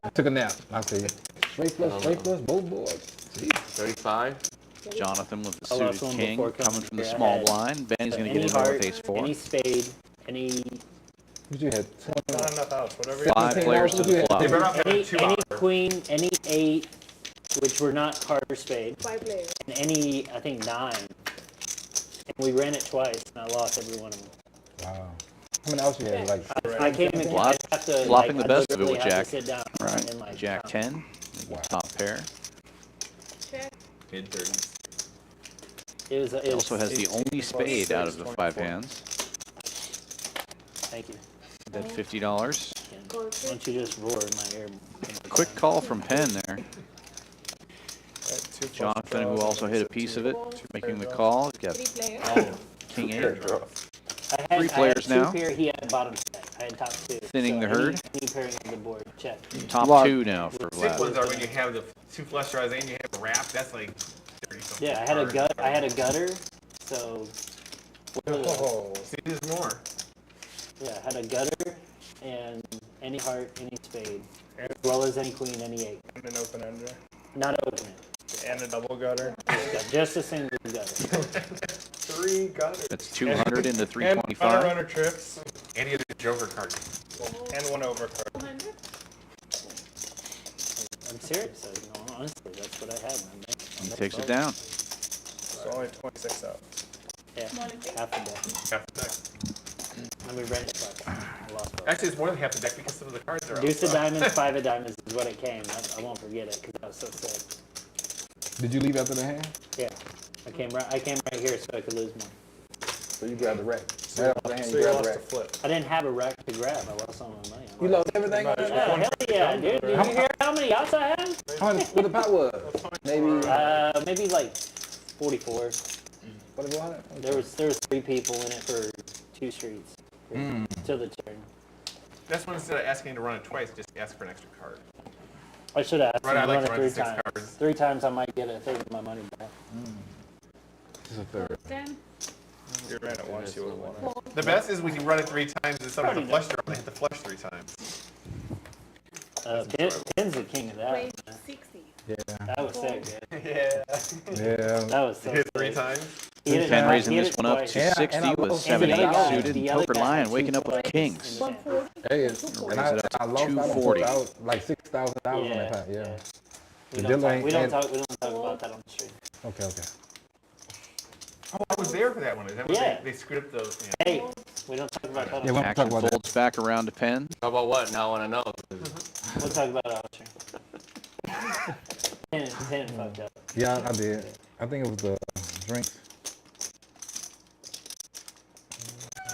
I took a nap. I said, straight plus, both boards. Jeez. 35. Jonathan with the I lost suited one king before coming from the here. I small had blind. Benny's going to any get in there heart, with ace four. any spade, any What you had? Not enough outs. Whatever. Five players to the flop. They better not have any, two any out. queen, any 8, which were not heart or spade, 5 players. and any, I think, 9. And we ran it twice, and I lost every one of them. Wow. How many outs you had? Like, I came in, Flop- I have to, flopping like, the I best of it literally with have to Jack. sit down Right. and, like, Jack 10, wow. top pair. Check. Mid 30s. It was. He also has the 18 only plus spade out of the 6, 5 24. hands. Thank you. Bet $50. And why don't you just roar in my ear? Quick call from Penn there. Right, 2 plus Jonathan, who draws, also and hit a it's piece of two. it, making the draws. call. He's got 3 players. Oh, king Pair 8. draws. I had, Three players I had now. 2 pair, he had bottom set. I had top 2. Thinning the any- herd. Any pairing of the board, check. Top Lot. 2 now for Sick ones Vlad. are when you have the 2 flush draws and you have a wrap. That's like 30 something. Yeah, I had a gut. I had a gutter, so Oh, See, there's more. yeah, I had a gutter and any heart, any spade, as well as any queen, any 8. and an open ender. Not open it. And a double gutter. Just a single gutter. 3 gutters. That's 200 into And 325. runner trips. And you have the Joker card. And 1 overcard. 200. I'm serious. Honestly, that's what I had. Man. He takes it down. So only 26 out. Yeah, Small and big. half a deck. Half the deck. Let me ran it twice. I lost both. Actually, it's more than half the deck because some of the cards are out. Deuce of diamonds, 5 of diamonds is what it came. I won't forget it because I was so sick. Did you leave after the hand? Yeah, I came right here so I could lose more. So you grabbed the rack. Right after the hand, So you you grabbed the lost the rack. flip. I didn't have a rack to grab. I lost all my money. You lost everything on Might as that? well. Yeah, hell yeah, dude. Did you hear how many outs I had? How much, what the pot was? Maybe, Maybe like 44. what was it? There was 3 people in it for 2 streets till the turn. That's when instead of asking to run it twice, just ask for an extra card. I should have asked Right, him I to like run to it run 3 6 times. cards. 3 times I might get a third of my money back. This is a third. 10. If you ran it once, you would have won it. 4. The best is when you run it 3 times and someone has a Already flush draw and they hit the flush 3 times. Pen's the king of that. Range Man. 60. Yeah. That was sick, dude. Yeah. Yeah. That was so Hit 3 sick. times. He hit it Penn twice. raising He hit this it one up twice. to Yeah, 60 and I with lost 7 the 8 other guy- suited. the And other Poker guy Lion had waking 2 up with twice. kings. 140. Hey, Raise and it up to I lost 240. out like $6,000 on that pot. Yeah. We The don't, dealer talk, we, don't ain't- talk, we don't talk about that on the stream. Okay. Oh, I was there for that one. Is that when Yeah. they screwed up those? Yeah. Hey, we don't talk about that on Yeah, the we don't talk Action about that. folds back around to Penn. How about what? Now I want to know. We'll talk about it on the stream. 10 fucked up. Yeah, I did. I think it was the drinks.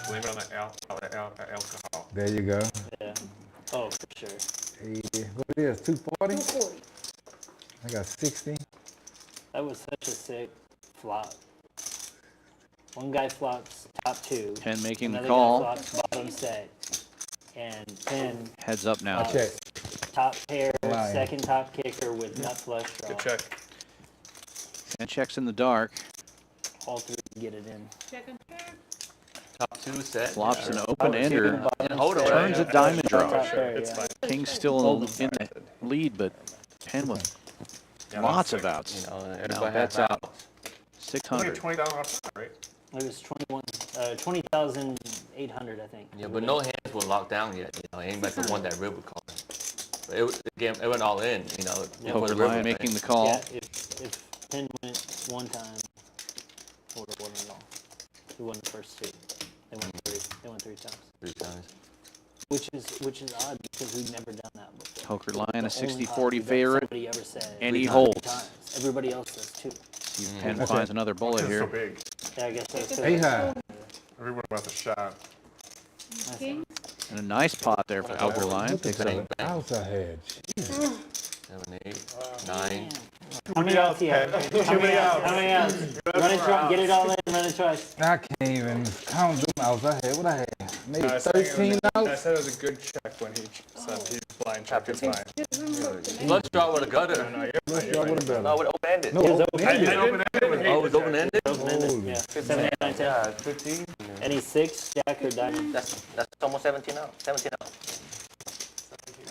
Blame it on the alcohol. There you go. Yeah. Oh, for sure. Hey, what it is, 240? 240. I got 60. That was such a sick flop. One guy flops top 2. Penn making the Another call. guy flops bottom set. And Penn Heads up now. flops Check. top pair, Lion. second top kicker with nut flush draw. Good check. Penn checks in the dark. All 3 get it in. Second pair. Top 2 set. Flops an Yeah. open Top 2, ender. bottom And hold it, set, Turns a right? diamond draw. top pair, It's yeah. fine. King's still in the lead, but Penn with lots of outs. You know, Now everybody bets has out outs. Only a $600. $20 off, right? It was 20,800, I think. Yeah, but no hands were locked down yet. You know, ain't like the one that River called. But the game, it went all in. You know, Yeah. for Poker the River Lion thing. making the call. Yeah, if Penn went one time, would have won it all. He won the first 2. They won 3. They won 3 times. 3 times. Which is odd because we've never done that before. Poker Lion, a The only 60-40 pot that favorite. somebody ever said And he 3 holds. times. Everybody else does 2. See if Penn That's finds it. another bullet It's so here. big. Yeah, I guess that's Hey, it. high. Everyone wants a shot. King. And a nice pot there for Poker Lion. What the Takes a bang, bang. outs I had? Jesus. 7, 8, 9. How many outs he had? How many outs? How many outs? Run Run it twice. Get it all in. Run it twice. I can't even count them outs I had. What I had? Maybe I was saying 13 I outs. said it was a good check when he said he's blind check. It's fine. Flush draw with a gutter. No, you're Let's fine. draw with a better. No, with open-ended. No, It was open-ended. open-ended. Oh, it's open-ended? Open-ended. Yeah. 7, 8, 9, 10. Yeah, 15. Any 6, jack, or diamond? That's almost 17 out. 17 out.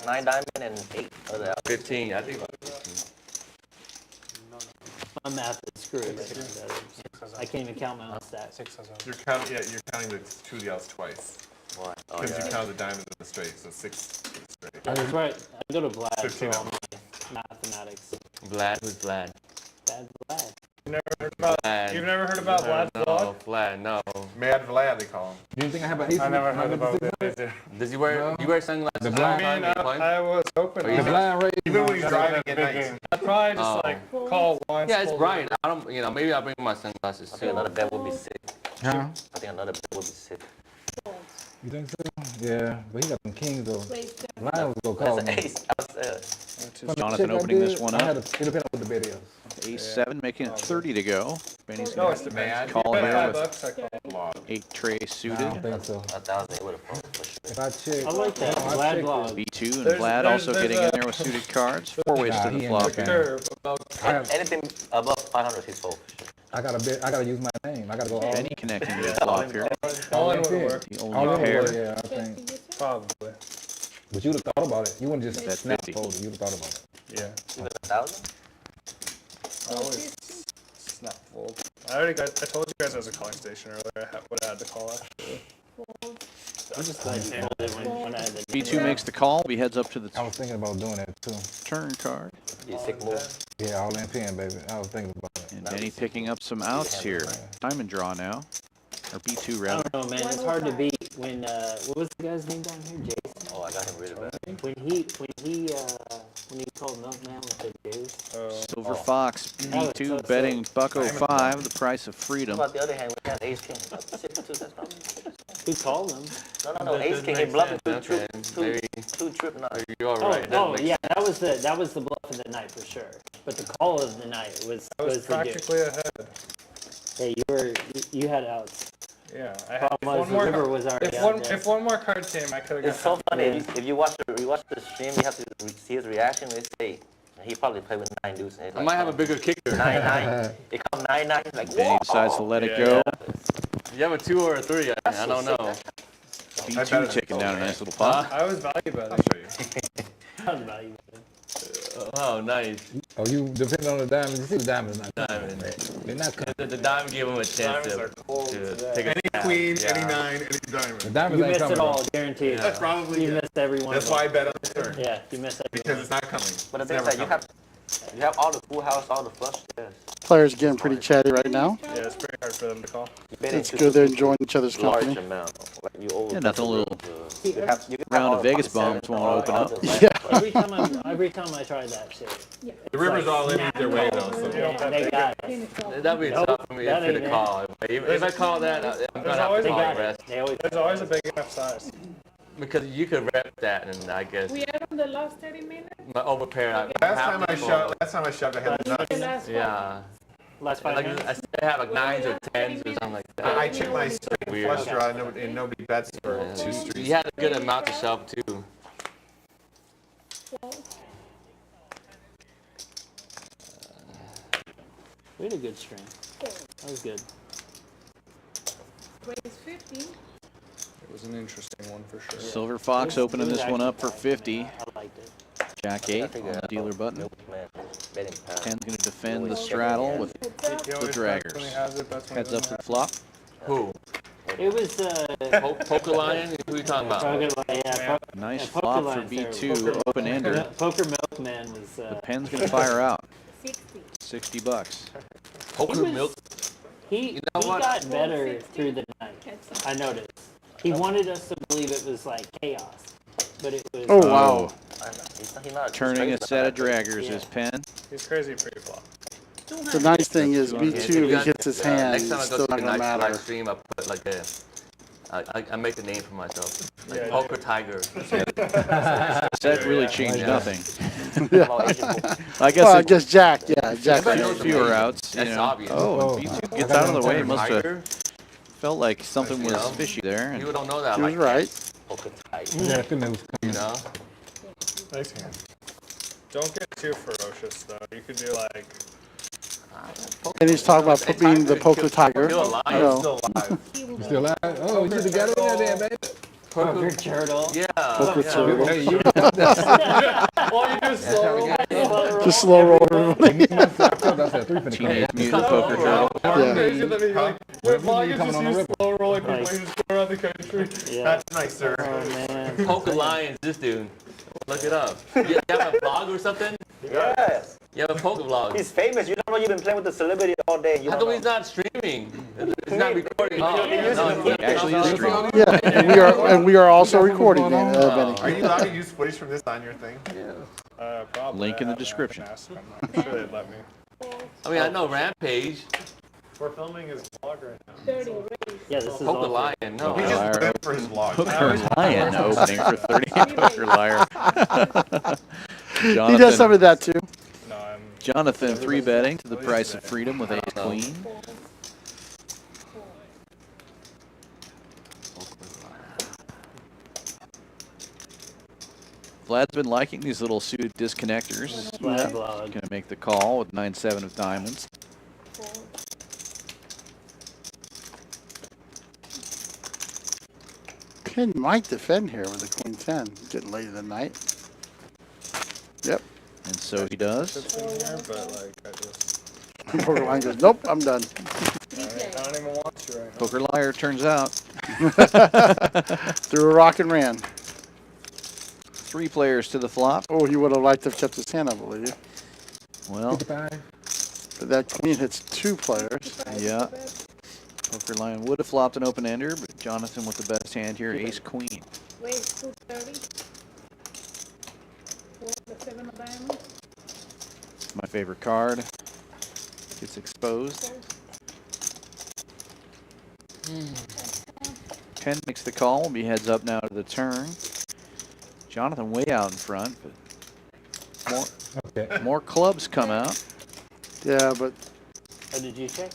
9 diamond and 8 other out. 15, I think. My math is screwed. I can't even count my own stats. You're counting the 2 of the outs twice. Why? Oh, Because yeah. you count the diamond and the straight, so 6 straight. That's right. I go to Vlad 15 for all out. my mathematics. Vlad with Vlad. Bad Vlad. You've never heard about, Vlad. you've never heard about Vlad's No, vlog? Vlad, no. Mad Vlad, they call him. Do you think I have an ace? I never in my heard about number it 600? either. Does he wear sunglasses? The all blind- the time when he plays? I was hoping. Are you The blind raise. Even when he's driving at Big night. game. I'd probably just Oh. like call once. Yeah, it's pull bright. I don't, maybe I'll bring my sunglasses I think too. another bet would be sick. Huh? I think another bet would be sick. You think so? Yeah, but he got some kings though. Wait, Lion was gonna call That's an me. ace. From the Jonathan check I opening this did, one I up. had it depended on what the bet is. Ace-7, making it 30 to go. Benny's No, going it's to the Mad. call bet here $5 with bucks, I call. 8 tray I don't suited. think so. 1,000 it would have fallen for sure. If I check, I like that. no, I Vlad checked vlog. B2 and There's- Vlad there's- also there's getting a- in there with suited cards. 4 ways Nah, to he the ain't flop like that. here. Sure, about I got, Anything above 500 he's full. I gotta bet. I gotta use my name. I gotta go all in. Benny connecting to the flop here. all in would Yeah. work. The All only in pair. would, yeah, I think. Probably. But you'd have thought about it. You wouldn't just That's snap 50. fold it. You'd have thought about it. Yeah. Even 1,000? I always snap fold. I told you guys I was a calling station earlier. What I had to call actually. I'm just glad you folded when I had the B2 makes the call. He heads up to the I was thinking about doing that too. turn card. You sick move. Yeah, all in pin, baby. I was thinking about it. And Benny picking up some outs here. Diamond draw now. Or B2 I rather. don't know, man. It's hard to beat when what was the guy's name down here? Jason. Oh, I got him really bad. When he called Milkman with the juice. Silver Fox, B2 so betting $1.05, the price of What freedom. about the other hand? We had ace king. That's sick too. That's probably. Who called him? No. Ace king. He bluffed with Okay, maybe two trip nines. you're all Oh, right. oh yeah, that was the bluff of the night for sure. But the call of the night was I was the juice. practically ahead. Hey, you had outs. Yeah. I had, Problem was the river was already out there. if one more card came, I could have got. It's so funny. If you watch the stream, you have to see his reaction. They say he probably played with 9 deuce. I might have a bigger kicker. 9-9. It comes 9-9. He's like, Benny whoa. decides to let it Yeah. go. You have a 2 or a 3, I don't know. B2 taking down a nice little pop. I was value betting. That was valuable. Oh, nice. Oh, you depending on the diamond. You see the diamond is not Diamond. They're not coming. The diamond gave him a chance Diamonds are cold to today. take a Any stab. queen, Yeah. any 9, any diamond. The diamonds You ain't missed coming. it all, guaranteed. That's probably You it. missed every one That's of why I them. bet on the turn. Yeah, you missed every Because one. it's not coming. But the It's thing is never that you have all the full house, all the flush stairs. Players getting pretty chatty right now. Yeah, it's pretty hard for them to call. It's good they're enjoying each other's Large company. amount. Like you owe Yeah, nothing, a little you can have round all of the Vegas fucking bombs sevens, won't all open the up. others, Yeah. Every time I tried that shit. The river's all in either way, though. So They got it. That'd be tough for me that to fit ain't a it. call. If I call that, I'm going to have always to a call They the got rest. it. They always There's always a big enough size. Because you could rep that, and I guess We are on the last 30 minutes. my overpair. last time I shoved, I had the nuts. The last one. Yeah. last 5 Like, minutes. I still have like 9s or 10s or something like that. I checked my straight Weird. flush draw and nobody bets for 2 streets. You had a good amount to shove too. We had a good stream. That was good. Raise 50. It was an interesting one for sure. Silver Fox opening this one up for 50. I liked it. Jack 8 on the dealer button. Man, betting pound. 10's going to defend the straddle with He always bets draggers. when he has it, that's when heads he up to doesn't the flop. Who? It was Poker Lion? Who are you talking about? Nice Yeah, flop Poker for Lion's B2, terrible. open-ender. Poker Milkman was. The pen's going to fire out. 60. $60. Poker Milk? He know what? got better through the night. I noticed. He wanted us to believe it was like chaos, but it was. Oh, wow. He's not Turning a crazy set of about that. draggers is pen. He's crazy pre-flop. The nice thing is B2, he hits his hand, Next time I it's go still to not the gonna night live matter. stream, I'll put like a I make a name for myself. Like Yeah, Poker Tiger. That really changed nothing. I guess Jack. Yeah, Jack. Everybody knows Fewer Asian. outs. That's you know. obvious. Oh, and B2 gets out of the way. Must have Tiger. felt like something was You know, fishy there. People don't know that. He was like right. Poker Tiger. Yeah, I think that was You know? Nice hand. Don't get too ferocious though. You could do like. And he's talking about being the poker tiger. Still alive. You know. Still alive. You still alive? Oh, you should have got in there, baby. Poker turtle. Yeah. Poker turtle. Hey, you All you do is slow roll. Just slow roll everybody. Teenage Mutant Poker Turtle. Yeah. Crazy that he like, wait, why you coming just on the use ripple. slow rolling people Like- who just go around the country? Yeah. That's nice, sir. Oh man. Poker Lions, this dude. Look it up. You have a vlog or something? Yes. You have a poker vlog. He's famous. You don't know you've been playing with the celebrity all day. You How don't come know. he's not streaming? He's not recording. He actually is streaming. Yeah, and we are also recording, Benny. Are you allowed to use footage from this on your thing? Probably. Link in the I haven't description. asked him. I'm sure they'd let me. I mean, I know Rampage. We're filming his vlog right now. 30 raise. Yeah, this is Poker all. Lion. No. He just did it for his vlog. Poker Lion opening for 30. Poker Liar. He does some of that too. No, I'm. Jonathan 3-betting to the price of freedom with ace queen. Vlad's been liking these little suited disconnectors. Flag log. Going to make the call with 9-7 of diamonds. Ken might defend here with the queen 10. Getting late in the night. Yep. And so he does. It's in here, but like I just. Poker line goes, nope, I'm done. I don't even want to right now. Poker Liar turns out. Threw a rock and ran. 3 players to the flop. Oh, he would have liked to have kept his hand, I believe. Well, But that queen hits 2 players. yeah. Poker Lion would have flopped an open ender, but Jonathan with the best hand here, ace queen. Raise 230. Fold the 7 of diamonds. My favorite card. Gets exposed. 10 makes the call. Will be heads up now to the turn. Jonathan way out in front, but more clubs come out. Yeah, but Oh, did you check?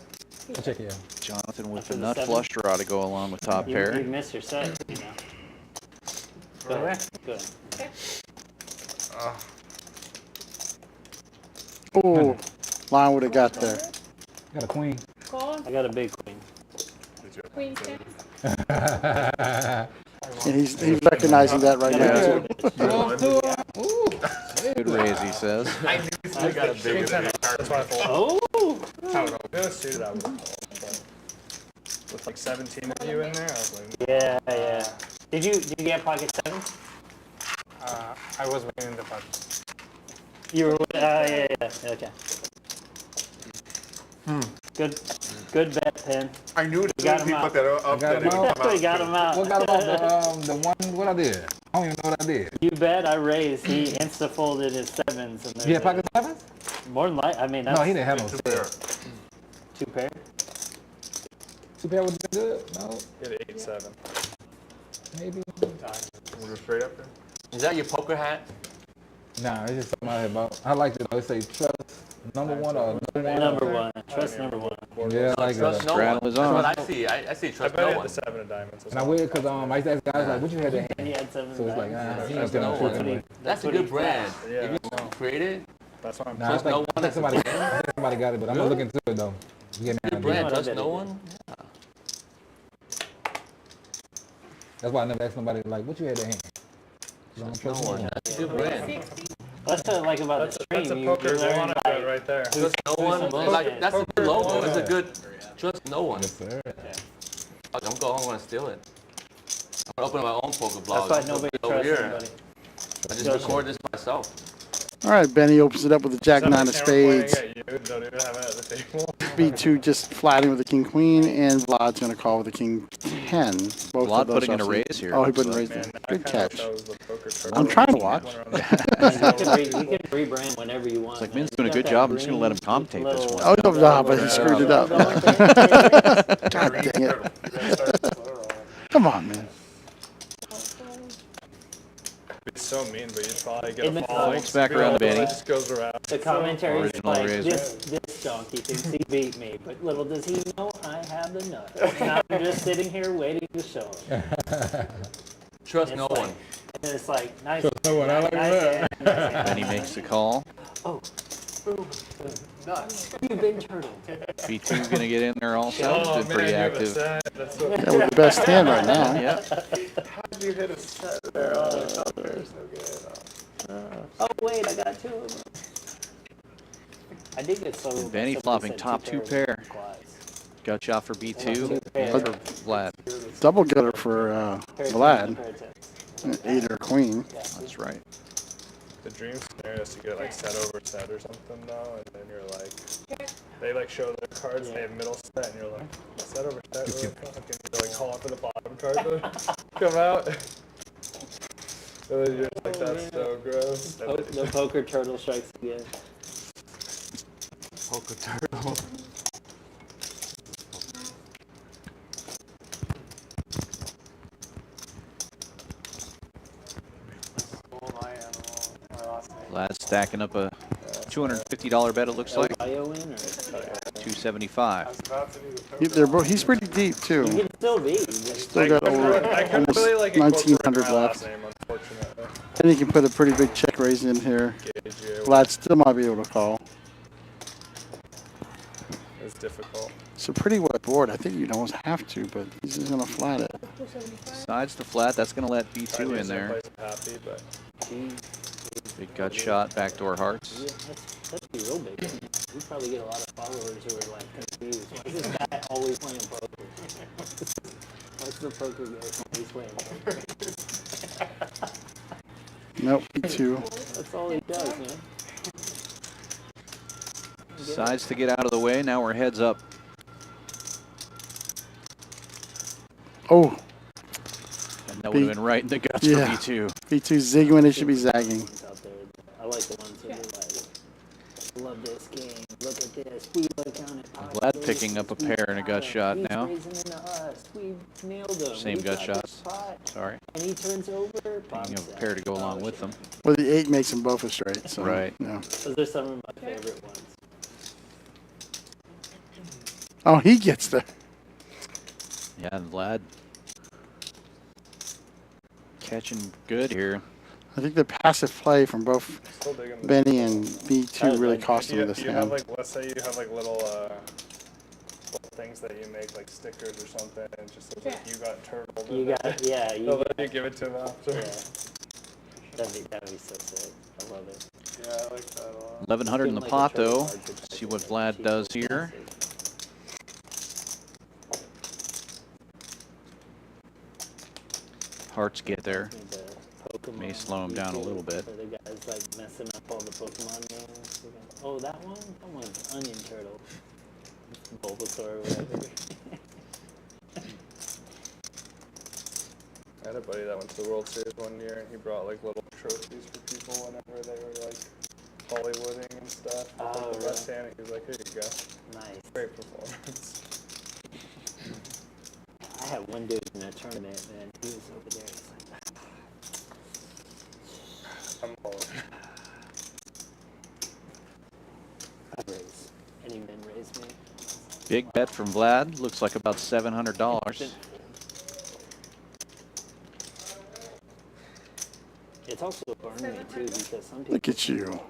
I'll check it out. Jonathan with After the the nut 7? flush draw to go along with top You pair. missed your set, you know. Good. Good. oh, line would have got there. Got a queen. Call. I got a big queen. Queen 10. And he's recognizing that right now. Good raise, he says. I knew I got a big card. That's why I fold. Oh! It was suited, I would have folded, but with like 17 of you in there, I was like, Yeah, yeah. Did you get pocket 7? I was winning the pocket. You were. Yeah. Okay. Good bet, Penn. I knew You got that him he out. put that up got that him it would out. come out. We got him out. What got about the one? What I did? I don't even know what I did. You bet. I raised. He insta folded his 7s. And there's Yeah, pocket 7s? more than like. I mean, that's No, he didn't have no set. 2 pair. 2 pair would have been good. No, hit 8-7. maybe. We'll go straight up there. Is that your poker hat? Nah, it's just something I had about. I like it. They say trust number 1 or Number 1. Trust number 1. Yeah, I like Trust it. no Straddle one. is That's on. what I see. I see I trust bet no I hit one. the 7 of diamonds. And I weird because I used to ask guys like, what you had to hand? And he had 7. So it's like, Trust he ain't no gonna one. trick anyway. That's a what he good brand. Yeah, If you I know. create it, That's why I'm Nah, I Trust think, no I one think as a somebody, brand? I think somebody got it, but I'm gonna look into it though. Getting good down brand. I Trust bet no it one. That's why I never asked nobody like, what you had to hand? I don't No trust no one. one. That's a good brand. That's what I like about That's the a stream. poker you learn Zwana like, bet right there. Trust no one. Poker. Like that's a good logo. It's a good. Trust no one. Yes, sir. I'm gonna go home. I'm gonna steal it. I'm gonna open my own poker blog. That's why nobody Over trusts here. anybody. I just record this myself. All right, Benny opens it up with the jack 9 of spades. At you, don't even have it at the table. B2 just flatting with the king queen, and Vlad's going to call with the king 10. Both Vlad of those putting in a offsuit. raise here. Oh, he put in a So- raise. Man, there. I Good kinda catch. thought it was the poker turtle. I'm trying to watch. You can rebrand whenever you want. It's like, man. Min's doing a Got good that job. I'm just going to let him green, commentate this little- one. Oh, no, but he screwed it up. Going there. God dang it. Come on, man. It's so mean, but you'd probably get In a the following. comments, back around to Benny. It just goes around. The commentary's Original like, razor. this donkey thinks he beat me, but little does he know I have the nut. And I'm just sitting here waiting to show him. Trust And no it's like- one. And it's like, nice. Trust no one, I like nice that. hand, nice hand. Benny makes the call. Oh, nuts. You've been turtle. B2 going to get in there also. Oh, Been pretty man, you have a active. set. That's what. Yeah, with the best hand right now. Yeah. How'd you hit a set there? Oh, the top there is no good. Oh, wait, I got two of them. I did get so. And Benny somebody flopping said top two pairs pair. of quads. Gut shot for B2 Two and pairs. for Vlad. Double gutter for Pair of Vlad. tens, pair of tens. 8 or queen. That's right. The dream scenario is to get like set over set or something though, and then you're like, they like show their cards, they have middle set, and you're like, set over set, really fuck, and you're like calling for the bottom card to come out. And then you're just like, that's so gross. And then The poker turtle strikes again. Poker turtle. Vlad stacking up a $250 bet, it looks like. Bio in or? 275. He's pretty deep, too. You can still be. Still got over I couldn't almost really like 1,900 incorporate my last left. name, unfortunately. And he can put a pretty big check raise in here. Vlad still might be able to call. It's difficult. It's a pretty wet board. I think you'd almost have to, but he's just going to flat it. Sides to flat, that's going to let B2 in there. Happy, but Big gut shot, backdoor hearts. Yeah, that'd be real big. We probably get a lot of followers who are like confused. Why is this guy always playing poker? What's the poker guy always playing poker? Nope, B2. That's all he does, man. Sides to get out of the way. Now we're heads up. Oh, And that would have been right in the guts Yeah. for B2. B2 zigging when it should be zagging. Out there. I like the ones that are like, love this game. Look at this. We look down at Vlad picking up a pair and a gut shot now. He's raising into us. We nailed him. Same We gut got shots. this spot. Sorry. And he turns over. Picking up a pair to go along with them. Well, the 8 makes them both a straight. So, Right. Yeah. Those are some of my favorite ones. Oh, he gets there. Yeah, and Vlad catching good here. I think the passive play from both still digging the Benny and B2 really cost him this you have hand. like, let's say you have like little things that you make like stickers or something, and it just looks like you got turtled. You got, yeah. So then you give it to them after. Yeah. That'd be so sick. I love it. Yeah, I like that a lot. 1100 in the Like a pot turtle though. card for See what cheap. Vlad does here. Hearts get there. May slow him down a little bit. So the guy's like messing up all the Pokemon names. Oh, that one? That one's Onion Turtle. Bulbasaur or whatever. I had a buddy that went to the World Series one year, and he brought like little trophies for people whenever they were like Hollywooding and stuff. Oh, Like, the really? best hand, he was like, here you go. Nice. Great performance. I had one dude in a tournament, man. He was over there. He's like, I'm all I raise. Any men raise me? Big bet from Vlad. Looks like about $700. It's also a burn me too because some people. Look at you. Like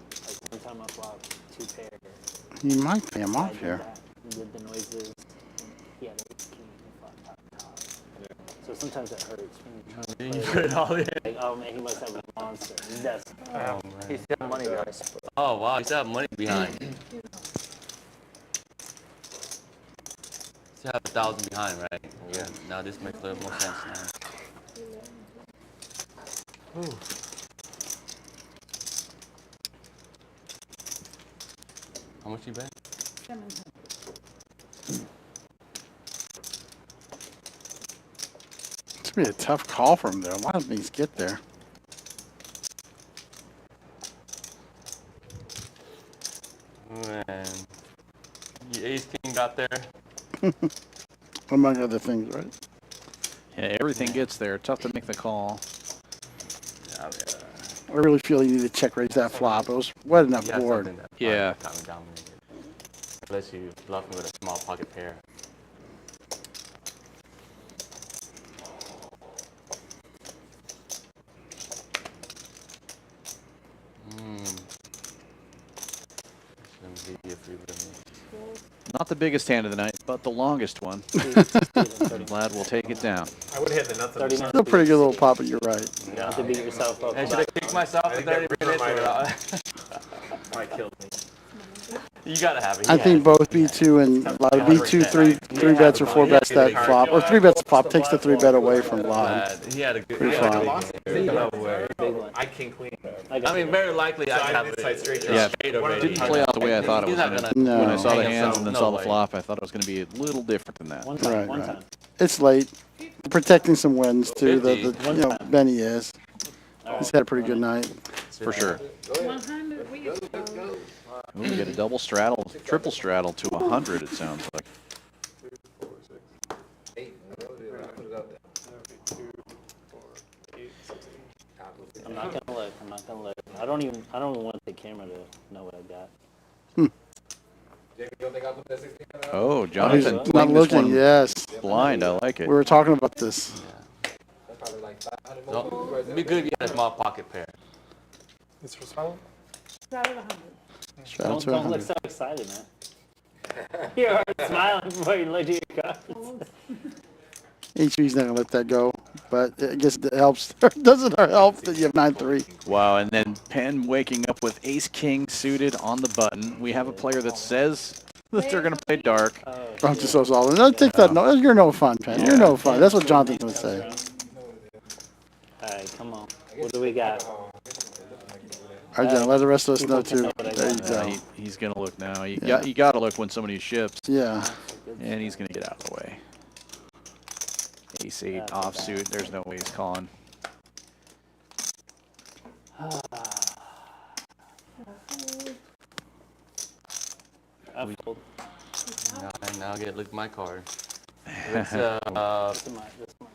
one time I flopped 2 pair. You might pay him I off did here. that and did the noises. He had ace king and flopped top. So sometimes it hurts when you're trying to play. You put it all in. Like, oh man, he must have a monster. That's Oh, man. He's got money, guys. Oh, wow. You still have money behind. Still have 1,000 behind, right? Yeah. Now this makes a little more sense now. Whew. How much you bet? It's going to be a tough call from there. A lot of things get there. Man. The ace king got there. Among other things, right? Yeah, everything gets there. Tough to make the call. Yeah, I really feel you need to check raise that flop. It was wet enough yeah, board. something that Yeah. probably got me dominated. Unless you bluff me with a small pocket pair. Not the biggest hand of the night, but the longest one. Vlad will take it down. I would have hit the nothing. Still a pretty good little pop, but you're right. Not to beat yourself up. And should I kick myself for 30 minutes? Might kill me. You gotta have it. I think both B2 and Vlad, B2 three bets or 4 bets that flop, or 3 bets flop takes the 3 bet away from Vlad. He had a good. Pretty fine. No way. I king queen. I mean, very likely I have it. Yeah, Straight already. didn't play out the way I thought it was going to. No. When I saw the Hang hands himself, and then no saw the way. flop, I thought it was going to be a little different than that. One time. Right, One right. time. It's late. Protecting some wins too. The 50. you know, Benny is. He's had a pretty good night. For sure. 100. We go. Ooh, we get a double straddle, triple straddle to 100, it sounds like. I'm not gonna look. I'm not gonna look. I don't even want the camera to know what I got. Oh, He's Jonathan not playing this looking. one Yes, blind. I like it. we were talking about this. So, it'd be good if you had a small pocket pair. It's for small. Out of 100. Straddle to Don't look 100. so excited, man. You're already smiling before you look at your cards. HV's not gonna let that go, but I guess it helps. Doesn't it help that you have 9-3? Wow, and then Penn waking up with ace-king suited on the button. We have a player that says that they're going to play dark. I'm just so solid. No, take that. No, you're no fun, Penn. You're no fun. That's what Jonathan would say. All right, come on. What do we got? All right, John, let the rest of us know too. There you go. He's going to look now. You Yeah. got to look when somebody ships, Yeah. and he's going to get out of the way. Ace-8 offsuit. There's no way he's calling. I fold. Now I get to look at my card. It's,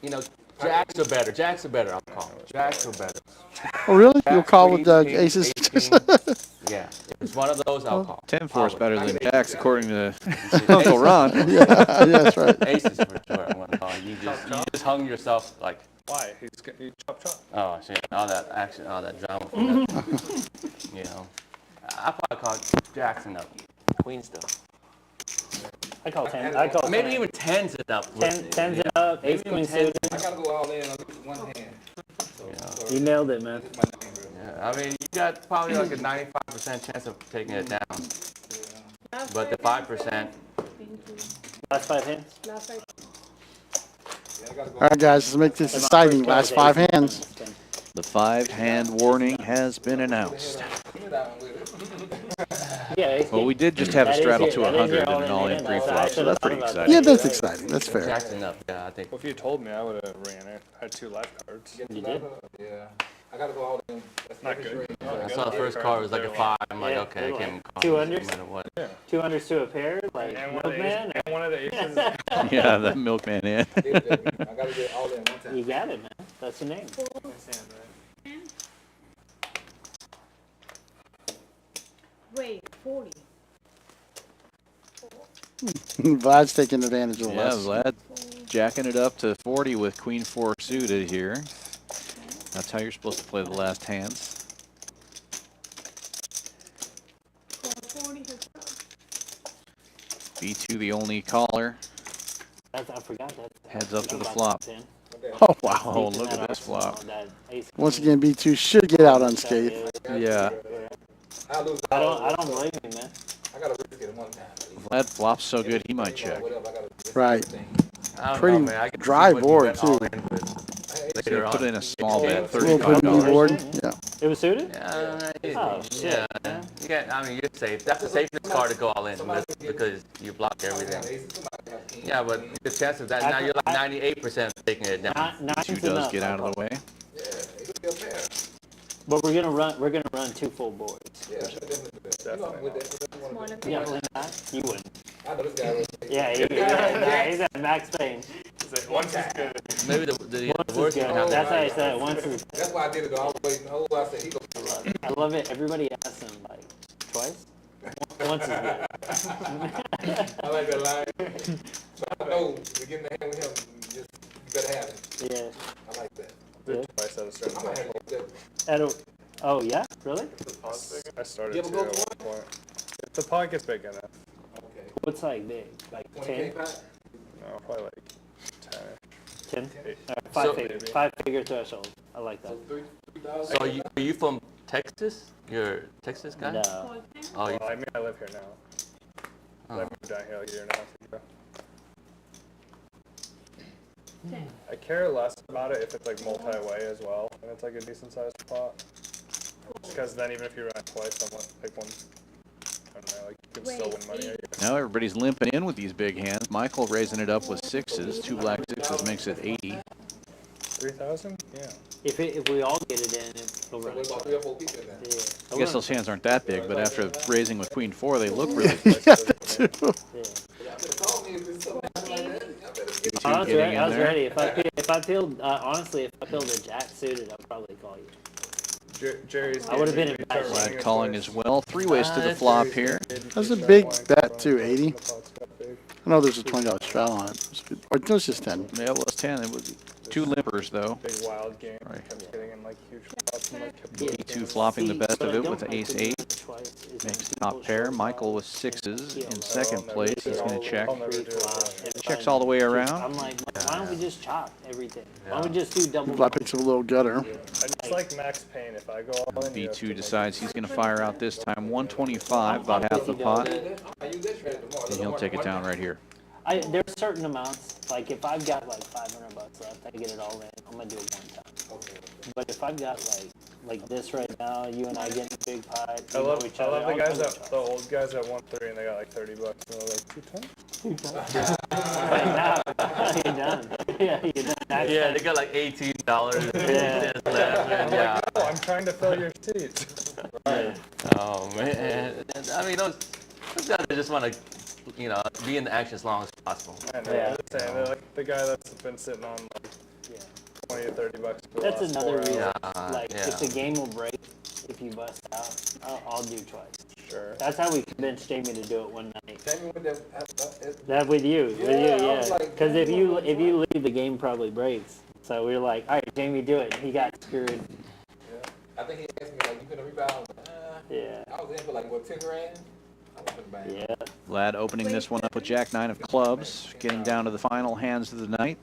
you know, jacks are better. Jacks are better, I'll call. Jacks are better. Oh, really? You'll call with Queen, aces? king, yeah. If it's one of those, I'll call. 10-4 is better than jacks, according to Uncle Ron. Yeah, that's right. Aces for sure. I want to call. You just hung yourself like. Why? He chop chop. Oh shit! All that action, all that drama. For that. You know, I probably call Jackson up. Queens though. I call 10. I call Maybe 10. even tens it up. 10's it up. Ace queen suited. I gotta go all in on one hand. You nailed it, man. Yeah, I mean, you got probably like a 95% chance of taking it down, but the 5%. Last 5 hands. Last night. All right, guys, let's make this exciting. Last 5 hands. The 5-hand warning has been announced. Yeah, Well, we did just have a that is straddle your- to that is 100 your and an all-in all-in pre-flop, hand. so that's pretty exciting. Yeah, that's exciting. That's fair. Jackson up. Yeah, I think. Well, if you told me, I would have ran it. I had 2 live cards. You did? Yeah. I gotta go all in. Not good. I saw the first card was like a 5. I'm like, Yeah, okay, I good can't one. call 2 this unders? no matter what. 2 unders to a pair? Like, And one of the milkman? aces. And one of the aces. Yeah, the milkman in. I gotta get all in one time. You got it, man. That's your name. Wait, 40. Vlad's taking advantage of the Yeah, less. Vlad jacking it up to 40 with Queen 4 suited here. That's how you're supposed to play the last hands. 40 has B2 the only caller. I forgot that. Heads up to the About flop. that 10. Oh, wow. Oh, look at this flop. That ace Once queen. again, B2 should get out unscathed. Yeah. I lose. I don't blame you, man. I gotta risk it one time. Vlad flops so good he might check. Whatever, I gotta risk Right. I don't Pretty know, man. I can see dry what you board, bet all too. in, but They later put on. in a small bet, Little pretty $35. board. Yeah. It was suited? Yeah, Oh, shit. yeah. You got, I mean, you're safe. That's the safest card to go all in because you block everything. Yeah, but the chance of that, now you're like 98% taking it down. Nine's B2 does enough. get out of the way. Yeah, it could be a pair. But we're gonna run 2 full boards. Yeah, definitely. With that, smaller Definitely not. You wouldn't. I know this guy was. Yeah, he's at max pain. Once is good. Maybe the Once worst is can good. happen. That's how I said it. Once is. That's why I did it though. I was waiting. I said he gonna I love it. Everybody asks him like twice. Once is good. I like that line. So I know to get in the hand with him, you better have it. Yeah. I like that. Did twice at a certain I might have point. to get that. Oh yeah, really? I started You to ever go at one point. If the pot gets big enough. Okay. What's like big? Like 10? 20K pack? No, probably like 10. 10? Eight. Five So- figure. 5-figure threshold. I like that. So 3,000. So are you from Texas? You're a Texas guy? No. Oh, you, Well, I mean, I live here now. I moved down here like a year and a half ago. I care less about it if it's like multi-way as well, and it's like a decent sized pot. Because then even if you run twice, like one, I don't know, like you can still win money. I guess. Now everybody's limping in with these big hands. Michael raising it up with sixes. 2 black sixes makes it 80. 3,000? Yeah. If we all get it in, it'll So run. what about 3 or 4 people in there? Yeah. I guess those hands aren't that big, but after raising with queen 4, they look really Yeah, that too. Yeah. Y'all better call me if it's something like that. Y'all better get Two I was getting ready. in I was there. ready. If I peeled, honestly, if I peeled a jack suited, I'd probably call you. Jerry's. I would've been game, in we start bad running Vlad it calling twice. as well. 3 ways to the flop here. That's a big bet too, 80. I know there's a $20 strat on it. Or no, it's just 10. Yeah, well, it's 10. It was 2 limpers, though. Big wild game. Right. Kept getting in like huge pots and like kept losing. E2 flopping the best what of I it don't with like ace to do 8. twice is when Makes people top pair. shove Michael with balls and sixes peel in them. second place. He's going to check. I'll never do Flop, it. and Checks then all the way just- around. I'm like, why don't we just chop everything? Why don't we just do double? Flat picks up a little gutter. I just like Max Payne. If I go all in, you have to B2 make decides it. he's going to fire out this time. 125, about half the pot. I use that shred tomorrow. And he'll take it down right here. There's certain amounts, like if I've got like $500 left, I get it all in. I'm gonna do it one time. Okay. But if I've got like this right now, you and I get in a big pot. I we love know each the other, guys I'll that come the old guys that won 3 and they got like $30 and they're like 2 times. Right now, you're done. Yeah, you're done. Next yeah, time. they got like $18 Yeah. left. And yeah. Oh, I'm trying to fill your seats. Right. Oh man. I mean, those guys just want to, be in the action as long as possible. And Yeah. they're just saying, they're like the guy that's been sitting on like Yeah. 20 to $30 for the That's last another 4 reason. hours. Like yeah. if the game will break, if you bust out, I'll do twice. Sure. That's how we convinced Jamie to do it one night. Jamie with that. That with you, Yeah, I was yeah. like, Because if you leave, the game probably breaks. So we were like, all right, Jamie, do it. And he got screwed. Yeah. I think he asked me like, you gonna rebound? I was like, Yeah. I was in for like what, 10 grand? I was in the bank. Yeah. Vlad opening this one up with Jack 9 of clubs, getting down to the final hands of the night.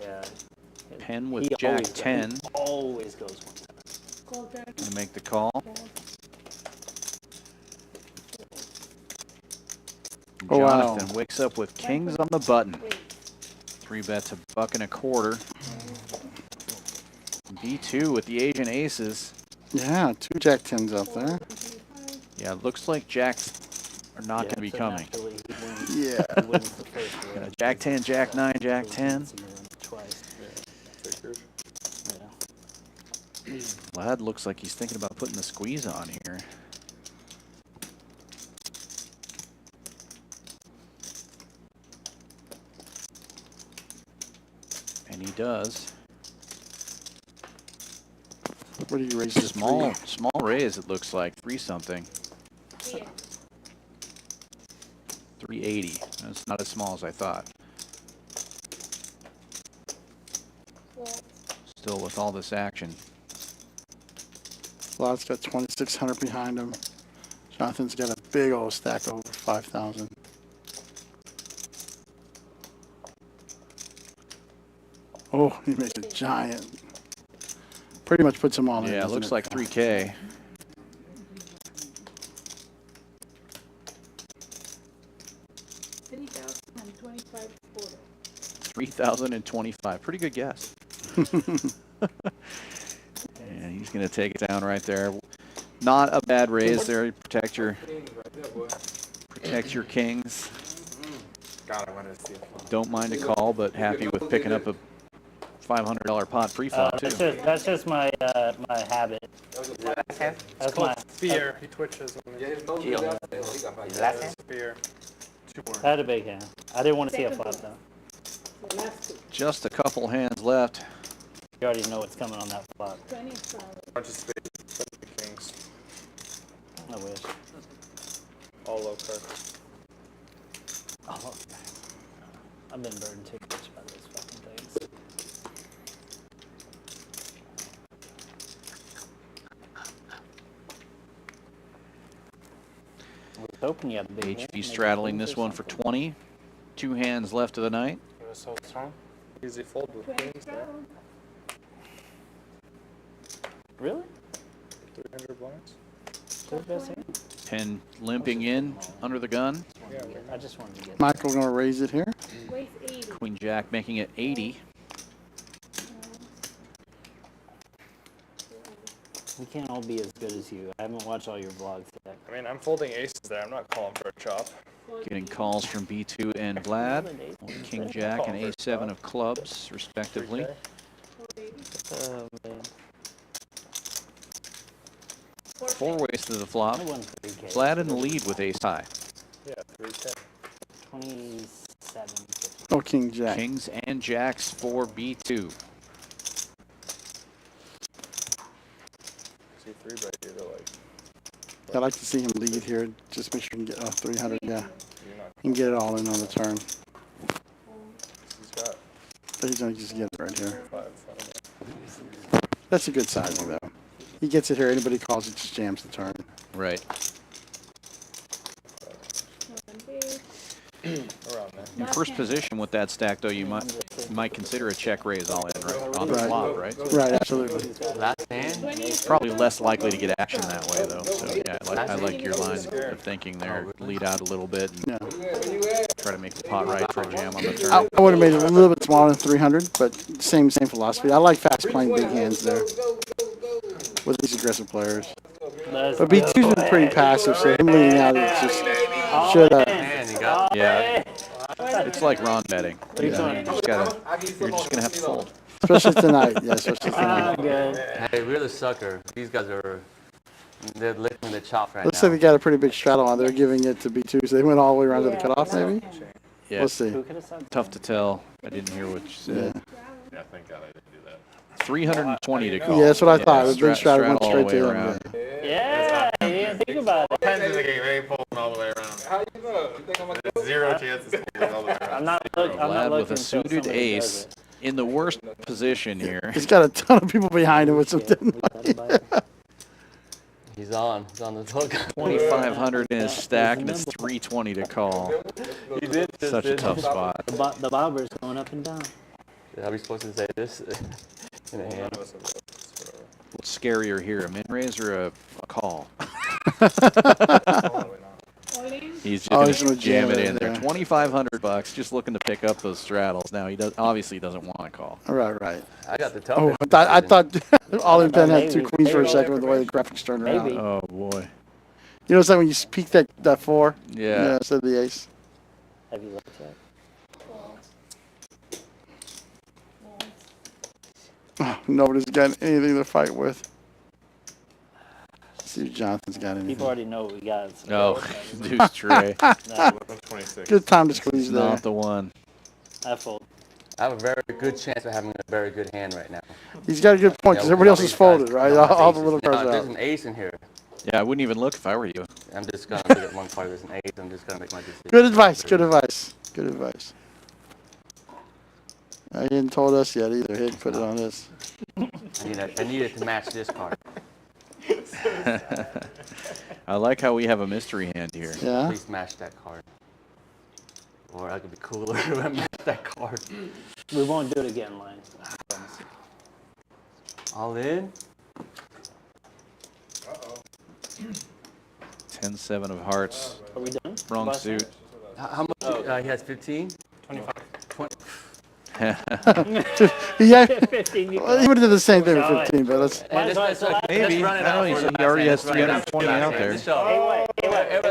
Yeah. Penn with He Jack always- 10 he always goes one time. to make the call. Oh, wow. Jonathan wakes up with kings on the button. 3 bets $1.25. B2 with the Asian aces. Yeah, 2 Jack 10s out there. Yeah, it looks like jacks are not going to be so coming. naturally he wins. Yeah. He wins the first round. Jack 10, Jack 9, Jack 10. Twice. Yeah. Vlad looks like he's thinking about putting the squeeze on here. And he does. What do you raise this Small raise, it looks like. 3-something. 380. That's not as small as I thought. Still with all this action. Vlad's got 2,600 behind him. Jonathan's got a big old stack over 5,000. Oh, he makes a giant. Pretty much puts him all in. Yeah, it doesn't looks like 3K. $3,025 quarter. 3,025. Pretty good guess. And he's going to take it down right there. Not a bad raise there. Protect your kings. God, I wanted to see it. Don't mind a call, but happy with picking up a $500 pot pre-flop too. That's just my my habit. That's my Spear. He twitches. When Last hand? Spear. I had a big hand. I didn't want to see a flop though. Just a couple hands left. You already know what's coming on that flop. Bunch of spades, bunch of kings, I wish. all low cards. Oh, I've been burned too much by those fucking things. I was hoping you had a big hand. HV straddling this one for 20. 2 hands left of the night. He was so strong. Easy fold with kings there. Really? 300 blinds. Still the best hand? 10 limping in under the gun. Yeah, I just wanted to get. Michael's going to raise it here. Queen Jack making it 80. We can't all be as good as you. I haven't watched all your vlogs yet. I mean, I'm folding aces there. I'm not calling for a chop. Getting calls from B2 and Vlad. King Jack and A7 of clubs, respectively. Oh, man. 4 ways to the flop. I won 3K. Vlad in the lead with ace high. Yeah, 310. 27. Oh, King Jack. Kings and Jacks for B2. See 3-bet you to like. I'd like to see him lead here. Just make sure he can get 300. Yeah, You're not. he can get it all in on the turn. He's got But he's going to just get it right here. 5. That's a good sizing, though. He gets it here. Anybody calls it, just jams the turn. Right. Around there. In first position with that stack, though, you might consider a check raise all in right, on the flop, right? Right, absolutely. Last hand? Probably less likely to get action that way, though. So yeah, I like your line of thinking there. Lead out a little bit and Yeah. try to make the pot right for a jam on the turn. I would have made it a little bit smaller than 300, but same philosophy. I like fast playing big hands there with these aggressive players. But B2's been pretty passive, so him leading out is just should Man, you got Yeah. It's like Ron betting. You're just gonna have to fold. especially tonight. Yeah, especially tonight. Hey, we're the sucker. These guys they're licking the chop right Looks now. like they got a pretty big straddle on. They're giving it to B2, so they went all the way around to the cutoff, maybe? Yeah. We'll see. Tough to tell. I didn't hear what you said. Yeah, thank God I didn't do that. 320 to call. Yeah, that's what I thought. It was big straddle, went all the straight way to him. around. Yeah, you didn't think about it. Depends in the game. I ain't pulling all the way around. How you know? You think I'm like, There's 0 chances pulling all the way around. I'm not looking. Vlad with a suited ace in the worst position here. He's got a ton of people behind him with some He's on the hook. 2,500 in his stack, and it's 320 to call. He did this. Such a tough spot. The bobber's going up and down. Are we supposed to say this in a hand? What's scarier here, a min raise or a call? He's just going to jam it in there. 2,500 bucks, just looking to pick up those straddles. Now he obviously doesn't want to call. Right. I got the Oh, toughest. I thought all in pen had 2 queens for a second with the way the graphics turned around. Oh boy. You know, it's like when you peek that 4. Yeah. Instead of the ace. Have you looked yet? Oh, nobody's got anything to fight with. Let's see if Jonathan's got anything. People already know what we got. So Oh, deuce tray. Good time to squeeze there. Not the one. I fold. I have a very good chance of having a very good hand right now. He's got a good point because everybody else is folded, right? All the little cards No, are there's out. an ace in here. Yeah, I wouldn't even look if I were you. I'm just gonna look at one card. There's an ace. I'm just gonna make my decision. Good advice. Good advice. Good advice. He hadn't told us yet either. He hadn't put it on this. I need it to match this card. I like how we have a mystery hand here. Yeah. Please match that card. Or I could be cooler if I match that card. We won't do it again, Lion. I promise. All in? 10-7 of hearts. Are we done? Wrong Last suit. How much? He has 15? 25. 20. Yeah. 15. Well, he would have done the same thing with 15, but let's. Maybe. I don't know. He already has 320 out there. Everyone's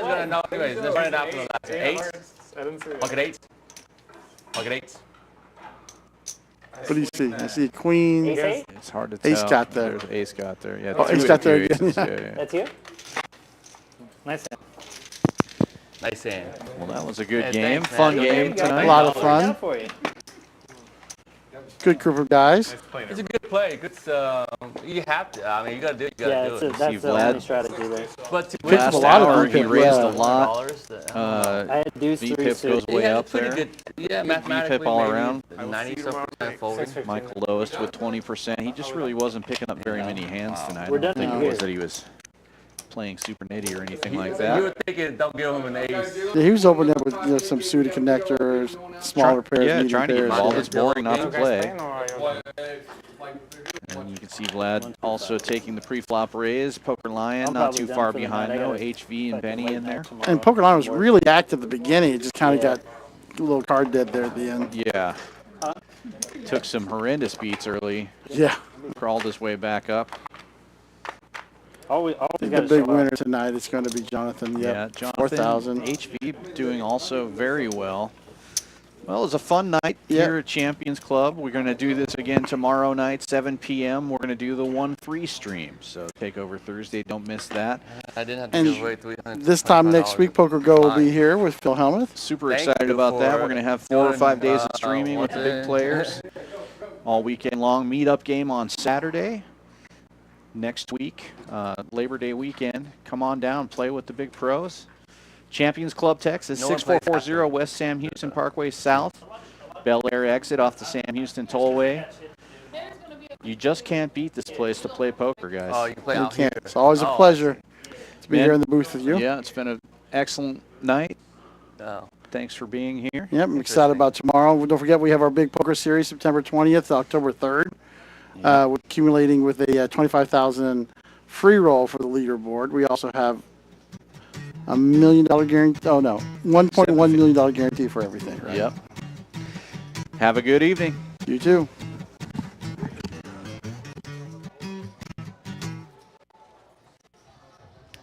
gonna know anyways. Let's run it out for the last eight. Pocket eight. Pocket eight. What do you see? I see a queen. It's hard to tell. Ace got there. There's ace got there. Yeah. Oh, ace got there again. Yeah. That's you? Nice hand. Nice hand. Well, that was a good Hey, game. thanks, man. Fun Good game game. tonight. A lot of Worked out fun. for you. Good group of guys. It's a good play. Good. You have to. I mean, you gotta do it. You Yeah, gotta do it. that's See the Vlad. only strategy there. But to Picked up Last a lot of hour, VPIP, he raised yeah. a lot. dollars. I had deuce three VPIP suit. goes way had a up pretty there. good. Yeah, VPIP mathematically all maybe around. 90-something folding. Michael Lowest with 20%. He just really wasn't picking up very many hands tonight. We're I don't done think here. it was that he was playing super nitty or anything like You that. were thinking, don't give him an ace. Yeah, he was opening up with some suited connectors, smaller pairs, Yeah, medium trying to get pairs. involved. yeah. It's boring not to You guys play. playing or are you- And you can see Vlad also taking the pre-flop raise. Poker Lion I'm not probably too done far for the behind night. I though. gotta HV and fucking Benny wait in till there. tomorrow. And Poker Line was Work. really active at the beginning. It just kind of Yeah. got a little card dead there at the end. Yeah. Took some horrendous beats early. Yeah. Crawled his way back up. Always I think got the to big show winner up. tonight is going to be Jonathan. Yep. Yeah, Jonathan, 4,000. HV doing also very well. Well, it was a fun night Yep. here at Champions Club. We're going to do this again tomorrow night, 7 p.m. We're going to do the 1-3 stream. So take over Thursday. Don't miss that. I didn't have to And give away $300. this time next week, Poker Go will be here with Phil Helmuth. Super Thank excited you about that. for We're going to have 4 or 5 days of doing, streaming with the big what's it? players all weekend long. Meetup game on Saturday next week, Labor Day weekend. Come on down, play with the big pros. Champions Club Texas, No one plays 6440 West Sam Houston Parkway South. Bel Air exit off the Sam Houston Tollway. You just can't beat this place to play poker, guys. Oh, you can play You out here. can't. It's always a Oh, pleasure to be Man. here in the booth with you. Yeah, it's been an excellent night. Oh. Thanks for being here. Yep, I'm excited about tomorrow. Don't forget, we have our big poker series September 20th, October 3rd. We're accumulating with a 25,000 free roll for the leaderboard. We also have a $1 million guarantee. Oh, no, $1.1 million guarantee for everything. Right? Yep. Have a good evening. You too.